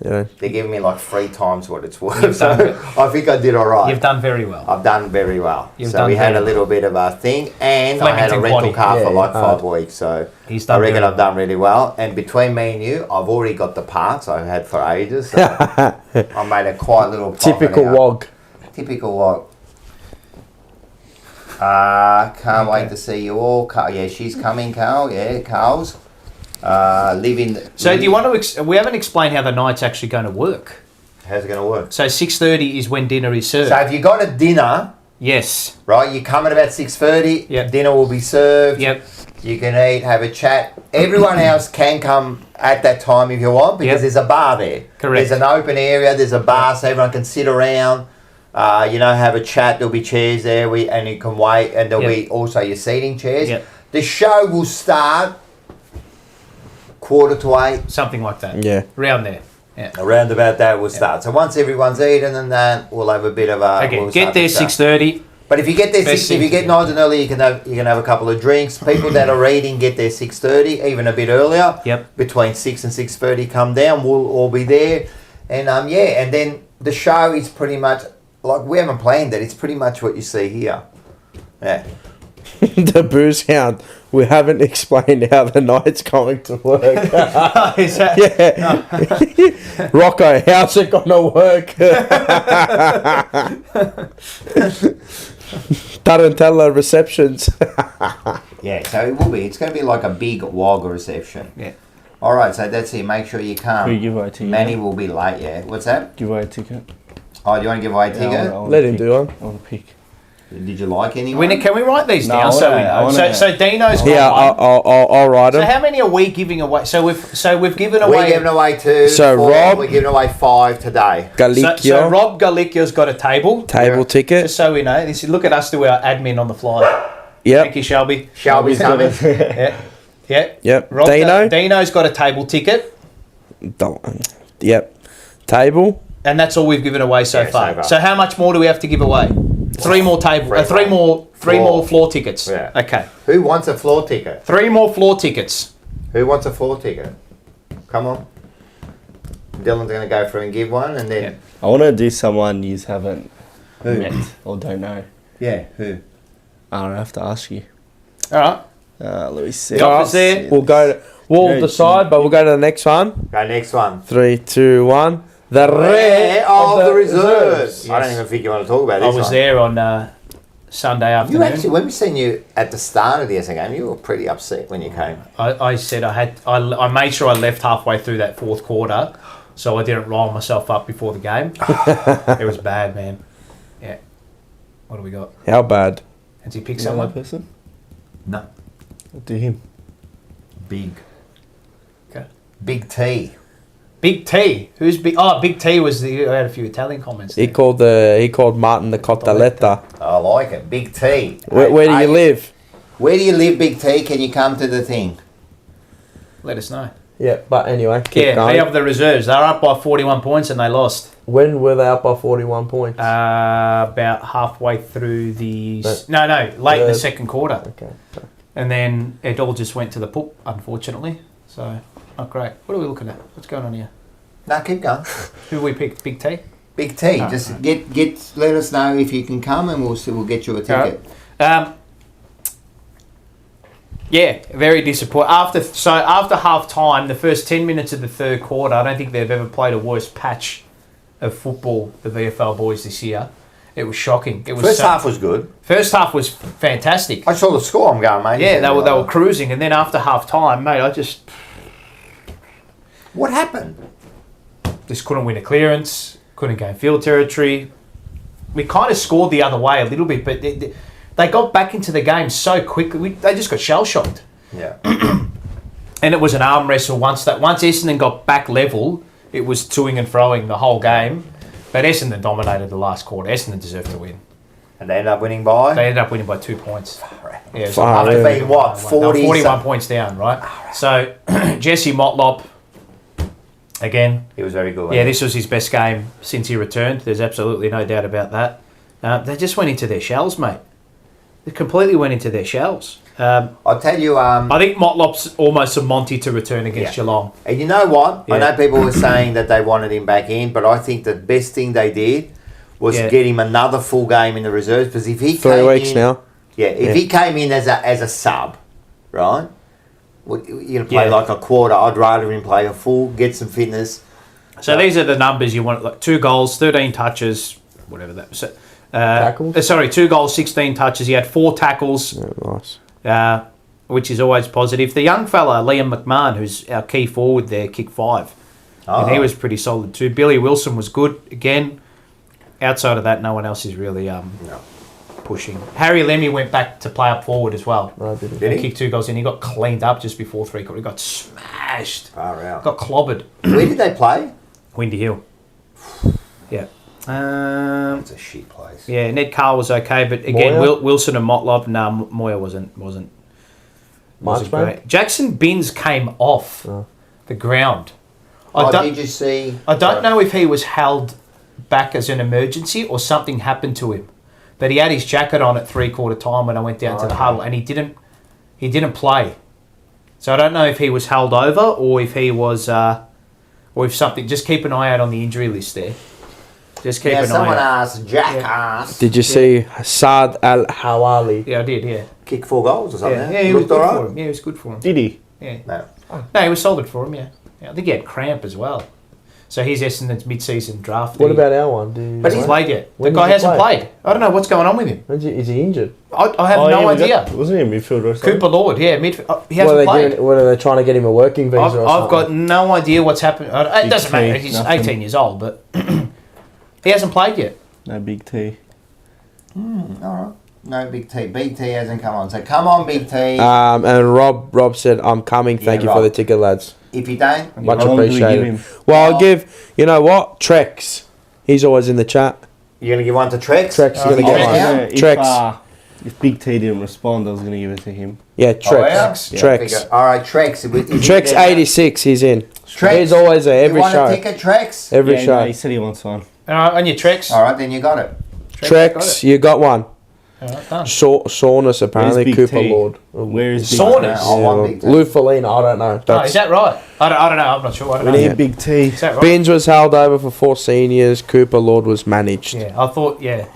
Speaker 3: Yeah.
Speaker 2: they're giving me like 3 times what it's worth.
Speaker 4: You've
Speaker 2: So
Speaker 4: done it.
Speaker 2: I think I did all right.
Speaker 4: you've done very well.
Speaker 2: I've done very well.
Speaker 4: You've
Speaker 2: So
Speaker 4: done
Speaker 2: we had
Speaker 4: very
Speaker 2: a little bit of a thing, and I had a
Speaker 4: Flemington
Speaker 2: rental
Speaker 4: quaddy.
Speaker 2: car for
Speaker 3: Yeah,
Speaker 2: like
Speaker 3: hard.
Speaker 2: 5 weeks. So
Speaker 4: He's
Speaker 2: I
Speaker 4: done
Speaker 2: reckon
Speaker 4: very
Speaker 2: I've done really well. And between me and you, I've already got the parts I've had for ages. So I made a quite little profit
Speaker 3: Typical
Speaker 2: out.
Speaker 3: wog.
Speaker 2: Typical wog. Can't wait to see you all. Yeah, she's coming, Carl. Yeah, Carl's. Living.
Speaker 4: So do you want to? We haven't explained how the night's actually going to work.
Speaker 2: How's it going to work?
Speaker 4: So 6:30 is when dinner is served.
Speaker 2: So if you got a dinner,
Speaker 4: Yes.
Speaker 2: right, you come at about 6:30.
Speaker 4: Yep.
Speaker 2: Dinner will be served.
Speaker 4: Yep.
Speaker 2: You can eat, have a chat. Everyone else can come at that time if you want, because
Speaker 4: Yep.
Speaker 2: there's a bar there.
Speaker 4: Correct.
Speaker 2: There's an open area. There's a bar, so everyone can sit around. Have a chat. There'll be chairs there, and you can wait. And there'll
Speaker 4: Yep.
Speaker 2: be also your seating chairs.
Speaker 4: Yep.
Speaker 2: The show will start 7:45.
Speaker 4: Something like that.
Speaker 3: Yeah.
Speaker 4: Around there. Yeah.
Speaker 2: Around about that will start. So once everyone's eaten and that, we'll have a bit of a.
Speaker 4: Okay.
Speaker 2: we'll
Speaker 4: Get
Speaker 2: start
Speaker 4: there
Speaker 2: the show.
Speaker 4: 6:30.
Speaker 2: But if you get there
Speaker 4: Best
Speaker 2: if you
Speaker 4: thing
Speaker 2: get
Speaker 4: to
Speaker 2: nice and early, you can have a couple of drinks. People that are eating get there 6:30, even a bit earlier.
Speaker 4: Yep.
Speaker 2: Between 6 and 6:30, come down. We'll all be there, and and then the show is pretty much like we haven't planned it. It's pretty much what you see here. Yeah.
Speaker 3: The booze hound. We haven't explained how the night's going to work.
Speaker 4: Is that?
Speaker 3: Yeah. Rocco, how's it going to work? Tarantella receptions.
Speaker 2: Yeah, so it will be. It's going to be like a big Wagga reception.
Speaker 4: Yeah.
Speaker 2: All right, so that's it. Make sure you come.
Speaker 5: We give away a ticket.
Speaker 2: Manny will be late, yeah. What's that?
Speaker 5: Give away a ticket.
Speaker 2: Oh, do you want to give away a ticket?
Speaker 5: I wanna
Speaker 3: Let him
Speaker 5: pick.
Speaker 3: do one.
Speaker 5: I want to pick.
Speaker 2: Did you like anyone?
Speaker 4: Can we write these
Speaker 5: No,
Speaker 4: down
Speaker 5: I
Speaker 4: so we
Speaker 5: wanna- I
Speaker 4: know?
Speaker 5: wanna-
Speaker 4: So Dino's got
Speaker 3: Yeah,
Speaker 4: one.
Speaker 3: I'll write
Speaker 4: So
Speaker 3: him.
Speaker 4: how many are we giving away? So we've given
Speaker 2: We're
Speaker 4: away.
Speaker 2: giving away 2.
Speaker 3: So
Speaker 2: 4,
Speaker 3: Rob-
Speaker 2: we're giving away 5 today.
Speaker 3: Galicchio,
Speaker 4: So Rob Galicchio's got a table.
Speaker 3: table ticket.
Speaker 4: Just so we know, look at us do our admin on the fly.
Speaker 3: Yep,
Speaker 4: Thank you, Shelby.
Speaker 2: Shelby's coming.
Speaker 4: Yeah.
Speaker 3: yep.
Speaker 4: Rob
Speaker 3: Dino.
Speaker 4: Dino's got a table ticket,
Speaker 3: Yep. Table.
Speaker 4: and that's all we've given away so
Speaker 2: Yeah,
Speaker 4: far.
Speaker 2: so far.
Speaker 4: So how much more do we have to give away? 3 more table. Three more floor tickets.
Speaker 2: Yeah.
Speaker 4: Okay.
Speaker 2: Who wants a floor ticket?
Speaker 4: 3 more floor tickets.
Speaker 2: Who wants a floor ticket? Come on. Dylan's going to go through and give one, and then...
Speaker 4: Yeah.
Speaker 5: I want to do someone you haven't
Speaker 2: Who?
Speaker 5: met or don't know.
Speaker 2: Yeah, who?
Speaker 5: I don't have to ask you.
Speaker 4: All right.
Speaker 5: Let me see.
Speaker 4: The office there.
Speaker 3: We'll
Speaker 5: Yeah,
Speaker 3: decide, but we'll go to the next one.
Speaker 2: Go next one.
Speaker 3: 3, 2, 1. The rare
Speaker 2: of the reserves. I don't
Speaker 4: Yes.
Speaker 2: even think you want to talk about
Speaker 4: I
Speaker 2: this
Speaker 4: was
Speaker 2: one.
Speaker 4: there on Sunday
Speaker 2: You
Speaker 4: afternoon.
Speaker 2: actually, when we seen you at the start of the Essendon game, you were pretty upset when you came.
Speaker 4: I said I made sure I left halfway through that fourth quarter, so I didn't roll myself up before the game. It was bad, man. Yeah. What do we got?
Speaker 3: How bad?
Speaker 4: Has he picked
Speaker 5: Is that my
Speaker 4: someone?
Speaker 5: person?
Speaker 2: No.
Speaker 5: Do him.
Speaker 2: Big.
Speaker 4: Okay.
Speaker 2: Big T.
Speaker 4: Big T. Who's Big? Oh, Big T was the. I had a few Italian comments.
Speaker 3: He
Speaker 4: there.
Speaker 3: called Martin the Cottaletta.
Speaker 2: I like it. Big T.
Speaker 3: Where do you live?
Speaker 2: Where do you live, Big T? Can you come to the thing?
Speaker 4: Let us know.
Speaker 3: Yeah, but anyway, keep
Speaker 4: Yeah,
Speaker 3: going.
Speaker 4: they have the reserves. They're up by 41 points and they lost.
Speaker 3: When were they up by 41 points?
Speaker 4: About halfway through the. Late in the second quarter.
Speaker 3: Okay.
Speaker 4: And then it all just went to the poop, unfortunately. So, not great. What are we looking at? What's going on here?
Speaker 2: No, keep going.
Speaker 4: Who we picked? Big T?
Speaker 2: Big T.
Speaker 4: Oh,
Speaker 2: Just
Speaker 4: okay.
Speaker 2: let us know if you can come, and we'll get you a ticket.
Speaker 4: Yeah, very disappointed. After half time, the first 10 minutes of the third quarter, I don't think they've ever played a worse patch of football, the VFL boys, this year. It was shocking. It was
Speaker 2: First half was good.
Speaker 4: First half was fantastic.
Speaker 2: I saw the score. I'm going, mate.
Speaker 4: Yeah, they were cruising, and then after half time, mate, I just
Speaker 2: What happened?
Speaker 4: couldn't win a clearance, couldn't gain field territory. We kind of scored the other way a little bit, but they got back into the game so quickly. They just got shell shocked.
Speaker 2: Yeah.
Speaker 4: And it was an arm wrestle once Essendon got back level, it was toing and froing the whole game. But Essendon dominated the last quarter. Essendon deserved to win.
Speaker 2: And they ended up winning by?
Speaker 4: They ended up winning by 2 points. Yeah, so
Speaker 2: After being what? 40?
Speaker 4: 41 points down, right? So Jesse Motlop, again.
Speaker 2: He was very good.
Speaker 4: Yeah, this was his best game since he returned. There's absolutely no doubt about that. They just went into their shells, mate. They completely went into their shells.
Speaker 2: I'll tell you...
Speaker 4: I think Motlop's almost a Monty to return against Geelong.
Speaker 2: And you know what?
Speaker 4: Yeah.
Speaker 2: I know people were saying that they wanted him back in, but I think the best thing they did was get him another full game in the reserves, because if he
Speaker 3: 3 weeks now.
Speaker 2: Yeah, if he came in as a sub, right? You're going to play like a quarter. I'd rather him play a full, get some fitness.
Speaker 4: So these are the numbers you want, like 2 goals, 13 touches, whatever that was.
Speaker 3: Tackles?
Speaker 4: 2 goals, 16 touches. He had 4 tackles,
Speaker 3: Nice.
Speaker 4: which is always positive. The young fella, Liam McMahon, who's our key forward there, kicked 5. And he was pretty solid too. Billy Wilson was good again. Outside of that, no one else is really pushing. Harry Lemmy went back to play up forward as well.
Speaker 2: Did he?
Speaker 4: Kicked 2 goals in. He got cleaned up just before 3 quarters. He got smashed.
Speaker 2: Far out.
Speaker 4: Got clobbered.
Speaker 2: Where did they play?
Speaker 4: Windy Hill. Yeah.
Speaker 2: It's a shit place.
Speaker 4: Yeah, Ned Carl was okay, but again,
Speaker 3: Moya?
Speaker 4: Wilson and Motlop, Moya wasn't
Speaker 3: Marchbank?
Speaker 4: great. Jackson Binns came off the ground.
Speaker 2: Did you see?
Speaker 4: I don't know if he was held back as an emergency or something happened to him, but he had his jacket on at 3/4 time when I went down to the huddle, and he didn't play. So I don't know if he was held over or if he was, or if something. Just keep an eye out on the injury list there. Just keep an eye
Speaker 2: someone
Speaker 4: out.
Speaker 2: asked, Jack asked.
Speaker 3: Did you see Saad Al Hawali?
Speaker 4: Yeah, I did. Yeah.
Speaker 2: kick 4 goals or something.
Speaker 4: Yeah, he was
Speaker 2: Looked
Speaker 4: good
Speaker 2: alright.
Speaker 4: for him. Yeah, he was good for him.
Speaker 1: Did he?
Speaker 4: Yeah.
Speaker 2: No.
Speaker 4: No, he was solid for him, yeah. I think he had cramp as well. So he's Essendon's mid-season draft.
Speaker 3: What about our one?
Speaker 4: But he's played yet. The
Speaker 3: When
Speaker 4: guy
Speaker 3: did he
Speaker 4: hasn't
Speaker 3: play?
Speaker 4: played. I don't know what's going on with him.
Speaker 3: Is he injured?
Speaker 4: I have no
Speaker 1: yeah,
Speaker 4: idea.
Speaker 1: Wasn't he a midfielder or something?
Speaker 4: Cooper Lord, yeah, midfield. He
Speaker 3: What
Speaker 4: hasn't
Speaker 3: are,
Speaker 4: played.
Speaker 3: what are they trying to get him a working visa or something?
Speaker 4: I've got no idea what's happened. It
Speaker 1: Big
Speaker 4: doesn't matter.
Speaker 1: T,
Speaker 4: He's
Speaker 1: nothing.
Speaker 4: 18 years old, but he hasn't played yet.
Speaker 1: No big T.
Speaker 2: Alright. No Big T. Big T hasn't come on. So come on, Big T.
Speaker 3: And Rob said, I'm coming. Thank you
Speaker 2: Rob.
Speaker 3: for the ticket, lads.
Speaker 2: If you don't,
Speaker 3: Much
Speaker 1: How long do we give
Speaker 3: appreciated.
Speaker 1: him?
Speaker 3: Well, I'll give, you know what? Trex. He's always in the chat.
Speaker 2: you're going to give one to Trex?
Speaker 3: Trex is going to
Speaker 2: Oh,
Speaker 3: get
Speaker 2: yeah.
Speaker 3: one. Trex.
Speaker 1: If Big T didn't respond, I was going to give it to him.
Speaker 3: Yeah, Trex.
Speaker 2: yeah?
Speaker 3: Trex.
Speaker 2: Alright, Trex.
Speaker 3: Trex 86, he's in.
Speaker 2: Trex.
Speaker 3: He's always there, every
Speaker 2: you want
Speaker 3: show.
Speaker 2: a ticket, Trex?
Speaker 3: Every
Speaker 1: Yeah,
Speaker 3: show.
Speaker 1: no, he said he wants one.
Speaker 4: On your tricks.
Speaker 2: Alright, then you got it.
Speaker 3: Trex, you got one.
Speaker 4: All right, done.
Speaker 3: Saunus, apparently.
Speaker 1: Big
Speaker 3: Cooper
Speaker 1: T?
Speaker 3: Lord.
Speaker 1: Where is Big
Speaker 4: Saunders?
Speaker 2: I want Big T.
Speaker 3: Lou Felina, I don't know.
Speaker 4: Oh,
Speaker 3: That's,
Speaker 4: is that right? I don't know. I'm not sure. I don't
Speaker 1: We
Speaker 4: know.
Speaker 1: need
Speaker 3: Yeah.
Speaker 1: Big T.
Speaker 4: Is that right?
Speaker 3: Binge was held over for 4 seniors. Cooper Lord was managed.
Speaker 4: Yeah, I thought, yeah.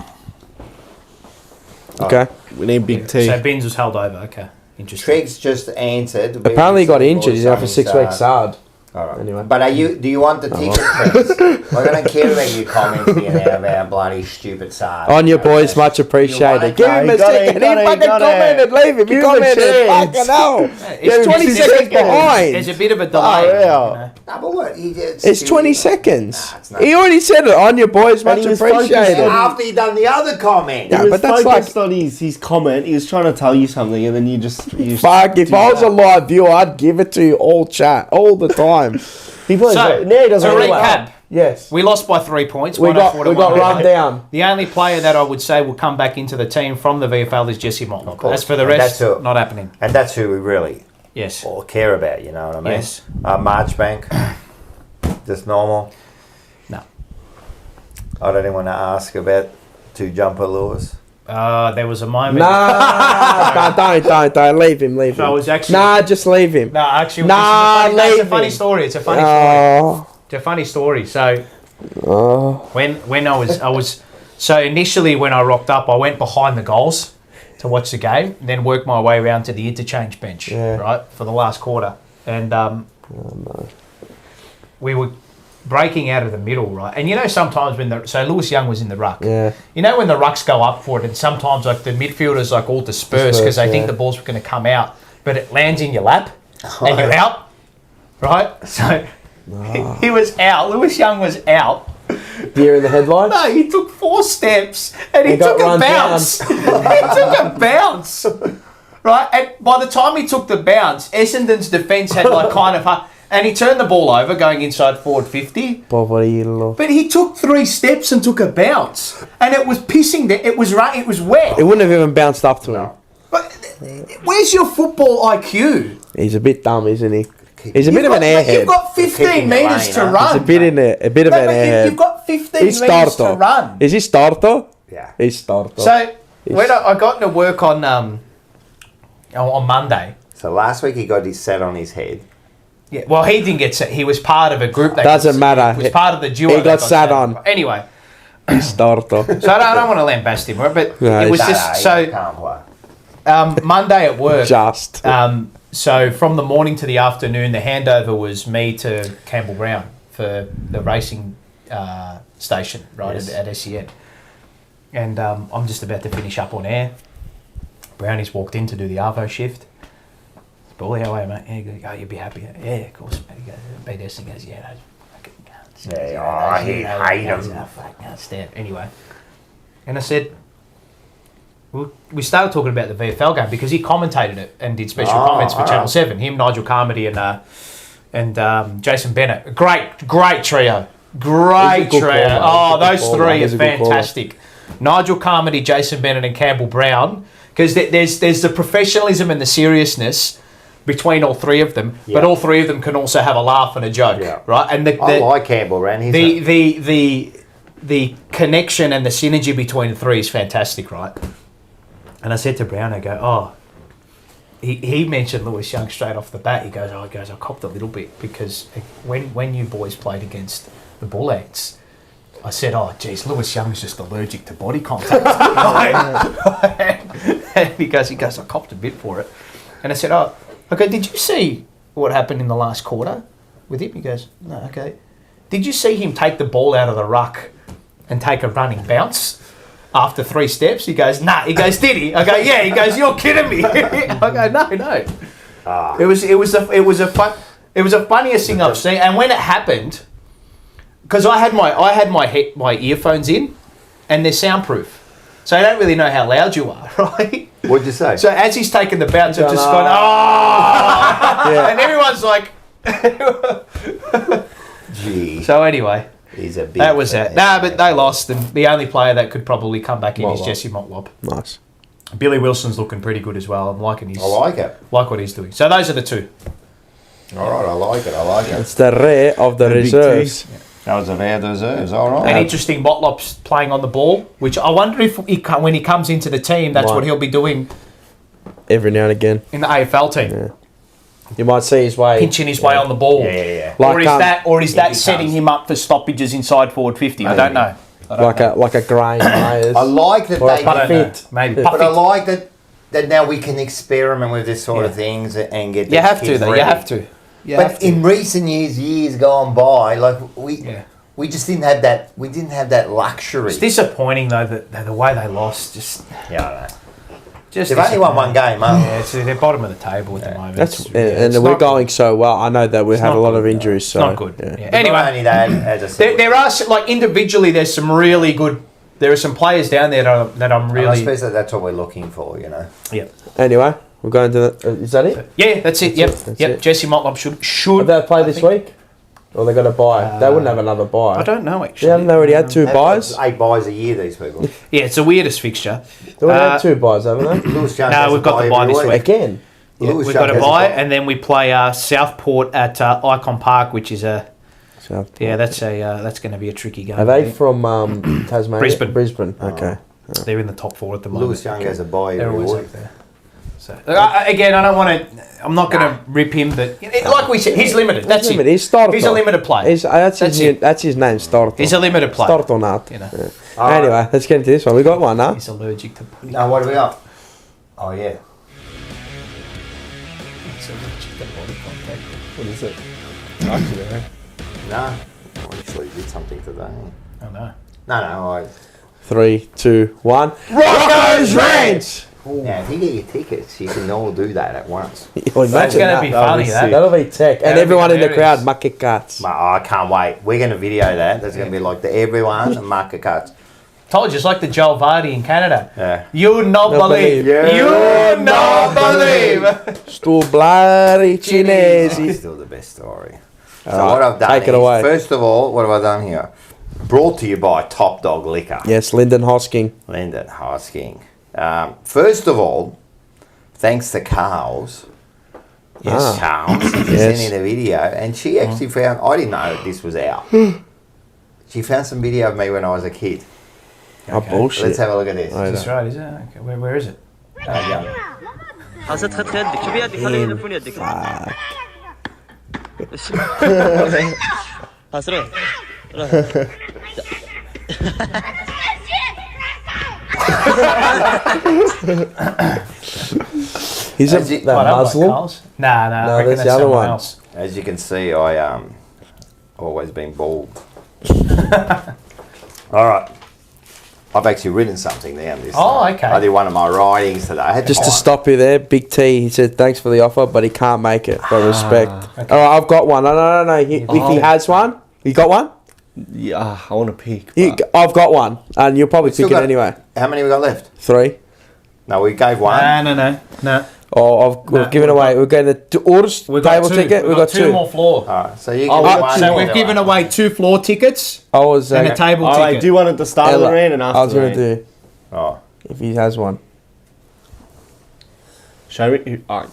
Speaker 3: Okay.
Speaker 1: We need Big T.
Speaker 4: So Benz was held over. Okay. Interesting.
Speaker 2: Trex just answered.
Speaker 3: Apparently he got injured. He's out for 6 weeks. Sad.
Speaker 2: Alright.
Speaker 3: Anyway.
Speaker 2: But do you want the ticket, Trex? I don't care about your comments here now about bloody stupid side.
Speaker 3: On your boys, much appreciated. Give him a second. He fucking commented. Leave him. He
Speaker 1: Give him a
Speaker 3: commented.
Speaker 1: chance.
Speaker 3: Fucking hell.
Speaker 4: It's
Speaker 3: 20 seconds behind.
Speaker 4: There's a bit of a delay.
Speaker 1: Oh, yeah.
Speaker 4: you know.
Speaker 2: No, but what? He just,
Speaker 3: It's 20 seconds.
Speaker 2: it's not.
Speaker 3: He already said it. On your boys,
Speaker 1: But
Speaker 3: much
Speaker 1: he was focused
Speaker 3: appreciated.
Speaker 1: on-
Speaker 2: After he done the other comment.
Speaker 3: Yeah,
Speaker 1: He was
Speaker 3: but that's
Speaker 1: focused on his comment. He was trying to tell you something, and then you just
Speaker 3: Fuck, if
Speaker 1: do
Speaker 3: I was
Speaker 1: that.
Speaker 3: a live viewer, I'd give it to you all chat, all the time.
Speaker 1: People
Speaker 4: So,
Speaker 1: now he doesn't
Speaker 4: to
Speaker 1: really
Speaker 4: recap,
Speaker 3: Yes.
Speaker 4: we lost by 3 points.
Speaker 3: We got
Speaker 4: 104 to
Speaker 3: run
Speaker 4: 108.
Speaker 3: down.
Speaker 4: The only player that I would say will come back into the team from the VFL is Jesse Mott.
Speaker 2: course.
Speaker 4: As for the
Speaker 2: And
Speaker 4: rest,
Speaker 2: that's who-
Speaker 4: not happening.
Speaker 2: And that's who we really
Speaker 4: Yes.
Speaker 2: all care about, you know what I mean?
Speaker 4: Yes.
Speaker 2: Marchbank, just normal.
Speaker 4: No.
Speaker 2: I don't even want to ask about 2 jumper lures.
Speaker 4: There was a moment.
Speaker 3: Nah, don't. Leave him.
Speaker 4: I was actually.
Speaker 3: Nah, just leave him.
Speaker 4: No, actually,
Speaker 3: Nah,
Speaker 4: it's a
Speaker 3: leave
Speaker 4: funny
Speaker 3: him.
Speaker 4: story. It's a funny story.
Speaker 3: Oh,
Speaker 4: It's a funny story. So
Speaker 3: oh.
Speaker 4: when I was so initially when I rocked up, I went behind the goals to watch the game, and then worked my way around to the interchange bench,
Speaker 3: Yeah.
Speaker 4: right, for the last quarter, and we were breaking out of the middle, right, and you know sometimes when so Lewis Young was in the ruck,
Speaker 3: Yeah.
Speaker 4: you know when the rucks go up for it, and sometimes like the midfielders like all disperse because they think the ball's going to come out, but it lands in your lap and you're out, right? So he was out. Lewis Young was out.
Speaker 3: Deer in the headlights.
Speaker 4: No, he took 4 steps and he
Speaker 3: got
Speaker 4: took a
Speaker 3: run
Speaker 4: bounce. he took a bounce. Right? And by the time he took the bounce, Essendon's defence had like kind of... And he turned the ball over going inside forward 50. But he took 3 steps and took a bounce. And it was pissing there. It was wet.
Speaker 3: It wouldn't have even bounced up to him.
Speaker 4: But where's your football IQ?
Speaker 3: He's a bit dumb, isn't he? He's a bit of an airhead.
Speaker 4: You've got 15 metres to run.
Speaker 3: He's a bit of an airhead.
Speaker 4: You've got 15
Speaker 3: He's
Speaker 4: metres to
Speaker 3: starter.
Speaker 4: run.
Speaker 3: Is he starter?
Speaker 2: Yeah.
Speaker 3: He's starter.
Speaker 4: So when I got into work on Monday.
Speaker 2: So last week he got his set on his head.
Speaker 4: Yeah, well, he didn't get set. He was part of a group. That
Speaker 3: Doesn't matter.
Speaker 4: He was part of the duo.
Speaker 3: He
Speaker 4: that
Speaker 3: got sat on.
Speaker 4: Anyway,
Speaker 3: He's starter.
Speaker 4: so I don't want to lambast him, right? But
Speaker 3: No,
Speaker 4: it was
Speaker 3: he's-
Speaker 4: just
Speaker 2: He
Speaker 4: so
Speaker 2: can't play.
Speaker 4: Monday at work.
Speaker 3: Just.
Speaker 4: So from the morning to the afternoon, the handover was me to Campbell Brown for the racing station, right,
Speaker 2: Yes.
Speaker 4: at SEN. And I'm just about to finish up on air. Brownie's walked in to do the Arvo shift. Bully, how are you, mate? Yeah, good. Oh, you'll be happy. Yeah, of course, mate. He goes, BDS, he goes, yeah, no, fucking cunts.
Speaker 2: He hate him.
Speaker 4: I fucking can't stand. Anyway. And I said, we started talking about the VFL game because he commentated it and did special comments for Channel 7. Him, Nigel Carmody, and Jason Bennett. A great trio. Great
Speaker 3: He's a good
Speaker 4: trio.
Speaker 3: caller.
Speaker 4: Oh,
Speaker 3: He's a
Speaker 4: those
Speaker 3: good caller.
Speaker 4: three are
Speaker 3: He's a good caller.
Speaker 4: fantastic. Nigel Carmody, Jason Bennett, and Campbell Brown. Because there's the professionalism and the seriousness between all 3 of them, but all 3 of them can also have a laugh and a joke, right? And
Speaker 2: I like Campbell Brown. He's
Speaker 4: the connection and the synergy between the 3 is fantastic, right? And I said to Brown, I go, he mentioned Lewis Young straight off the bat. He goes, I copped a little bit because when you boys played against the Bullets, I said, oh, geez, Lewis Young's just allergic to body contact. And he goes, I copped a bit for it. And I said, okay, did you see what happened in the last quarter with him? He goes, no, okay. Did you see him take the ball out of the ruck and take a running bounce after 3 steps? He goes, nah. He goes, did he? I go, yeah. He goes, you're kidding me. I go, no. It was the funniest thing I've seen. And when it happened, because I had my earphones in, and they're soundproof, so I don't really know how loud you are, right?
Speaker 2: What'd you say?
Speaker 4: So as he's taking the bounce, I've just gone, oh, and everyone's like,
Speaker 2: gee.
Speaker 4: So anyway,
Speaker 2: He's a big
Speaker 4: that was it.
Speaker 2: fan.
Speaker 4: Nah, but they lost, and the only player that could probably come back in is Jesse Motlop.
Speaker 3: Nice.
Speaker 4: Billy Wilson's looking pretty good as well. I'm liking
Speaker 2: I like it.
Speaker 4: like what he's doing. So those are the two.
Speaker 2: All right, I like it.
Speaker 3: It's the rare of the reserves.
Speaker 2: That was a rare reserves. All right.
Speaker 4: And interesting, Motlop's playing on the ball, which I wonder if when he comes into the team, that's what he'll be doing
Speaker 3: Every now and again.
Speaker 4: in the AFL team.
Speaker 3: Yeah. You might see his way.
Speaker 4: Pinching his way on the ball.
Speaker 2: Yeah.
Speaker 4: Or is that setting him up for stoppages inside forward 50? I don't know.
Speaker 3: Like a grain Myers.
Speaker 2: I like that
Speaker 3: Or a
Speaker 2: they
Speaker 3: Puffit.
Speaker 4: Maybe.
Speaker 2: But I like that now we can experiment with this sort of things and get.
Speaker 4: You have to,
Speaker 2: kids
Speaker 4: though.
Speaker 2: ready.
Speaker 4: You have to.
Speaker 2: But in recent years gone by, like we just didn't have that. We didn't have that luxury.
Speaker 4: It's disappointing though that the way they lost. Just
Speaker 2: I know.
Speaker 4: Just
Speaker 2: They've only won one game, huh?
Speaker 4: Yeah, they're bottom of the table at the moment.
Speaker 3: And we're going so well. I know that we've had a lot of injuries. So
Speaker 4: not good.
Speaker 3: Yeah.
Speaker 4: Yeah. Anyway,
Speaker 2: Not only that, as I said,
Speaker 4: there are like individually, there's some really good. There are some players down there that I'm
Speaker 2: I
Speaker 4: really.
Speaker 2: suppose that's what we're looking for, you know.
Speaker 4: Yeah.
Speaker 3: Anyway, we're going to. Is that it?
Speaker 4: Yeah, that's it. Yep.
Speaker 3: That's
Speaker 4: Yep.
Speaker 3: it.
Speaker 4: Jesse Motlop should.
Speaker 3: Have they played this week? Or they got a bye? They wouldn't have another bye.
Speaker 4: I don't know actually.
Speaker 3: They haven't already had 2 buys?
Speaker 2: 8 buys a year, these people.
Speaker 4: Yeah, it's the weirdest fixture.
Speaker 3: They already had 2 buys, haven't they?
Speaker 2: Lewis Jones
Speaker 4: No,
Speaker 2: has
Speaker 4: we've
Speaker 2: a
Speaker 4: got the
Speaker 2: bye
Speaker 4: bye
Speaker 2: every
Speaker 4: this week.
Speaker 3: Again?
Speaker 4: Yeah,
Speaker 2: Lewis
Speaker 4: we've got
Speaker 2: Jones
Speaker 4: a
Speaker 2: has
Speaker 4: bye,
Speaker 2: bye.
Speaker 4: and then we play Southport at Icon Park, which is
Speaker 3: Southport.
Speaker 4: that's going to be a tricky game.
Speaker 3: Are they from Tasmania?
Speaker 4: Brisbane.
Speaker 3: Okay.
Speaker 4: They're in the top 4 at the moment.
Speaker 2: Lewis Young has a bye
Speaker 4: They're
Speaker 2: every
Speaker 4: always
Speaker 2: week.
Speaker 4: up there. So again, I don't want to. I'm not going to rip him. That like we said, he's limited. That's it.
Speaker 3: He's Starter.
Speaker 4: He's a limited player.
Speaker 3: That's his name, Starter.
Speaker 4: He's a limited player.
Speaker 3: Starter not.
Speaker 4: You know.
Speaker 3: Yeah. Anyway, let's get into this one. We got one, huh?
Speaker 4: He's allergic to.
Speaker 2: No, what do we got? Oh, yeah.
Speaker 4: He's allergic to body contact.
Speaker 3: What is it?
Speaker 2: No. I actually did something today.
Speaker 4: Oh no.
Speaker 2: No.
Speaker 3: 3, 2, 1. Rocco's Ranch!
Speaker 2: Now, if you get your tickets, you can all do that at once.
Speaker 4: That's going to be funny.
Speaker 3: That'll be tech. And
Speaker 4: That'll
Speaker 3: everyone
Speaker 4: be
Speaker 3: in the crowd,
Speaker 4: hilarious.
Speaker 3: mucky cats.
Speaker 2: I can't wait. We're going to video that. That's going to be like everyone and market cuts.
Speaker 4: Told you, it's like the Joel Vardy in Canada.
Speaker 2: Yeah.
Speaker 4: You not believe. You not believe.
Speaker 3: Sto bloody
Speaker 2: It's
Speaker 3: Chinese.
Speaker 2: still the best story. So
Speaker 3: All
Speaker 2: what
Speaker 3: right,
Speaker 2: I've done
Speaker 3: take it
Speaker 2: is,
Speaker 3: away.
Speaker 2: first of all, what have I done here? Brought to you by Top Dog Liquor.
Speaker 3: Yes, Lyndon Hosking.
Speaker 2: Lyndon Hosking. First of all, thanks to Carl's. Yes, Carl's. She
Speaker 3: Yes.
Speaker 2: sent in a video, and she actually found. I didn't know this was out. She found some video of me when I was a kid.
Speaker 3: Oh, bullshit.
Speaker 2: Let's have a look at this.
Speaker 3: I
Speaker 4: That's right, is it? Okay, where is it?
Speaker 6: حاصل خد يدك شوف يدك خليه يلفون يدك حاصل
Speaker 3: He's
Speaker 2: As you-
Speaker 3: that Muslim.
Speaker 4: Nah, I
Speaker 3: No,
Speaker 4: reckon
Speaker 3: that's
Speaker 4: that's
Speaker 3: the other
Speaker 4: someone
Speaker 3: one.
Speaker 4: else.
Speaker 2: As you can see, I always been bald. All right. I've actually written something down this
Speaker 4: Oh,
Speaker 2: time.
Speaker 4: okay.
Speaker 2: I did one of my writings today. I had
Speaker 3: Just to
Speaker 2: time.
Speaker 3: stop you there, Big T, he said thanks for the offer, but he can't make it. But respect.
Speaker 4: okay.
Speaker 3: All right, I've got one. No. If he has one, you got one?
Speaker 5: Yeah, I want to pick.
Speaker 3: I've got one, and you'll probably
Speaker 2: Still
Speaker 3: pick it
Speaker 2: got-
Speaker 3: anyway.
Speaker 2: How many we got left?
Speaker 3: 3.
Speaker 2: No, we gave one.
Speaker 4: No.
Speaker 3: Oh, we've given away. We're going to orders
Speaker 4: We've got
Speaker 3: table
Speaker 4: two.
Speaker 3: ticket. We've got 2
Speaker 4: more floor.
Speaker 2: All right, so you
Speaker 5: Oh,
Speaker 2: give me
Speaker 5: we-
Speaker 2: one.
Speaker 4: So we've given away 2 floor tickets
Speaker 3: I was
Speaker 4: and a table
Speaker 5: Oh,
Speaker 4: ticket.
Speaker 5: I do one at the start of the round and after
Speaker 3: I was
Speaker 5: the
Speaker 3: going to
Speaker 5: round.
Speaker 3: do
Speaker 2: Oh.
Speaker 3: if he has one.
Speaker 5: Show me. Alright.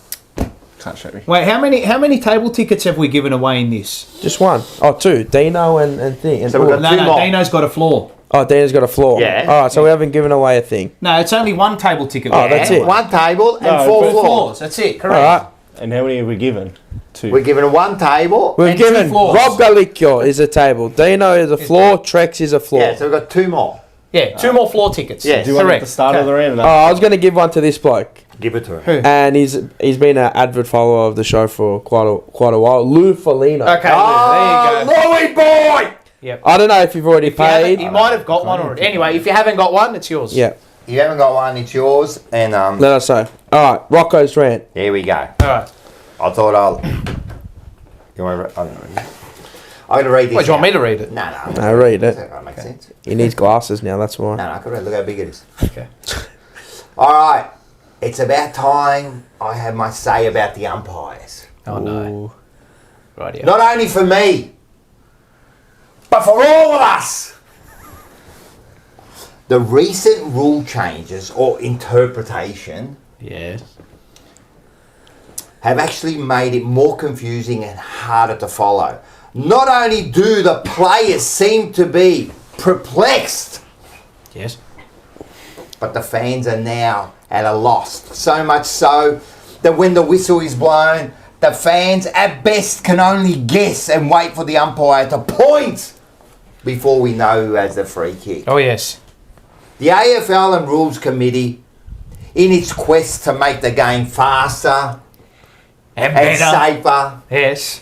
Speaker 5: Can't show me.
Speaker 4: Wait, how many table tickets have we given away in this?
Speaker 3: Just one. Oh, 2. Dino and thing. And
Speaker 2: So we've got
Speaker 4: No,
Speaker 2: two more.
Speaker 4: Dino's got a floor.
Speaker 3: oh, Dino's got a floor.
Speaker 2: Yeah.
Speaker 3: All right, so we haven't given away a thing.
Speaker 4: No, it's only one table ticket.
Speaker 3: Oh, that's it.
Speaker 2: One table and
Speaker 5: No,
Speaker 2: 4
Speaker 5: but-
Speaker 2: floors.
Speaker 4: Floors. That's it.
Speaker 3: All
Speaker 4: Correct.
Speaker 3: right.
Speaker 1: And how many have we given? 2.
Speaker 2: We're given one table.
Speaker 3: We've
Speaker 4: And 2
Speaker 3: given
Speaker 4: floors.
Speaker 3: Rob Galicchio is a table. Dino is a floor. Trex is a floor.
Speaker 2: Yeah, so we've got 2 more.
Speaker 4: Yeah, 2 more floor tickets.
Speaker 2: Yes.
Speaker 1: Do you want it at
Speaker 4: correct.
Speaker 1: the start of the round?
Speaker 3: Oh, I was going to give one to this bloke.
Speaker 2: Give it to her.
Speaker 3: And he's been an avid follower of the show for quite a while. Lou Foligno.
Speaker 4: Okay, there you go.
Speaker 2: Louie boy!
Speaker 4: Yep.
Speaker 3: I don't know if you've already
Speaker 4: If you haven't-
Speaker 3: paid.
Speaker 4: He might have got one already. Anyway, if you haven't got one, it's yours.
Speaker 3: Yeah.
Speaker 2: You haven't got one, it's yours. And
Speaker 3: Let us know. All right, Rocco's rant.
Speaker 2: here we go.
Speaker 4: All right.
Speaker 2: I thought I'll. You want to? I'm going to read this.
Speaker 4: What, do you want me
Speaker 2: out.
Speaker 4: to read it?
Speaker 2: No, no.
Speaker 3: No, read it.
Speaker 2: That makes sense.
Speaker 3: He needs glasses now. That's why.
Speaker 2: No, no, I can read. Look how big it is.
Speaker 4: Okay.
Speaker 2: All right. It's about time I have my say about the umpires.
Speaker 4: Oh, no. Right, yeah.
Speaker 2: Not only for me, but for all of us. The recent rule changes or interpretation
Speaker 4: Yes.
Speaker 2: have actually made it more confusing and harder to follow. Not only do the players seem to be perplexed,
Speaker 4: Yes.
Speaker 2: but the fans are now at a loss. So much so that when the whistle is blown, the fans at best can only guess and wait for the umpire to point before we know who has the free kick.
Speaker 4: Oh, yes.
Speaker 2: The AFL and Rules Committee, in its quest to make the game faster
Speaker 4: And
Speaker 2: and
Speaker 4: better.
Speaker 2: safer,
Speaker 4: Yes.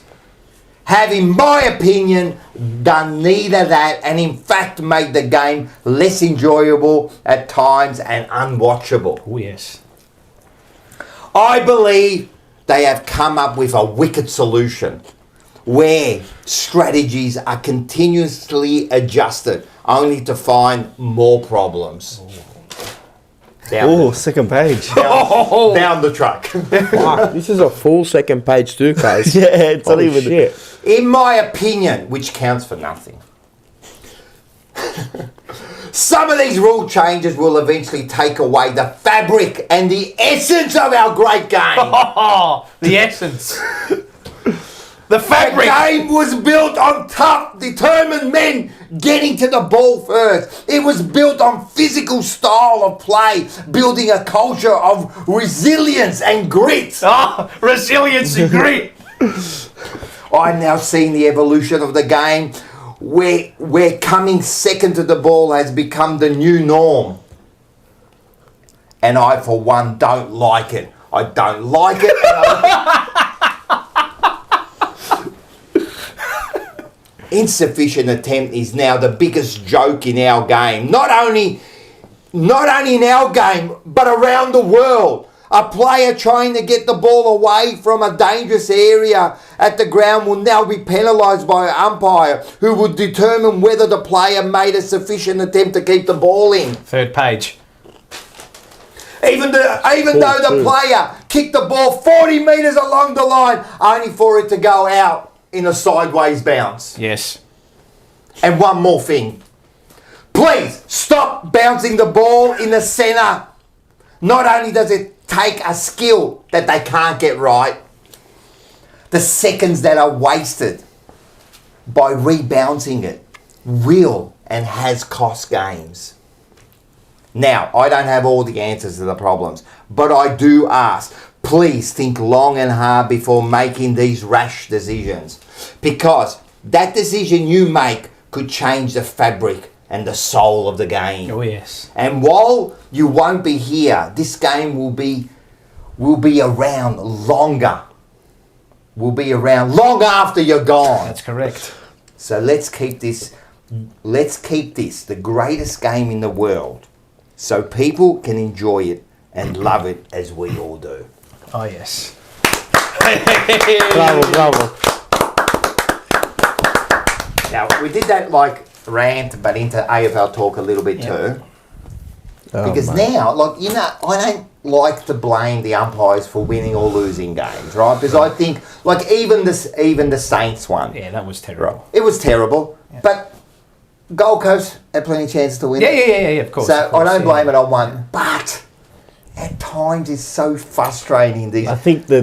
Speaker 2: have, in my opinion, done neither that and in fact made the game less enjoyable at times and unwatchable.
Speaker 4: Oh, yes.
Speaker 2: I believe they have come up with a wicked solution where strategies are continuously adjusted only to find more problems.
Speaker 1: Oh, second page.
Speaker 2: Down the truck.
Speaker 3: Fuck, this is a full second page too, guys.
Speaker 1: Yeah, it's not
Speaker 3: Holy
Speaker 1: even.
Speaker 3: shit.
Speaker 2: In my opinion, which counts for nothing, some of these rule changes will eventually take away the fabric and the essence of our great game.
Speaker 4: Oh, the essence. The
Speaker 2: The
Speaker 4: fabric.
Speaker 2: game was built on tough, determined men getting to the ball first. It was built on physical style of play, building a culture of resilience and grit.
Speaker 4: Oh, resilience and grit.
Speaker 2: I'm now seeing the evolution of the game where coming second to the ball has become the new norm. And I, for one, don't like it. I don't like it. Insufficient attempt is now the biggest joke in our game. Not only in our game, but around the world. A player trying to get the ball away from a dangerous area at the ground will now be penalised by an umpire who will determine whether the player made a sufficient attempt to keep the ball in.
Speaker 4: Third page.
Speaker 2: Even though the player kicked the ball 40 metres along the line, only for it to go out in a sideways bounce.
Speaker 4: Yes.
Speaker 2: And one more thing. Please stop bouncing the ball in the centre. Not only does it take a skill that they can't get right, the seconds that are wasted by rebouncing it will and has cost games. Now, I don't have all the answers to the problems, but I do ask, please think long and hard before making these rash decisions, because that decision you make could change the fabric and the soul of the game.
Speaker 4: Oh, yes.
Speaker 2: And while you won't be here, this game will be around longer. Will be around long after you're gone.
Speaker 4: That's correct.
Speaker 2: So let's keep this the greatest game in the world, so people can enjoy it and love it as we all do.
Speaker 4: Oh, yes.
Speaker 3: Bravo, bravo.
Speaker 2: Now we did that like rant, but into AFL talk a little bit too. Because now, like, you know, I don't like to blame the umpires for winning or losing games, right? Because I think, like, even the Saints one,
Speaker 4: Yeah, that was terrible.
Speaker 2: it was terrible. But Gold Coast had plenty of chances to win.
Speaker 4: Yeah, of course.
Speaker 2: So
Speaker 4: of course,
Speaker 2: I don't
Speaker 4: yeah.
Speaker 2: blame it on one. But at times is so frustrating. These
Speaker 1: I think the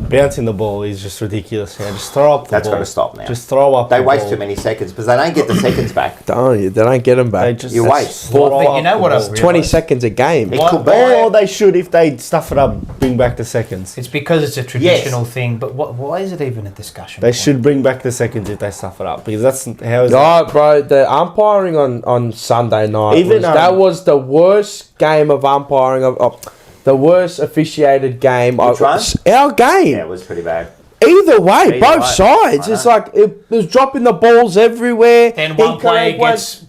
Speaker 1: bouncing the ball is just ridiculous. Yeah, just throw up the
Speaker 2: That's
Speaker 1: ball.
Speaker 2: got to stop now.
Speaker 1: Just throw up
Speaker 2: They
Speaker 1: the
Speaker 2: waste
Speaker 1: ball.
Speaker 2: too many seconds because they don't get the seconds back.
Speaker 3: They don't get them
Speaker 1: They
Speaker 3: back.
Speaker 1: just
Speaker 2: You
Speaker 1: they
Speaker 2: waste.
Speaker 1: throw
Speaker 4: Well, you
Speaker 1: up
Speaker 4: know
Speaker 1: the
Speaker 4: what
Speaker 1: ball.
Speaker 4: I've
Speaker 3: 20
Speaker 4: realised?
Speaker 3: seconds a game.
Speaker 2: It
Speaker 4: Why-
Speaker 2: could be.
Speaker 1: Or they should, if they stuff it up, bring back the seconds.
Speaker 4: It's because it's a traditional thing, but why is it even a discussion?
Speaker 1: They
Speaker 4: point?
Speaker 1: should bring back the seconds if they stuff it up, because that's how is
Speaker 3: Oh, bro, the umpiring on Sunday night,
Speaker 1: Even,
Speaker 3: that was the worst game of umpiring of the worst officiated game.
Speaker 2: Which one?
Speaker 3: Our game.
Speaker 2: Yeah, it was pretty bad.
Speaker 3: Either way,
Speaker 2: Either
Speaker 3: both
Speaker 2: way.
Speaker 3: sides.
Speaker 2: I
Speaker 3: It's
Speaker 2: know.
Speaker 3: like it was dropping the balls everywhere.
Speaker 4: Then one player
Speaker 3: Incorrect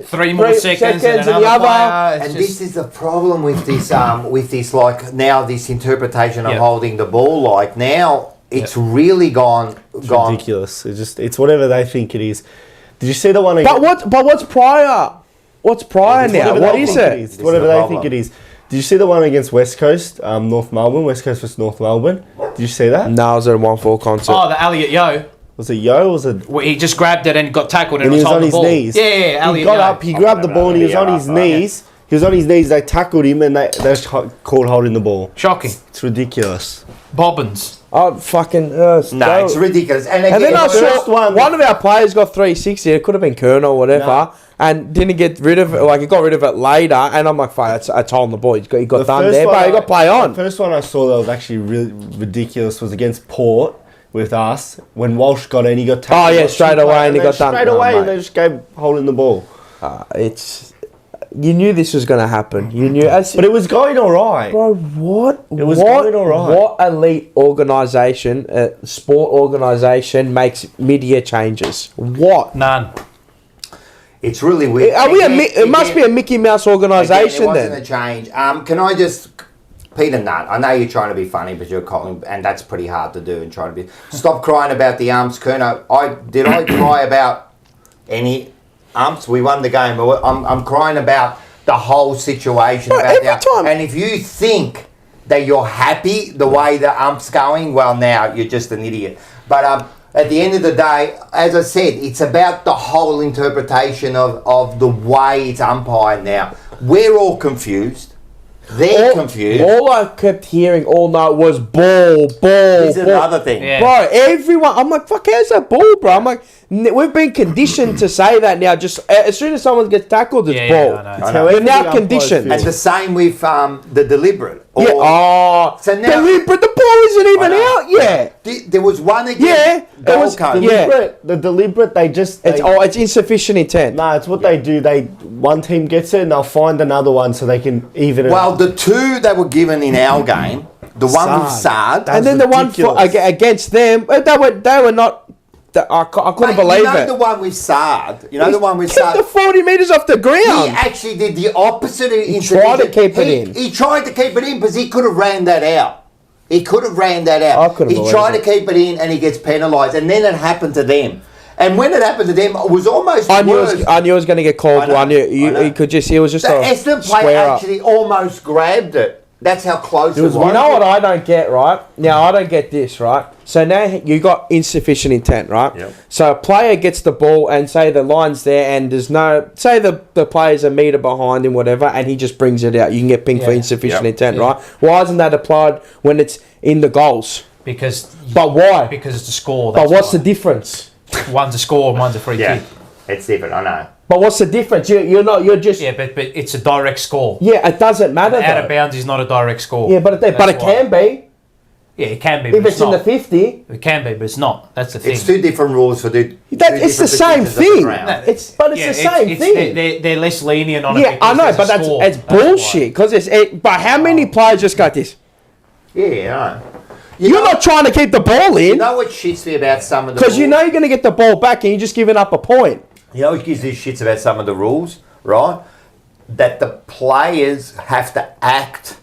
Speaker 4: gets 3 more seconds
Speaker 3: seconds
Speaker 4: than
Speaker 3: and the
Speaker 4: another
Speaker 3: other.
Speaker 4: player. It's
Speaker 2: And
Speaker 4: just-
Speaker 2: this is the problem with this like now this interpretation of
Speaker 4: Yeah.
Speaker 2: holding the ball. Like now it's really gone.
Speaker 1: ridiculous. It's whatever they think it is. Did you see the one?
Speaker 3: But what's prior? What's prior
Speaker 2: It's
Speaker 3: now?
Speaker 2: whatever
Speaker 3: What
Speaker 2: they
Speaker 3: is
Speaker 2: think
Speaker 3: it?
Speaker 2: it is.
Speaker 1: It's whatever
Speaker 2: This is the
Speaker 1: they
Speaker 2: problem.
Speaker 1: think it is. Did you see the one against West Coast, North Melbourne? West Coast versus North Melbourne. Did you see that?
Speaker 3: No, it was a 1-4 concert.
Speaker 4: Oh, the Elliot Yo.
Speaker 1: Was it Yo? Or was it?
Speaker 4: Well, he just grabbed it and got tackled and,
Speaker 1: And he was on
Speaker 4: holding
Speaker 1: his
Speaker 4: the ball.
Speaker 1: knees.
Speaker 4: Yeah,
Speaker 1: He
Speaker 4: Elliot
Speaker 1: got
Speaker 4: Yo.
Speaker 1: up. He grabbed the ball and he was on his knees. He was on his knees. They tackled him and they just called holding the ball.
Speaker 4: Shocking.
Speaker 1: It's ridiculous.
Speaker 4: Bobbins.
Speaker 3: Oh, fucking.
Speaker 2: No, it's ridiculous. And
Speaker 3: And then
Speaker 2: again,
Speaker 3: I
Speaker 2: the
Speaker 3: saw
Speaker 2: first
Speaker 3: one of our players got 360. It could have been Kerner or whatever, and didn't get rid of it. Like he got rid of it later, and I'm like, "Fuck, it's holding the ball. He got done
Speaker 1: first
Speaker 3: there,
Speaker 1: one
Speaker 3: but he got play on."
Speaker 1: The first one I saw that was actually really ridiculous was against Port with us when Walsh got in. He got tackled.
Speaker 3: Oh, yeah,
Speaker 1: got
Speaker 3: straight
Speaker 1: two
Speaker 3: away
Speaker 1: players,
Speaker 3: and he got done.
Speaker 1: straight
Speaker 3: No,
Speaker 1: away,
Speaker 3: mate.
Speaker 1: and they just gave holding the ball.
Speaker 3: It's you knew this was going to happen. You knew,
Speaker 1: But it was going all right.
Speaker 3: bro. What?
Speaker 1: It was
Speaker 3: what,
Speaker 1: going all right.
Speaker 3: What elite organisation, sport organisation makes mid-year changes? What?
Speaker 4: None.
Speaker 2: it's really weird.
Speaker 3: Are we?
Speaker 2: Again,
Speaker 3: It must be a Mickey Mouse
Speaker 2: again,
Speaker 3: organisation
Speaker 2: it wasn't
Speaker 3: then.
Speaker 2: a change. Can I just, Peter Nutt? I know you're trying to be funny, but you're calling, and that's pretty hard to do. And trying to be. Stop crying about the umps, Kerno. Did I cry about any umps? We won the game, but I'm crying about the whole situation.
Speaker 3: Bro,
Speaker 2: about
Speaker 3: every time-
Speaker 2: And if you think that you're happy the way the ump's going, well, now you're just an idiot. But at the end of the day, as I said, it's about the whole interpretation of the way it's umpired now. We're all confused. They're confused.
Speaker 3: All I kept hearing all night was ball.
Speaker 2: This is another thing.
Speaker 4: Yeah.
Speaker 3: Bro, everyone, I'm like, fuck, how's that ball, bro? I'm like, we've been conditioned to say that now. Just as soon as someone gets tackled, it's
Speaker 4: Yeah,
Speaker 3: ball.
Speaker 4: yeah, I know.
Speaker 1: It's how
Speaker 3: We're
Speaker 1: every
Speaker 3: now
Speaker 1: umpire
Speaker 3: conditioned.
Speaker 1: feels.
Speaker 2: And the same with the deliberate.
Speaker 3: Yeah. Oh,
Speaker 2: So now-
Speaker 3: but the ball isn't even
Speaker 2: I know.
Speaker 3: out yet.
Speaker 2: There was one against
Speaker 3: Yeah, it
Speaker 2: Gold
Speaker 3: was-
Speaker 2: Coast.
Speaker 3: yeah.
Speaker 1: The deliberate, they just...
Speaker 3: It's insufficient intent.
Speaker 1: Nah, it's what they do. One team gets it and they'll find another one so they can even it
Speaker 2: Well,
Speaker 1: up.
Speaker 2: the two that were given in our game, the one with Saad,
Speaker 3: And then the one against them, they were not. I couldn't believe
Speaker 2: you know
Speaker 3: it.
Speaker 2: the one with Saad. You know the one with
Speaker 3: Kept
Speaker 2: Saad.
Speaker 3: the 40 meters off the
Speaker 2: He
Speaker 3: ground.
Speaker 2: actually did the opposite. He
Speaker 3: tried to keep it in.
Speaker 2: He tried to keep it in because he could have ran that out. He could have ran that
Speaker 3: I
Speaker 2: out.
Speaker 3: couldn't
Speaker 2: He
Speaker 3: believe
Speaker 2: tried
Speaker 3: it.
Speaker 2: to keep it in and he gets penalised. And then it happened to them. And when it happened to them, it was almost
Speaker 3: I knew
Speaker 2: worse.
Speaker 3: it was going to get called.
Speaker 2: I know,
Speaker 3: I knew
Speaker 2: I know.
Speaker 3: you could just. It was just
Speaker 2: The
Speaker 3: a
Speaker 2: Essendon
Speaker 3: square
Speaker 2: player
Speaker 3: up.
Speaker 2: actually almost grabbed it. That's how close it was.
Speaker 3: You know what I don't get, right? Now, I don't get this, right? So now you got insufficient intent, right?
Speaker 2: Yep.
Speaker 3: So a player gets the ball and say the line's there and there's no... Say the player's a metre behind him, whatever, and he just brings it out. You can get pinged for
Speaker 4: Yeah.
Speaker 3: insufficient
Speaker 2: Yep.
Speaker 3: intent,
Speaker 4: Yeah.
Speaker 3: right? Why isn't that applied when it's in the goals?
Speaker 4: Because
Speaker 3: But why?
Speaker 4: because it's a score.
Speaker 3: But
Speaker 4: That's
Speaker 3: what's the
Speaker 4: why.
Speaker 3: difference?
Speaker 4: One's a score and one's a free
Speaker 2: Yeah,
Speaker 4: kick.
Speaker 2: it's different. I know.
Speaker 3: But what's the difference? You're just...
Speaker 4: Yeah, but it's a direct score.
Speaker 3: Yeah, it doesn't matter,
Speaker 4: Out of
Speaker 3: though.
Speaker 4: bounds is not a direct score.
Speaker 3: Yeah, but it
Speaker 4: That's why.
Speaker 3: can be.
Speaker 4: Yeah, it can be.
Speaker 3: If
Speaker 4: But
Speaker 3: it's in the
Speaker 4: not.
Speaker 3: 50...
Speaker 4: It can be, but it's not. That's the thing.
Speaker 2: It's two different rules for the.
Speaker 3: It's the same thing. It's the same thing.
Speaker 4: They're less lenient on it.
Speaker 3: Yeah, I
Speaker 4: because
Speaker 3: know,
Speaker 4: there's a
Speaker 3: but
Speaker 4: score.
Speaker 3: it's
Speaker 4: That's why.
Speaker 3: bullshit. Because but how many players just got this?
Speaker 2: Yeah, I know.
Speaker 3: You're not trying to keep the ball
Speaker 2: You
Speaker 3: in
Speaker 2: know what shits me about some of the
Speaker 3: because you
Speaker 2: rules?
Speaker 3: know you're going to get the ball back and you're just giving up a point.
Speaker 2: You know what gives these shits about some of the rules, right? That the players have to act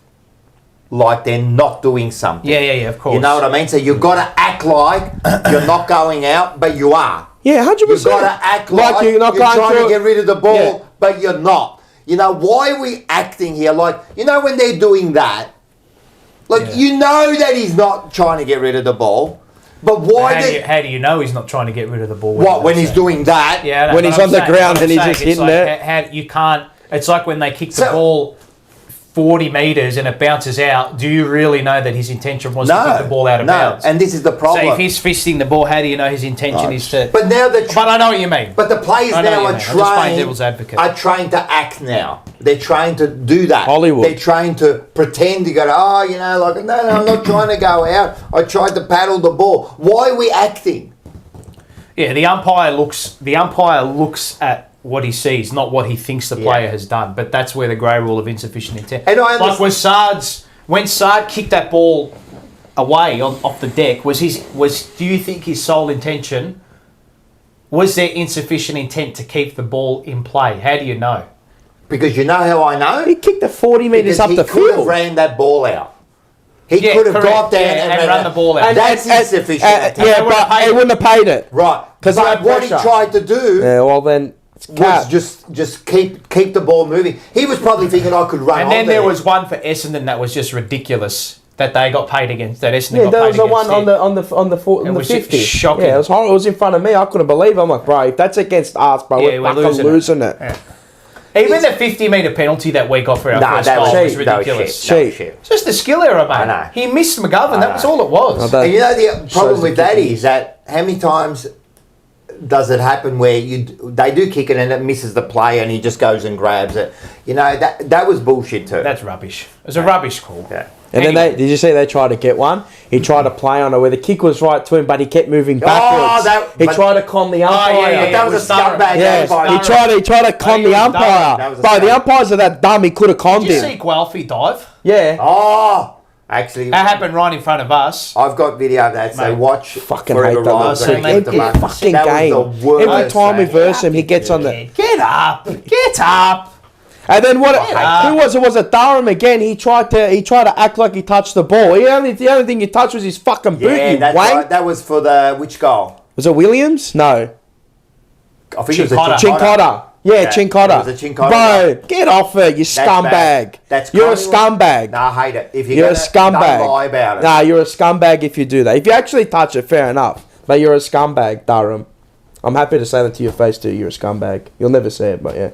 Speaker 2: like they're not doing something.
Speaker 4: Yeah, of course.
Speaker 2: You know what I mean? So you've got to act like you're not going out, but you are.
Speaker 3: Yeah, 100%.
Speaker 2: You've got to act like
Speaker 3: you're not going
Speaker 2: trying
Speaker 3: through
Speaker 2: to get rid of the ball,
Speaker 3: Yeah.
Speaker 2: but you're not. You know, why are we acting here? Like, you know when they're doing that? Like, you know that he's not trying to get rid of the ball, but why
Speaker 4: How do you know he's not trying to get rid of the ball?
Speaker 2: when he's doing that?
Speaker 4: Yeah, I know,
Speaker 3: When
Speaker 4: but
Speaker 3: he's
Speaker 4: I'm
Speaker 3: on the
Speaker 4: saying-
Speaker 3: ground
Speaker 4: I'm
Speaker 3: and he's
Speaker 4: saying
Speaker 3: just
Speaker 4: it's
Speaker 3: hitting
Speaker 4: like,
Speaker 3: it.
Speaker 4: How you can't. It's like when they kick the
Speaker 2: So-
Speaker 4: ball 40 metres and it bounces out, do you really know that his intention was to kick the ball out of bounds?
Speaker 2: And this is the problem.
Speaker 4: So if he's fisting the ball, how do you know his intention is to...
Speaker 2: But now
Speaker 4: But I know what you mean.
Speaker 2: But the players now are trained to act now. They're trained to do that.
Speaker 3: Hollywood.
Speaker 2: They're trained to pretend to go, no, I'm not trying to go out. I tried to paddle the ball. Why are we acting?
Speaker 4: Yeah, the umpire looks at what he sees, not what he thinks the player has done. But that's where the grey rule of insufficient intent.
Speaker 2: And I
Speaker 4: like when Sard kicked that ball away off the deck, do you think his sole intention was there insufficient intent to keep the ball in play? How do you know?
Speaker 2: Because you know how I know?
Speaker 3: He kicked the 40 metres up the field.
Speaker 2: He could have ran that ball out. He could have got down
Speaker 4: and run the ball out.
Speaker 2: That's insufficient.
Speaker 3: But he wouldn't have paid it.
Speaker 2: Right. Because what he tried to do was just keep the ball moving. He was probably thinking I could run.
Speaker 4: And then there was one for Essendon that was just ridiculous that they got paid against. That Essendon got paid against.
Speaker 3: Yeah, there was one on the 50.
Speaker 4: Shocking.
Speaker 3: Yeah, it was horrible. It was in front of me. I couldn't believe it. I'm like, bro, if that's against us, bro, we're fucking losing it.
Speaker 4: Yeah. Even the 50-metre penalty that we got for our first goal was ridiculous. It's just a skill error, mate.
Speaker 2: I know.
Speaker 4: He missed McGovern. That was all it was.
Speaker 2: And you know the problem with that is that how many times does it happen where they do kick it and it misses the play and he just goes and grabs it? You know, that was bullshit too.
Speaker 4: That's rubbish. It was a rubbish call.
Speaker 2: Yeah.
Speaker 3: And then did you see they tried to get one? He tried to play on it where the kick was right to him, but he kept moving backwards. He tried to con the umpire.
Speaker 2: But that was a scumbag.
Speaker 3: He tried to con the umpire. But the umpires are that dumb. He could have conned him.
Speaker 4: Did you see Guelphy dive?
Speaker 3: Yeah.
Speaker 2: Oh, actually,
Speaker 4: that happened right in front of us.
Speaker 2: I've got video of that. So watch.
Speaker 3: Fucking hate that. Fucking game. Every time we verse him, he gets on the.
Speaker 4: Get up! Get up!
Speaker 3: And then who was it? Was it Durham again? He tried to act like he touched the ball. The only thing he touched was his fucking boot.
Speaker 2: Yeah, that's right. That was for which goal?
Speaker 3: Was it Williams? No.
Speaker 2: I think it was a
Speaker 3: Chincotta. Yeah, Chincotta.
Speaker 2: It was a Chincotta.
Speaker 3: Bro, get off it, you scumbag. You're a scumbag.
Speaker 2: No, I hate it. If
Speaker 3: you're a scumbag.
Speaker 2: Don't lie about it.
Speaker 3: Nah, you're a scumbag if you do that. If you actually touch it, fair enough. But you're a scumbag, Durham. I'm happy to say that to your face too. You're a scumbag. You'll never say it, but yeah.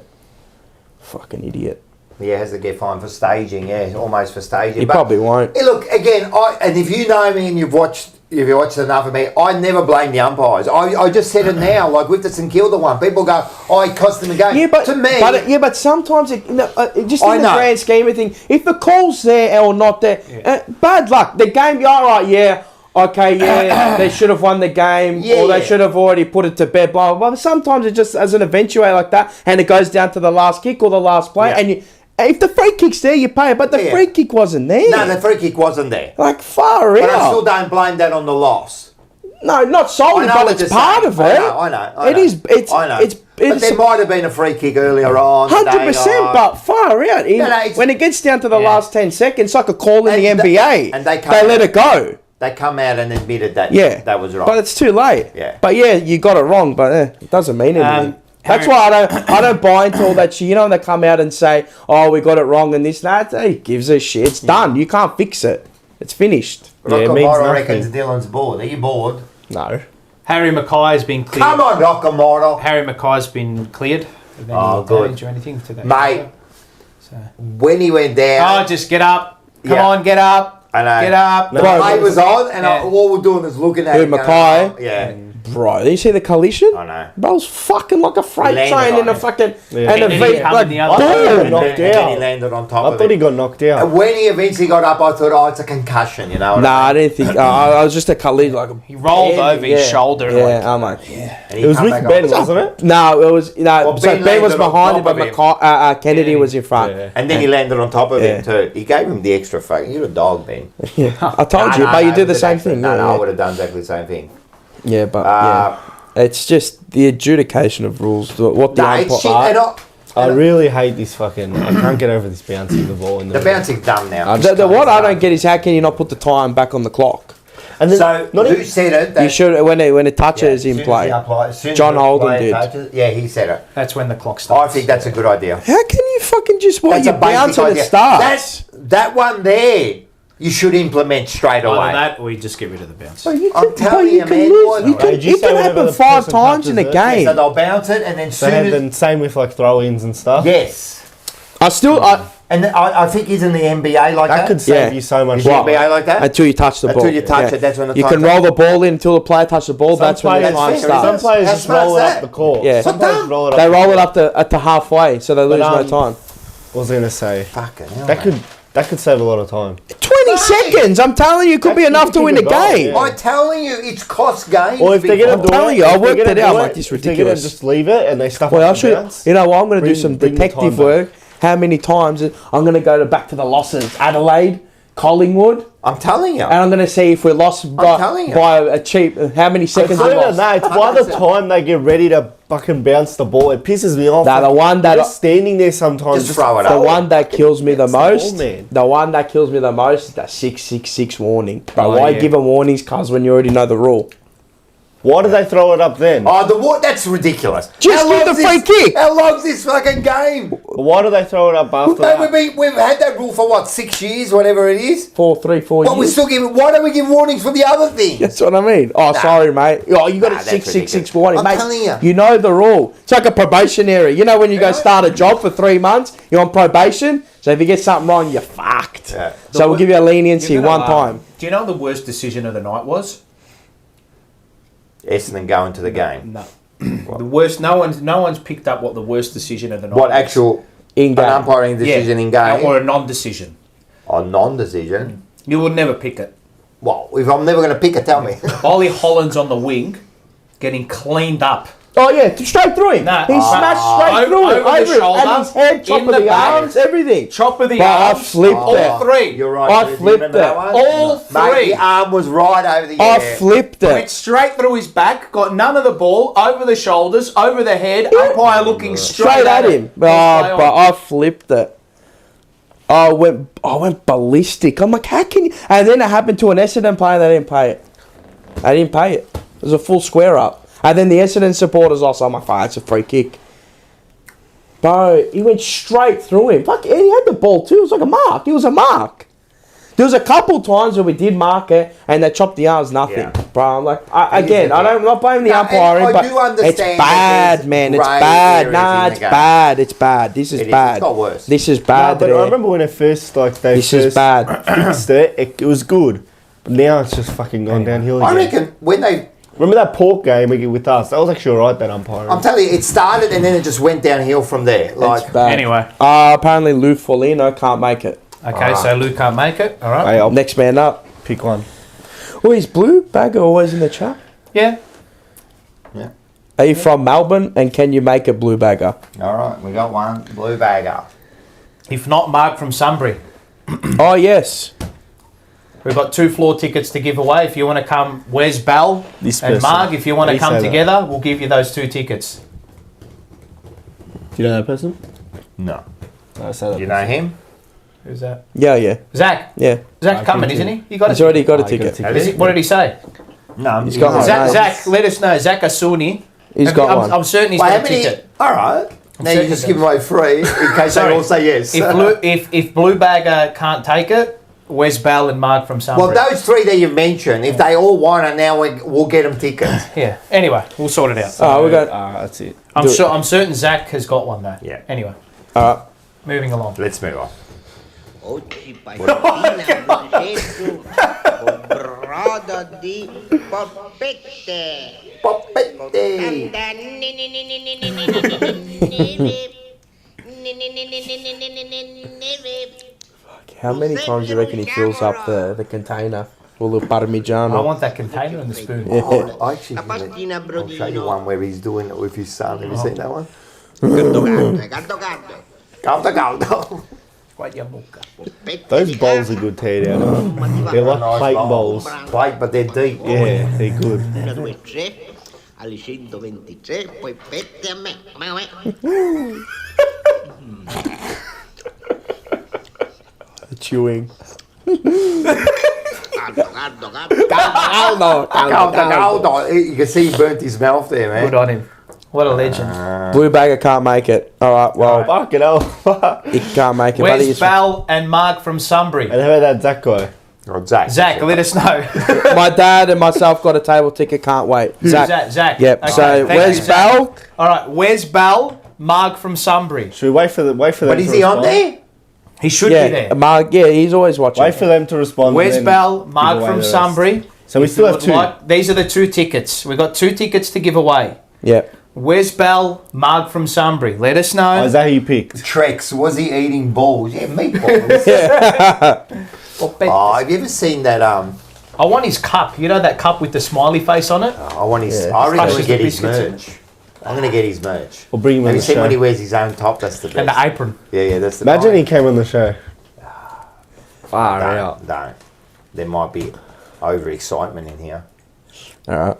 Speaker 3: Fucking idiot.
Speaker 2: Yeah, has to get fined for staging. Yeah, almost for staging.
Speaker 3: He probably won't.
Speaker 2: Look, again, and if you know me and you've watched enough of me, I never blame the umpires. I just said it now, like with the St Kilda one. People go, it cost them a game.
Speaker 3: Yeah, but
Speaker 2: to me,
Speaker 3: but sometimes just in the grand scheme of things, if the call's there or not there, bad luck. The game, all right, yeah. Okay, yeah, they should have won the game, or they should have already put it to bed, blah, blah, blah. But sometimes it just as an eventuate like that, and it goes down to the last kick or the last play, and if the free kick's there, you pay it, but the free kick wasn't there.
Speaker 2: No, the free kick wasn't there.
Speaker 3: Like, far out.
Speaker 2: But I still don't blame that on the loss.
Speaker 3: No, not solely, but it's part of it.
Speaker 2: I know.
Speaker 3: It is.
Speaker 2: But there might have been a free kick earlier on.
Speaker 3: 100%, but far out. When it gets down to the last 10 seconds, it's like a call in the NBA. And they let it go.
Speaker 2: They come out and admitted that that was wrong.
Speaker 3: But it's too late.
Speaker 2: Yeah.
Speaker 3: But you got it wrong, but it doesn't mean anything. That's why I don't buy into all that shit. You know when they come out and say, we got it wrong and this, that, hey, gives a shit. It's done. You can't fix it. It's finished.
Speaker 2: Rockamora reckons Dylan's bored. Are you bored?
Speaker 3: No.
Speaker 4: Harry Mackay's been cleared.
Speaker 2: Come on, Rockamora.
Speaker 4: Harry Mackay's been cleared.
Speaker 2: Good.
Speaker 4: Or anything to that?
Speaker 2: Mate, when he went down...
Speaker 4: just get up. Come on, get up.
Speaker 2: I know.
Speaker 4: Get up.
Speaker 2: The play was on, and all we're doing is looking at
Speaker 3: him. Mackay?
Speaker 2: Yeah.
Speaker 3: Bro, did you see the collision?
Speaker 2: I know.
Speaker 3: Bro, it was fucking like a freight train in a fucking...
Speaker 4: And a V,
Speaker 3: like,
Speaker 2: boom! And then he landed on top of it.
Speaker 1: I thought he got knocked out.
Speaker 2: And when he eventually got up, I thought, it's a concussion, you know?
Speaker 3: I didn't think... I was just a collision, like...
Speaker 4: He rolled over his shoulder.
Speaker 3: Yeah, I'm like,
Speaker 2: And
Speaker 1: it was with Ben, wasn't it?
Speaker 3: No, it was... so Ben was behind him, but Kennedy was in front.
Speaker 2: Yeah. And then he landed on top of him too. He gave him the extra fuck. You're a dog, Ben.
Speaker 3: Yeah, I told you, but you did the same thing.
Speaker 2: No, I would have done exactly the same thing.
Speaker 3: Yeah, but it's just the adjudication of rules. What the umpire...
Speaker 1: I really hate this fucking... I can't get over this bouncing the ball.
Speaker 2: The bouncing's done now.
Speaker 3: What I don't get is how can you not put the time back on the clock?
Speaker 2: And then, who said it?
Speaker 3: You should when it touches in play. John Holden did.
Speaker 2: Yeah, he said it.
Speaker 4: That's when the clock starts.
Speaker 2: I think that's a good idea.
Speaker 3: How can you fucking just bounce and it starts?
Speaker 2: That one there... You should implement straight away.
Speaker 4: Either that, or you just get rid of the bounce.
Speaker 2: I'm telling you, man.
Speaker 3: It can happen 5 times in a game.
Speaker 2: So they'll bounce it, and then
Speaker 1: same with like throw-ins and stuff.
Speaker 2: Yes.
Speaker 3: And
Speaker 2: And I think he's in the NBA like that.
Speaker 1: That could save you so much.
Speaker 2: Is the NBA like that?
Speaker 3: Until you touch the ball.
Speaker 2: Until you touch it, that's when the
Speaker 3: you
Speaker 2: time
Speaker 3: can roll the ball in until the player touches the ball. That's when the time
Speaker 2: fair,
Speaker 3: starts.
Speaker 1: Some players
Speaker 2: How
Speaker 1: just roll it
Speaker 2: smart's
Speaker 1: up the court.
Speaker 3: Yeah.
Speaker 1: Some players roll it up.
Speaker 3: They roll it up to halfway, so they lose no time.
Speaker 1: What was I going to say?
Speaker 2: Fucking hell,
Speaker 1: That could save a lot of time.
Speaker 3: 20 seconds! I'm telling you, it could be enough to win a game.
Speaker 1: Yeah.
Speaker 2: I'm telling you, it's cost games.
Speaker 1: Or if they're going to do
Speaker 3: telling
Speaker 1: it,
Speaker 3: you, I
Speaker 1: if they're
Speaker 3: worked
Speaker 1: gonna
Speaker 3: it out,
Speaker 1: do
Speaker 3: I'm like, this is
Speaker 1: if they're going to
Speaker 3: ridiculous.
Speaker 1: just leave it and they stuff
Speaker 3: Well,
Speaker 1: it
Speaker 3: I'll
Speaker 1: in
Speaker 3: show
Speaker 1: the
Speaker 3: you.
Speaker 1: bounce.
Speaker 3: You know what? I'm going to do some
Speaker 1: bring the
Speaker 3: detective
Speaker 1: time
Speaker 3: work. How many times? I'm going to go back to the losses. Adelaide, Collingwood.
Speaker 2: I'm telling you.
Speaker 3: And I'm going to see if we're lost by a cheap... How many seconds we lost.
Speaker 1: It's by the time they get ready to fucking bounce the ball. It pisses me off.
Speaker 3: Nah, the one that...
Speaker 1: Just standing there sometimes.
Speaker 2: Just throw it
Speaker 3: The
Speaker 2: up.
Speaker 3: one that kills me the most...
Speaker 1: man.
Speaker 3: The one that kills me the most is that 666 warning. But why give them warnings, cuz, when you already know the rule?
Speaker 1: Why do they throw it up then?
Speaker 2: Oh, that's ridiculous.
Speaker 3: Just give the free kick.
Speaker 2: How long's this fucking game?
Speaker 1: Why do they throw it up after that?
Speaker 2: We've had that rule for what, 6 years, whatever it is?
Speaker 3: 4
Speaker 2: But we
Speaker 3: years.
Speaker 2: still give it. Why don't we give warnings for the other thing?
Speaker 3: That's what I mean. Oh, sorry, mate. Oh, you got a
Speaker 2: that's
Speaker 3: 666
Speaker 2: ridiculous.
Speaker 3: warning,
Speaker 2: I'm
Speaker 3: mate.
Speaker 2: telling you.
Speaker 3: You know the rule. It's like a probationary. You know when you go start a job for 3 months, you're on probation. So if you get something wrong, you're fucked.
Speaker 2: Yeah.
Speaker 3: So we'll give you a leniency one time.
Speaker 4: Do you know the worst decision of the night was?
Speaker 2: Essendon going to the game.
Speaker 4: No. The worst. No one's picked up what the worst decision of the night.
Speaker 2: What
Speaker 4: was.
Speaker 2: actual
Speaker 3: In game.
Speaker 2: an umpiring decision in game
Speaker 4: or a non-decision?
Speaker 2: or non-decision?
Speaker 4: You would never pick it.
Speaker 2: Well, if I'm never going to pick it, tell me.
Speaker 4: Ollie Holland's on the wing, getting cleaned up.
Speaker 3: Oh yeah, straight through him.
Speaker 4: Nah.
Speaker 3: He smashed straight through it,
Speaker 4: over the
Speaker 3: over it,
Speaker 4: shoulder,
Speaker 3: and his head, top
Speaker 4: in
Speaker 3: of
Speaker 4: the
Speaker 3: the
Speaker 4: back.
Speaker 3: arms, everything.
Speaker 4: Chop of the
Speaker 3: But I
Speaker 4: arms.
Speaker 3: flipped
Speaker 4: all
Speaker 3: it.
Speaker 4: three.
Speaker 2: You're right.
Speaker 3: I
Speaker 2: Chris. You
Speaker 3: flipped
Speaker 2: remember
Speaker 3: it.
Speaker 2: that one?
Speaker 4: All
Speaker 2: Mate,
Speaker 4: three.
Speaker 2: the arm was right over the
Speaker 3: I
Speaker 2: air.
Speaker 3: flipped
Speaker 4: Went
Speaker 3: it.
Speaker 4: straight through his back, got none of the ball, over the shoulders, over the head, umpire looking
Speaker 3: Straight at him.
Speaker 4: Best play
Speaker 3: Oh, but
Speaker 4: on.
Speaker 3: I flipped it. I went ballistic. I'm like, how can you? And then it happened to an Essendon player. They didn't pay it. They didn't pay it. It was a full square up. And then the Essendon supporters also, I'm like, oh, it's a free kick. Bro, he went straight through him. Fuck, and he had the ball too. It was like a mark. It was a mark. There was a couple times where we did mark it and they chopped the arms, nothing.
Speaker 2: Yeah.
Speaker 3: Bro, I'm like, I'm not blaming the
Speaker 2: No,
Speaker 3: umpiring,
Speaker 2: and I
Speaker 3: but
Speaker 2: do understand
Speaker 3: it's
Speaker 2: that
Speaker 3: bad,
Speaker 2: there's
Speaker 3: man. It's
Speaker 2: grey
Speaker 3: bad.
Speaker 2: areas
Speaker 3: Nah,
Speaker 2: in
Speaker 3: it's
Speaker 2: the game.
Speaker 3: bad. It's bad. This is
Speaker 2: It is.
Speaker 3: bad.
Speaker 2: It's got worse.
Speaker 3: This is
Speaker 1: Nah,
Speaker 3: bad.
Speaker 1: but I
Speaker 3: there.
Speaker 1: remember when it first, they
Speaker 3: This is
Speaker 1: first
Speaker 3: bad.
Speaker 1: fixed it, it was good. But now it's just fucking gone downhill
Speaker 2: I
Speaker 1: again.
Speaker 2: reckon when they...
Speaker 1: Remember that pork game with us? That was actually alright, that umpiring.
Speaker 2: I'm telling you, it started and then it just went downhill from there. Like,
Speaker 3: It's bad.
Speaker 4: Anyway.
Speaker 3: Apparently Lou Foligno can't make it.
Speaker 4: Okay, so Luke can't make it. All right.
Speaker 1: Hey, I'll
Speaker 3: Next man up.
Speaker 1: pick one.
Speaker 3: Oh, is Blue Bagger always in the chat?
Speaker 4: Yeah.
Speaker 3: Are you from Melbourne and can you make a Blue Bagger?
Speaker 2: all right, we got one. Blue bagger.
Speaker 4: If not, Mark from Sunbury.
Speaker 3: Oh, yes.
Speaker 4: We've got 2 floor tickets to give away. If you want to come, where's Bell
Speaker 1: This
Speaker 4: and
Speaker 1: person.
Speaker 4: Mark? If you want
Speaker 1: How
Speaker 4: to
Speaker 1: do you
Speaker 4: come
Speaker 1: say that?
Speaker 4: together, we'll give you those 2 tickets.
Speaker 1: Do you know that person?
Speaker 2: No.
Speaker 1: No, say that.
Speaker 2: You know him?
Speaker 4: Who's that?
Speaker 3: Yeah.
Speaker 4: Zach.
Speaker 3: Yeah.
Speaker 4: Zach's coming, isn't he? You got
Speaker 3: He's
Speaker 4: it.
Speaker 3: already got a
Speaker 1: I got a
Speaker 3: ticket.
Speaker 1: ticket.
Speaker 4: What did he say?
Speaker 2: No.
Speaker 3: He's got one.
Speaker 4: Zach,
Speaker 3: Nice.
Speaker 4: Zach, let us know. Zach Asuni.
Speaker 3: He's got
Speaker 4: I'm,
Speaker 3: one.
Speaker 4: I'm certain he's
Speaker 2: Wait,
Speaker 4: got
Speaker 2: how
Speaker 4: a
Speaker 2: many?
Speaker 4: ticket.
Speaker 2: All right. Now you
Speaker 4: certain
Speaker 2: just
Speaker 4: it
Speaker 2: give them away free in case they
Speaker 4: Sorry.
Speaker 2: all say yes.
Speaker 4: If Blue Bagger can't take it, where's Bell and Mark from Sunbury?
Speaker 2: Well, those 3 that you mentioned, if they all want it now, we'll get them tickets.
Speaker 4: Yeah. Anyway, we'll sort it out.
Speaker 3: Oh, we got.
Speaker 1: That's it.
Speaker 4: I'm
Speaker 3: do it.
Speaker 4: sure. I'm certain Zach has got one though.
Speaker 2: Yeah.
Speaker 4: Anyway, moving along.
Speaker 2: Let's move on.
Speaker 9: Oggi mattina Lorenzo, brodo di polpette.
Speaker 2: Poppette.
Speaker 3: How many times do you reckon he fills up the container full of Parmigiano?
Speaker 4: I want that container and the spoon.
Speaker 2: Oh, I actually
Speaker 9: La pastina
Speaker 2: I'll show you
Speaker 9: brodino.
Speaker 2: one where he's doing it with his son. Have you seen that one?
Speaker 9: Gatto.
Speaker 2: Caldo, caldo.
Speaker 4: Quite your mucca.
Speaker 1: Those bowls are good to eat out of. They're like plate bowls.
Speaker 2: Plate, but they're deep.
Speaker 1: Yeah, they're good.
Speaker 9: 1, 2, 3, alle 123, poi pette a me.
Speaker 3: Chewing.
Speaker 9: Caldo.
Speaker 3: Caldo.
Speaker 2: Caldo, caldo. You can see he burnt his mouth there, man.
Speaker 4: Good on him. What a legend.
Speaker 3: Blue Bagger can't make it. All right, well,
Speaker 1: Fucking hell.
Speaker 3: he can't make it. But
Speaker 4: Where's
Speaker 3: he's
Speaker 4: Bell and Mark from Sunbury?
Speaker 1: And how about that Zach guy?
Speaker 2: Oh, Zach.
Speaker 4: Zach, let us know.
Speaker 3: my dad and myself got a table ticket. Can't wait. Zach.
Speaker 4: Zach.
Speaker 3: Yep.
Speaker 4: Okay,
Speaker 3: So
Speaker 4: thank
Speaker 3: where's
Speaker 4: you, Zach.
Speaker 3: Bell?
Speaker 4: All right. Where's Bell? Mark from Sunbury.
Speaker 1: Should we wait for them
Speaker 2: But
Speaker 1: to
Speaker 2: is he on
Speaker 1: respond?
Speaker 2: there?
Speaker 4: He should be there.
Speaker 3: Mark, he's always watching.
Speaker 1: Wait for them to respond.
Speaker 4: Where's
Speaker 1: and then
Speaker 4: Bell?
Speaker 1: give
Speaker 4: Mark
Speaker 1: away
Speaker 4: from
Speaker 1: the rest.
Speaker 4: Sunbury.
Speaker 1: So we still have
Speaker 4: Would
Speaker 1: two.
Speaker 4: these are the 2 tickets. We've got 2 tickets to give away.
Speaker 3: Yeah.
Speaker 4: Where's Bell? Mark from Sunbury. Let us know.
Speaker 1: Oh, is that who you picked?
Speaker 2: Trex, was he eating balls? Yeah, meatballs. Oh, have you ever seen that?
Speaker 4: I want his cup. You know that cup with the smiley face on it?
Speaker 2: I want his. I reckon I'm
Speaker 4: Crushes
Speaker 2: gonna get
Speaker 4: the
Speaker 2: his
Speaker 4: biscuits
Speaker 2: merch. I'm gonna get his merch.
Speaker 1: We'll bring him on
Speaker 2: Have
Speaker 1: the
Speaker 2: you seen
Speaker 1: show.
Speaker 2: when he wears his own top? That's the best.
Speaker 4: And the apron.
Speaker 2: Yeah, that's the.
Speaker 1: Imagine he came on the show. Far
Speaker 2: Don't,
Speaker 1: out.
Speaker 2: don't. There might be overexcitement in here.
Speaker 3: All right.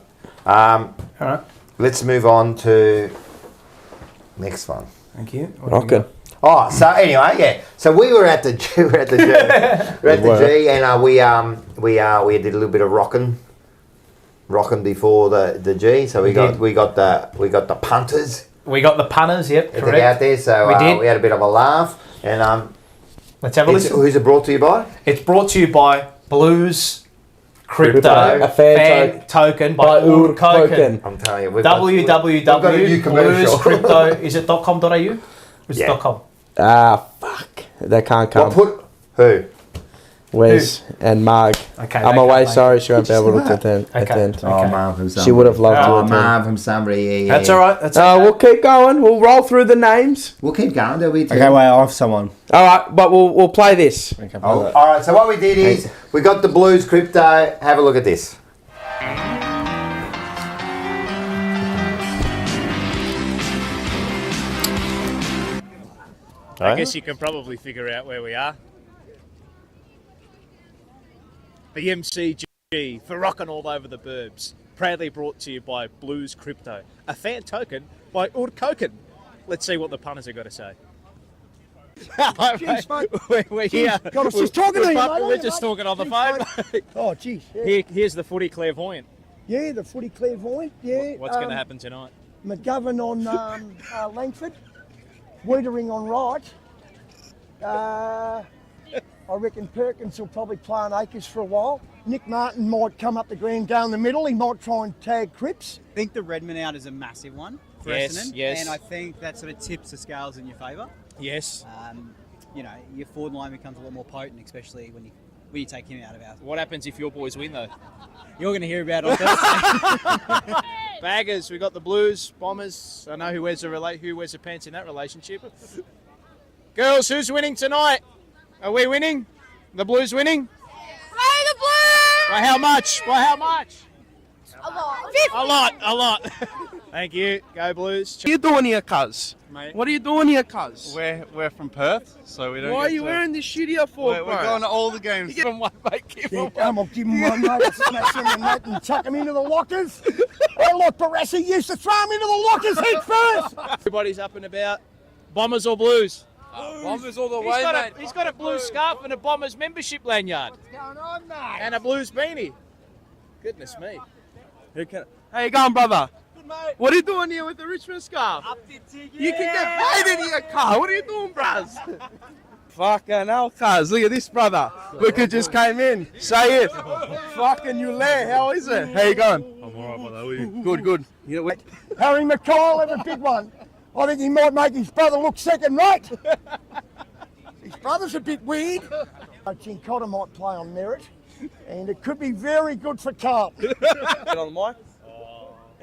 Speaker 4: All right.
Speaker 2: Let's move on to next one.
Speaker 4: Thank you.
Speaker 3: Rockin'.
Speaker 2: Oh, so anyway, yeah. So we were at the G. We were at the G, and we did a little bit of rocking before the G. So we got the punters.
Speaker 4: We got the punters. Yep,
Speaker 2: Out
Speaker 4: correct.
Speaker 2: there. So
Speaker 4: We did.
Speaker 2: we had a bit of a laugh, and
Speaker 4: Let's have a listen.
Speaker 2: who's it brought to you by?
Speaker 4: It's brought to you by Blues Crypto,
Speaker 3: A fan
Speaker 4: token by Ur Koken.
Speaker 2: I'm telling you, we've got a new commercial.
Speaker 4: www.bluescrypto. Is it .com.au? Is it .com?
Speaker 3: Fuck. They can't come.
Speaker 2: Who?
Speaker 3: Wes and Marg.
Speaker 4: Okay,
Speaker 3: I'm
Speaker 4: they
Speaker 3: away,
Speaker 4: can't
Speaker 3: sorry, she won't be able to
Speaker 4: Okay.
Speaker 3: attend.
Speaker 2: Oh, Marv from Sunbury.
Speaker 3: She would have loved to
Speaker 2: Oh,
Speaker 3: attend.
Speaker 2: Marv from Sunbury. Yeah.
Speaker 4: That's all right. That's
Speaker 3: We'll keep going. We'll roll through the names.
Speaker 2: We'll keep going. There'll be two.
Speaker 1: Okay, wait, I have someone.
Speaker 3: All right, but we'll play this.
Speaker 1: Okay,
Speaker 2: Oh, all right. So what we did is we got the Blues crypto. Have a look at this.
Speaker 10: I guess you can probably figure out where we are. The MCG for rocking all over the burbs. Proudly brought to you by Blues Crypto. A fan token by Ur Koken. Let's see what the punters have got to say.
Speaker 8: Jeez, mate.
Speaker 10: We're here.
Speaker 8: God, I was just talking to you, mate.
Speaker 10: We're just talking on the phone.
Speaker 8: Oh, jeez. Yeah.
Speaker 10: Here's the footy clairvoyant.
Speaker 8: Yeah, the footy clairvoyant. Yeah.
Speaker 10: What's going to happen tonight?
Speaker 8: McGovern on Langford. Wiedering on right. I reckon Perkins will probably play on Acres for a while. Nick Martin might come up the ground down the middle. He might try and tag Cripps.
Speaker 11: I think the Redmond out is a massive one for Essendon.
Speaker 10: Yes.
Speaker 11: And I think that sort of tips the scales in your favour.
Speaker 10: Yes.
Speaker 11: You know, your forward line becomes a lot more potent, especially when you take him out of ours.
Speaker 10: What happens if your boys win, though?
Speaker 11: You're going to hear about it on Thursday.
Speaker 10: Baggers, we got the Blues, Bombers. I know who wears the pants in that relationship. Girls, who's winning tonight? Are we winning? The Blues winning?
Speaker 12: Play the Blues!
Speaker 10: By how much? By how much?
Speaker 12: A lot.
Speaker 10: A lot. Thank you. Go Blues.
Speaker 7: What are you doing here, cuz?
Speaker 10: Mate.
Speaker 7: What are you doing here, cuz?
Speaker 13: We're from Perth, so we don't.
Speaker 7: Why are you wearing this shit here for,
Speaker 13: We're
Speaker 7: bro?
Speaker 13: going to all the games.
Speaker 7: Give him one, mate. Give him one.
Speaker 8: Come on, give him one, mate. Smash him and that and chuck him into the lockers. Oh, look, Barassi used to throw him into the lockers head first.
Speaker 10: Everybody's up and about. Bombers or Blues?
Speaker 7: Bombers all the
Speaker 10: He's
Speaker 7: way,
Speaker 10: got
Speaker 7: mate.
Speaker 10: he's got a Blues scarf and a Bombers membership lanyard.
Speaker 8: What's going on, mate?
Speaker 10: And a Blues beanie. Goodness me.
Speaker 7: How you going, brother?
Speaker 8: Good, mate.
Speaker 7: What are you doing here with the Richmond scarf?
Speaker 8: Up the ticket.
Speaker 7: You can get paid in your car. What are you doing, bros? Fucking hell, cuz. Look at this, brother. Look who just came in. Say it. Fucking you lay. How is it? How you going?
Speaker 13: I'm alright, brother. How are you?
Speaker 7: Good, good. You know what?
Speaker 8: Harry McKyle had a big one. I think he might make his brother look second rate. His brother's a bit weird. I think Cotter might play on merit, and it could be very good for Carlton.
Speaker 7: Get on the mic.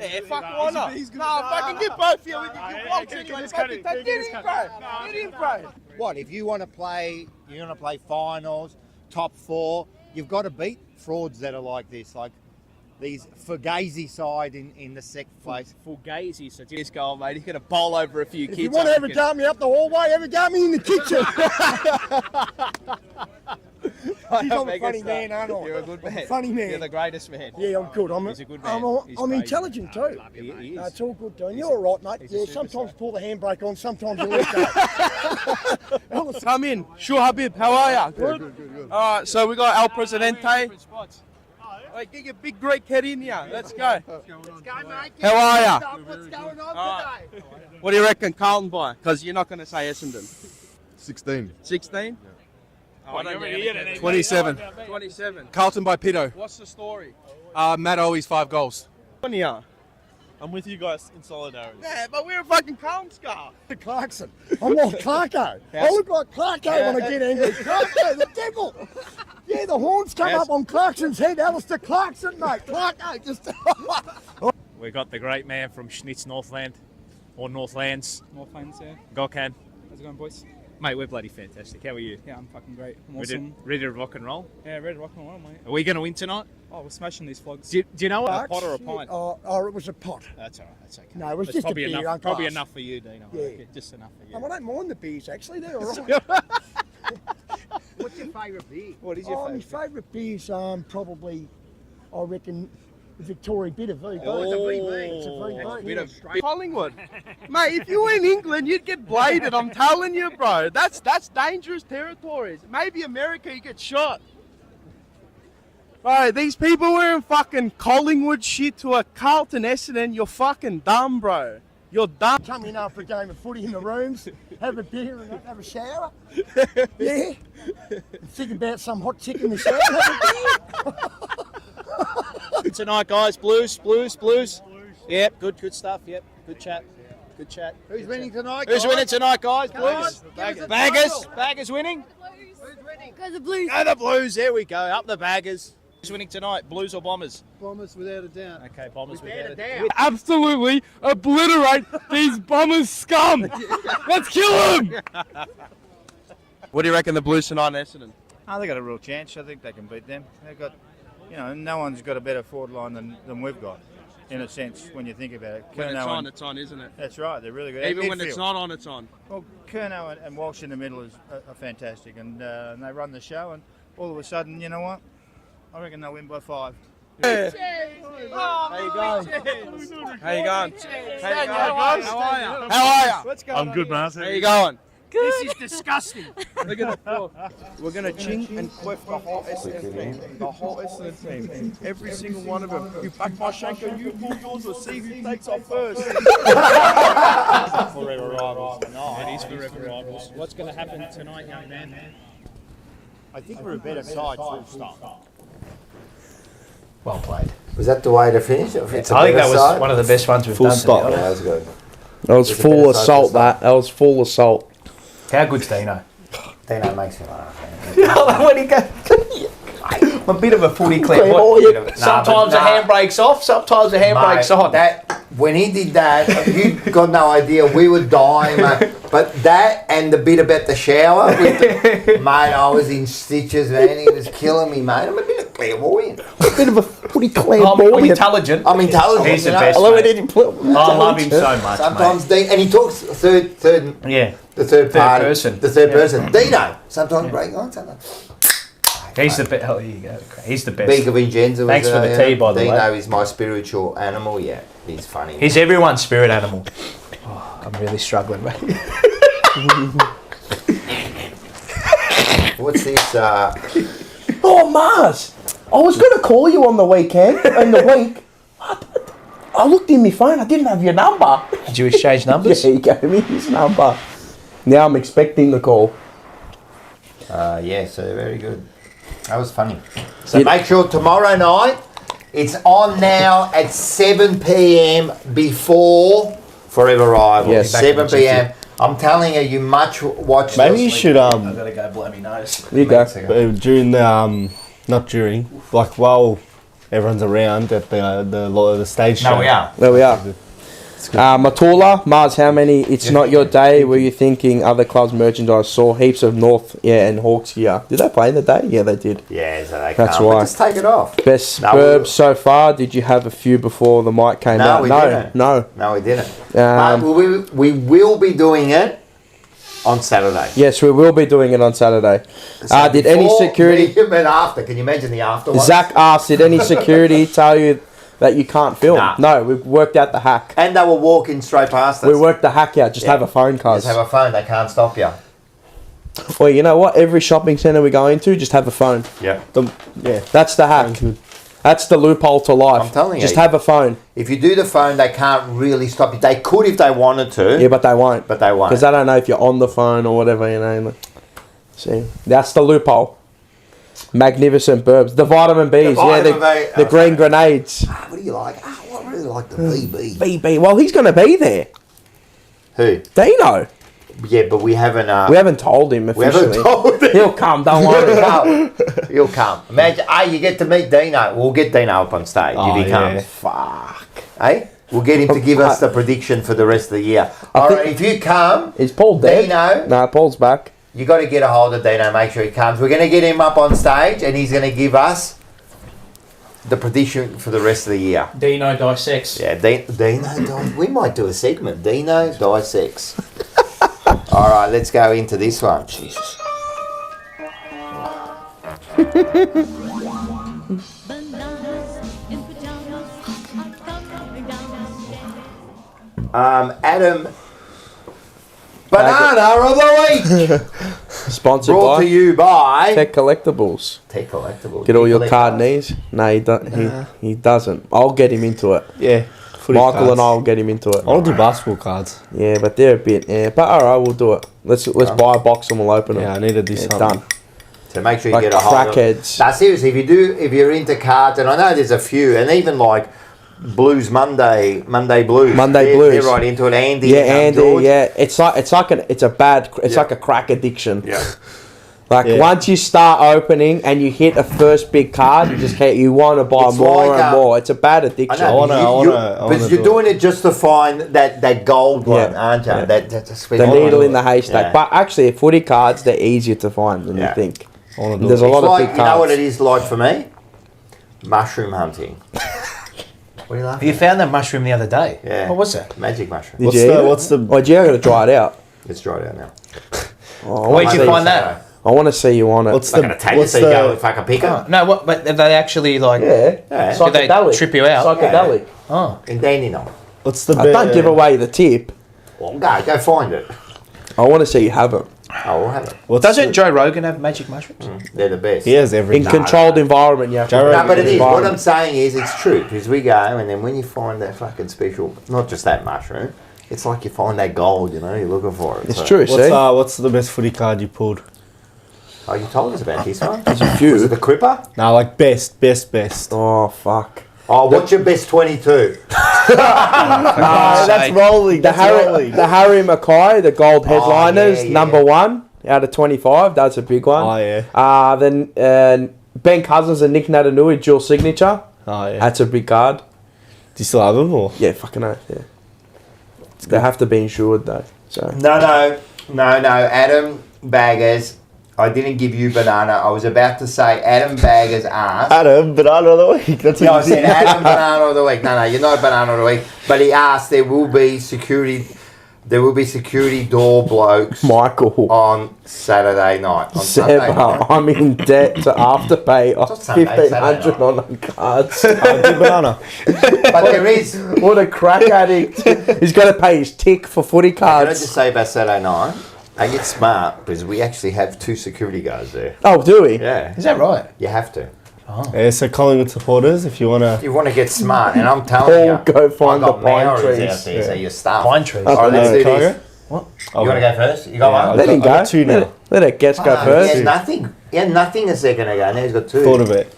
Speaker 7: Yeah, fuck, why not? No, fucking get both here. We can get blocks anyway. Get in, bro. Get in, bro.
Speaker 14: What, if you want to play, you're going to play finals, top four, you've got to beat frauds that are like this, like these Fugazi side in the second place.
Speaker 10: Fugazi, so just go on, mate. He's going to bowl over a few
Speaker 8: If
Speaker 10: kids.
Speaker 8: you want to
Speaker 10: I
Speaker 8: have a
Speaker 10: reckon.
Speaker 8: go at me up the hallway, have a go at me in the kitchen. He's a funny man, aren't I?
Speaker 10: You're a good man.
Speaker 8: Funny man.
Speaker 10: You're the greatest man.
Speaker 8: Yeah, I'm good.
Speaker 10: He's a good man. He's
Speaker 8: I'm
Speaker 10: crazy.
Speaker 8: intelligent too.
Speaker 10: He is.
Speaker 8: No, it's all good, doing. You're all right, mate.
Speaker 10: He's a
Speaker 8: Yeah, sometimes
Speaker 10: superstar.
Speaker 8: pull the handbrake on, sometimes you let go.
Speaker 7: Come in. Sure, Habib. How are ya? Good. All right, so we got El Presidente. Wait, get your big Greek head in here. Let's go. How are ya?
Speaker 8: What's going on
Speaker 7: Alright.
Speaker 8: today?
Speaker 7: What do you reckon Carlton by? Because you're not going to say Essendon.
Speaker 13: 16.
Speaker 7: 16?
Speaker 10: Oh, you're an idiot.
Speaker 13: 27.
Speaker 7: 27.
Speaker 13: Carlton by Pito.
Speaker 7: What's the story?
Speaker 13: Matt Owies 5 goals.
Speaker 7: On here. I'm with you guys in solidarity. Yeah, but we're a fucking Carlton scar.
Speaker 8: Clarkson. I'm like Clarko. I look like Clarko when I get angry. Clarko, the devil. Yeah, the horns come up on Clarkson's head. Alistair Clarkson, mate. Clarko, just...
Speaker 10: We got the great man from Schnitz Northland, or Northlands.
Speaker 11: Northlands, yeah.
Speaker 10: Gokhan.
Speaker 11: How's it going, boys?
Speaker 10: Mate, we're bloody fantastic. How are you?
Speaker 11: Yeah, I'm fucking great. I'm awesome.
Speaker 10: Ready to rock and roll?
Speaker 11: Yeah, ready to rock and roll, mate.
Speaker 10: Are we going to win tonight?
Speaker 11: Oh, we're smashing these flogs.
Speaker 10: Do you know what?
Speaker 8: Bucks?
Speaker 10: A pot or a pint?
Speaker 8: Oh, it was a pot.
Speaker 10: That's all right. That's okay.
Speaker 8: No, it was
Speaker 10: That's
Speaker 8: just
Speaker 10: probably
Speaker 8: a beer.
Speaker 10: enough.
Speaker 8: on
Speaker 10: Probably
Speaker 8: glass.
Speaker 10: enough for you, Dino.
Speaker 8: Yeah.
Speaker 10: Okay, just enough for you.
Speaker 8: Oh, I don't mind the beers, actually. They're all right.
Speaker 14: What's your favourite beer?
Speaker 10: What is your
Speaker 8: My
Speaker 10: favourite?
Speaker 8: favourite beer's probably, I reckon, the Victoria Bitter VB.
Speaker 10: Oh,
Speaker 8: it's a VB. It's a VB.
Speaker 10: Bit of
Speaker 7: Collingwood. Mate, if you were in England, you'd get bladed. I'm telling you, bro. That's dangerous territories. Maybe America, you get shot. Bro, these people wearing fucking Collingwood shit to a Carlton Essendon, you're fucking dumb, bro. You're dumb.
Speaker 8: Come in after a game of footy in the rooms, have a beer and have a shower. Yeah. Think about some hot chick in the shower. Have a beer.
Speaker 10: Tonight, guys. Blues. Yep, good stuff. Yep, good chat.
Speaker 14: Who's winning tonight?
Speaker 10: Who's
Speaker 14: guys?
Speaker 10: winning tonight, guys?
Speaker 14: Come on,
Speaker 10: Blues.
Speaker 14: give us a
Speaker 10: Baggers winning.
Speaker 14: Who's winning?
Speaker 12: Go the Blues.
Speaker 10: Go the Blues. There we go. Up the Baggers. Who's winning tonight? Blues or Bombers?
Speaker 14: Bombers without a doubt.
Speaker 10: Okay, Bombers
Speaker 14: Without
Speaker 10: without
Speaker 14: a
Speaker 10: a
Speaker 14: doubt.
Speaker 7: Absolutely obliterate these Bombers scum. Let's kill them. What do you reckon the Blues tonight in Essendon?
Speaker 15: Oh, they got a real chance. I think they can beat them. They've got, no one's got a better forward line than we've got, in a sense, when you think about it.
Speaker 7: When
Speaker 15: Curnow
Speaker 7: it's on, isn't it?
Speaker 15: That's right. They're really good.
Speaker 7: Even
Speaker 15: Midfield.
Speaker 7: when it's not on, it's on.
Speaker 15: Well, Curnow and Walsh in the middle are fantastic, and they run the show. And all of a sudden, you know what? I reckon they'll win by 5.
Speaker 7: How you going? How you going? How you going, guys? How are you?
Speaker 10: What's going on?
Speaker 13: I'm good,
Speaker 10: here?
Speaker 13: man.
Speaker 7: How you going?
Speaker 10: This is disgusting.
Speaker 7: Look at the floor. We're going to chink and quiff the whole Essendon team. The whole Essendon team. Every single one of them. You back my shanker, you pull yours, or see who takes off first.
Speaker 10: Forever rivals. It is forever rivals. What's going to happen tonight, young man?
Speaker 14: I think we're a better side, full stop.
Speaker 2: Well played. Was that the way to finish?
Speaker 4: I think that was one of the best ones we've done.
Speaker 1: stop.
Speaker 4: To be
Speaker 2: That
Speaker 4: honest.
Speaker 2: was good.
Speaker 3: That was full assault, that was full assault.
Speaker 4: How good's Dino?
Speaker 2: Dino makes me laugh.
Speaker 4: When he goes, I'm a bit of a footy clip. Sometimes the handbrake's off, sometimes the handbrake's on.
Speaker 2: When he did that, you got no idea. We were dying, mate. But that and the bit about the shower, mate, I was in stitches, man. He was killing me, mate. I'm a bit of clairvoyant.
Speaker 3: A bit of a footy clairvoyant.
Speaker 4: I'm intelligent.
Speaker 2: I'm intelligent.
Speaker 4: He's the
Speaker 2: you know?
Speaker 4: best.
Speaker 3: I love it.
Speaker 4: Mate.
Speaker 3: Didn't play.
Speaker 4: I love him so much,
Speaker 2: Sometimes
Speaker 4: mate.
Speaker 2: and he talks third.
Speaker 4: Yeah.
Speaker 2: The third party.
Speaker 4: person.
Speaker 2: The third person. Dino. Sometimes break on. Sometimes.
Speaker 4: He's the best. Oh, here you go. He's the best.
Speaker 2: Beaker Vincenzo.
Speaker 4: Thanks for the tea, by the way.
Speaker 2: Dino is my spiritual animal. Yeah, he's funny.
Speaker 4: He's everyone's spirit animal. Oh, I'm really struggling, mate.
Speaker 2: What's this?
Speaker 3: Oh, Mars! I was going to call you on the weekend, in the week. I looked in my phone, I didn't have your number.
Speaker 4: Did you exchange numbers?
Speaker 3: Yeah, he gave me his number. Now I'm expecting the call.
Speaker 2: Yeah, so very good. That was funny. So make sure tomorrow night, it's on now at 7 p.m. before Forever Rivals.
Speaker 3: Yes.
Speaker 2: 7 p.m. I'm telling you, you must watch
Speaker 1: Maybe
Speaker 2: this.
Speaker 1: you should
Speaker 4: I've got to go blow me nose.
Speaker 3: You go.
Speaker 1: during the not during, like while everyone's around at the stage show.
Speaker 4: No, we are.
Speaker 3: There we are. Matula, Mars, how many? It's not your day. Were you thinking other clubs' merchandise? Saw heaps of North, and Hawks gear. Did they play in the day? Yeah, they did.
Speaker 2: Yeah, so they
Speaker 3: That's
Speaker 2: can't.
Speaker 3: why.
Speaker 2: But just take it off.
Speaker 3: Best
Speaker 2: No,
Speaker 3: burbs so far. Did you have a few before the mic came out?
Speaker 2: we didn't.
Speaker 3: No.
Speaker 2: No, we didn't. But we will be doing it on Saturday.
Speaker 3: Yes, we will be doing it on Saturday.
Speaker 2: So
Speaker 3: Did any
Speaker 2: before,
Speaker 3: security?
Speaker 2: medium, and after? Can you imagine the after one?
Speaker 3: Zach asked, did any security tell you that you can't film?
Speaker 2: Nah.
Speaker 3: No, we've worked out the hack.
Speaker 2: And they were walking straight past us.
Speaker 3: We worked the hack out. Just have a phone, cuz.
Speaker 2: Just have a phone. They can't stop you.
Speaker 3: Well, you know what? Every shopping centre we go into, just have a phone.
Speaker 2: Yeah.
Speaker 1: Yeah.
Speaker 3: That's the hack. That's the loophole to life.
Speaker 2: I'm telling you.
Speaker 3: Just have a phone.
Speaker 2: If you do the phone, they can't really stop you. They could if they wanted to.
Speaker 3: Yeah, but they won't.
Speaker 2: But they won't.
Speaker 3: Because they don't know if you're on the phone or whatever, you know. See, that's the loophole. Magnificent burbs. The vitamin Bs. The green grenades.
Speaker 2: What do you like? I really like the BB.
Speaker 3: BB. Well, he's going to be there.
Speaker 2: Who?
Speaker 3: Dino.
Speaker 2: Yeah, but we haven't.
Speaker 3: We haven't told him officially.
Speaker 2: We haven't told him.
Speaker 3: He'll come. Don't worry.
Speaker 2: No, he'll come. Imagine, you get to meet Dino. We'll get Dino up on stage if he comes.
Speaker 3: Fuck.
Speaker 2: Hey, we'll get him to give us the prediction for the rest of the year. All right, if you come,
Speaker 3: is Paul dead?
Speaker 2: Dino.
Speaker 3: No, Paul's back.
Speaker 2: You got to get a hold of Dino. Make sure he comes. We're going to get him up on stage, and he's going to give us the prediction for the rest of the year.
Speaker 4: Dino dissects.
Speaker 2: Yeah, Dino. We might do a segment. Dino dissects. All right, let's go into this one. Jesus. Adam, banana of the week.
Speaker 3: Sponsored
Speaker 2: Brought
Speaker 3: by
Speaker 2: to you by
Speaker 3: Tech Collectibles.
Speaker 2: Tech Collectibles.
Speaker 3: Get all your card needs. No, he doesn't. I'll get him into it.
Speaker 1: Yeah.
Speaker 3: Michael
Speaker 1: cards.
Speaker 3: and I will get him into it.
Speaker 1: I'll do basketball cards.
Speaker 3: Yeah, but they're a bit. Yeah, but all right, we'll do it. Let's buy a box and we'll open them.
Speaker 1: Yeah, I need to do something.
Speaker 3: Done.
Speaker 2: So make sure you
Speaker 3: Like
Speaker 2: get a hold of
Speaker 3: crackheads.
Speaker 2: Now seriously, if you're into cards, and I know there's a few, and even like Blues Monday Blues. They're right into it. Andy.
Speaker 3: Yeah, Andy.
Speaker 2: George.
Speaker 3: Yeah, it's like a crack addiction.
Speaker 2: Yeah.
Speaker 3: Like once you start opening and you hit a first big card, you just can't. You want to buy
Speaker 2: It's
Speaker 3: more
Speaker 2: like,
Speaker 3: and more. It's a bad addiction.
Speaker 2: I know, but you're doing it just to find that gold one, aren't you?
Speaker 3: Yeah.
Speaker 2: That's
Speaker 3: the needle in the haystack. But actually, footy cards, they're easier to find than you think. There's a lot of big cards.
Speaker 2: You know what it is like for me? Mushroom hunting. What are you laughing
Speaker 4: You found that mushroom the other day.
Speaker 2: Yeah.
Speaker 4: What was that?
Speaker 2: Magic mushroom.
Speaker 3: What's the? Oh, gee, I got to dry it out.
Speaker 2: It's dried out now.
Speaker 3: Oh,
Speaker 4: Where'd you find that?
Speaker 3: I want to see you on it.
Speaker 2: What's the? So you go if I can pick up.
Speaker 4: No, what? But they actually like?
Speaker 2: Yeah.
Speaker 4: Did they trip you out?
Speaker 3: Psychedelic.
Speaker 4: Oh.
Speaker 2: And then you know.
Speaker 1: What's the?
Speaker 3: I don't give away the tip.
Speaker 2: Well, go find it.
Speaker 3: I want to see you have it.
Speaker 2: Oh, we'll have it.
Speaker 4: Doesn't Joe Rogan have magic mushrooms?
Speaker 2: They're the best.
Speaker 1: He has everything.
Speaker 3: In controlled environment, yeah.
Speaker 2: No, but it is. What I'm saying is, it's true because we go, and then when you find that fucking special, not just that mushroom, it's like you find that gold. You know, you're looking for it.
Speaker 3: It's true.
Speaker 1: What's the best footy card you pulled?
Speaker 2: Oh, you told us about this one.
Speaker 3: There's a few.
Speaker 2: Was it the Cripper?
Speaker 1: No, like best.
Speaker 3: Oh fuck.
Speaker 2: Oh, what's your best 22?
Speaker 1: That's rolling.
Speaker 3: The Harry Mackay, the gold headliners, number 1 out of 25. That's a big one.
Speaker 1: Oh yeah.
Speaker 3: Then Ben Cousins and Nick Natanui dual signature.
Speaker 1: Oh yeah.
Speaker 3: That's a big card.
Speaker 1: Do you still have them or?
Speaker 3: Yeah, fucking oath, yeah. They have to be insured though. So
Speaker 2: No, Adam Baggers. I didn't give you banana. I was about to say Adam Baggers asked.
Speaker 1: Adam, banana of the week. That's what
Speaker 2: I
Speaker 1: you
Speaker 2: said
Speaker 1: did.
Speaker 2: Adam banana of the week. No, you're not banana of the week. But he asked there will be security door blokes
Speaker 3: Michael
Speaker 2: on Saturday night. On Sunday
Speaker 3: Seb,
Speaker 2: night.
Speaker 3: I'm in debt to afterpay of
Speaker 2: Sunday,
Speaker 3: 1,500 on cards.
Speaker 1: Banana.
Speaker 2: But there is.
Speaker 3: What a crack addict. He's got to pay his tick for footy
Speaker 2: Can I
Speaker 3: cards.
Speaker 2: just say about Saturday night? I get smart because we actually have 2 security guards there.
Speaker 3: Oh, do we?
Speaker 2: Yeah.
Speaker 4: Is that right?
Speaker 2: You have to.
Speaker 1: Yeah, so Collingwood supporters, if you wanna.
Speaker 2: You want to get smart, and I'm telling you,
Speaker 3: go find
Speaker 2: I got
Speaker 3: the pine
Speaker 2: Maoris
Speaker 3: trees.
Speaker 2: out there, so you're stuffed.
Speaker 4: Pine trees.
Speaker 2: All right, let's do
Speaker 1: Can I
Speaker 2: this.
Speaker 1: go?
Speaker 4: What?
Speaker 2: You want to go first? You got one?
Speaker 3: Let him
Speaker 1: I got
Speaker 3: go.
Speaker 1: 2 now.
Speaker 3: Let it Gets go
Speaker 2: He
Speaker 3: first.
Speaker 2: had nothing. He had nothing a second ago. Now he's got 2.
Speaker 1: Thought of it.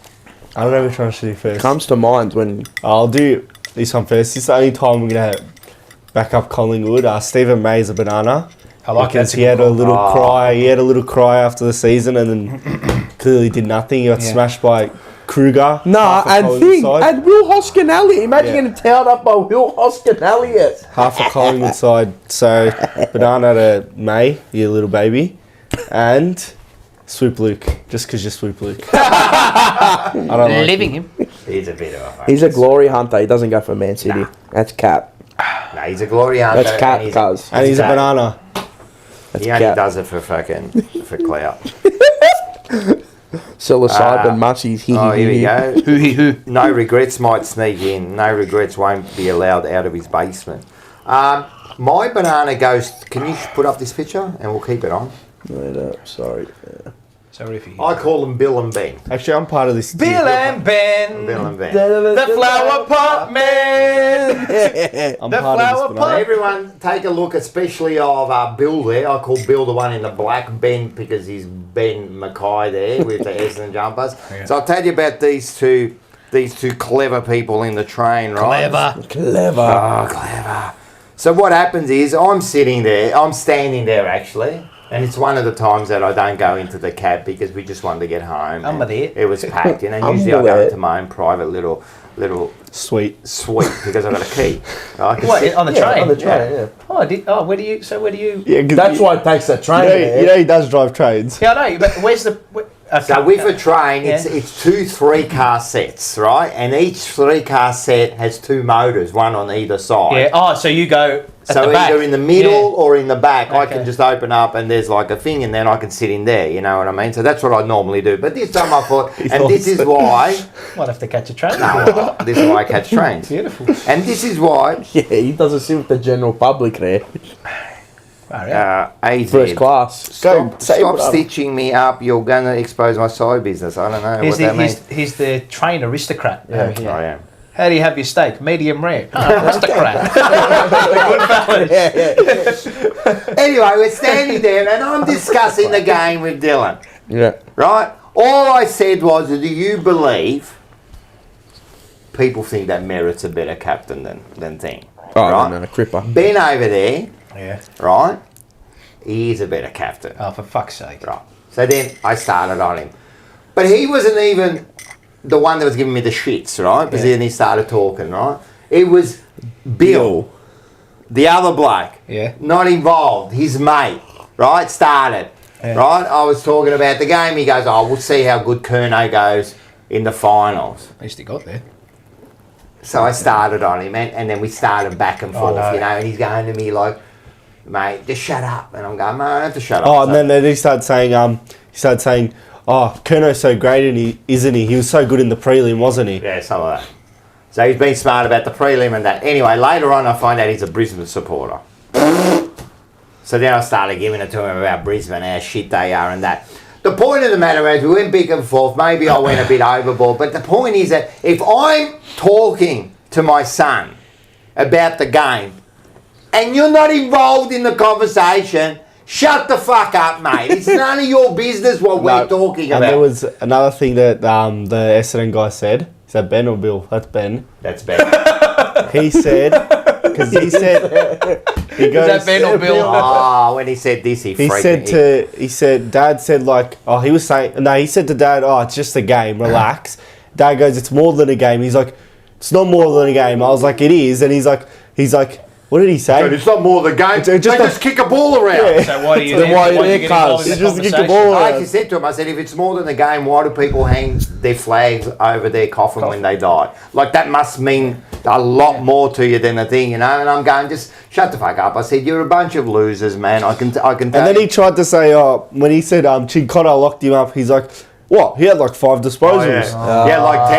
Speaker 1: I don't know which one I should do first.
Speaker 3: Comes to mind when
Speaker 1: I'll do this one first. This is the only time we're gonna back up Collingwood. Stephen May's a banana.
Speaker 4: I like
Speaker 1: because
Speaker 4: that.
Speaker 1: he had a little cry. He had a little cry after the season, and then clearly did nothing. He got smashed by Kruger.
Speaker 3: and Will Hoskinelli. Imagine getting towed up by Will Hoskinelli.
Speaker 1: Half a Collingwood side. So banana to May, you little baby, and Swoop Luke. Just because you're Swoop Luke. I don't like
Speaker 4: Living him.
Speaker 2: He's a bit of a.
Speaker 3: He's a glory hunter. He doesn't go for Man City. That's cap.
Speaker 2: No, he's a glory hunter.
Speaker 3: That's cap, cuz.
Speaker 1: And he's a banana.
Speaker 2: He only does it for clout.
Speaker 3: Psilocybin mushies.
Speaker 2: Oh, here we go.
Speaker 4: Who?
Speaker 2: No regrets might sneak in. No regrets won't be allowed out of his basement. My banana goes. Can you put up this picture and we'll keep it on?
Speaker 3: Wait up. Sorry.
Speaker 4: Sorry if you.
Speaker 2: I call them Bill and Ben.
Speaker 1: Actually, I'm part of this.
Speaker 4: Bill and Ben.
Speaker 2: Bill and Ben.
Speaker 4: The flower pot man.
Speaker 1: I'm
Speaker 4: The
Speaker 1: part
Speaker 4: flower
Speaker 1: of this
Speaker 4: pot.
Speaker 1: banana.
Speaker 2: Everyone, take a look, especially of Bill there. I call Bill the one in the black, Ben because he's Ben Mackay there with the Essendon jumpers. So I'll tell you about these two clever people in the train, right?
Speaker 3: Clever.
Speaker 2: Oh, clever. So what happens is I'm standing there actually, and it's one of the times that I don't go into the cab because we just wanted to get home. It was packed, usually I go into my own private little
Speaker 1: suite
Speaker 2: because I've got a key.
Speaker 4: What, on the train?
Speaker 3: On the train, yeah.
Speaker 4: Where do you...
Speaker 1: Yeah,
Speaker 3: that's why it takes that train.
Speaker 1: You know he does drive trains.
Speaker 4: Yeah, I know, but where's the...
Speaker 2: So with a train, it's 2 3-car sets, right? And each 3-car set has 2 motors, one on either side.
Speaker 4: Yeah. Oh, so you go at
Speaker 2: so
Speaker 4: the back.
Speaker 2: either in the middle or in the back, I can just open up and there's like a thing, and then I can sit in there. You know what I mean? So that's what I normally do. But this time I thought, and this is why.
Speaker 4: Might have to catch a train.
Speaker 2: No, this is why I catch trains.
Speaker 4: Beautiful.
Speaker 2: And this is why.
Speaker 3: Yeah, he doesn't sit with the general public there.
Speaker 2: AZ.
Speaker 3: First class.
Speaker 2: Stop stitching me up. You're going to expose my side business. I don't know what that means.
Speaker 4: He's the train aristocrat over here.
Speaker 2: I am.
Speaker 4: How do you have your steak? Medium rare. Aristocrat.
Speaker 2: Anyway, we're standing there and I'm discussing the game with Dylan.
Speaker 3: Yeah.
Speaker 2: Right? All I said was, do you believe people think that Merritt's a better captain than Thing?
Speaker 3: Oh,
Speaker 2: right?
Speaker 3: no, Cripper.
Speaker 2: Ben over there, right? He is a better captain.
Speaker 4: Oh, for fuck's sake.
Speaker 2: Right. So then I started on him. But he wasn't even the one that was giving me the shits, right? Because then he started talking, right? It was Bill, the other bloke, not involved, his mate, right? Started, right? I was talking about the game. He goes, we'll see how good Curnow goes in the finals.
Speaker 4: At least he got there.
Speaker 2: So I started on him, and then we started back and forth, you know, and he's going to me like, mate, just shut up. And I'm going, mate, I don't have to shut up.
Speaker 1: Oh, and then he started saying, Curnow's so great, isn't he? He was so good in the prelim, wasn't he?
Speaker 2: Yeah, some of that. So he's been smart about the prelim and that. Anyway, later on I find out he's a Brisbane supporter. So then I started giving it to him about Brisbane, how shit they are and that. The point of the matter is, we went back and forth. Maybe I went a bit overboard. But the point is that if I'm talking to my son about the game and you're not involved in the conversation, shut the fuck up, mate. It's none of your business what we're talking about.
Speaker 1: And there was another thing that the Essendon guy said. Is that Ben or Bill? That's Ben.
Speaker 2: That's Ben.
Speaker 1: He said, because he said, he goes,
Speaker 4: is that Ben or Bill?
Speaker 2: Oh, when he said this, he
Speaker 1: said, Dad said he said to Dad, it's just a game, relax. Dad goes, it's more than a game. He's like, it's not more than a game. I was like, it is. And he's like, what did he say?
Speaker 2: It's not more than a game. They just kick a ball around.
Speaker 1: Yeah.
Speaker 4: So why do you get involved in the
Speaker 1: just kick a
Speaker 4: conversation?
Speaker 1: ball
Speaker 2: I
Speaker 1: around.
Speaker 2: actually said to him, I said, if it's more than a game, why do people hang their flags over their coffin when they die? Like, that must mean a lot more to you than a thing, you know? And I'm going, just shut the fuck up. I said, you're a bunch of losers, man. I can tell.
Speaker 1: And then he tried to say, when he said Chincotta locked him up, he's like, what? He had like 5 disposals.
Speaker 2: Yeah, like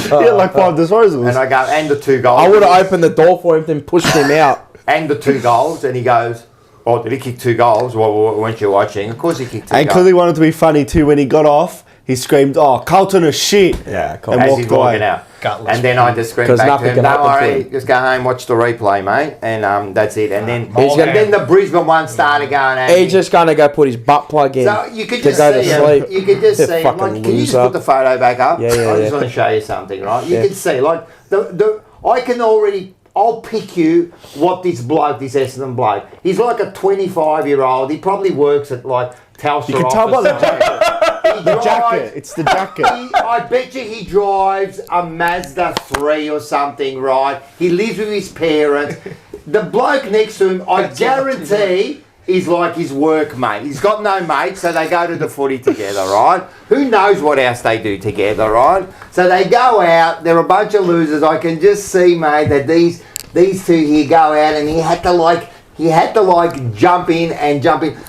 Speaker 2: 10.
Speaker 1: He had like 5 disposals.
Speaker 2: And I go, and the 2 goals.
Speaker 3: I would have opened the door for him, then pushed him out.
Speaker 2: And the 2 goals. And he goes, did he kick 2 goals? Well, weren't you watching? Of course he kicked 2 goals.
Speaker 1: And because he wanted to be funny too, when he got off, he screamed, Carlton is shit.
Speaker 2: Yeah,
Speaker 1: and
Speaker 2: as
Speaker 1: walked
Speaker 2: he's walking
Speaker 1: away.
Speaker 2: out. And then I just screamed back to him, don't worry, just go home, watch the replay, mate. And that's it. And then then the Brisbane one started going at
Speaker 3: He's just going to go put his butt plug in
Speaker 2: so you could
Speaker 3: to
Speaker 2: just
Speaker 3: go to
Speaker 2: see
Speaker 3: sleep.
Speaker 2: You could just see
Speaker 3: fucking
Speaker 2: like, can you just
Speaker 3: loser.
Speaker 2: put the photo back up?
Speaker 3: Yeah,
Speaker 2: I just want to show you something, right? You can see, like, I'll pick you what this Essendon bloke, he's like a 25-year-old. He probably works at like Telstra.
Speaker 1: You can tell by the jacket. The jacket. It's the jacket.
Speaker 2: I bet you he drives a Mazda 3 or something, right? He lives with his parents. The bloke next to him, I guarantee, is like his work mate. He's got no mate, so they go to the footy together, right? Who knows what else they do together, right? So they go out, they're a bunch of losers. I can just see, mate, that these 2 here go out, and he had to jump in.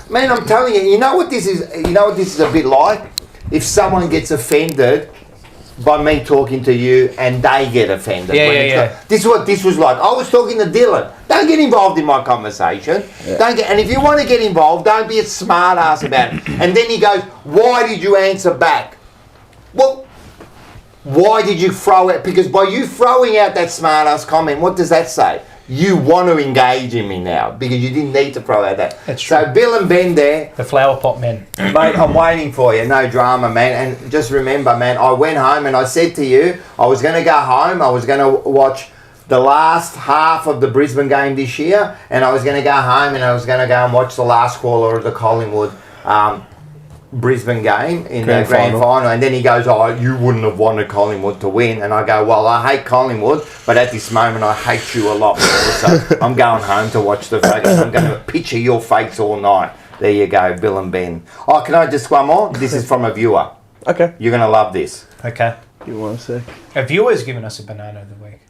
Speaker 2: Man, I'm telling you, you know what this is a bit like? If someone gets offended by me talking to you and they get offended. This is what this was like. I was talking to Dylan. Don't get involved in my conversation. And if you want to get involved, don't be a smart ass about it. And then he goes, why did you answer back? Well, why did you throw it? Because by you throwing out that smart ass comment, what does that say? you want to engage in me now because you didn't need to throw out that.
Speaker 4: That's true.
Speaker 2: So Bill and Ben there.
Speaker 4: The flower pot men.
Speaker 2: Mate, I'm waiting for you. No drama, man. And just remember, man, I went home and I said to you, I was going to go home. I was going to watch the last half of the Brisbane game this year. And I was going to go home and I was going to go and watch the last quarter of the Collingwood Brisbane game in the grand final. And then he goes, oh, you wouldn't have wanted Collingwood to win. And I go, well, I hate Collingwood, but at this moment I hate you a lot more. So I'm going home to watch the fucking, I'm going to picture your face all night. There you go, Bill and Ben. Oh, can I just one more? This is from a viewer.
Speaker 3: Okay.
Speaker 2: You're going to love this.
Speaker 4: Okay.
Speaker 3: Give me 1 sec.
Speaker 4: A viewer's given us a banana of the week.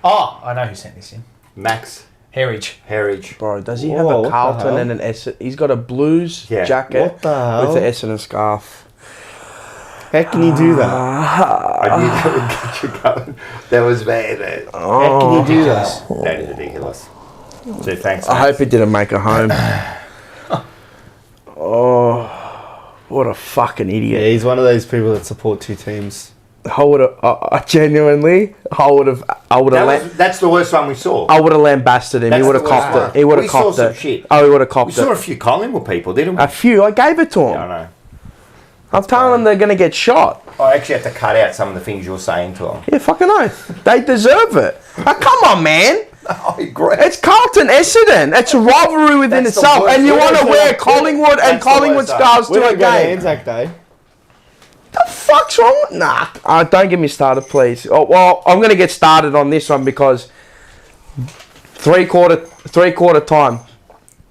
Speaker 4: Oh, I know who sent this in.
Speaker 2: Max.
Speaker 4: Herridge.
Speaker 3: Bro, does he have a Carlton and an Essendon? He's got a Blues jacket
Speaker 1: What the hell?
Speaker 3: with the Essendon scarf.
Speaker 1: How can you do that?
Speaker 2: I knew that would get you going. That was bad.
Speaker 1: How can you do that?
Speaker 2: That is ridiculous. So thanks,
Speaker 3: I
Speaker 2: Max.
Speaker 3: hope he didn't make it home. Oh, what a fucking
Speaker 1: Yeah,
Speaker 3: idiot.
Speaker 1: he's one of those people that support two teams.
Speaker 3: I would have, genuinely,
Speaker 2: That's the worst one we saw.
Speaker 3: I would have lambasted him. He would have copped it. He would have copped
Speaker 2: some
Speaker 3: it.
Speaker 2: shit.
Speaker 3: Oh, he would have copped
Speaker 2: We saw a
Speaker 3: it.
Speaker 2: few Collingwood people, didn't we?
Speaker 3: A few. I gave it to him.
Speaker 2: Yeah, I know.
Speaker 3: I'm telling them they're going to get shot.
Speaker 2: I actually have to cut out some of the things you're saying to them.
Speaker 3: Yeah, fucking oath. They deserve it. Oh, come on, man.
Speaker 2: I agree.
Speaker 3: It's Carlton Essendon. It's a rivalry within
Speaker 2: That's the
Speaker 3: itself.
Speaker 2: worst.
Speaker 3: And you want to
Speaker 2: That's
Speaker 3: wear
Speaker 2: the-
Speaker 3: Collingwood and
Speaker 2: that's the
Speaker 3: Collingwood
Speaker 2: worst,
Speaker 3: scarves
Speaker 1: We
Speaker 3: to a
Speaker 1: don't go to
Speaker 3: game.
Speaker 1: Anzac Day.
Speaker 3: The fuck's wrong? Nah. Don't get me started, please. Oh, well, I'm going to get started on this one because three quarter time.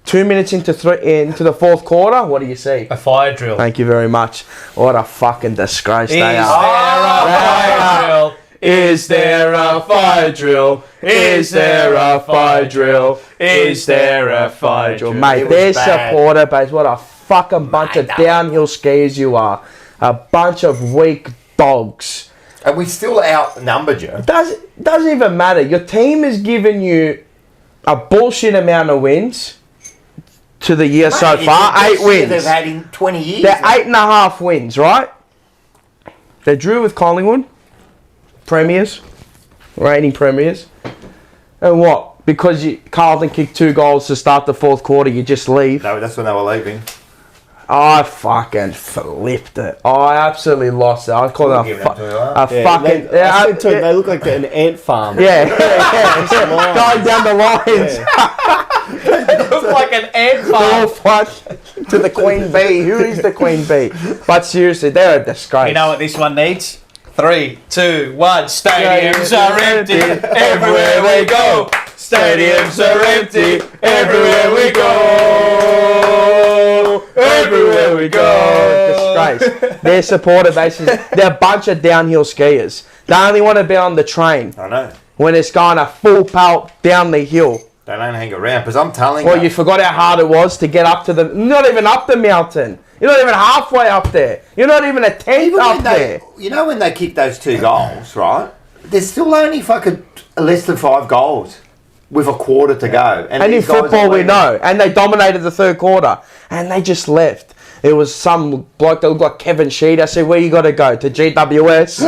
Speaker 3: 2 minutes into the fourth quarter. What do you see?
Speaker 4: A fire drill.
Speaker 3: Thank you very much. What a fucking disgrace they are.
Speaker 4: Is there a fire drill? Is there a fire drill? Is there a fire drill?
Speaker 3: Mate, their supporter base, what a fucking bunch of downhill skiers you are. A bunch of weak dogs.
Speaker 2: And we still outnumbered you.
Speaker 3: Doesn't even matter. Your team has given you a bullshit amount of wins to the year so far. 8 wins.
Speaker 2: They've had in 20 years.
Speaker 3: They're 8.5 wins, right? They drew with Collingwood. Premiers. Reigning premiers. And what? Because Carlton kicked 2 goals to start the fourth quarter, you just leave?
Speaker 2: No, that's when they were leaving.
Speaker 3: I fucking flipped it. I absolutely lost it. I called it
Speaker 1: They look like an ant farm.
Speaker 3: Yeah. Going down the lines.
Speaker 4: Look like an ant farm.
Speaker 3: Flush to the queen bee. Who is the queen bee? But seriously, they're a disgrace.
Speaker 4: You know what this one needs? 3, 2, 1. Stadiums are empty everywhere we go. Stadiums are empty everywhere we go. Everywhere we go.
Speaker 3: Disgrace. Their supporter bases, they're a bunch of downhill skiers. They only want to be on the train
Speaker 2: I know.
Speaker 3: when it's going a full pelt down the hill.
Speaker 2: They don't hang around because I'm telling
Speaker 3: Well,
Speaker 2: you.
Speaker 3: you forgot how hard it was to get up to the... Not even up the mountain. You're not even halfway up there. You're not even a tenth up there.
Speaker 2: You know when they kicked those 2 goals, right? There's still only fucking less than 5 goals with a quarter to go.
Speaker 3: And in
Speaker 2: these guys
Speaker 3: football,
Speaker 2: are
Speaker 3: we
Speaker 2: leaving.
Speaker 3: know. And they dominated the third quarter. And they just left. It was some bloke that looked like Kevin Sheed. I said, where you got to go? To GWS?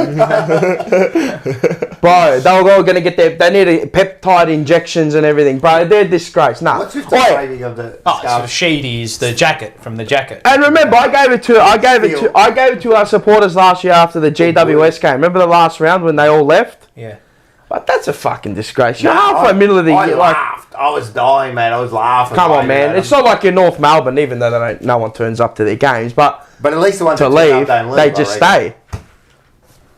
Speaker 3: Bro, they were all going to get they needed peptide injections and everything. Bro, they're a disgrace. Nah.
Speaker 2: What's with the waving of the
Speaker 4: Oh, so
Speaker 2: scarf?
Speaker 4: Sheedy is the jacket from the jacket.
Speaker 3: And remember, I gave it to our supporters last year after the GWS game. Remember the last round when they all left?
Speaker 4: Yeah.
Speaker 3: But that's a fucking disgrace. You're halfway middle of the
Speaker 2: I
Speaker 3: year.
Speaker 2: laughed. I was dying, man. I was laughing.
Speaker 3: Come on,
Speaker 2: waving
Speaker 3: man.
Speaker 2: at
Speaker 3: It's
Speaker 2: them.
Speaker 3: not like you're North Melbourne, even though no one turns up to their games. But
Speaker 2: at least the ones
Speaker 3: to
Speaker 2: that turn up
Speaker 3: leave,
Speaker 2: don't leave,
Speaker 3: they
Speaker 2: I
Speaker 3: just
Speaker 2: reckon.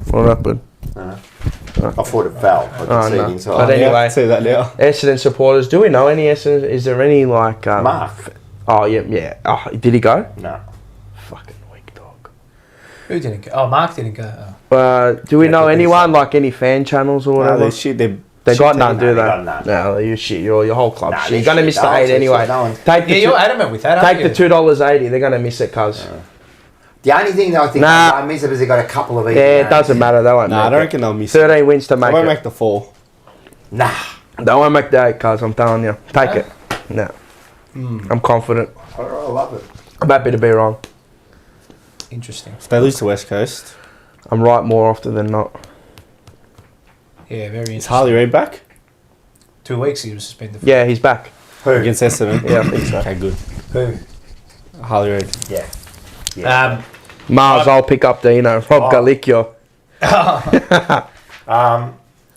Speaker 3: stay. What happened?
Speaker 2: I thought it fell. I could see it inside.
Speaker 3: But anyway,
Speaker 1: see that now.
Speaker 3: Essendon supporters. Do we know any Essendon? Is there any like
Speaker 2: Mark?
Speaker 3: Oh yeah. Oh, did he go?
Speaker 2: No.
Speaker 3: Fucking weak dog.
Speaker 4: Who didn't go? Oh, Mark didn't go. Oh.
Speaker 3: Do we know anyone like any fan channels or
Speaker 1: No,
Speaker 3: whatever?
Speaker 1: they're shit.
Speaker 3: They got none, do
Speaker 2: they
Speaker 3: they?
Speaker 2: got none.
Speaker 3: No, you shit. Your whole club shit.
Speaker 2: they're
Speaker 3: You're gonna
Speaker 2: shit.
Speaker 3: miss the
Speaker 2: No,
Speaker 3: 8
Speaker 2: it's
Speaker 3: anyway.
Speaker 2: no one-
Speaker 3: Take the
Speaker 4: Yeah, you're adamant with that, aren't
Speaker 3: Take the $2.80. They're gonna miss it, cuz.
Speaker 2: The only thing that I think
Speaker 3: Nah.
Speaker 2: they might miss it is they got a couple of.
Speaker 3: Yeah, it doesn't matter. They won't.
Speaker 1: Nah, I
Speaker 3: make
Speaker 1: don't
Speaker 3: it.
Speaker 1: reckon they'll miss
Speaker 3: 13 wins to
Speaker 1: They
Speaker 3: make
Speaker 1: won't
Speaker 3: it.
Speaker 1: make the 4.
Speaker 2: Nah.
Speaker 3: They won't make the 8, cuz. I'm telling you. Take it. No. I'm confident.
Speaker 2: I love it.
Speaker 3: I'm happy to be wrong.
Speaker 4: Interesting.
Speaker 1: If they lose to West Coast,
Speaker 3: I'm right more often than not.
Speaker 4: Yeah, very
Speaker 1: is
Speaker 4: interesting.
Speaker 1: Harley Reid back?
Speaker 4: 2 weeks he was suspended.
Speaker 3: Yeah, he's back.
Speaker 2: Who?
Speaker 1: Against Essendon.
Speaker 3: Yeah, I think so.
Speaker 1: Okay, good.
Speaker 2: Who?
Speaker 1: Highly read.
Speaker 2: Yeah.
Speaker 3: Mars, I'll pick up the, Rob Galicchio.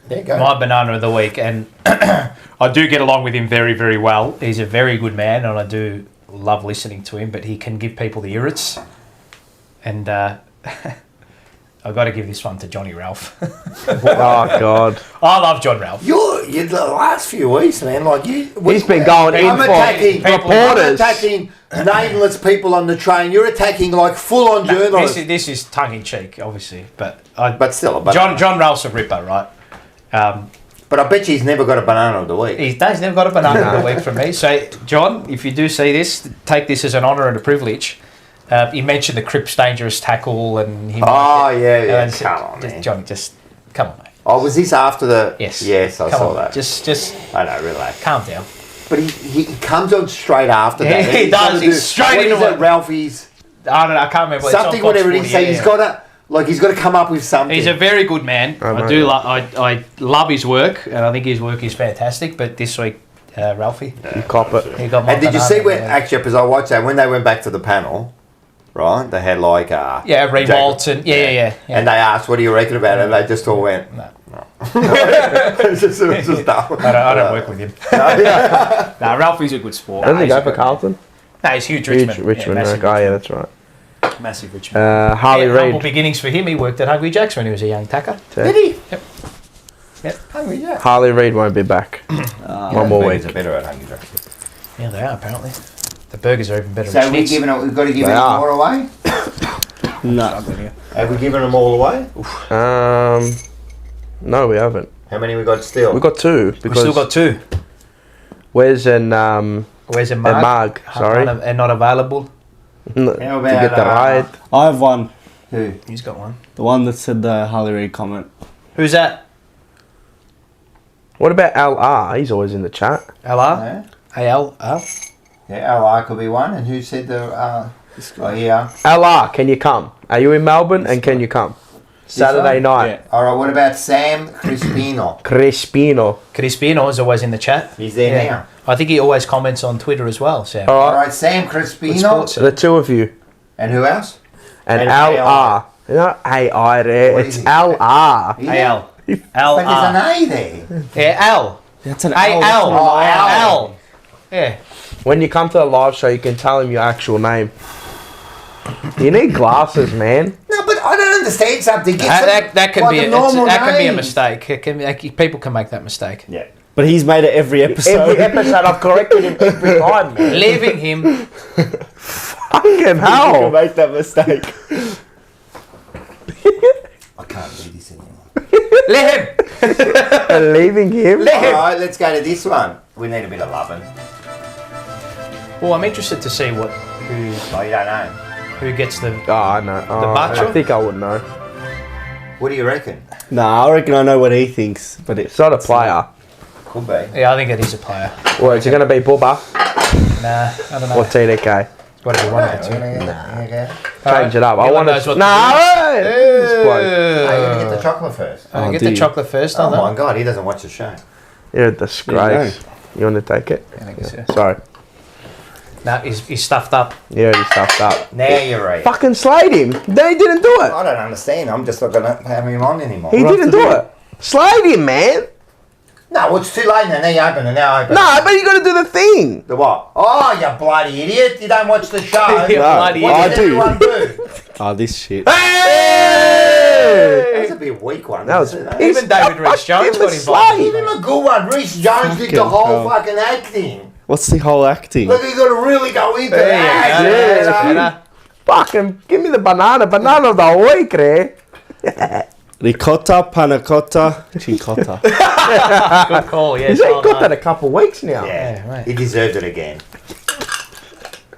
Speaker 2: There you go.
Speaker 4: My banana of the week, and I do get along with him very, very well. He's a very good man, and I do love listening to him, but he can give people the irrits. And I've got to give this one to Johnny Ralph.
Speaker 3: Oh, God.
Speaker 4: I love John Ralph.
Speaker 2: You the last few weeks, man, like
Speaker 3: He's been going in
Speaker 2: I'm
Speaker 3: for
Speaker 2: attacking
Speaker 3: reporters.
Speaker 2: I'm attacking nameless people on the train. You're attacking like full-on journalists.
Speaker 4: This is tongue-in-cheek, obviously, but
Speaker 2: still,
Speaker 4: John Ralph's a ripper, right?
Speaker 2: But I bet you he's never got a banana of the week.
Speaker 4: He's never got a banana of the week from me. So, John, if you do see this, take this as an honour and a privilege. He mentioned the Cripps dangerous tackle and him.
Speaker 2: Yeah. Come on, man.
Speaker 4: Johnny, just come on, mate.
Speaker 2: Oh, was this after the?
Speaker 4: Yes.
Speaker 2: Yes, I
Speaker 4: Come
Speaker 2: saw
Speaker 4: on,
Speaker 2: that.
Speaker 4: Just.
Speaker 2: I know, relax.
Speaker 4: Calm down.
Speaker 2: But he comes on straight after that.
Speaker 4: He
Speaker 2: He's gotta
Speaker 4: does.
Speaker 2: do-
Speaker 4: He's straight
Speaker 2: what
Speaker 4: into
Speaker 2: is it,
Speaker 4: it.
Speaker 2: Ralphie's
Speaker 4: I don't know. I can't remember.
Speaker 2: something, whatever it is. So he's got to come up with something.
Speaker 4: He's a very good man. I love his work, and I think his work is fantastic. But this week, Ralphie,
Speaker 3: you cop it.
Speaker 4: He got my
Speaker 2: And did you
Speaker 4: banana
Speaker 2: see
Speaker 4: of
Speaker 2: when
Speaker 4: the week.
Speaker 2: actually? Because I watched that when they went back to the panel, right? They had like
Speaker 4: Rewalt and yeah.
Speaker 2: And they asked, "What do you reckon about it?" And they just all went,
Speaker 4: No.
Speaker 2: it's just dumb.
Speaker 4: I don't work with him. No, Ralphie's a good sport.
Speaker 3: Doesn't he go for Carlton?
Speaker 4: No, he's huge
Speaker 3: Huge
Speaker 4: Richmond.
Speaker 3: Richmond.
Speaker 4: massive
Speaker 3: Yeah, that's right.
Speaker 4: Massive Richmond.
Speaker 3: Harley
Speaker 4: Humble
Speaker 3: Reid.
Speaker 4: beginnings for him. He worked at Hungry Jack's when he was a young tacker.
Speaker 2: Did he?
Speaker 4: Yep.
Speaker 2: Hungry Jack.
Speaker 3: Harley Reid won't be back. One more week.
Speaker 2: Are better at Hungry Jack.
Speaker 4: Yeah, they are apparently. The burgers are even better.
Speaker 2: So
Speaker 4: at
Speaker 2: we've
Speaker 4: Schnitz.
Speaker 2: got to give
Speaker 3: They
Speaker 2: any
Speaker 3: are.
Speaker 2: more away.
Speaker 1: No.
Speaker 2: Have we given them all away?
Speaker 3: No, we haven't.
Speaker 2: How many we got still?
Speaker 3: We got two.
Speaker 4: We
Speaker 3: Because
Speaker 4: still got two.
Speaker 3: Where's and
Speaker 4: Where's a
Speaker 3: and
Speaker 4: Mark?
Speaker 3: Marg? Sorry,
Speaker 4: And not available.
Speaker 3: to
Speaker 2: How
Speaker 3: get the right.
Speaker 1: I have one.
Speaker 2: Who?
Speaker 4: He's got one.
Speaker 1: The one that said the Harley Reid comment.
Speaker 4: Who's that?
Speaker 3: What about LR? He's always in the chat.
Speaker 4: LR? AL?
Speaker 2: Yeah, LR could be one. And who said the? Oh yeah.
Speaker 3: LR, can you come? Are you in Melbourne? And can you come? Saturday night.
Speaker 1: Yeah.
Speaker 2: All right. What about Sam Crispino?
Speaker 3: Crispino.
Speaker 4: Crispino is always in the chat.
Speaker 2: He's there now.
Speaker 4: I think he always comments on Twitter as well, Sam.
Speaker 2: All right, Sam Crispino.
Speaker 4: sports.
Speaker 3: The two of you.
Speaker 2: And who else?
Speaker 3: And
Speaker 2: And
Speaker 3: LR. Not AI there.
Speaker 2: What
Speaker 3: It's
Speaker 2: is it?
Speaker 3: LR.
Speaker 4: AL.
Speaker 2: But there's an
Speaker 4: LR.
Speaker 2: A there.
Speaker 4: Yeah, L.
Speaker 1: That's an
Speaker 4: AL.
Speaker 2: Oh,
Speaker 4: L. Yeah.
Speaker 3: When you come to the live show, you can tell him your actual name. You need glasses, man.
Speaker 2: No, but I don't understand something. Get some,
Speaker 4: That can
Speaker 2: like
Speaker 4: be
Speaker 2: a normal
Speaker 4: that can be a
Speaker 2: name.
Speaker 4: mistake. It can, people can make that mistake.
Speaker 2: Yeah.
Speaker 1: But he's made it every episode.
Speaker 3: Every episode, I've corrected him every time, man.
Speaker 4: Leaving him.
Speaker 3: Fucking
Speaker 1: You can
Speaker 3: hell.
Speaker 1: make that mistake.
Speaker 2: I can't do this anymore.
Speaker 4: Let him.
Speaker 3: Leaving him.
Speaker 2: All right, let's go to this one. We need a bit of loving.
Speaker 4: Well, I'm interested to see who
Speaker 2: Oh, you don't know.
Speaker 4: who gets the.
Speaker 3: Oh, I know. Oh,
Speaker 4: macho?
Speaker 3: I think I would know.
Speaker 2: What do you reckon?
Speaker 1: Nah, I reckon I know what he thinks, but
Speaker 3: It's not a player.
Speaker 2: Could be.
Speaker 4: Yeah, I think it is a player.
Speaker 3: Well, is it going to be Bubba
Speaker 4: Nah, I don't know.
Speaker 3: or TDK?
Speaker 4: It's got to be one of the two.
Speaker 2: Okay.
Speaker 3: Change it up. I
Speaker 4: Everyone
Speaker 3: want
Speaker 4: knows
Speaker 3: to.
Speaker 4: what to
Speaker 3: No!
Speaker 4: do.
Speaker 3: This bloke.
Speaker 2: Hey, you gonna get the chocolate first.
Speaker 1: Oh,
Speaker 4: Get
Speaker 1: do
Speaker 4: the
Speaker 1: you?
Speaker 4: chocolate first.
Speaker 2: Oh
Speaker 4: on
Speaker 2: my god, he doesn't watch the show.
Speaker 3: You're a disgrace. You want to take it?
Speaker 4: I think it's,
Speaker 3: Sorry.
Speaker 4: No, he's stuffed up.
Speaker 3: Yeah, you stuffed up.
Speaker 2: Now you're right.
Speaker 3: Fucking slayed him. They didn't do it.
Speaker 2: I don't understand. I'm just not gonna have him on anymore.
Speaker 3: He didn't do it. Slayed him, man.
Speaker 2: No, well, it's too late now. Now you open it. Now open.
Speaker 3: No, but you got to do the thing.
Speaker 2: The what? Oh, you bloody idiot! You don't watch the show.
Speaker 4: You bloody
Speaker 2: What
Speaker 1: I
Speaker 2: does
Speaker 1: do.
Speaker 2: everyone do?
Speaker 1: Oh, this shit.
Speaker 2: That was a bit weak one.
Speaker 3: That was-
Speaker 2: wasn't it?
Speaker 4: Even David Rees Jones got involved.
Speaker 2: Give him a good one. Reece Jones did the
Speaker 1: Fucking
Speaker 2: whole
Speaker 1: hell.
Speaker 2: fucking acting.
Speaker 1: What's the whole acting?
Speaker 2: Look, you got to really go into
Speaker 4: There you
Speaker 2: that.
Speaker 4: go.
Speaker 3: Yeah.
Speaker 4: That's better.
Speaker 3: Fucking give me the banana. Banana of the week, eh?
Speaker 1: Ricotta, panna cotta, chicotta.
Speaker 4: Good call. Yes,
Speaker 3: He's
Speaker 4: well
Speaker 3: got that
Speaker 4: done.
Speaker 3: a couple of weeks now.
Speaker 2: Yeah,
Speaker 4: Yeah, right.
Speaker 2: he deserved it again.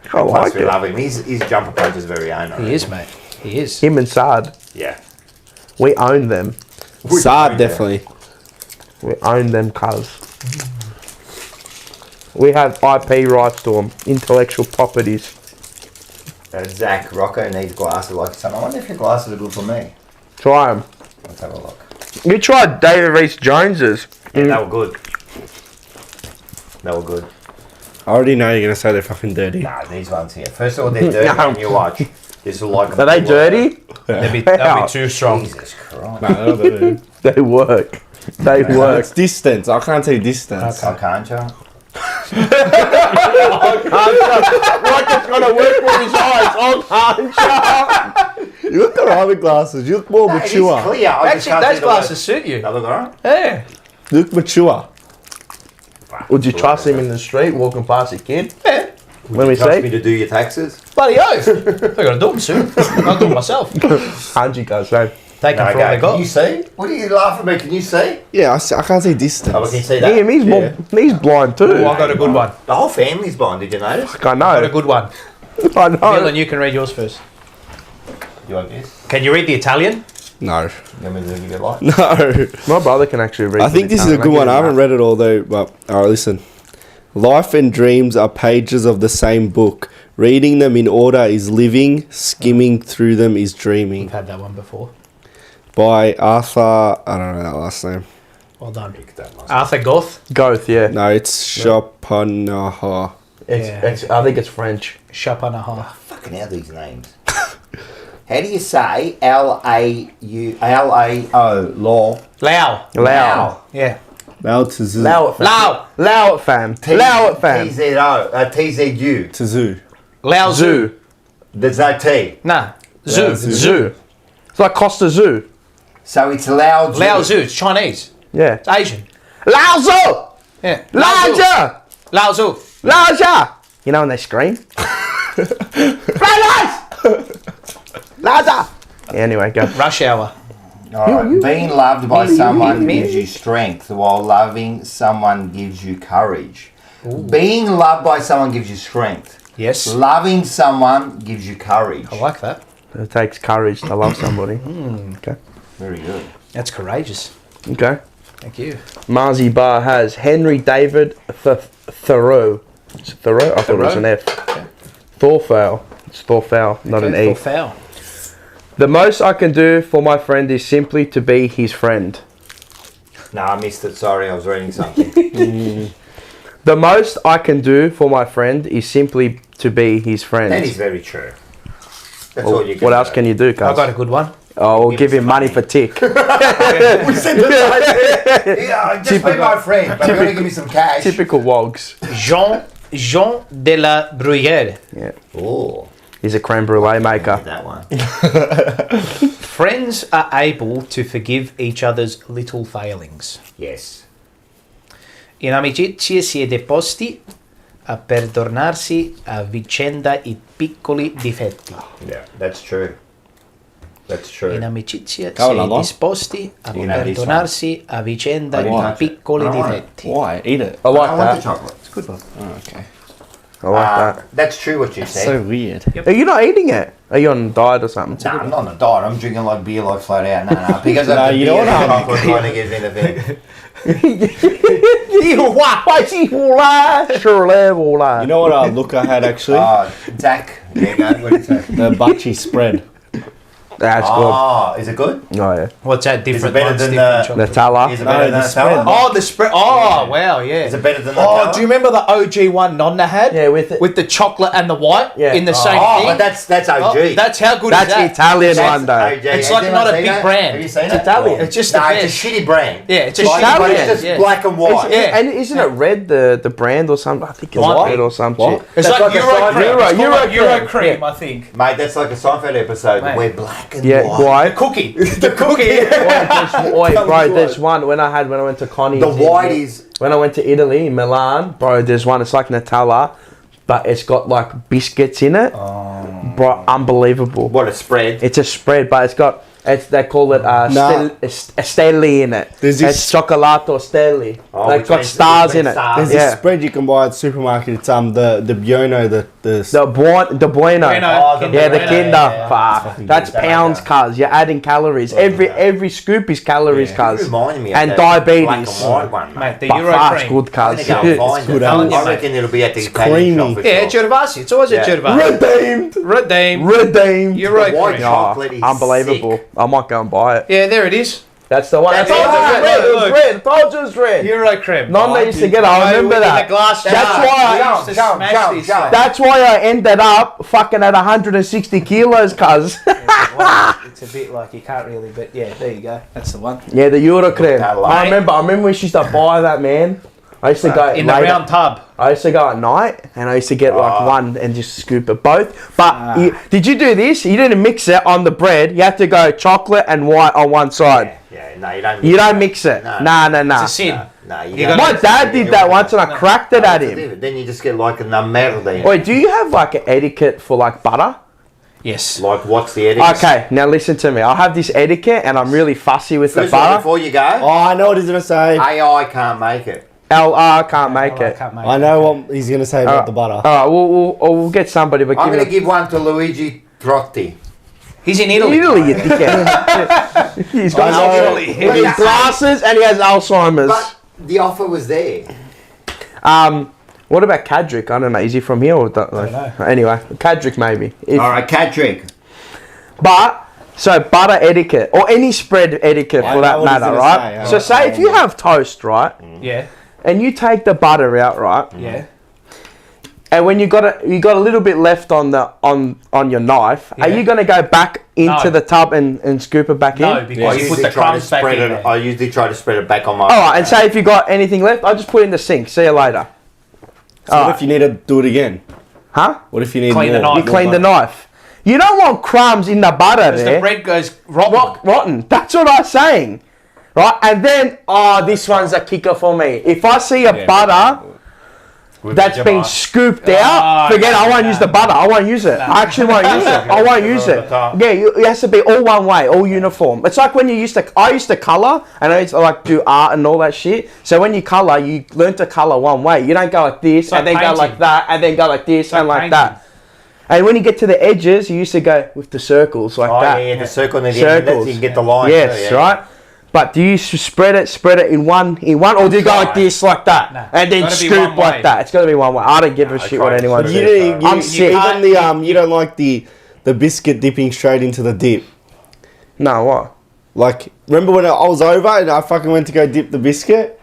Speaker 3: I
Speaker 2: Plus,
Speaker 3: like
Speaker 2: we
Speaker 3: it.
Speaker 2: love him. His jumper punch is very own.
Speaker 4: He is, mate. He is.
Speaker 3: Him and Saad.
Speaker 2: Yeah.
Speaker 3: We own them.
Speaker 1: Saad, definitely.
Speaker 3: We own them, cuz. We have IP rights to them. Intellectual properties.
Speaker 2: Zach Rocco needs glasses like son. I wonder if your glasses are good for me.
Speaker 3: Try them.
Speaker 2: Let's have a look.
Speaker 3: You tried David Rees Jones's.
Speaker 2: Yeah, they were good. They were good.
Speaker 1: I already know you're gonna say they're fucking dirty.
Speaker 2: Nah, these ones here. First of all, they're dirty when you watch. This will like.
Speaker 3: Are they dirty?
Speaker 4: They'll be too strong.
Speaker 2: Jesus Christ.
Speaker 1: No, they're not dirty.
Speaker 3: They work. They work.
Speaker 1: It's distance. I can't say distance.
Speaker 2: I can't, Joe.
Speaker 3: Like it's gonna work with his eyes. Oh, can't
Speaker 1: You look alright with glasses. You look more
Speaker 2: Nah, it is
Speaker 1: mature.
Speaker 2: clear. I just
Speaker 4: Actually,
Speaker 2: can't
Speaker 4: those
Speaker 2: see the
Speaker 4: glasses
Speaker 2: words.
Speaker 4: suit you.
Speaker 2: They look alright?
Speaker 4: Yeah.
Speaker 1: You look mature.
Speaker 3: Would you trust him in the street walking past a kid?
Speaker 4: Yeah.
Speaker 3: When we
Speaker 2: Trust
Speaker 3: say
Speaker 2: me to do your taxes?
Speaker 4: Bloody oath. I gotta do them soon. I'll do them myself.
Speaker 3: Angie goes, so
Speaker 4: Take them
Speaker 2: No,
Speaker 4: for all they
Speaker 2: Can
Speaker 4: got.
Speaker 2: you see? What are you laughing at? Can you see?
Speaker 1: Yeah, I can't say distance.
Speaker 2: Oh, can you see that?
Speaker 3: damn, he's more, he's blind too.
Speaker 4: Oh, I got a good one.
Speaker 2: The whole family's blind, did you notice?
Speaker 3: I
Speaker 4: Got a
Speaker 3: know.
Speaker 4: good one.
Speaker 3: I know.
Speaker 4: Dylan, you can read yours first.
Speaker 2: You want this?
Speaker 4: Can you read the Italian?
Speaker 1: No.
Speaker 2: You want me to give it like?
Speaker 1: No.
Speaker 3: My brother can actually read.
Speaker 1: I think this is a good one. I haven't read it all though, but alright, listen. Life and dreams are pages of the same book. Reading them in order is living, skimming through them is dreaming.
Speaker 4: We've had that one before.
Speaker 1: By Arthur, I don't know that last name.
Speaker 4: Well done. Arthur Goth.
Speaker 3: Goth, yeah.
Speaker 1: No, it's Schopenhauer.
Speaker 3: It's, I think it's French.
Speaker 4: Schopenhauer.
Speaker 2: Fucking hell, these names. How do you say L-A-O, law?
Speaker 4: Lao.
Speaker 3: Lao.
Speaker 4: Yeah.
Speaker 1: Lao Tzu.
Speaker 3: Lao. Lao it fam. Lao it fam.
Speaker 2: T-Z-O, T-Z-U.
Speaker 1: Tzu.
Speaker 4: Lao Zoo.
Speaker 2: There's no T.
Speaker 4: Nah. Zoo.
Speaker 3: Zoo. It's like Costa Zoo.
Speaker 2: So it's Lao Tzu.
Speaker 4: Lao Zoo. It's Chinese.
Speaker 3: Yeah.
Speaker 4: It's Asian.
Speaker 3: Lao Tzu.
Speaker 4: Yeah.
Speaker 3: Lao Tzu.
Speaker 4: Lao Zoo.
Speaker 3: Lao Tzu. You know when they scream? Lao Tzu. Anyway, go.
Speaker 4: Rush Hour.
Speaker 2: Alright. Being loved by someone gives you strength, while loving someone gives you courage. Being loved by someone gives you strength.
Speaker 4: Yes.
Speaker 2: Loving someone gives you courage.
Speaker 4: I like that.
Speaker 3: It takes courage to love somebody. Okay.
Speaker 2: Very good.
Speaker 4: That's courageous.
Speaker 3: Okay.
Speaker 4: Thank you.
Speaker 3: Marzi Bar has Henry David Thoreau. It's Thoreau? I thought it was an F. Thorfell. It's Thorfell, not an E.
Speaker 4: Foul.
Speaker 3: The most I can do for my friend is simply to be his friend.
Speaker 2: No, I missed it. Sorry, I was reading something.
Speaker 3: The most I can do for my friend is simply to be his friend.
Speaker 2: That is very true. That's
Speaker 3: Well,
Speaker 2: all you can
Speaker 3: what
Speaker 2: do.
Speaker 3: else can you do, cuz?
Speaker 4: I got a good one.
Speaker 3: Oh, we'll give him money for tick.
Speaker 2: We said the same thing. Yeah, just be my friend, but you're going to give me some cash.
Speaker 3: Typical wogs.
Speaker 4: Jean de la Bruyere.
Speaker 3: Yeah.
Speaker 2: Oh.
Speaker 3: He's a creme brulee maker.
Speaker 2: That one.
Speaker 4: Friends are able to forgive each other's little failings.
Speaker 2: Yes.
Speaker 4: In amicizia si è deposti a perdonarsi a vicenda i piccoli difetti.
Speaker 2: Yeah, that's true. That's true.
Speaker 4: In amicizia si
Speaker 1: Cavolo,
Speaker 4: è
Speaker 1: no?
Speaker 4: disposti a
Speaker 2: You know this
Speaker 4: perdonarsi a vicenda
Speaker 2: I didn't
Speaker 4: i
Speaker 2: touch it.
Speaker 4: piccoli
Speaker 2: I don't want
Speaker 4: difetti.
Speaker 1: Why? Eat it.
Speaker 3: I like
Speaker 2: I want the
Speaker 3: that.
Speaker 2: chocolate.
Speaker 1: It's good one. Oh, okay.
Speaker 3: I like that.
Speaker 2: That's true what you
Speaker 1: It's
Speaker 2: said.
Speaker 1: so weird.
Speaker 3: Are you not eating it? Are you on a diet or something?
Speaker 2: Nah, I'm not on a diet. I'm drinking like beer like flat out. No. Because of
Speaker 1: No,
Speaker 2: the
Speaker 1: you
Speaker 2: beer
Speaker 1: know what
Speaker 2: and
Speaker 1: I'm-
Speaker 2: chocolate kind of gives me the thing.
Speaker 3: You know
Speaker 1: what look I had actually?
Speaker 2: Zach. There you go. What did you say?
Speaker 1: The Butchie spread.
Speaker 3: That's
Speaker 2: Oh, is it good?
Speaker 3: good. Oh, yeah.
Speaker 4: What's that?
Speaker 2: Is it
Speaker 4: Different
Speaker 2: better
Speaker 4: ones,
Speaker 2: than
Speaker 4: different
Speaker 2: the...
Speaker 4: chocolate.
Speaker 3: Nutella.
Speaker 2: Is it better than
Speaker 1: the
Speaker 2: the
Speaker 1: spread.
Speaker 2: spread?
Speaker 4: Oh, the spread. Oh, wow, yeah.
Speaker 2: Is it better than the
Speaker 4: Oh, do you remember the OG one Nonna had?
Speaker 3: Yeah, with it.
Speaker 4: With the chocolate and the white
Speaker 3: Yeah.
Speaker 4: in the same
Speaker 2: Oh,
Speaker 4: thing?
Speaker 2: but that's OG.
Speaker 4: Oh, that's how good
Speaker 3: That's
Speaker 4: is that?
Speaker 3: Italian
Speaker 2: That's
Speaker 3: one, though.
Speaker 2: OG.
Speaker 4: It's
Speaker 2: Have
Speaker 4: like
Speaker 2: you
Speaker 4: not
Speaker 2: ever
Speaker 4: a
Speaker 2: seen
Speaker 4: big
Speaker 2: that?
Speaker 4: brand.
Speaker 2: Have you seen
Speaker 3: It's
Speaker 2: it?
Speaker 3: Italian.
Speaker 4: It's just the
Speaker 2: No,
Speaker 4: best.
Speaker 2: it's a shitty brand.
Speaker 4: Yeah, it's a
Speaker 2: Like,
Speaker 4: shitty
Speaker 2: but
Speaker 4: brand.
Speaker 2: It's just
Speaker 4: yeah.
Speaker 2: black and white.
Speaker 4: Yeah.
Speaker 3: And isn't it red, the brand or something? I think it's
Speaker 4: What?
Speaker 3: red or some
Speaker 1: What?
Speaker 3: shit.
Speaker 4: It's
Speaker 2: That's
Speaker 4: like
Speaker 2: like a
Speaker 4: Euro
Speaker 2: side
Speaker 4: cream.
Speaker 2: brand.
Speaker 4: It's called
Speaker 3: Euro
Speaker 4: like Euro
Speaker 3: cream.
Speaker 4: cream, I think.
Speaker 2: Mate, that's like a Seinfeld episode.
Speaker 4: Mate.
Speaker 2: We're black and
Speaker 3: Yeah,
Speaker 2: white.
Speaker 3: why?
Speaker 4: The cookie. The cookie.
Speaker 3: Oi, bro, there's one when I went to Connie's.
Speaker 2: The white is...
Speaker 3: When I went to Italy, in Milan, bro, there's one. It's like Nutella, but it's got like biscuits in it. Bro, unbelievable.
Speaker 2: What, a spread?
Speaker 3: It's a spread, but they call it Stelli in it.
Speaker 1: There's this-
Speaker 3: It's Cioccolato Stelli.
Speaker 2: Oh,
Speaker 3: Like
Speaker 2: which
Speaker 3: got
Speaker 2: means-
Speaker 3: stars
Speaker 2: which
Speaker 3: in
Speaker 2: means
Speaker 3: it.
Speaker 2: stars.
Speaker 1: There's
Speaker 3: Yeah.
Speaker 1: this spread you can buy at the supermarket. It's the Buono, the
Speaker 3: The Bueno.
Speaker 4: Bueno.
Speaker 2: the
Speaker 3: Yeah, the
Speaker 2: Bueno,
Speaker 3: Kinder.
Speaker 2: yeah.
Speaker 3: Fuck. That's
Speaker 2: good.
Speaker 3: pounds, cuz. You're adding calories. Every scoop is calories,
Speaker 2: You
Speaker 3: cuz.
Speaker 2: reminded me of
Speaker 3: And
Speaker 2: that
Speaker 3: diabetes.
Speaker 2: black and white one, mate.
Speaker 4: Mate, the
Speaker 3: But
Speaker 4: Euro
Speaker 3: fast,
Speaker 4: cream.
Speaker 3: good,
Speaker 2: I'm
Speaker 3: cuz.
Speaker 2: gonna go find
Speaker 1: good,
Speaker 2: it.
Speaker 1: Alan.
Speaker 2: I reckon it'll be at the Italian
Speaker 1: creamy.
Speaker 2: shop. for
Speaker 4: Yeah,
Speaker 2: sure.
Speaker 4: Gervasi. It's always
Speaker 2: Yeah.
Speaker 4: at Gervasi.
Speaker 3: Redeemed.
Speaker 4: Redeem.
Speaker 3: Redeemed.
Speaker 4: Euro
Speaker 2: The white
Speaker 4: cream.
Speaker 2: chocolate is
Speaker 3: Unbelievable.
Speaker 2: sick.
Speaker 3: I might go and buy it.
Speaker 4: Yeah, there it is.
Speaker 3: That's the one. I told you it was red. I told you it was red.
Speaker 4: Eurocreme.
Speaker 3: None they used to get. I remember that. That's why I ended up fucking at 160 kilos, cuz.
Speaker 4: It's a bit like you can't really, but yeah, there you go. That's the one.
Speaker 3: Yeah, the Eurocreme. I remember we used to buy that, man. I used to go
Speaker 4: in the round tub.
Speaker 3: I used to go at night, and I used to get like one and just scoop it both. But did you do this? You didn't mix it on the bread. You have to go chocolate and white on one side.
Speaker 2: Yeah, no, you don't.
Speaker 3: You don't mix it. Nah.
Speaker 4: It's a sin.
Speaker 2: No,
Speaker 3: My dad did that once, and I cracked it at him.
Speaker 2: Then you just get like a merda.
Speaker 3: Wait, do you have like an etiquette for like butter?
Speaker 4: Yes.
Speaker 2: Like, what's the etiquette?
Speaker 3: Okay, now listen to me. I have this etiquette, and I'm really fussy with the
Speaker 2: First of all,
Speaker 3: butter.
Speaker 2: before you go,
Speaker 1: Oh, I know what he's gonna say.
Speaker 2: AI can't make it.
Speaker 3: LR can't make it.
Speaker 1: I know what he's gonna say about the butter.
Speaker 3: All right, we'll get somebody. But
Speaker 2: I'm going to give one to Luigi Trotti.
Speaker 4: He's in Italy.
Speaker 3: You dickhead. He's got glasses and he has Alzheimer's.
Speaker 2: But the offer was there.
Speaker 3: What about Cadrick? I don't know. Is he from here or don't know? Anyway, Cadrick maybe.
Speaker 2: All right, Cadrick.
Speaker 3: But so butter etiquette or any spread etiquette for that matter, right? So say if you have toast, right?
Speaker 4: Yeah.
Speaker 3: And you take the butter out, right?
Speaker 4: Yeah.
Speaker 3: And when you got a little bit left on your knife, are you going to go back into the tub and scoop it back in?
Speaker 4: No, because you put the crumbs back in there.
Speaker 2: I usually try to spread it back on my...
Speaker 3: All right, and say if you got anything left, I'll just put it in the sink. See you later.
Speaker 1: So what if you need to do it again?
Speaker 3: Huh?
Speaker 1: What if you need
Speaker 4: Clean the
Speaker 1: more?
Speaker 4: knife.
Speaker 3: You clean the knife. You don't want crumbs in the butter there.
Speaker 4: The bread goes rotten.
Speaker 3: Rotten. That's what I'm saying. Right? And then, this one's a kicker for me. If I see a butter that's been scooped out, forget it. I won't use the butter. I won't use it. I actually won't use it. I won't use it. Yeah, it has to be all one way, all uniform. It's like when I used to colour, and I used to like do art and all that shit. So when you colour, you learn to colour one way. You don't go like this, and then go like that, and then go like this, and like that. And when you get to the edges, you used to go with the circles like that.
Speaker 2: Yeah, the circle and the end, so you can get the line.
Speaker 3: Yes, right? But do you spread it in one, or do you go like this, like that, and then scoop like that? It's got to be one way. I don't give a shit what anyone says. I'm sick.
Speaker 1: Even you don't like the biscuit dipping straight into the dip.
Speaker 3: No, what?
Speaker 1: Like, remember when I was over and I fucking went to go dip the biscuit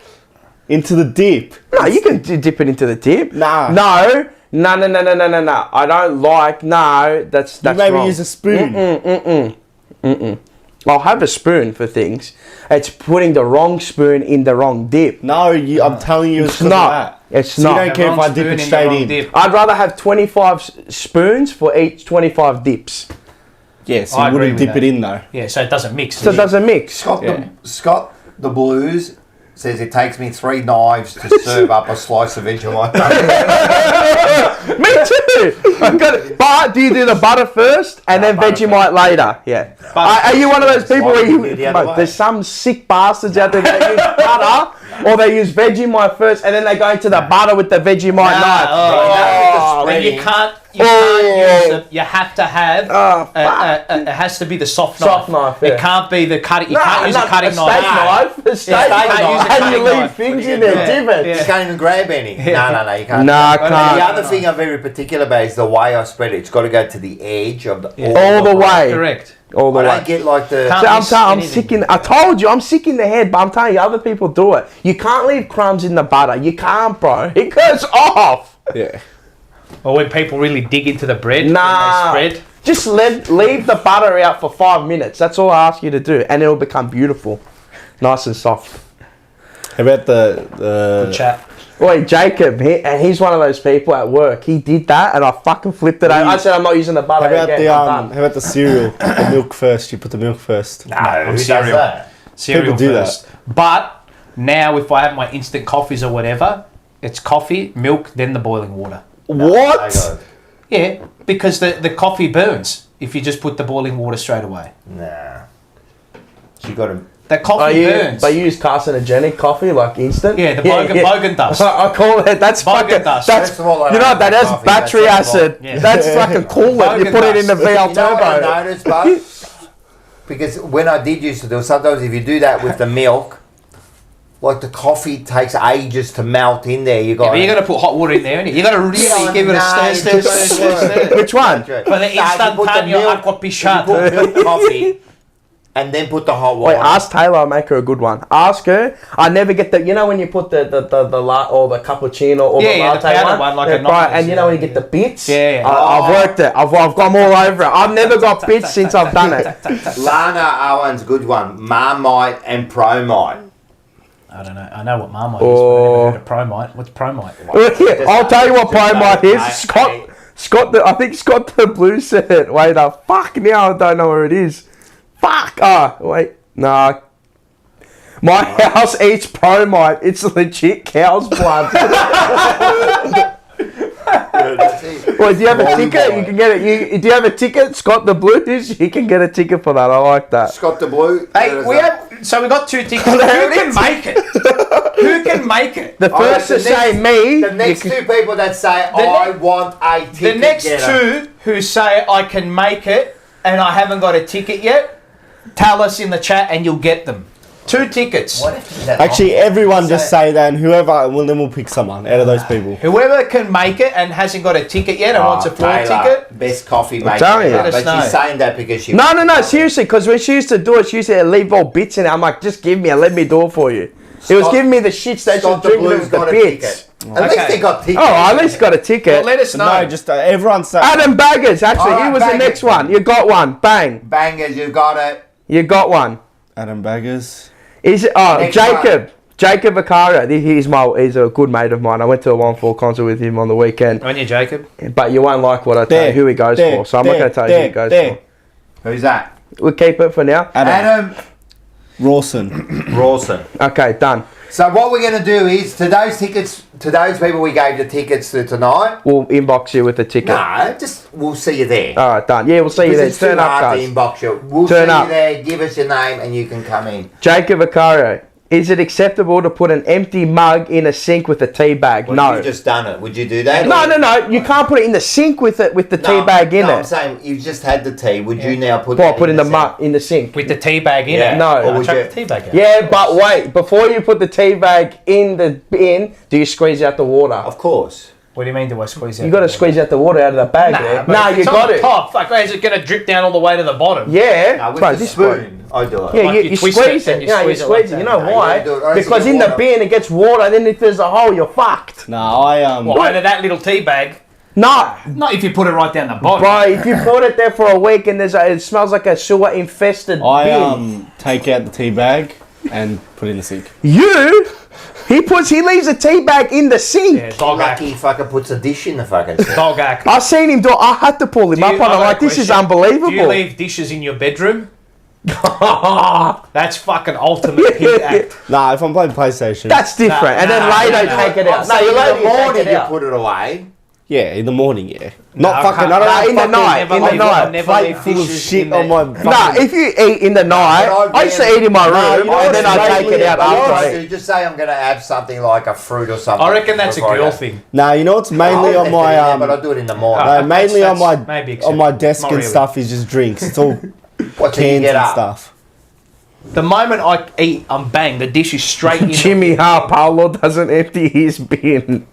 Speaker 1: into the dip?
Speaker 3: No, you can dip it into the dip.
Speaker 1: Nah.
Speaker 3: No. I don't like. No, that's
Speaker 1: you maybe
Speaker 3: wrong.
Speaker 1: use a spoon.
Speaker 3: I'll have a spoon for things. It's putting the wrong spoon in the wrong dip.
Speaker 1: No, I'm telling you, it's not.
Speaker 3: It's
Speaker 1: not.
Speaker 3: not.
Speaker 1: You don't care if I dip it straight in.
Speaker 3: I'd rather have 25 spoons for each 25 dips.
Speaker 1: Yes, you wouldn't dip it in though.
Speaker 4: Yeah, so it doesn't mix.
Speaker 3: So it doesn't mix.
Speaker 2: Scott the Blues says it takes me 3 knives to serve up a slice of Vegemite.
Speaker 3: Me too. But do you do the butter first and then Vegemite later? Yeah. Are you one of those people where there's some sick bastards out there that use butter or they use Vegemite first and then they go into the butter with the Vegemite knife?
Speaker 4: And you can't use it. You have to have. It has to be the soft knife. It can't be the cutting. You can't use a cutting knife.
Speaker 3: A steak knife. And you leave things in there, divots.
Speaker 2: You can't even grab any. No, you can't.
Speaker 3: No, I can't.
Speaker 2: The other thing I'm very particular about is the way I spread it. It's got to go to the edge of the
Speaker 3: all the way.
Speaker 4: Correct.
Speaker 3: All the way.
Speaker 2: I don't get like the.
Speaker 3: I'm sick in. I told you, I'm sick in the head, but I'm telling you, other people do it. You can't leave crumbs in the butter. You can't, bro. It goes off.
Speaker 1: Yeah.
Speaker 4: Or when people really dig into the bread.
Speaker 3: Nah.
Speaker 4: When they spread.
Speaker 3: Just leave the butter out for 5 minutes. That's all I ask you to do, and it'll become beautiful, nice and soft.
Speaker 1: How about the
Speaker 4: chat?
Speaker 3: Wait, Jacob, he's one of those people at work. He did that, and I fucking flipped it out. I said I'm not using the butter again.
Speaker 1: How about the cereal? The milk first. You put the milk first.
Speaker 2: No,
Speaker 4: cereal. Cereal
Speaker 1: People do
Speaker 4: first. But now, if I have my instant coffees or whatever, it's coffee, milk, then the boiling water.
Speaker 3: What?
Speaker 4: Yeah, because the coffee burns if you just put the boiling water straight away.
Speaker 2: Nah. So you got to.
Speaker 4: The coffee burns.
Speaker 3: They use carcinogenic coffee, like instant.
Speaker 4: Yeah, the bogan dust.
Speaker 3: I call it. That's
Speaker 4: bogan
Speaker 3: fucking.
Speaker 4: dust.
Speaker 3: That's that has battery acid.
Speaker 4: Yeah.
Speaker 3: That's like a coolant. You put it in the VL
Speaker 2: You know what I
Speaker 3: turbo.
Speaker 2: noticed, bud? Because when I did used to do, sometimes if you do that with the milk, like the coffee takes ages to melt in there. You got.
Speaker 4: But you got to put hot water in there, ain't you? You got to really give it a stir.
Speaker 3: Which one?
Speaker 4: For the instantaneous aqua pisciata.
Speaker 2: Put milk coffee. and then put the hot
Speaker 3: Wait,
Speaker 2: water.
Speaker 3: ask Taylor, I'll make her a good one. Ask her. I never get the, you know when you put the or the cappuccino or the latte
Speaker 4: powder one, like a
Speaker 3: right, and you know when you get the bits? I've worked it. I've gone all over it. I've never got bits since I've done it.
Speaker 2: Lana Owen's good one. Marmite and Promite.
Speaker 4: I don't know. I know what Marmite is, but I've never heard of Promite. What's Promite?
Speaker 3: I'll tell you what Promite is. Scott, I think Scott the Blue said it. Wait up. Fuck, now I don't know where it is. Fuck. Oh, wait. Nah. My house eats Promite. It's legit cow's blood. Well, do you have a ticket? You can get it. Do you have a ticket? Scott the Blue is. You can get a ticket for that. I like that.
Speaker 2: Scott the Blue.
Speaker 4: Hey, we got 2 tickets. Who can make it? Who can make it?
Speaker 3: The first to say me.
Speaker 2: The next 2 people that say I want a ticket.
Speaker 4: The next 2 who say I can make it and I haven't got a ticket yet, tell us in the chat and you'll get them. 2 tickets.
Speaker 1: Actually, everyone just say that, and whoever, well, then we'll pick someone out of those people.
Speaker 4: Whoever can make it and hasn't got a ticket yet and wants a floor ticket.
Speaker 2: Best coffee maker.
Speaker 3: telling you.
Speaker 2: But
Speaker 4: Let us know.
Speaker 2: she's saying that because she.
Speaker 3: No, seriously, because when she used to do it, she used to leave all bits in it. I'm like, just give me it, let me do it for you. It was giving me the shits that she was drinking with the bits.
Speaker 2: At least they got tickets.
Speaker 3: Oh, at least got a ticket.
Speaker 4: Well, let us know.
Speaker 1: No, just everyone say.
Speaker 3: Adam Baggers, actually, he was the
Speaker 2: Baggers.
Speaker 3: next one. You got one. Bang.
Speaker 2: Bangers, you got it.
Speaker 3: You got one.
Speaker 1: Adam Baggers.
Speaker 3: Is it? Oh,
Speaker 2: Next
Speaker 3: Jacob. Jacob Vicario. He's a good mate of mine. I went to a 1-4 concert with him on the weekend.
Speaker 4: Aren't you, Jacob?
Speaker 3: But you won't like what I tell you, who he goes for. So I'm not going to tell you who he goes for.
Speaker 2: Who's that?
Speaker 3: We'll keep it for now.
Speaker 2: Adam
Speaker 1: Rawson.
Speaker 3: Okay, done.
Speaker 2: So what we're going to do is, to those people we gave the tickets to tonight.
Speaker 3: We'll inbox you with the ticket.
Speaker 2: No, we'll see you there.
Speaker 3: All right, done. Yeah, we'll see you there.
Speaker 2: It's too
Speaker 3: Turn up,
Speaker 2: hard to
Speaker 3: guys.
Speaker 2: inbox you. We'll
Speaker 3: Turn
Speaker 2: see
Speaker 3: up.
Speaker 2: you there. Give us your name and you can come in.
Speaker 3: Jacob Vicario. Is it acceptable to put an empty mug in a sink with a tea bag?
Speaker 2: Well,
Speaker 3: no.
Speaker 2: You've just done it. Would you do that?
Speaker 3: No. You can't put it in the sink with the tea bag in it.
Speaker 2: I'm saying you've just had the tea. Would you now put
Speaker 3: Well,
Speaker 2: that
Speaker 3: put in the
Speaker 2: sink?
Speaker 3: mug in the sink.
Speaker 4: With the tea bag in it?
Speaker 3: No.
Speaker 2: Or would
Speaker 4: Chuck
Speaker 2: you-
Speaker 4: the tea bag out.
Speaker 3: Yeah, but wait. Before you put the tea bag in the bin, do you squeeze out the water?
Speaker 2: Of course.
Speaker 4: What do you mean do I squeeze out?
Speaker 3: You got to squeeze out the water out of the bag there.
Speaker 4: Nah,
Speaker 3: you
Speaker 4: it's on
Speaker 3: got
Speaker 4: the
Speaker 3: it.
Speaker 4: top. Like, is it going to drip down all the way to the bottom?
Speaker 3: Yeah.
Speaker 2: No, with
Speaker 3: Bro,
Speaker 2: the
Speaker 3: this
Speaker 2: spoon, I do it.
Speaker 3: Yeah,
Speaker 4: Like
Speaker 3: you
Speaker 4: you twist
Speaker 3: squeeze
Speaker 4: it
Speaker 3: it.
Speaker 4: and you
Speaker 3: Yeah, you
Speaker 4: squeeze it
Speaker 3: squeeze
Speaker 4: like
Speaker 3: it. You
Speaker 4: that.
Speaker 3: know
Speaker 2: No, you
Speaker 3: why?
Speaker 2: don't do it. Or else you
Speaker 3: Because
Speaker 2: get
Speaker 3: in the
Speaker 2: water.
Speaker 3: bin it gets water, and then if there's a hole, you're fucked.
Speaker 1: No, I
Speaker 4: Well, out of that little tea bag.
Speaker 3: No.
Speaker 4: Not if you put it right down the bottom.
Speaker 3: Bro, if you put it there for a week and it smells like a sewer infested bin.
Speaker 1: I take out the tea bag and put it in the sink.
Speaker 3: He leaves a tea bag in the sink.
Speaker 4: Yeah, dog act.
Speaker 2: Lucky fucker puts a dish in the fucking sink.
Speaker 4: Dog act.
Speaker 3: I seen him do it. I had to pull him up on it.
Speaker 4: I've got
Speaker 3: Like,
Speaker 4: a
Speaker 3: this is
Speaker 4: question.
Speaker 3: unbelievable.
Speaker 4: Do you leave dishes in your bedroom? That's fucking ultimate pig act.
Speaker 1: Nah, if I'm playing PlayStation.
Speaker 3: That's different. And then later take it out. No, you
Speaker 2: in
Speaker 3: later
Speaker 2: the
Speaker 3: you take
Speaker 2: morning
Speaker 3: it
Speaker 2: you
Speaker 3: out.
Speaker 2: put it away.
Speaker 1: Yeah, in the morning, yeah. Not
Speaker 4: No,
Speaker 1: fucking,
Speaker 4: I
Speaker 1: I don't
Speaker 3: can't-
Speaker 1: know,
Speaker 3: in the night,
Speaker 4: Never
Speaker 3: in the
Speaker 4: leave-
Speaker 3: night.
Speaker 4: never
Speaker 1: plate
Speaker 4: leave
Speaker 1: full of
Speaker 4: dishes
Speaker 1: shit
Speaker 4: in
Speaker 1: on
Speaker 4: there.
Speaker 1: my
Speaker 3: Nah, if you eat in the night, I used to eat in my room,
Speaker 2: No,
Speaker 3: and then I take it out after I eat.
Speaker 2: You just say I'm going to have something like a fruit or something.
Speaker 4: I reckon that's a
Speaker 2: before I
Speaker 4: girl
Speaker 2: go.
Speaker 4: thing.
Speaker 1: Nah, you know what's mainly
Speaker 2: I'll
Speaker 1: on
Speaker 2: left it in there,
Speaker 1: my
Speaker 2: but I do it in the morning.
Speaker 1: no, mainly on my
Speaker 4: maybe
Speaker 1: on my
Speaker 4: acceptable.
Speaker 1: desk
Speaker 4: Not
Speaker 1: and
Speaker 4: really.
Speaker 1: stuff is just drinks. It's all
Speaker 2: What till you
Speaker 1: cans
Speaker 2: get
Speaker 1: and
Speaker 2: up?
Speaker 1: stuff.
Speaker 4: The moment I eat, I'm bang. The dish is straight in.
Speaker 3: Jimmy Paulo doesn't empty his bin.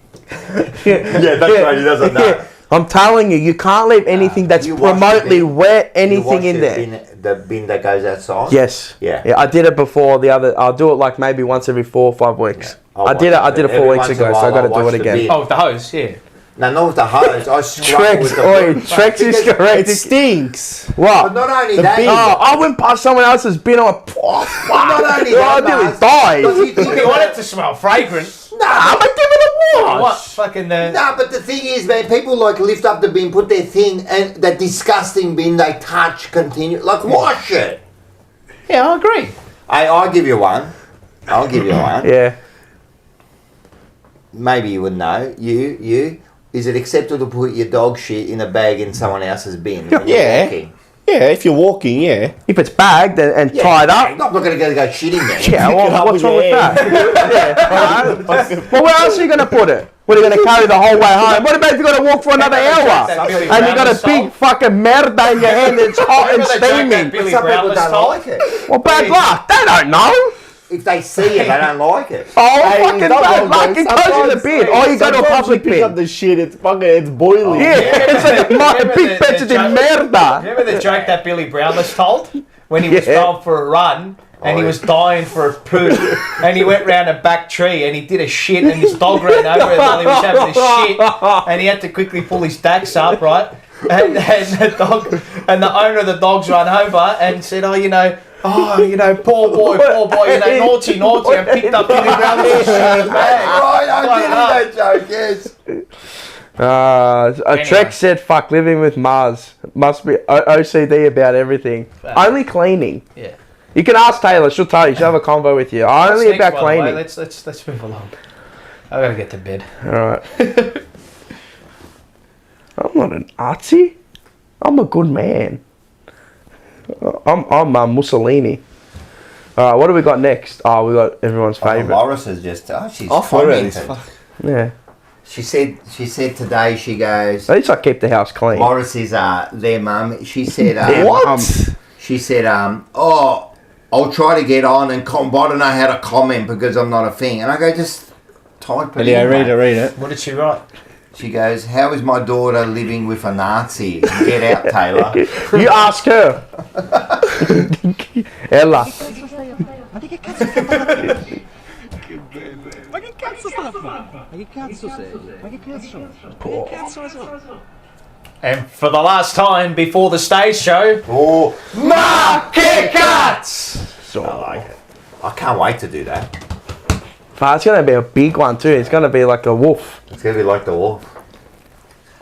Speaker 2: Yeah, that's right. He doesn't know.
Speaker 3: I'm telling you, you can't leave anything that's
Speaker 2: You wash the
Speaker 3: remotely
Speaker 2: bin.
Speaker 3: wet,
Speaker 2: You
Speaker 3: anything
Speaker 2: wash
Speaker 3: in
Speaker 2: the
Speaker 3: there.
Speaker 2: The bin that goes outside.
Speaker 3: Yes.
Speaker 2: Yeah.
Speaker 3: I did it before I'll do it like maybe once every 4 or 5 weeks. I did it 4 weeks ago, so I got to do it again.
Speaker 4: Oh, with the hose, yeah.
Speaker 2: No, not with the hose. I scrub with the
Speaker 3: Trex is correct.
Speaker 1: It stinks.
Speaker 3: What?
Speaker 2: But not only
Speaker 1: The
Speaker 2: that.
Speaker 1: bin.
Speaker 3: Oh, I went past someone else's bin. I went, oh, fuck.
Speaker 2: Not only
Speaker 3: I
Speaker 2: that,
Speaker 3: nearly
Speaker 2: Mars,
Speaker 3: died.
Speaker 2: but you think
Speaker 4: You want it to smell fragrant.
Speaker 3: I'm gonna give it a wash.
Speaker 4: What? Fucking
Speaker 2: No, but the thing is, man, people like lift up the bin, put their thing, and that disgusting bin they touch, continue. Like, wash it.
Speaker 4: Yeah, I agree.
Speaker 2: I'll give you one. I'll give you one.
Speaker 3: Yeah.
Speaker 2: Maybe you would know. You. Is it acceptable to put your dog shit in a bag in someone else's bin? when you're
Speaker 1: Yeah.
Speaker 2: walking?
Speaker 1: Yeah, if you're walking, yeah.
Speaker 3: If it's bagged and
Speaker 2: Yeah,
Speaker 3: tied up.
Speaker 2: I'm not going to go shit in there.
Speaker 3: Yeah,
Speaker 1: Pick it
Speaker 3: well,
Speaker 1: up
Speaker 3: what's
Speaker 1: with
Speaker 3: wrong
Speaker 1: your
Speaker 3: with that? Yeah, alright. Well, where else are you going to put it? What, are you going to carry the whole way home? What about if you've got to walk for another hour?
Speaker 4: Billy
Speaker 3: And you've got
Speaker 4: Brownless
Speaker 3: a big
Speaker 4: salt?
Speaker 3: fucking merda in your hand that's hot and
Speaker 4: Remember they drank that
Speaker 3: steaming?
Speaker 4: Billy
Speaker 2: Some people
Speaker 4: Brownless
Speaker 2: don't
Speaker 4: salt?
Speaker 2: like it.
Speaker 3: Well, bad luck. They don't know.
Speaker 2: if they see it, they don't like it.
Speaker 3: Oh, fucking bad luck. It goes in the bin. Or you go to a public
Speaker 1: pick up
Speaker 3: bin.
Speaker 1: the shit. It's boiling.
Speaker 3: Yeah, it's like my
Speaker 4: Remember
Speaker 3: big
Speaker 4: the
Speaker 3: pencil de
Speaker 4: joke-
Speaker 3: merda.
Speaker 4: Remember the joke that Billy Brownless told when he was going for a run and he was dying for a poo and he went round a back tree and he did a shit and his dog ran over it while he was having a shit and he had to quickly pull his dacks up, right? And the dog and the owner of the dogs ran over and said, poor boy, naughty, and picked up Billy Brownless shit.
Speaker 2: Right, I did that joke, yes.
Speaker 3: Trek said, fuck, living with Mars. Must be OCD about everything. Only cleaning.
Speaker 4: Yeah.
Speaker 3: You can ask Taylor, she'll tell you, she'll have a convo with you. Only
Speaker 4: Next,
Speaker 3: about
Speaker 4: by the way,
Speaker 3: cleaning.
Speaker 4: Let's move along. I gotta get to bed.
Speaker 3: Alright. I'm not an artsy. I'm a good man. I'm Mussolini. Alright, what do we got next? Oh, we got everyone's favourite.
Speaker 2: Morris is just, she's
Speaker 1: I thought it was
Speaker 2: commented.
Speaker 3: Yeah.
Speaker 2: She said today, she goes,
Speaker 3: At least I keep the house clean.
Speaker 2: Morris is their mum. She said,
Speaker 3: What?
Speaker 2: she said, I'll try to get on and but I don't know how to comment because I'm not a thing. And I go, just type it
Speaker 1: Yeah,
Speaker 2: in,
Speaker 1: read
Speaker 2: mate.
Speaker 1: it, read it.
Speaker 4: What did she write?
Speaker 2: She goes, how is my daughter living with a Nazi? Get out, Taylor.
Speaker 3: You ask her. Ella.
Speaker 4: And for the last time before the stage show, market cuts.
Speaker 2: I like it. I can't wait to do that.
Speaker 3: It's going to be a big one too. It's going to be like a wolf.
Speaker 2: It's going to be like the wolf.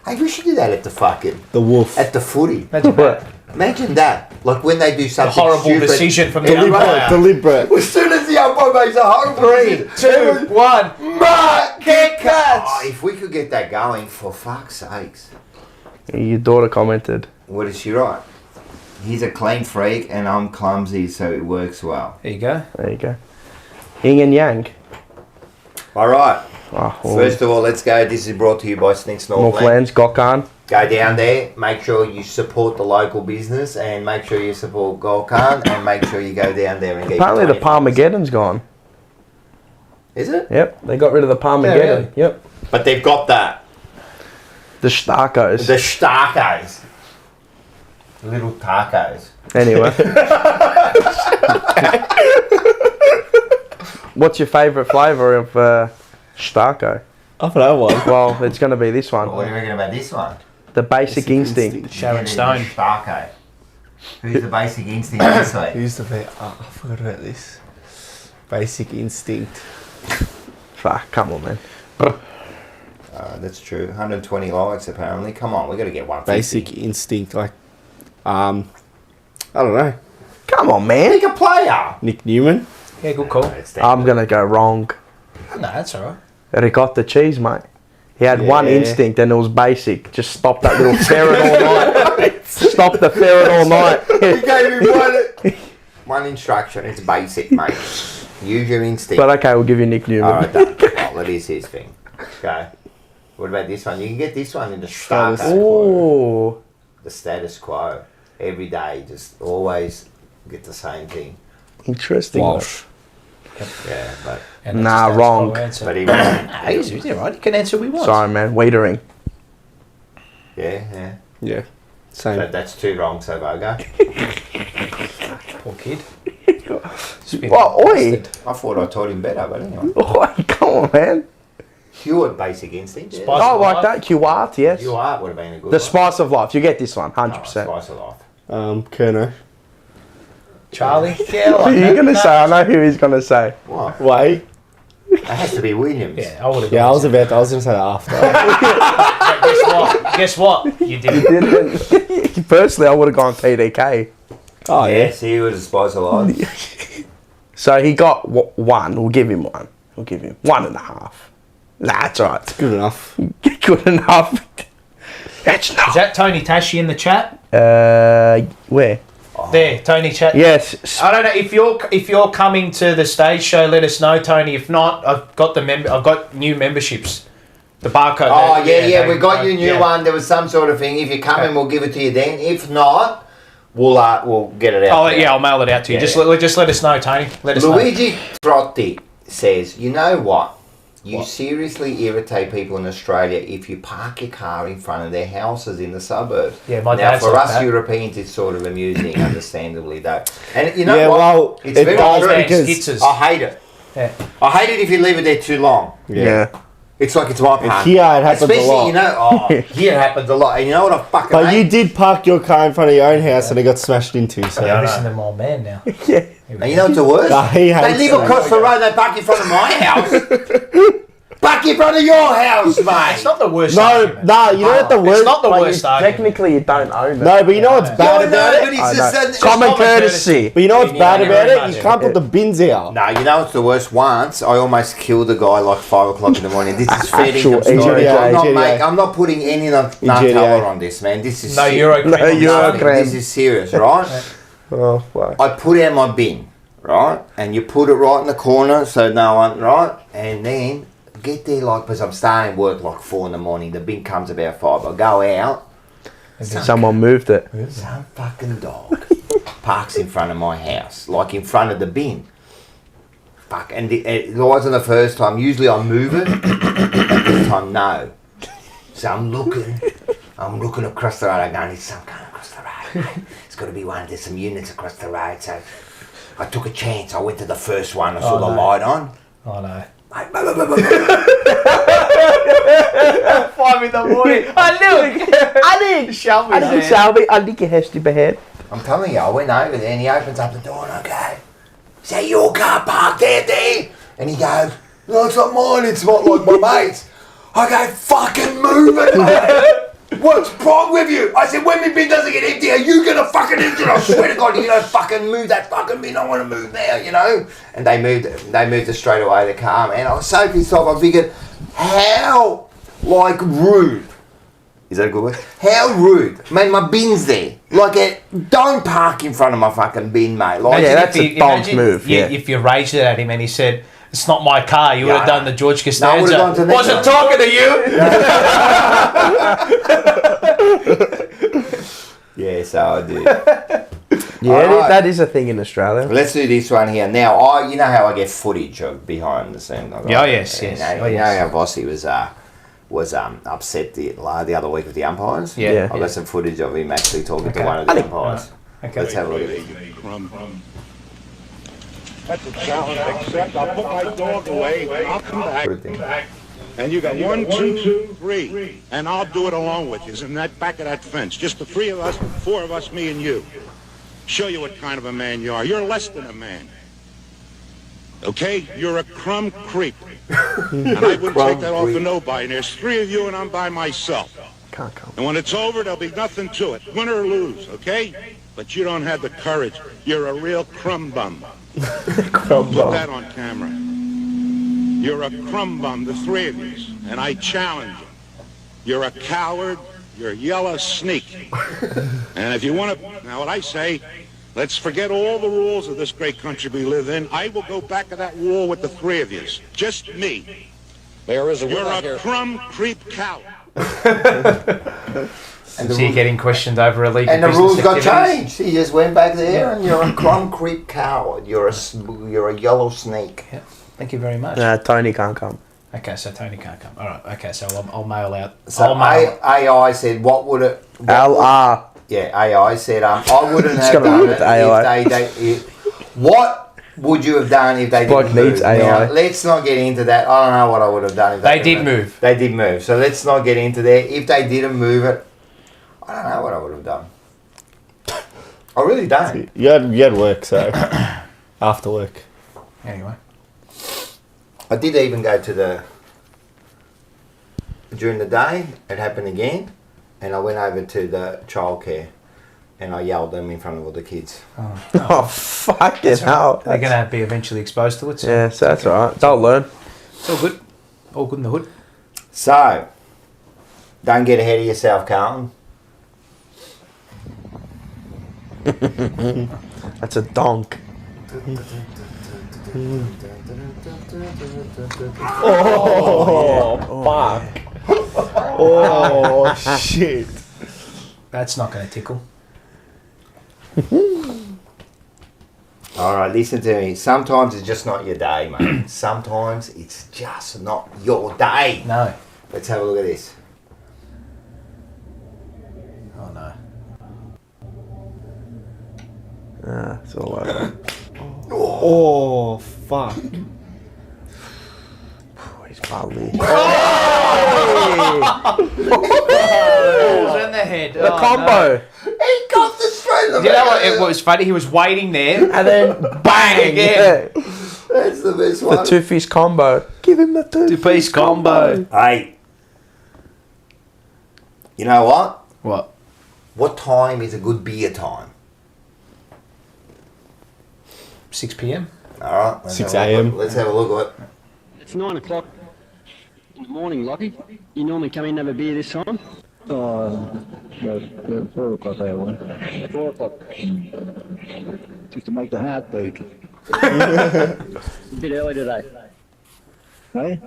Speaker 2: Hey, we should do that at
Speaker 1: the wolf.
Speaker 2: At the footy.
Speaker 4: Imagine that.
Speaker 2: Imagine that. Like when they do something
Speaker 4: horrible
Speaker 2: stupid.
Speaker 4: decision from the umpire.
Speaker 1: Deliberate.
Speaker 2: As soon as the umpire makes a horrible
Speaker 4: 3, 2, 1.
Speaker 2: market cuts. Oh, if we could get that going, for fuck's sakes.
Speaker 3: Your daughter commented.
Speaker 2: What did she write? He's a clean freak and I'm clumsy, so it works well.
Speaker 4: There you go.
Speaker 3: There you go. Yin and yang.
Speaker 2: All right.
Speaker 3: Oh, well,
Speaker 2: First of all, let's go. This is brought to you by Stinks
Speaker 3: Northlands, Gokhan.
Speaker 2: Go down there, make sure you support the local business and make sure you support Golkan and make sure you go down there and get
Speaker 3: Apparently
Speaker 2: your
Speaker 3: the Palmageddon's gone.
Speaker 2: Is it?
Speaker 3: Yep, they got rid of the Palmageddon.
Speaker 2: Yeah, really?
Speaker 3: Yep.
Speaker 2: But they've got that.
Speaker 3: The Starkos.
Speaker 2: The Starkos. Little tacos.
Speaker 3: Anyway. What's your favourite flavour of Starko?
Speaker 1: I've had one.
Speaker 3: Well, it's going to be this one.
Speaker 2: What do you reckon about this one?
Speaker 3: The Basic Instinct.
Speaker 4: Sharon Stone.
Speaker 2: Starko. Who's the Basic Instinct this week?
Speaker 1: Who's the I forgot about this. Basic Instinct.
Speaker 3: Fuck, come on, man.
Speaker 2: That's true. 120 likes apparently. Come on, we got to get 150.
Speaker 1: Basic Instinct, like, I don't know.
Speaker 3: Come on, man.
Speaker 2: Pick a player.
Speaker 1: Nick Newman.
Speaker 4: Yeah, good call.
Speaker 3: I'm going to go wrong.
Speaker 4: No, that's alright.
Speaker 3: Ricotta cheese, mate. He had one
Speaker 1: Yeah.
Speaker 3: instinct and it was basic. Just stop that little ferret all night. Stop the ferret all night.
Speaker 2: He gave me one instruction. It's basic, mate. Use your instinct.
Speaker 3: But okay, we'll give you Nick Newman.
Speaker 2: Alright, done. Oh, that is his thing. Okay. What about this one? You can get this one in the status quo.
Speaker 3: Ooh.
Speaker 2: The status quo. Every day, just always get the same thing.
Speaker 3: Interesting.
Speaker 1: Walsh.
Speaker 2: Yeah, but
Speaker 4: And
Speaker 3: Nah,
Speaker 4: that's
Speaker 3: wrong.
Speaker 4: our answer.
Speaker 2: but he wasn't.
Speaker 4: Nah, he's alright. He can answer what he wants.
Speaker 3: Sorry, man. Wiedering.
Speaker 2: Yeah.
Speaker 1: Yeah. Same.
Speaker 2: But that's two wrong, so Vogo.
Speaker 4: Poor kid.
Speaker 3: What? Oi.
Speaker 2: I thought I taught him better, but anyway.
Speaker 3: Oi, come on, man.
Speaker 2: Hewitt, basic instinct. Yeah.
Speaker 3: Oh, like that. Q-Art, yes.
Speaker 2: You are would have been a good
Speaker 3: The
Speaker 2: one.
Speaker 3: spice of life. You get this one, 100%.
Speaker 2: Spice of life.
Speaker 1: Kerno.
Speaker 4: Charlie. Yeah,
Speaker 3: What are you going to say? I know who he's going to say.
Speaker 2: What?
Speaker 1: Wait.
Speaker 2: It has to be Williams.
Speaker 4: Yeah, I would have.
Speaker 1: Yeah, I was going to say that after.
Speaker 4: Guess what? You didn't.
Speaker 3: Didn't. Personally, I would have gone PDK.
Speaker 1: Oh, yeah.
Speaker 2: Yes, he was a spice of life.
Speaker 3: So he got one. We'll give him one. We'll give him 1.5. That's all right.
Speaker 1: Good enough.
Speaker 3: Good enough. That's not.
Speaker 4: Is that Tony Tashi in the chat?
Speaker 3: Where?
Speaker 4: There, Tony chat.
Speaker 3: Yes.
Speaker 4: I don't know if you're coming to the stage show. Let us know, Tony. If not, I've got new memberships. The barcode.
Speaker 2: Oh, yeah, we got you a new one. There was some sort of thing. If you're coming, we'll give it to you then. If not, We'll get it out.
Speaker 4: Oh yeah, I'll mail it out to you. Just let us know, Tony. Let us know.
Speaker 2: Luigi Trotti says, you know what? You seriously irritate people in Australia if you park your car in front of their houses in the suburbs.
Speaker 4: Yeah, my
Speaker 2: now
Speaker 4: dad's
Speaker 2: for
Speaker 4: like
Speaker 2: us
Speaker 4: that.
Speaker 2: Europeans, it's sort of amusing, understandably though. And you know
Speaker 1: Yeah,
Speaker 2: what?
Speaker 1: well,
Speaker 2: it's
Speaker 1: it
Speaker 2: very
Speaker 1: does
Speaker 2: true.
Speaker 1: because-
Speaker 4: Skitzers.
Speaker 2: I hate it.
Speaker 4: Yeah.
Speaker 2: I hate it if you leave it there too long.
Speaker 1: Yeah.
Speaker 2: It's like it's my park.
Speaker 1: Here it happens
Speaker 2: Especially,
Speaker 1: a lot.
Speaker 2: you know, here it happens a lot. And you know what I fucking
Speaker 1: But
Speaker 2: hate?
Speaker 1: you did park your car in front of your own house and it got smashed into. So
Speaker 4: Yeah, listen to my old man now.
Speaker 1: yeah.
Speaker 2: And you know what's the worst?
Speaker 1: Nah, he
Speaker 2: They
Speaker 1: hates
Speaker 2: live
Speaker 1: it.
Speaker 2: across the road, they park in front of my house. Park in front of your house, mate.
Speaker 4: It's not the worst.
Speaker 1: No,
Speaker 4: argument.
Speaker 1: no, you know what the worst.
Speaker 4: It's not the
Speaker 3: Like,
Speaker 4: worst argument.
Speaker 3: technically, you don't own it.
Speaker 1: No, but you know what's bad about
Speaker 2: but
Speaker 1: it?
Speaker 2: it's
Speaker 3: I
Speaker 2: just
Speaker 3: know.
Speaker 2: it's
Speaker 3: Common
Speaker 2: not
Speaker 3: courtesy.
Speaker 1: But you know what's
Speaker 2: Yeah,
Speaker 1: bad
Speaker 2: yeah,
Speaker 1: about
Speaker 2: very
Speaker 1: it? You
Speaker 2: much.
Speaker 1: can't put the bins out.
Speaker 2: No, you know what's the worst? Once I almost killed a guy like 5 o'clock in the morning. This is fair
Speaker 1: Actual
Speaker 2: income story.
Speaker 1: GTA.
Speaker 2: I'm not putting any Nutella on this, man. This is
Speaker 4: No
Speaker 2: shit.
Speaker 4: Eurocrem.
Speaker 3: No Eurocrem.
Speaker 2: This is serious, right?
Speaker 1: Oh, fuck.
Speaker 2: I put out my bin, right? And you put it right in the corner so no one, right? And then get there like, because I'm starting work like 4 in the morning. The bin comes about 5. I go out.
Speaker 3: Someone moved it.
Speaker 2: Some fucking dog parks in front of my house, like in front of the bin. Fuck, and it wasn't the first time. Usually I move it, but this time no. So I'm looking across the road. I go, there's some kind across the road. Mate. It's got to be one. There's some units across the road. So I took a chance. I went to the first one. I saw the light on.
Speaker 4: Oh no.
Speaker 3: 5 in the morning. I think it has to be had.
Speaker 2: I'm telling you, I went over there and he opens up the door and I go, is that your car parked out there? And he goes, no, it's not mine, it's not like my mate's. I go, fucking move it, mate. What's wrong with you? I said, when my bin doesn't get empty, are you going to fucking empty it? I swear to God, you don't fucking move that fucking bin. I want to move now, you know? And they moved it straight away, the car, man. I was so pissed off. I figured, how, like, rude. Is that a good word? How rude. Man, my bin's there. Like, don't park in front of my fucking bin, mate. Like,
Speaker 3: Yeah, that's a dog's
Speaker 4: Imagine
Speaker 3: move. Yeah.
Speaker 4: If you raged at him and he said, it's not my car, you would have done the George
Speaker 2: No, I would've gone to
Speaker 4: Costanza.
Speaker 2: the next
Speaker 4: Wasn't
Speaker 2: one.
Speaker 4: talking to you.
Speaker 2: yeah, so I did.
Speaker 3: Yeah,
Speaker 2: Alright.
Speaker 3: that is a thing in Australia.
Speaker 2: Let's do this one here. Now, you know how I get footage of behind the scenes.
Speaker 4: Yeah, yes.
Speaker 2: You know how Vossi was upset the other week with the umpires?
Speaker 4: Yeah.
Speaker 2: I got some footage of him actually talking to one of the umpires.
Speaker 4: Okay.
Speaker 2: Let's have a look at it.
Speaker 8: That's a challenge, except I'll put my dog away. I'll come back.
Speaker 16: And you got 1, 2, 3, and I'll do it along with you. In that back of that fence, just the 3 of us, 4 of us, me and you. Show you what kind of a man you are. You're less than a man. Okay? You're a crumb creep. And I wouldn't take that off of nobody. And there's 3 of you, and I'm by myself.
Speaker 3: Can't come.
Speaker 16: And when it's over, there'll be nothing to it. Win or lose, okay? But you don't have the courage. You're a real crumb bum. Put that on camera. You're a crumb bum, the 3 of you, and I challenge you. You're a coward. You're a yellow sneak. And if you want to, now what I say, let's forget all the rules of this great country we live in. I will go back to that wall with the 3 of you. Just me.
Speaker 17: There is a
Speaker 16: You're a crumb creep coward.
Speaker 2: And
Speaker 4: So you're getting questioned over illegal
Speaker 2: And the
Speaker 4: business
Speaker 2: rules got
Speaker 4: activities?
Speaker 2: changed. He just went back there and you're a crumb creep coward. You're a yellow snake.
Speaker 4: Yeah. Thank you very much.
Speaker 3: Tony can't come.
Speaker 4: Okay, so Tony can't come. All right. Okay, so I'll mail out.
Speaker 2: So
Speaker 4: I'll mail.
Speaker 2: AI said, what would it...
Speaker 3: LR.
Speaker 2: Yeah, AI said, I wouldn't
Speaker 3: It's
Speaker 2: have
Speaker 3: gotta
Speaker 2: done
Speaker 3: be
Speaker 2: it
Speaker 3: with AI.
Speaker 2: what would you have done if they
Speaker 3: Bloke
Speaker 2: didn't move?
Speaker 3: needs AI.
Speaker 2: Now, let's not get into that. I don't know what I would have done if
Speaker 4: They
Speaker 2: didn't
Speaker 4: did move.
Speaker 2: They did move. So let's not get into that. If they didn't move it, I don't know what I would have done. I really don't.
Speaker 1: You had work, so after work.
Speaker 4: Anyway.
Speaker 2: I did even go to during the day, it happened again, and I went over to the childcare and I yelled them in front of all the kids.
Speaker 3: Oh, fucking hell.
Speaker 4: They're going to be eventually exposed to it. So
Speaker 3: Yeah, so that's alright. They'll learn.
Speaker 4: it's all good. All good in the hood.
Speaker 2: So, don't get ahead of yourself, Carlton.
Speaker 3: That's a donk.
Speaker 1: Oh, fuck. Oh, shit.
Speaker 4: That's not going to tickle.
Speaker 2: All right, listen to me. Sometimes it's just not your day, mate. Sometimes it's just not your day.
Speaker 4: No.
Speaker 2: Let's have a look at this.
Speaker 4: Oh no.
Speaker 3: It's all over.
Speaker 1: Oh, fuck.
Speaker 3: He's probably.
Speaker 4: Oh, in the head.
Speaker 3: The combo.
Speaker 2: He got the straight of
Speaker 4: You know what? It was funny. He was waiting there,
Speaker 3: And then bang
Speaker 4: again.
Speaker 2: That's the best
Speaker 3: The
Speaker 2: one.
Speaker 3: two-piece combo. Give him the
Speaker 4: Two-piece combo.
Speaker 2: Hey. You know what?
Speaker 4: What?
Speaker 2: What time is a good beer time?
Speaker 4: 6 p.m.
Speaker 2: All right.
Speaker 1: 6 a.m.
Speaker 2: Let's have a look at it.
Speaker 17: It's 9 o'clock in the morning, Lockie. You normally come in and have a beer this time?
Speaker 18: Oh, 4 o'clock I want.
Speaker 17: 4 o'clock.
Speaker 18: Just to make the heart beat.
Speaker 17: A bit early today.
Speaker 18: Hey?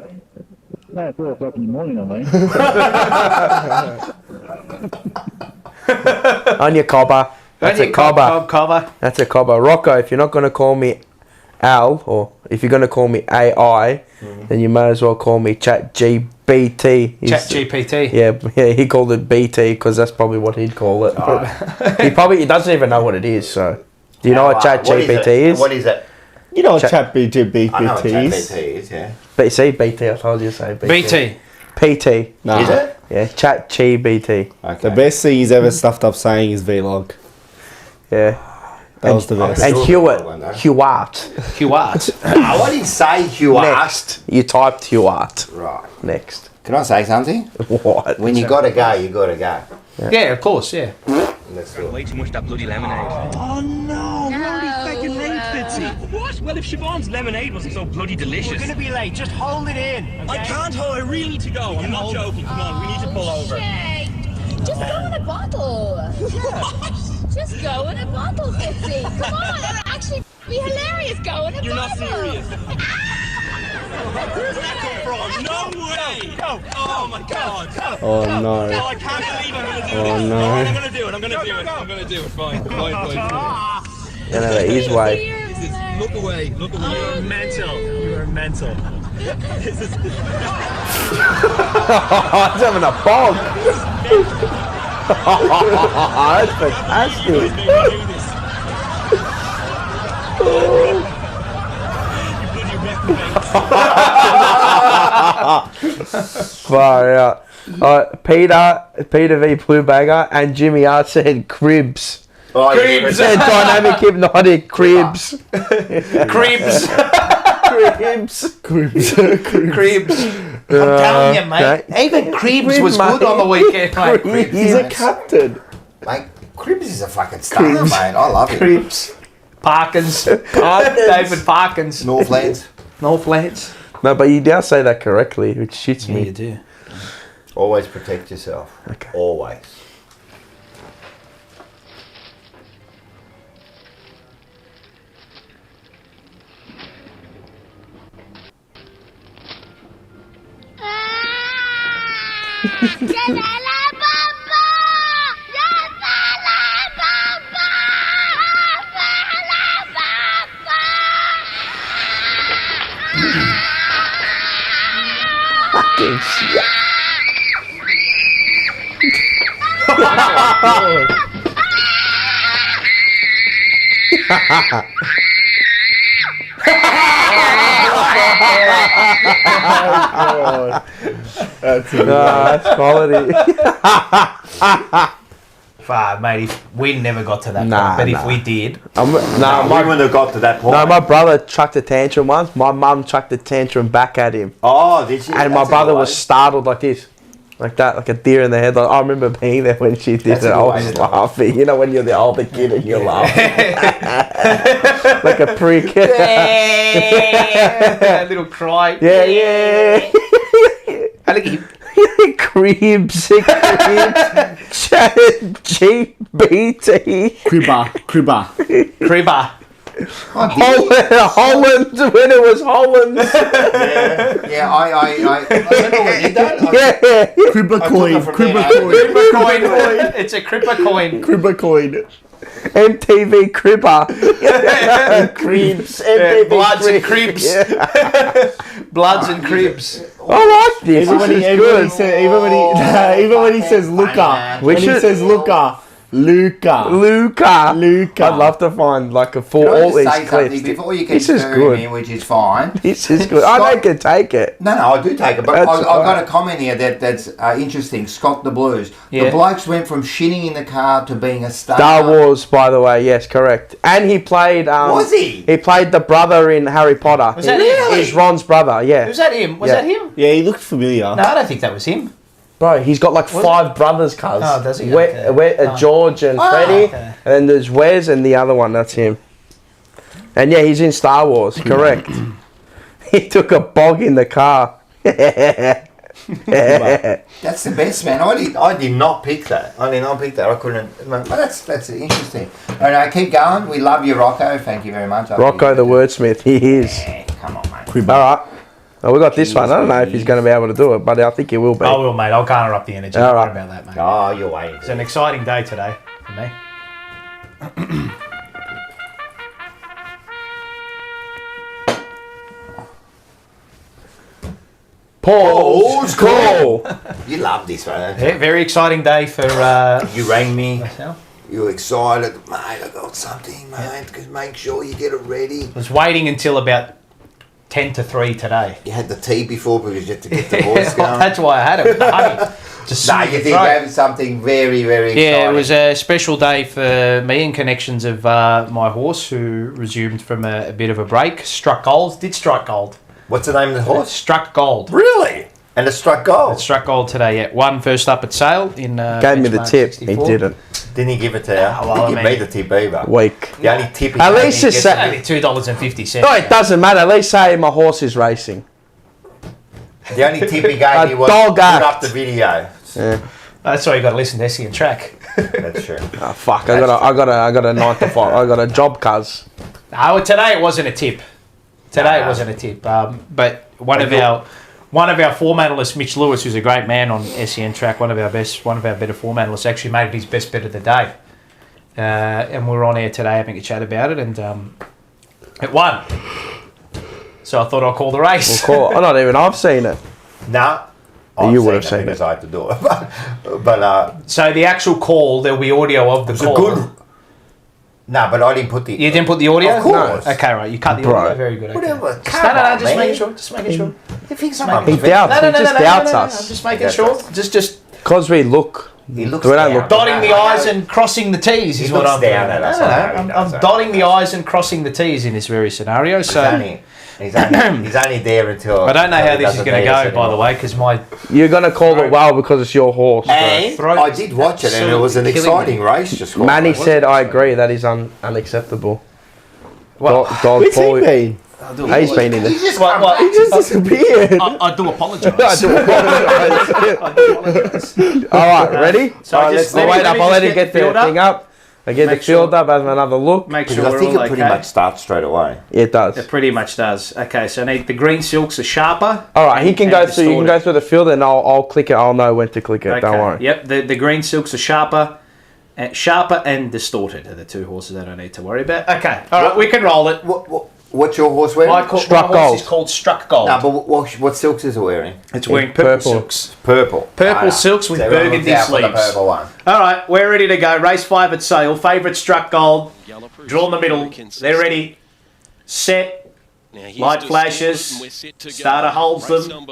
Speaker 18: No, 4 o'clock in the morning, I mean.
Speaker 3: On your cobber. That's a cobber.
Speaker 4: Cobber.
Speaker 3: That's a cobber. Rocco, if you're not going to call me Al, or if you're going to call me AI, then you may as well call me ChatGPT.
Speaker 4: ChatGPT.
Speaker 3: Yeah, he called it BT because that's probably what he'd call it. He doesn't even know what it is. So, do you know what ChatGPT is?
Speaker 2: What is it?
Speaker 1: You know what ChatGPT
Speaker 2: I know what
Speaker 1: is?
Speaker 2: ChatGPT is, yeah.
Speaker 3: But see, BT, I told you to say BT.
Speaker 4: BT.
Speaker 3: PT.
Speaker 1: Nah.
Speaker 2: Is it?
Speaker 3: Yeah, ChatGPT.
Speaker 2: Okay.
Speaker 1: The best thing he's ever stuffed up saying is vlog.
Speaker 3: Yeah.
Speaker 1: That was the best.
Speaker 3: And Hewitt. Hewitt.
Speaker 4: Hewitt.
Speaker 2: I didn't say Hewitt.
Speaker 3: Next. You typed Hewitt.
Speaker 2: Right.
Speaker 3: Next.
Speaker 2: Can I say something?
Speaker 3: What?
Speaker 2: When you gotta go, you gotta go.
Speaker 4: Yeah, of course, yeah.
Speaker 2: Let's do it.
Speaker 19: Way too much that bloody lemonade. Oh no, we're already fucking late, Fitzy. What? Well, if Siobhan's lemonade wasn't so bloody delicious.
Speaker 8: We're gonna be late. Just hold it in.
Speaker 19: I can't hold. I really need to go. I'm not joking. Come on, we need to pull over.
Speaker 12: Shay, just go in a bottle. Just go in a bottle, Fitzy. Come on, it would actually be hilarious. Go in a
Speaker 19: You're
Speaker 12: bottle.
Speaker 19: not serious. Where's that come from? No way! Go! Oh my god!
Speaker 1: Oh no.
Speaker 19: Oh, I can't believe I'm gonna do
Speaker 1: Oh,
Speaker 19: this.
Speaker 1: no.
Speaker 19: Alright, I'm gonna do it. I'm gonna do it. I'm gonna do it. Fine.
Speaker 3: You know, his way.
Speaker 19: Look away. Look away. You're mental. You're mental. This is.
Speaker 3: It's having a bog. That's fantastic. Far out. Peter V. Bluebagger and Jimmy R said cribs.
Speaker 2: Oh,
Speaker 3: Cribs. Said dynamic hypnotic cribs.
Speaker 4: Cribs.
Speaker 3: Cribs.
Speaker 4: Cribs. I'm telling you, mate. Even Cribs was good on the weekend, mate. Cribs.
Speaker 1: He's a captain.
Speaker 2: Mate, Cribs is a fucking star, mate. I love it.
Speaker 4: Cribs. Parkins. David Parkins.
Speaker 2: Northlands.
Speaker 4: Northlands.
Speaker 3: No, but you now say that correctly, which shits me.
Speaker 4: You do.
Speaker 2: Always protect yourself.
Speaker 3: Okay.
Speaker 2: Always.
Speaker 3: Fucking shit. That's quality.
Speaker 4: Far, mate, if we never got to that
Speaker 3: Nah,
Speaker 4: point, but
Speaker 3: nah.
Speaker 4: if we did,
Speaker 2: We wouldn't have got to that point.
Speaker 3: No, my brother chucked a tantrum once. My mum chucked a tantrum back at him.
Speaker 2: Oh, did she?
Speaker 3: And my
Speaker 2: That's a
Speaker 3: brother
Speaker 2: good
Speaker 3: was
Speaker 2: way.
Speaker 3: startled like this. Like that, like a deer in the headlight. I remember being there when she did
Speaker 2: That's
Speaker 3: it.
Speaker 2: a
Speaker 3: I
Speaker 2: good
Speaker 3: was
Speaker 2: way to
Speaker 3: laughing. You know when you're the older kid and you're laughing. Like a prick.
Speaker 4: a little cry.
Speaker 3: Yeah.
Speaker 4: I think he
Speaker 3: Cribs. Chat GPT.
Speaker 1: Cribber.
Speaker 4: Cribber.
Speaker 3: Holland when it was Holland.
Speaker 2: Yeah, I remember when you did that.
Speaker 3: Yeah.
Speaker 1: Cribber
Speaker 2: I took
Speaker 1: coin.
Speaker 2: it from
Speaker 1: Cribber
Speaker 2: there.
Speaker 1: coin.
Speaker 4: Cribber coin. It's a cribber coin.
Speaker 1: Cribber coin.
Speaker 3: MTV Cribber.
Speaker 2: Cribs.
Speaker 4: Bloods and Cribs. Bloods and Cribs.
Speaker 3: I like this.
Speaker 2: Even when he says Luca.
Speaker 3: We should-
Speaker 2: He says Luca.
Speaker 3: Luca. I'd love to find like a full
Speaker 2: Can I
Speaker 3: all
Speaker 2: just
Speaker 3: these
Speaker 2: say something
Speaker 3: clips.
Speaker 2: before you keep
Speaker 3: This is
Speaker 2: stirring
Speaker 3: good.
Speaker 2: me, which is fine.
Speaker 3: This is good. I don't can take it.
Speaker 2: No, I do take it, but
Speaker 3: That's
Speaker 2: I've got
Speaker 3: alright.
Speaker 2: a comment here that's interesting. Scott the Blues.
Speaker 3: Yeah.
Speaker 2: The blokes went from shitting in the car to being a star.
Speaker 3: Star Wars, by the way, yes, correct. And he played.
Speaker 2: Was he?
Speaker 3: He played the brother in Harry Potter.
Speaker 4: Was that him?
Speaker 3: He's Ron's brother. Yeah.
Speaker 4: Was that him? Was
Speaker 3: Yeah.
Speaker 4: that him?
Speaker 1: Yeah, he looked familiar.
Speaker 4: No, I don't think that was him.
Speaker 3: Bro, he's got like
Speaker 4: Was
Speaker 3: 5 brothers, cuz.
Speaker 4: Oh, does he?
Speaker 3: George and Freddie,
Speaker 4: okay.
Speaker 3: and then there's Wes and the other one. That's him. And yeah, he's in Star Wars. Correct. He took a bog in the car.
Speaker 2: That's the best, man. I did not pick that. I couldn't. But that's interesting. All right, keep going. We love you, Rocco. Thank you very much.
Speaker 3: Rocco the wordsmith. He is.
Speaker 2: Come on, mate.
Speaker 3: All right. Well, we got this one. I don't know if he's going to be able to do it, but I think he will be.
Speaker 4: I will, mate. I'll garner up the energy.
Speaker 3: All
Speaker 4: Don't
Speaker 3: right.
Speaker 4: worry about that, mate.
Speaker 2: Oh, you're waiting.
Speaker 4: It's an exciting day today for me.
Speaker 3: Paul's call.
Speaker 2: You love this, man.
Speaker 4: Yeah, very exciting day for.
Speaker 2: You rang me.
Speaker 4: Myself.
Speaker 2: You're excited, mate. I got something, mate. Because make sure you get it ready.
Speaker 4: I was waiting until about 10 to 3 today.
Speaker 2: You had the tea before because you had to get the voice going.
Speaker 4: That's why I had it with the honey. Just
Speaker 2: No, you think you have something very, very exciting.
Speaker 4: Yeah, it was a special day for me and connections of my horse who resumed from a bit of a break. Struck gold. Did strike gold.
Speaker 2: What's the name of the horse?
Speaker 4: Struck gold.
Speaker 2: Really? And it struck gold?
Speaker 4: It struck gold today, yeah. Won first up at Sale in
Speaker 3: Gave me the
Speaker 4: benchmark
Speaker 3: tip.
Speaker 4: 64.
Speaker 3: He didn't.
Speaker 2: Didn't he give it to you?
Speaker 4: well,
Speaker 2: He
Speaker 4: I
Speaker 2: gave me
Speaker 4: mean-
Speaker 2: the tip either.
Speaker 3: Weak.
Speaker 2: The only tip he
Speaker 3: At
Speaker 2: gave
Speaker 3: least
Speaker 2: me
Speaker 3: just
Speaker 2: gets-
Speaker 3: say-
Speaker 4: Only $2.50.
Speaker 3: No, it doesn't matter. At least say my horse is racing.
Speaker 2: The only tip he gave me was
Speaker 3: dog
Speaker 2: put
Speaker 3: act.
Speaker 2: up the video.
Speaker 3: Yeah.
Speaker 4: That's why you got to listen to Essie and Track.
Speaker 2: That's true.
Speaker 3: Oh, fuck. I got a 9 to 5. I got a job, cuz.
Speaker 4: No, today it wasn't a tip. Today it wasn't a tip. But one of our form analysts, Mitch Lewis, who's a great man on SEN Track, one of our better form analysts, actually made it his best bet of the day. And we were on air today having a chat about it, and it won. So I thought I'd call the race.
Speaker 3: Not even I've seen it.
Speaker 2: No.
Speaker 3: You would have seen it.
Speaker 2: because I had to do it. but
Speaker 4: So the actual call, there'll be audio of the
Speaker 2: it's a
Speaker 4: call.
Speaker 2: good. No, but I didn't put the.
Speaker 4: You didn't put the audio?
Speaker 2: Of course.
Speaker 4: No. Okay, right. You cut the
Speaker 3: Bro.
Speaker 4: audio. Very good. Okay.
Speaker 2: Whatever.
Speaker 4: Just making
Speaker 2: man.
Speaker 4: sure. Just making sure.
Speaker 2: If he's
Speaker 3: He doubts. He just doubts us.
Speaker 4: I'm just making sure. Just
Speaker 3: Because we look.
Speaker 2: He looks
Speaker 3: we don't
Speaker 2: down.
Speaker 3: look.
Speaker 4: dotting the I's and crossing the T's is
Speaker 2: He
Speaker 4: what
Speaker 2: looks
Speaker 4: I'm
Speaker 2: down
Speaker 4: doing.
Speaker 2: at us.
Speaker 4: No,
Speaker 2: I know he
Speaker 4: I'm
Speaker 2: does.
Speaker 4: dotting the I's and crossing the T's in this very scenario. So
Speaker 2: He's only there until.
Speaker 4: I don't know how
Speaker 2: he
Speaker 4: this is
Speaker 2: doesn't
Speaker 4: going to
Speaker 2: need
Speaker 4: go,
Speaker 2: us
Speaker 4: by the
Speaker 2: anymore.
Speaker 4: way, because my
Speaker 3: You're going to call it well because it's your horse.
Speaker 2: And
Speaker 4: throat
Speaker 2: I did watch it, and it was an
Speaker 4: killing
Speaker 2: exciting
Speaker 4: me.
Speaker 2: race. Just gone.
Speaker 3: Manny said, I agree, that is unacceptable.
Speaker 4: Well,
Speaker 3: Dog
Speaker 1: Where's he
Speaker 3: Paul-
Speaker 1: been?
Speaker 3: He's been in
Speaker 2: He
Speaker 3: this.
Speaker 2: just
Speaker 4: Well, well,
Speaker 1: He just disappeared.
Speaker 4: I do apologise.
Speaker 3: I do apologise. All right, ready?
Speaker 4: So
Speaker 3: All right,
Speaker 4: just
Speaker 3: let's
Speaker 4: let me-
Speaker 3: wait
Speaker 4: let
Speaker 3: up.
Speaker 4: me
Speaker 3: I'll
Speaker 4: just
Speaker 3: let him
Speaker 4: get
Speaker 3: get
Speaker 4: the
Speaker 3: the
Speaker 4: field up.
Speaker 3: thing up. I get the
Speaker 4: Make sure-
Speaker 3: field up, have another look.
Speaker 4: Make
Speaker 2: Because
Speaker 4: sure
Speaker 2: I
Speaker 4: we're
Speaker 2: think
Speaker 4: all
Speaker 2: it pretty
Speaker 4: okay.
Speaker 2: much starts straight away.
Speaker 3: It does.
Speaker 4: It pretty much does. Okay, so I need the green silks are sharper.
Speaker 3: All right, he can
Speaker 4: and
Speaker 3: go through. You can
Speaker 4: distorted.
Speaker 3: go through the field, and I'll click it. I'll know when to click it. Don't worry.
Speaker 4: Yep, the green silks are sharper and distorted are the two horses that I need to worry about. Okay, all right, we can roll it.
Speaker 2: What's your horse wearing?
Speaker 4: My
Speaker 3: Struck
Speaker 4: horse
Speaker 3: Gold.
Speaker 4: is called Struck Gold.
Speaker 2: No, but what silks is it wearing?
Speaker 4: It's wearing purple silks.
Speaker 2: Purple.
Speaker 4: Purple silks with
Speaker 2: everyone
Speaker 4: burgundy
Speaker 2: looks out for the
Speaker 4: sleeves.
Speaker 2: purple one.
Speaker 4: All right, we're ready to go. Race 5 at Sale. Favourite Struck Gold. Draw in the middle. They're ready. Set. Light flashes. Starter holds them.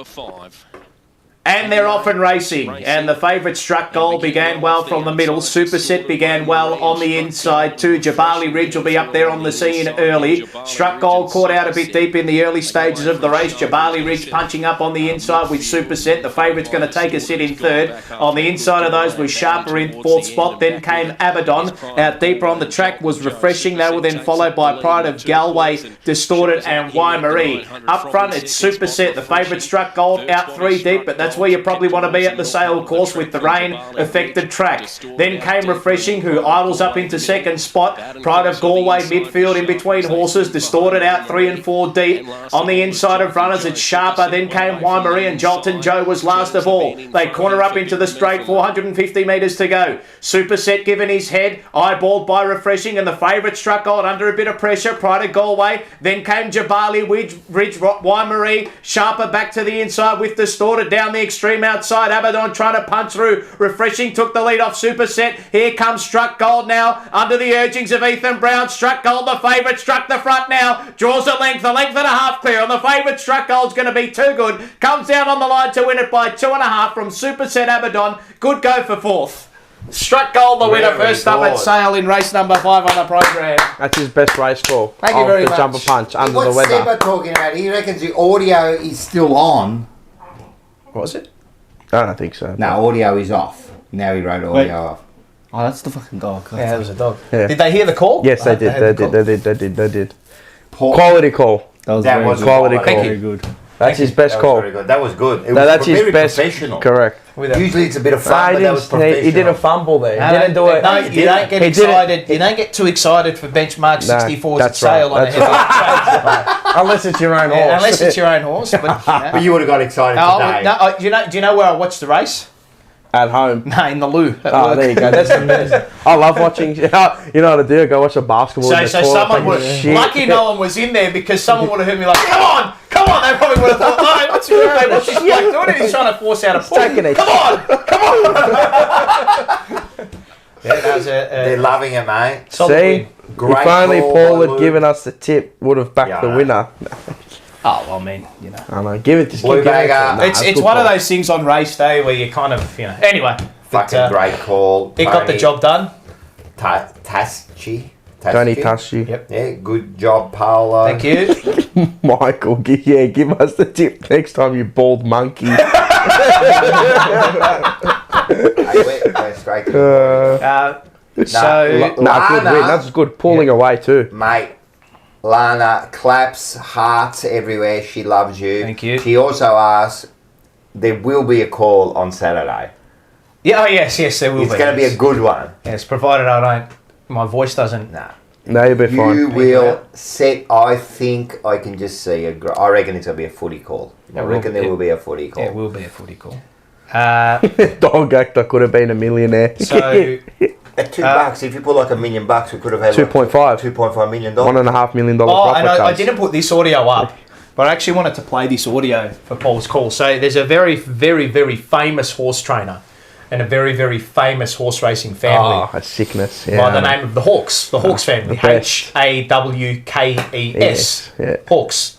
Speaker 4: And they're off and racing. And the favourite Struck Gold began well from the middle. Superset began well on the inside too. Jabali Ridge will be up there on the scene early. Struck Gold caught out a bit deep in the early stages of the race. Jabali Ridge punching up on the inside with Superset. The favourite's going to take a sit in third. On the inside of those was Sharper in fourth spot. Then came Abaddon. Out deeper on the track was Refreshing. They were then followed by Pride of Galway, Distorted and Waimarie. Up front it's Superset. The favourite Struck Gold out 3 deep, but that's That's where you probably want to be at the sale course with the rain-affected track. Then came Refreshing, who idles up into second spot. Pride of Galway, midfield in between horses, distorted out 3 and 4 deep. On the inside of runners, it's Sharper. Then came Wimery, and Jolton Joe was last of all. They corner up into the straight, 450 metres to go. Superset given his head, eyeballed by Refreshing, and the favourite struck out under a bit of pressure. Pride of Galway. Then came Jabali, Ridge, Wimery. Sharper back to the inside with Distorted down the extreme outside. Abaddon trying to punch through. Refreshing took the lead off Superset. Here comes Struck Gold now under the urgings of Ethan Brown. Struck Gold, the favourite, struck the front now. Draws a length and a half clear. And the favourite Struck Gold's going to be too good. Comes down on the line to win it by 2.5 from Superset Abaddon. Good go for fourth. Struck Gold, the winner, first up at Sale in race number 5 on the program.
Speaker 3: That's his best race call.
Speaker 4: Thank you very
Speaker 3: the
Speaker 4: much.
Speaker 3: Jumper Punch under
Speaker 2: What's
Speaker 3: the weather.
Speaker 2: Seba talking about? He reckons the audio is still on.
Speaker 4: Was it?
Speaker 3: I don't think so.
Speaker 2: No, audio is off. Now he wrote audio off.
Speaker 5: Oh, that's the fucking dog.
Speaker 4: Yeah, that was a dog.
Speaker 3: Yeah.
Speaker 4: Did they hear the call?
Speaker 3: Yes, they did. They did. Quality call.
Speaker 5: That was
Speaker 3: quality call.
Speaker 5: Very good.
Speaker 3: That's his best call.
Speaker 2: Very good. That was good. It was
Speaker 3: That's his
Speaker 2: very
Speaker 3: best.
Speaker 2: professional.
Speaker 3: Correct.
Speaker 2: Usually it's a bit of fun, but that was professional.
Speaker 3: He didn't fumble there.
Speaker 4: No,
Speaker 3: He didn't do it.
Speaker 4: No, you don't get excited. You don't get too excited for benchmark 64s at Sale on a heavy
Speaker 3: Unless it's your own horse.
Speaker 4: Yeah, unless it's your own horse. But,
Speaker 2: But you would have got excited today.
Speaker 4: Do you know where I watched the race?
Speaker 3: At home.
Speaker 4: No, in the loo.
Speaker 3: Oh, there you go. That's the best. I love watching. You know what to do? Go watch a basketball.
Speaker 4: So
Speaker 3: in the toilet,
Speaker 4: someone would.
Speaker 3: shit.
Speaker 4: Lucky no one was in there because someone would have heard me like, come on. They probably would have thought, no, what's this bloke doing? He's trying to force out a pull.
Speaker 3: Taking it.
Speaker 4: Come on. Yeah, that was
Speaker 2: They're loving it, mate.
Speaker 3: See,
Speaker 2: Great
Speaker 3: if only
Speaker 2: call,
Speaker 3: Paul
Speaker 2: by
Speaker 3: had
Speaker 2: Luke.
Speaker 3: given us the tip, would have backed the winner.
Speaker 4: Oh, well, I mean, you know.
Speaker 3: I know. Give it. Just
Speaker 2: Blue
Speaker 3: give it.
Speaker 2: bagger.
Speaker 4: It's one of those things on race day where you kind of, you know. Anyway.
Speaker 2: Fucking great call.
Speaker 4: It got the job done.
Speaker 2: Taschi.
Speaker 3: Tony Taschi.
Speaker 4: Yep.
Speaker 2: Yeah, good job, Paolo.
Speaker 4: Thank you.
Speaker 3: Michael, give us the tip next time, you bald monkey.
Speaker 2: Hey, we're straight to
Speaker 3: Good win. That's good. Pulling away too.
Speaker 2: Mate, Lana, claps, hearts everywhere. She loves you.
Speaker 4: Thank you.
Speaker 2: She also asked, there will be a call on Saturday.
Speaker 4: Yeah, oh, yes, there will be.
Speaker 2: It's going to be a good one.
Speaker 4: Yes, provided my voice doesn't.
Speaker 2: Nah.
Speaker 3: No, you'll be fine.
Speaker 2: You will set, I think I can just see, I reckon it's going to be a footy call. I reckon there will be a footy call.
Speaker 4: It will be a footy call.
Speaker 3: Dog actor could have been a millionaire.
Speaker 4: So,
Speaker 2: at $2, if you put like $1 million, we could have had
Speaker 3: $2.5
Speaker 2: million.
Speaker 3: $1.5 million
Speaker 4: oh,
Speaker 3: profit.
Speaker 4: and I
Speaker 3: cards.
Speaker 4: didn't put this audio up, but I actually wanted to play this audio for Paul's call. So there's a very, very, very famous horse trainer and a very, very famous horse racing family.
Speaker 3: Oh, a sickness. Yeah,
Speaker 4: by the name of the Hawks. The Hawks family.
Speaker 3: the best.
Speaker 4: Hawkes.
Speaker 3: Yeah.
Speaker 4: Hawks.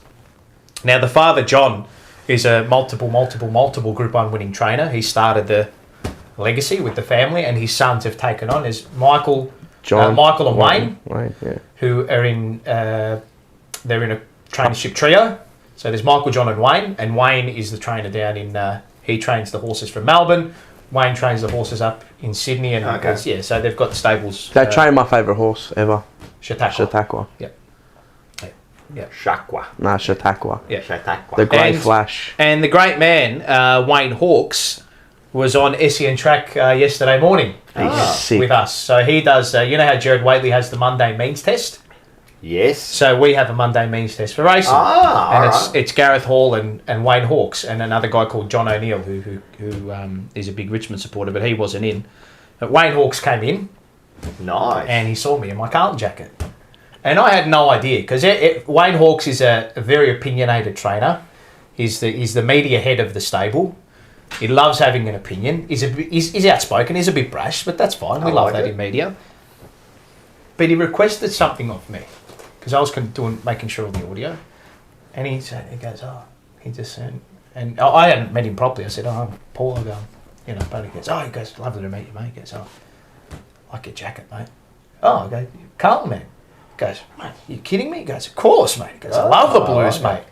Speaker 4: Now, the father, John, is a multiple Group 1 winning trainer. He started the legacy with the family, and his sons have taken on. There's Michael and Wayne, who are in they're in a trainership trio. So there's Michael, John and Wayne is the trainer down in he trains the horses from Melbourne. Wayne trains the horses up in Sydney, and so they've got stables.
Speaker 3: They train my favourite horse ever.
Speaker 4: Chautauqua.
Speaker 3: Yep.
Speaker 2: Shakwa.
Speaker 3: Nah, Chautauqua.
Speaker 4: Yeah.
Speaker 2: Chautauqua.
Speaker 3: The Grey Flash.
Speaker 4: And the great man, Wayne Hawkes, was on Essendon track yesterday morning with us. So he does, you know how Jared Waitley has the Monday means test?
Speaker 2: Yes.
Speaker 4: So we have a Monday means test for racing. And it's Gareth Hall and Wayne Hawkes and another guy called John O'Neill who is a big Richmond supporter, but he wasn't in. But Wayne Hawkes came in.
Speaker 2: Nice.
Speaker 4: And he saw me in my Carlton jacket. And I had no idea, because Wayne Hawkes is a very opinionated trainer. He's the media head of the stable. He loves having an opinion. He's outspoken. He's a bit brash, but that's fine. We love that in media. But he requested something of me, because I was making sure of the audio. And he goes, he just said, and I hadn't met him properly. I said, I'm Paul. I go, but he goes, he goes, lovely to meet you, mate. He goes, like your jacket, mate. I go, Carlton, man. He goes, mate, you kidding me? He goes, of course, mate. He goes, I love the Blues, mate.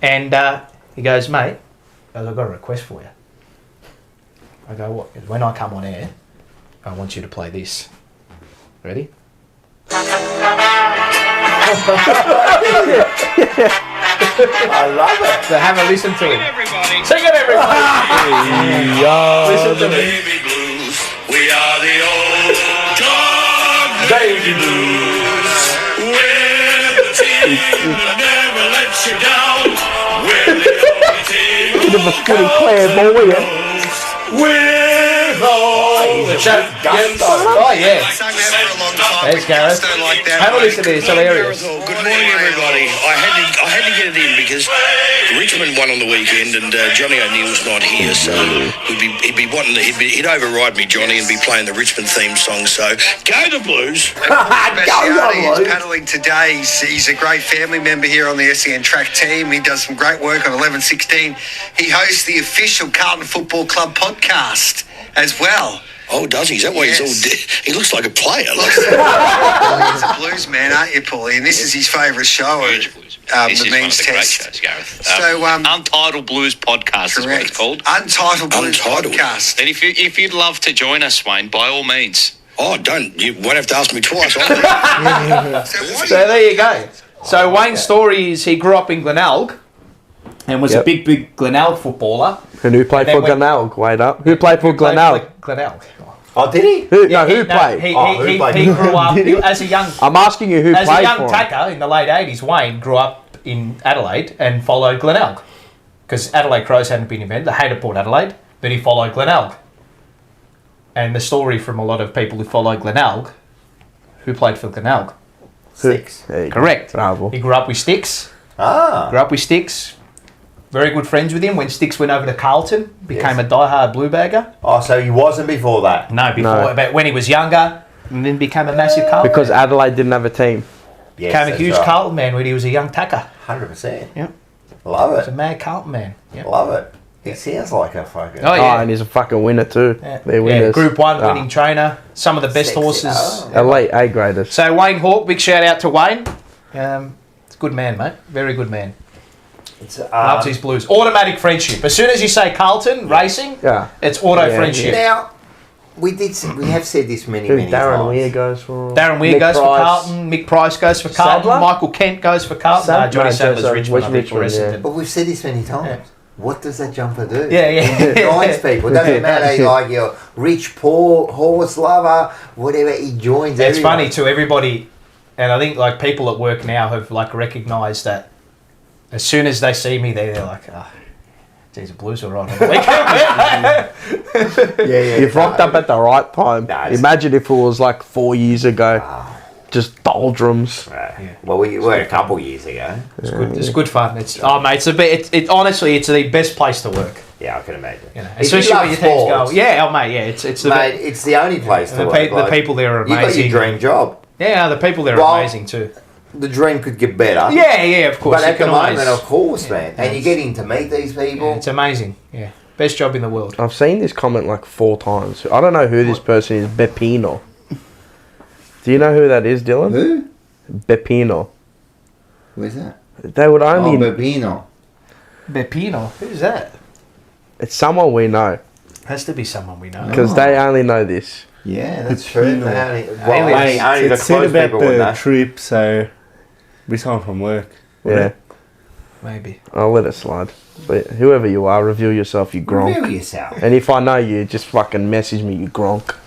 Speaker 4: And he goes, mate, I've got a request for you. I go, what? He goes, when I come on air, I want you to play this. Ready?
Speaker 2: I love it.
Speaker 4: So have a listen to it. Sing it, everybody. Listen to it.
Speaker 19: We are the old dog baby blues. We're the team that never lets you down. We're the only team
Speaker 3: Bit of a footy clairvoyant.
Speaker 4: We're all the champions. Oh, yeah. There's Gareth. Have a listen to this. It's hilarious.
Speaker 19: Good morning, everybody. I had to get it in because Richmond won on the weekend, and Johnny O'Neill's not here, so he'd override me, Johnny, and be playing the Richmond theme song. So go the Blues.
Speaker 2: Go
Speaker 20: paddling today. He's a great family member here on the SEN track team. He does some great work on 11:16. He hosts the official Carlton Football Club podcast as well.
Speaker 19: Oh, does he? Is that why he's all he looks like a player?
Speaker 20: Well, he's a blues man, aren't you, Paulie? And this is his favourite show.
Speaker 21: This is one of the great shows, Gareth. Untitled Blues Podcast is what it's called.
Speaker 20: Untitled Blues Podcast.
Speaker 21: And if you'd love to join us, Wayne, by all means.
Speaker 19: Oh, don't. You won't have to ask me twice.
Speaker 4: So there you go. So Wayne's story is he grew up in Glenelg and was a big Glenelg footballer.
Speaker 3: And who played for Glenelg? Wait up. Who played for Glenelg?
Speaker 4: Glenelg.
Speaker 2: Oh, did he?
Speaker 3: Who played?
Speaker 4: He grew up as a young...
Speaker 3: I'm asking you who played for
Speaker 4: As a young
Speaker 3: him.
Speaker 4: tacker in the late 80s, Wayne grew up in Adelaide and followed Glenelg. Because Adelaide Crows hadn't been invented. They hated Port Adelaide, but he followed Glenelg. And the story from a lot of people who followed Glenelg, who played for Glenelg?
Speaker 2: Sticks.
Speaker 4: Correct.
Speaker 3: Bravo.
Speaker 4: He grew up with Sticks.
Speaker 2: Ah.
Speaker 4: Grew up with Sticks. Very good friends with him. When Sticks went over to Carlton, became a diehard blue bagger.
Speaker 2: Oh, so he wasn't before that?
Speaker 4: No, before. But when he was younger, and then became a massive Carlton
Speaker 3: Because
Speaker 4: man.
Speaker 3: Adelaide didn't have a team.
Speaker 2: Yes,
Speaker 4: Became a huge
Speaker 2: right.
Speaker 4: Carlton man when he was a young tacker.
Speaker 2: 100%.
Speaker 4: Yep.
Speaker 2: Love
Speaker 4: He was
Speaker 2: it.
Speaker 4: a mad Carlton man. Yep.
Speaker 2: Love it. He sounds like a fucking...
Speaker 4: Oh, yeah.
Speaker 3: and he's a fucking winner too.
Speaker 4: Yeah.
Speaker 3: They're winners.
Speaker 4: Group 1 winning trainer. Some of the best horses.
Speaker 3: Elite A graders.
Speaker 4: So Wayne Hawke, big shout out to Wayne. It's a good man, mate. Very good man. Loves his blues. Automatic friendship. As soon as you say Carlton racing, it's auto friendship.
Speaker 2: Now, we have said this many
Speaker 3: Darren
Speaker 2: times.
Speaker 3: Weir goes for.
Speaker 4: Darren Weir goes for Carlton. Mick Price goes for Carlton.
Speaker 3: Sadler?
Speaker 4: Michael Kent goes for Carlton. Johnny Sadler's Richmond. I think, for Essendon.
Speaker 2: But we've said this many times.
Speaker 4: Yeah.
Speaker 2: What does that jumper do?
Speaker 4: Yeah.
Speaker 2: He joins people. It doesn't matter, like you're rich, poor, horse lover, whatever. He joins.
Speaker 4: It's
Speaker 2: everyone.
Speaker 4: funny to everybody, and I think like people at work now have like recognised that. As soon as they see me, they're like, "Oh, geez, the Blues are on."
Speaker 3: You've rocked up at the right time. Imagine if it was like 4 years ago, just doldrums.
Speaker 2: Well, we were a couple years ago.
Speaker 4: It's good fun. It's honestly, it's the best place to work.
Speaker 2: Yeah, I can imagine.
Speaker 4: You know, especially when your team's going. Yeah, it's the
Speaker 2: mate. It's the only place to work.
Speaker 4: The people there are amazing.
Speaker 2: You got your dream job.
Speaker 4: Yeah, the people there are amazing too.
Speaker 2: The dream could get better.
Speaker 4: Yeah, of course.
Speaker 2: But at the moment, of course, man. And you're getting to meet these people.
Speaker 4: Yeah, it's amazing. Yeah. Best job in the world.
Speaker 3: I've seen this comment like 4 times. I don't know who this person is. Beppino. Do you know who that is, Dylan?
Speaker 2: Who?
Speaker 3: Beppino.
Speaker 2: Where's that?
Speaker 3: They would only...
Speaker 2: Beppino.
Speaker 4: Beppino? Who's that?
Speaker 3: It's someone we know.
Speaker 4: Has to be someone we know.
Speaker 3: Because they only know this.
Speaker 2: Yeah, that's true. Only
Speaker 1: It's
Speaker 2: the
Speaker 1: said
Speaker 2: close
Speaker 1: about
Speaker 2: people would
Speaker 1: the
Speaker 2: know.
Speaker 1: trip, so we someone from work.
Speaker 3: Yeah.
Speaker 4: Maybe.
Speaker 3: I'll let it slide. But whoever you are, reveal yourself, you gronk.
Speaker 2: Reveal yourself.
Speaker 3: And if I know you, just fucking message me, you gronk.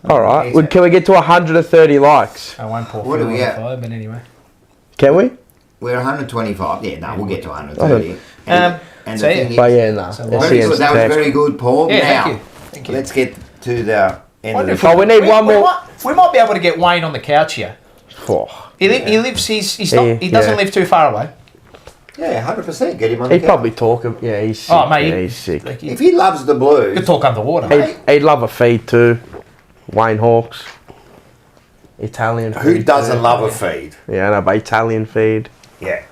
Speaker 3: Alright, can we get to 130 likes?
Speaker 4: I won't pour
Speaker 2: What do we at?
Speaker 4: but anyway.
Speaker 3: Can we?
Speaker 2: We're 125. Yeah, no, we'll get to 130.
Speaker 3: Okay.
Speaker 2: And
Speaker 4: so
Speaker 2: the
Speaker 4: yeah.
Speaker 2: thing
Speaker 3: But
Speaker 2: is,
Speaker 3: yeah, no.
Speaker 2: very good. That was very good, Paul.
Speaker 4: Yeah,
Speaker 2: now,
Speaker 4: thank you.
Speaker 2: let's get to the end of the
Speaker 3: Oh, we need one more.
Speaker 4: We might be able to get Wayne on the couch here.
Speaker 3: Oh,
Speaker 4: He lives. He's not. He doesn't
Speaker 3: Yeah.
Speaker 4: live too far away.
Speaker 2: Yeah, 100%. Get him on the
Speaker 3: he'd
Speaker 2: couch.
Speaker 3: probably talk. Yeah, he's sick.
Speaker 4: Oh, mate,
Speaker 3: yeah, he's sick.
Speaker 4: Like,
Speaker 2: If he loves the blues,
Speaker 4: could talk underwater. Mate.
Speaker 3: He'd love a feed too. Wayne Hawks. Italian feed.
Speaker 2: who doesn't
Speaker 3: too.
Speaker 2: love a feed?
Speaker 3: Yeah, no, but Italian feed.
Speaker 2: Yeah.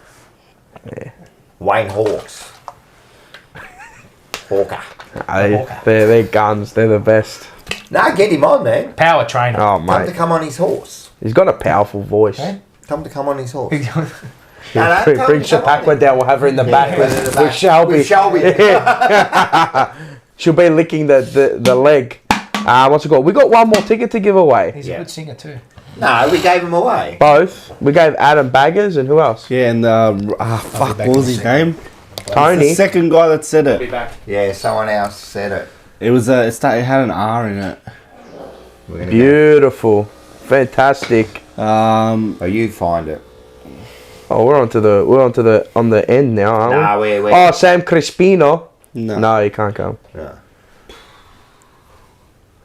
Speaker 3: Yeah.
Speaker 2: Wayne Hawks. Hawker.
Speaker 3: They're guns. They're the best.
Speaker 2: Nah, get him on, man.
Speaker 4: Power trainer.
Speaker 3: Oh,
Speaker 2: Tell him
Speaker 3: mate.
Speaker 2: to come on his horse.
Speaker 3: He's got a powerful voice.
Speaker 2: Tell him to come on his horse.
Speaker 3: Bring Chautauqua down. We'll have her in the back with Shelby.
Speaker 2: With Shelby.
Speaker 3: She'll be licking the leg. What's it called? We got one more ticket to give away.
Speaker 4: He's a good singer too.
Speaker 2: No, we gave them away.
Speaker 3: Both. We gave Adam Baggers and who else?
Speaker 1: Yeah, and fuck, what was his name?
Speaker 3: Tony.
Speaker 1: The second guy that said it.
Speaker 2: Yeah, someone else said it.
Speaker 1: It was it had an R in it.
Speaker 3: Beautiful, fantastic.
Speaker 2: Oh, you find it.
Speaker 3: Oh, we're on the end now, aren't we?
Speaker 2: We're
Speaker 3: Oh, Sam Crispino. No, he can't come.
Speaker 2: No.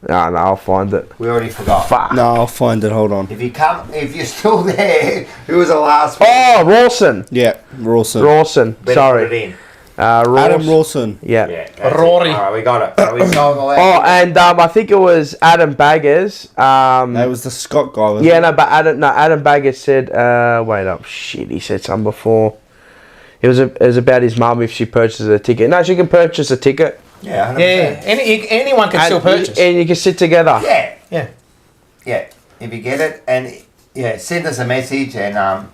Speaker 3: No, I'll find it.
Speaker 2: We already forgot.
Speaker 3: Fuck.
Speaker 1: No, I'll find it. Hold on.
Speaker 2: If you're still there, who was the last one?
Speaker 3: Oh, Rawson.
Speaker 1: Yeah, Rawson.
Speaker 3: Rawson.
Speaker 2: Better
Speaker 3: Sorry.
Speaker 2: put it in.
Speaker 1: Adam Rawson.
Speaker 3: Yeah.
Speaker 4: Rory.
Speaker 2: All right, we got it. So we sold all that.
Speaker 3: Oh, and I think it was Adam Baggers.
Speaker 1: That was the Scott guy. Wasn't
Speaker 3: Yeah,
Speaker 1: it?
Speaker 3: no, but Adam Baggers said, wait up, shit, he said something before. It was about his mum if she purchases a ticket. No, she can purchase a ticket.
Speaker 2: Yeah, 100%.
Speaker 4: Yeah, anyone can still purchase.
Speaker 3: And you can sit together.
Speaker 2: Yeah.
Speaker 4: Yeah.
Speaker 2: Yeah. If you get it, and send us a message, and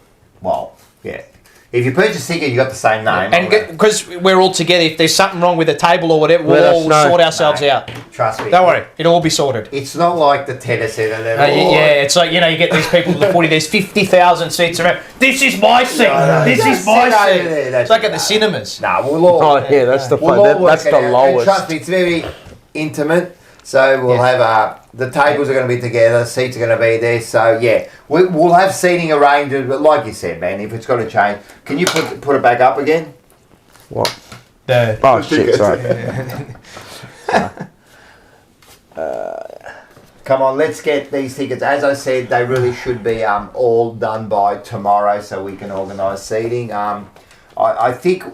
Speaker 2: if you purchase a ticket, you got the same name.
Speaker 4: And because we're all together, if there's something wrong with the table or whatever,
Speaker 3: Let
Speaker 4: we'll
Speaker 3: us
Speaker 4: all
Speaker 3: know.
Speaker 4: sort ourselves out.
Speaker 2: Trust me.
Speaker 4: Don't worry, it'll all be sorted.
Speaker 2: It's not like the tennis centre.
Speaker 4: Yeah, it's like, you get these people at the footy, there's 50,000 seats around. This is my seat.
Speaker 2: No,
Speaker 4: this
Speaker 2: just
Speaker 4: is my
Speaker 2: sit over
Speaker 4: seat.
Speaker 2: there,
Speaker 4: It's like at the cinemas.
Speaker 2: Nah, we'll all.
Speaker 3: Oh, yeah, that's the
Speaker 2: we'll
Speaker 3: fun.
Speaker 2: all work
Speaker 3: That's
Speaker 2: it
Speaker 3: the
Speaker 2: out. And
Speaker 3: lowest.
Speaker 2: trust me, it's very intimate. So we'll have the tables are going to be together, seats are going to be there. So yeah, we'll have seating arranged. But like you said, man, if it's got to change, can you put it back up again?
Speaker 3: What?
Speaker 2: Oh
Speaker 3: shit, sorry.
Speaker 2: Come on, let's get these tickets. As I said, they really should be all done by tomorrow, so we can organise seating. I think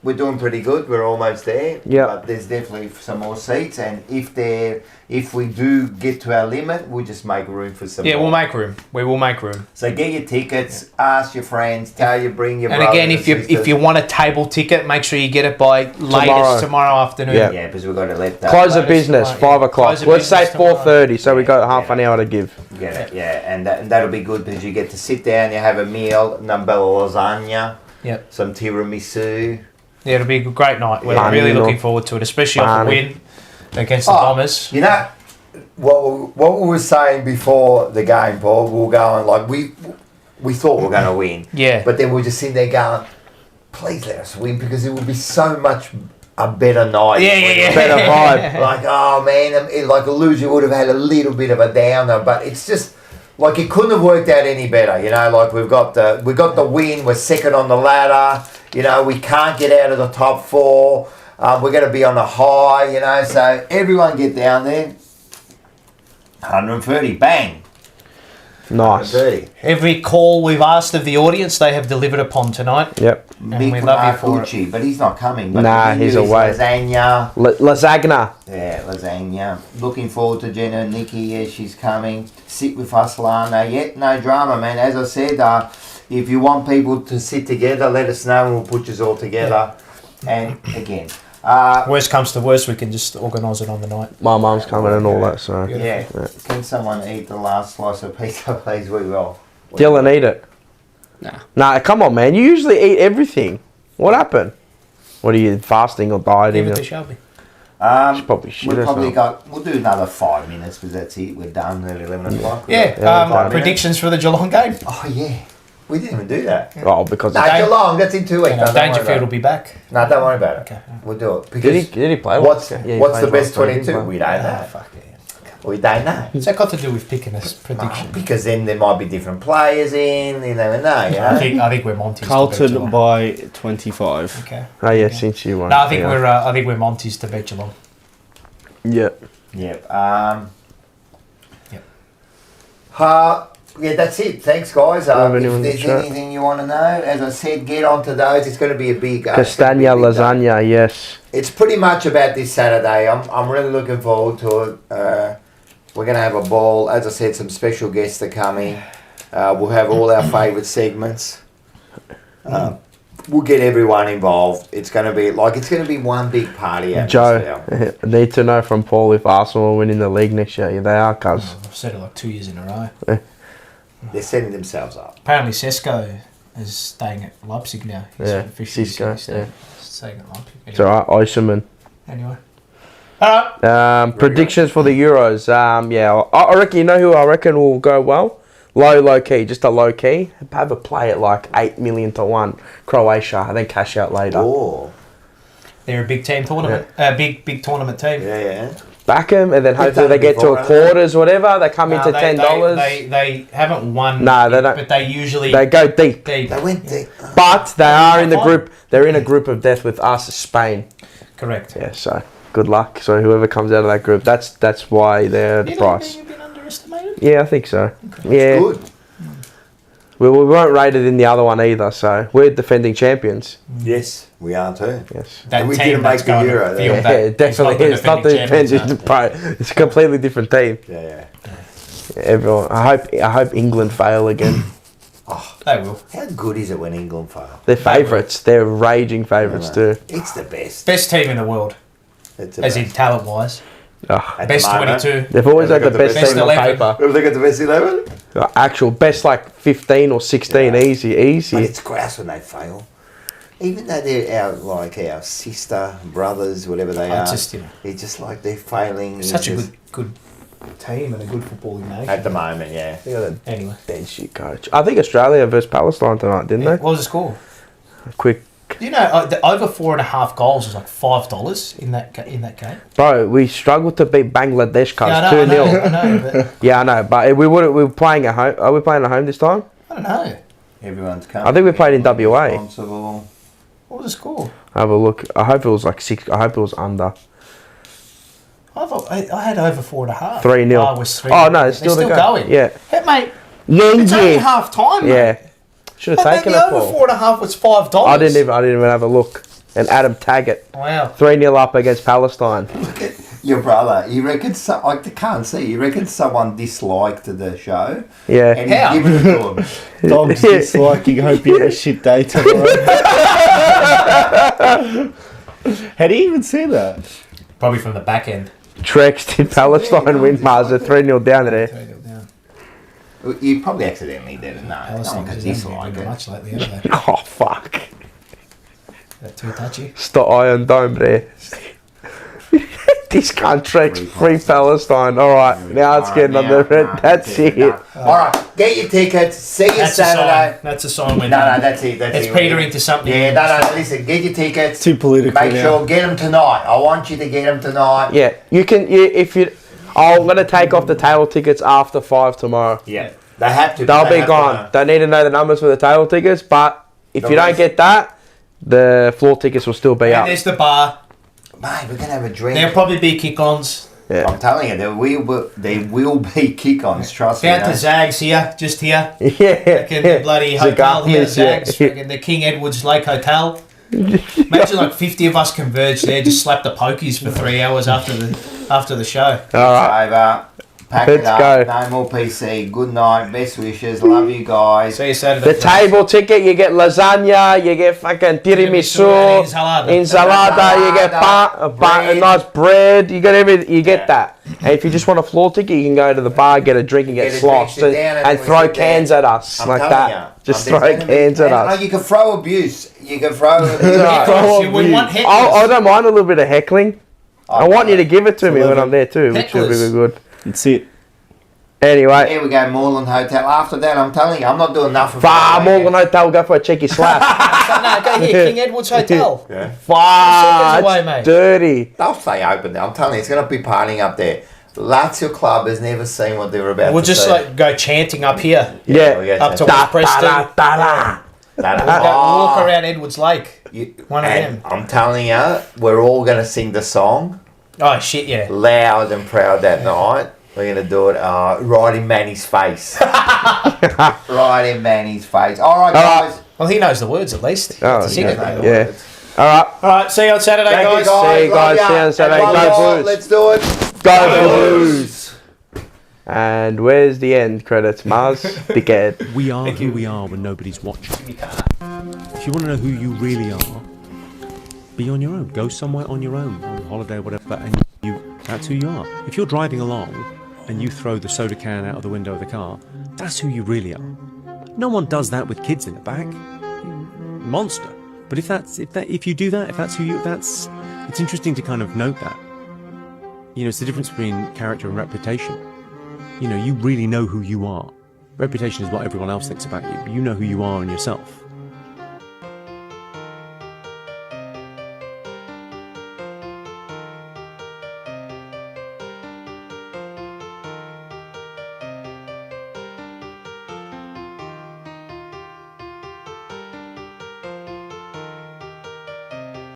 Speaker 2: we're doing pretty good. We're almost there.
Speaker 3: Yeah.
Speaker 2: But there's definitely some more seats, and if we do get to our limit, we'll just make room for some.
Speaker 4: Yeah,
Speaker 2: more.
Speaker 4: we'll make room. We will make room.
Speaker 2: So get your tickets. Ask your friends. Bring your.
Speaker 4: And
Speaker 2: brothers
Speaker 4: again, if you want a table ticket, make sure you get it by latest tomorrow afternoon.
Speaker 3: Yeah.
Speaker 2: because we've got to let that.
Speaker 3: Close the business, 5 o'clock.
Speaker 4: Close the
Speaker 3: Let's say
Speaker 4: business tomorrow.
Speaker 3: 4:30, so we got half an hour to give.
Speaker 2: And that'll be good because you get to sit down, you have a meal, numbella lasagna,
Speaker 4: Yep.
Speaker 2: some tiramisu.
Speaker 4: Yeah, it'll be a great night. We're
Speaker 2: Yeah.
Speaker 4: really looking forward to it, especially off a win against the Bombers.
Speaker 2: You know what we were saying before the game, Paul. We were going like we thought we were going to win.
Speaker 4: Yeah.
Speaker 2: But then we were just sitting there going, please let us win because it would be so much a better night.
Speaker 4: Yeah.
Speaker 3: Better vibe.
Speaker 2: Like, oh man, like a loser would have had a little bit of a downer, but it's just like it couldn't have worked out any better. Like we got the win. We're second on the ladder. We can't get out of the top four. We're going to be on a high. So everyone get down there. 130, bang.
Speaker 3: Nice.
Speaker 2: 130.
Speaker 4: Every call we've asked of the audience, they have delivered upon tonight.
Speaker 3: Yep.
Speaker 4: And we love you for it.
Speaker 2: Marcucci, but he's not coming. But
Speaker 3: Nah, he's away.
Speaker 2: Lasagna.
Speaker 3: Lasagna.
Speaker 2: Yeah, lasagna. Looking forward to Jenna and Nikki. Yeah, she's coming. Sit with us, Lana. Yeah, no drama, man. As I said, if you want people to sit together, let us know and we'll put you all together. And again,
Speaker 4: Worst comes to worst, we can just organise it on the night.
Speaker 3: My mum's coming and all that, so.
Speaker 2: yeah. Can someone eat the last slice of pizza, please? We will.
Speaker 3: Dylan, eat it. Nah, come on, man. You usually eat everything. What happened? What are you, fasting or dieting?
Speaker 4: Give it to Shelby.
Speaker 3: She's probably shit
Speaker 2: We'll
Speaker 3: herself.
Speaker 2: probably we'll do another 5 minutes because that's it. We're done at 11 o'clock.
Speaker 4: Predictions for the Geelong game.
Speaker 2: Oh, yeah. We didn't even do that.
Speaker 3: Oh, because
Speaker 2: No, Geelong, that's in 2 weeks. No, don't worry
Speaker 4: Dangerfield
Speaker 2: about
Speaker 4: will
Speaker 2: it.
Speaker 4: be back.
Speaker 2: No, don't worry about it. Okay. We'll do it. Because
Speaker 3: Did he play?
Speaker 2: What's
Speaker 3: Yeah, he
Speaker 2: the
Speaker 3: played
Speaker 2: best
Speaker 3: last week,
Speaker 2: 22?
Speaker 3: didn't he?
Speaker 2: We don't know. We don't know.
Speaker 4: What's that got to do with picking a prediction?
Speaker 2: Because then there might be different players in. You never know. You know?
Speaker 4: I think we're Monty's.
Speaker 1: Carlton by 25.
Speaker 4: Okay.
Speaker 3: Oh, yeah, since you won.
Speaker 4: No, I think we're Monty's to bet Geelong.
Speaker 3: Yep.
Speaker 2: Yep. Yeah, that's it. Thanks, guys.
Speaker 3: Have
Speaker 2: If
Speaker 3: anyone in the
Speaker 2: there's
Speaker 3: chat?
Speaker 2: anything you want to know, as I said, get onto those. It's going to be a big...
Speaker 3: Castagna lasagna, yes.
Speaker 2: It's pretty much about this Saturday. I'm really looking forward to it. We're going to have a ball. As I said, some special guests are coming. We'll have all our favourite segments. We'll get everyone involved. It's going to be one big party.
Speaker 3: Joe, I need to know from Paul if Arsenal are winning the league next year. Yeah, they are, cuz.
Speaker 4: I've said it like 2 years in a row.
Speaker 2: They're setting themselves up.
Speaker 4: Apparently, Sesko is staying at Leipzig now. He's
Speaker 3: Yeah,
Speaker 4: officially
Speaker 3: Cisco,
Speaker 4: staying
Speaker 3: yeah.
Speaker 4: staying at Leipzig.
Speaker 3: It's alright, Oisserman.
Speaker 4: Anyway. Alright.
Speaker 3: Predictions for the Euros. I reckon, you know who I reckon will go well? Low key, just a low key. Have a play at like 8 million to 1 Croatia, and then cash out later.
Speaker 2: Oh.
Speaker 4: They're a big team tournament, big tournament team.
Speaker 2: Yeah.
Speaker 3: Back them, and then hopefully they get to a quarters, whatever. They come into $10.
Speaker 4: They haven't won.
Speaker 3: No, they don't.
Speaker 4: But they usually
Speaker 3: go deep.
Speaker 2: They went deep.
Speaker 3: But they are in the group. They're in a group of death with us, Spain.
Speaker 4: Correct.
Speaker 3: Yeah. So good luck. So whoever comes out of that group, that's why they're the price.
Speaker 4: You've been underestimated.
Speaker 3: Yeah, I think so. Yeah.
Speaker 2: Good.
Speaker 3: We weren't rated in the other one either, so we're defending champions.
Speaker 2: Yes, we are too.
Speaker 3: Yes.
Speaker 2: And we didn't make the Euro.
Speaker 3: Yeah, definitely. It's not the defending. It's a completely different team.
Speaker 2: Yeah.
Speaker 3: Everyone. I hope England fail again.
Speaker 4: They will.
Speaker 2: How good is it when England fail?
Speaker 3: They're favourites. They're raging favourites too.
Speaker 2: It's the best.
Speaker 4: Best team in the world. As in talent wise. Best 22.
Speaker 3: They've always had the best team on
Speaker 4: 11.
Speaker 3: paper.
Speaker 2: Have they got the best 11?
Speaker 3: Actual best like 15 or 16, easy.
Speaker 2: But it's grouse when they fail. Even though they're our sister, brothers, whatever they are. It's just like they're failing.
Speaker 4: Such a good team and a good footballing nation.
Speaker 2: At the moment, yeah.
Speaker 4: Anyway.
Speaker 3: Dead shit coach. I think Australia versus Palestine tonight, didn't they?
Speaker 4: What was the score?
Speaker 3: Quick.
Speaker 4: You know, the over 4.5 goals was like $5 in that game.
Speaker 3: Bro, we struggled to beat Bangladesh, cuz 2-0.
Speaker 4: I know, but
Speaker 3: Yeah, I know, but we were playing at home. Are we playing at home this time?
Speaker 4: I don't know.
Speaker 2: Everyone's coming.
Speaker 3: I think we played in WA.
Speaker 2: Responsible.
Speaker 4: What was the score?
Speaker 3: Have a look. I hope it was like 6. I hope it was under.
Speaker 4: I had over 4.5.
Speaker 3: 3-0.
Speaker 4: Oh, it was 3-0.
Speaker 3: Oh no, it's still
Speaker 4: going.
Speaker 3: Yeah.
Speaker 4: Hey, mate.
Speaker 3: Yeah,
Speaker 4: It's only half time.
Speaker 3: Yeah. Should have taken it.
Speaker 4: The over 4.5 was $5.
Speaker 3: I didn't even have a look. And Adam Taggart.
Speaker 4: Wow.
Speaker 3: 3-0 up against Palestine.
Speaker 2: Your brother, you reckon? I can't see. You reckon someone disliked the show?
Speaker 3: Yeah.
Speaker 2: And he's giving it to him.
Speaker 1: Dog's disliking. Hope you have a shit day tomorrow. How do you even see that?
Speaker 4: Probably from the back end.
Speaker 3: Trex did Palestine win Mars at 3-0 down there.
Speaker 2: You probably accidentally did it. No, no one can dislike it.
Speaker 4: Much lately, haven't they?
Speaker 3: Oh, fuck.
Speaker 4: That too touchy.
Speaker 3: Stop Iron Dome there. This country, free Palestine. Alright, now it's getting on the red. That's it.
Speaker 2: Alright, get your tickets. See you Saturday.
Speaker 4: That's a sign.
Speaker 2: No, that's it. That's
Speaker 4: it's
Speaker 2: it.
Speaker 4: petering to something.
Speaker 2: Yeah, no, listen, get your tickets.
Speaker 1: Too political.
Speaker 2: Make sure, get them tonight. I want you to get them tonight.
Speaker 3: Yeah, you can, if you... I'm going to take off the table tickets after 5 tomorrow.
Speaker 2: Yeah, they have to.
Speaker 3: They'll be gone. They need to know the numbers for the table tickets, but if you don't get that, the floor tickets will still be up.
Speaker 4: There's the bar.
Speaker 2: Mate, we're going to have a drink.
Speaker 4: There'll probably be kick-ons.
Speaker 3: Yeah.
Speaker 2: I'm telling you, there will be kick-ons, trust me.
Speaker 4: Down to Zags here, just here.
Speaker 3: Yeah.
Speaker 4: The bloody hotel here, Zags. The King Edward's Lake Hotel. Imagine like 50 of us converged there, just slap the pokies for 3 hours after the show.
Speaker 3: All right.
Speaker 2: Over. Pack
Speaker 3: Let's
Speaker 2: it up.
Speaker 3: go.
Speaker 2: No more PC. Good night. Best wishes. Love you guys.
Speaker 4: See you Saturday.
Speaker 3: The table ticket, you get lasagna, you get fucking tiramisu, ensalada, you get a nice bread, you get everything, you get that. And if you just want a floor ticket, you can go to the bar, get a drink and get sloshed and throw cans at us like that. Just throw cans at us.
Speaker 2: You can throw abuse. You can throw
Speaker 3: I don't mind a little bit of heckling. I want you to give it to me when I'm there too, which will be good.
Speaker 1: That's it.
Speaker 3: Anyway.
Speaker 2: Here we go, Moreland Hotel. After that, I'm telling you, I'm not doing nothing.
Speaker 3: Moreland Hotel, go for a cheeky slap.
Speaker 4: No, go here, King Edward's Hotel.
Speaker 2: Yeah.
Speaker 3: Fuck,
Speaker 4: away, mate.
Speaker 3: Dirty.
Speaker 2: They'll stay open there. I'm telling you, it's going to be partying up there. Lazio Club has never seen what they were about
Speaker 4: We'll
Speaker 2: to
Speaker 4: just
Speaker 2: see.
Speaker 4: like go chanting up here.
Speaker 3: Yeah.
Speaker 4: Up to West Preston. We'll walk around Edwards Lake. One of them.
Speaker 2: I'm telling you, we're all going to sing the song.
Speaker 4: Oh, shit, yeah.
Speaker 2: Loud and proud that night. We're going to do it right in Manny's face. Right in Manny's face. All right, guys.
Speaker 4: Well, he knows the words at least.
Speaker 3: Oh,
Speaker 4: sing it.
Speaker 3: yeah. All right.
Speaker 4: See you on Saturday,
Speaker 2: Thank
Speaker 4: guys.
Speaker 2: you, guys.
Speaker 3: See you guys. See you on Saturday. Go Blues.
Speaker 2: Let's do it.
Speaker 3: Go Blues. And where's the end credits, Mars? Dickhead.
Speaker 6: We are who we are when nobody's watching. If you want to know who you really are, be on your own. Go somewhere on your own, on holiday or whatever, and that's who you are. If you're driving along and you throw the soda can out of the window of the car, that's who you really are. No one does that with kids in the back. Monster. But if you do that, if that's who you, it's interesting to kind of note that. You know, it's the difference between character and reputation. You know, you really know who you are. Reputation is what everyone else thinks about you, but you know who you are in yourself.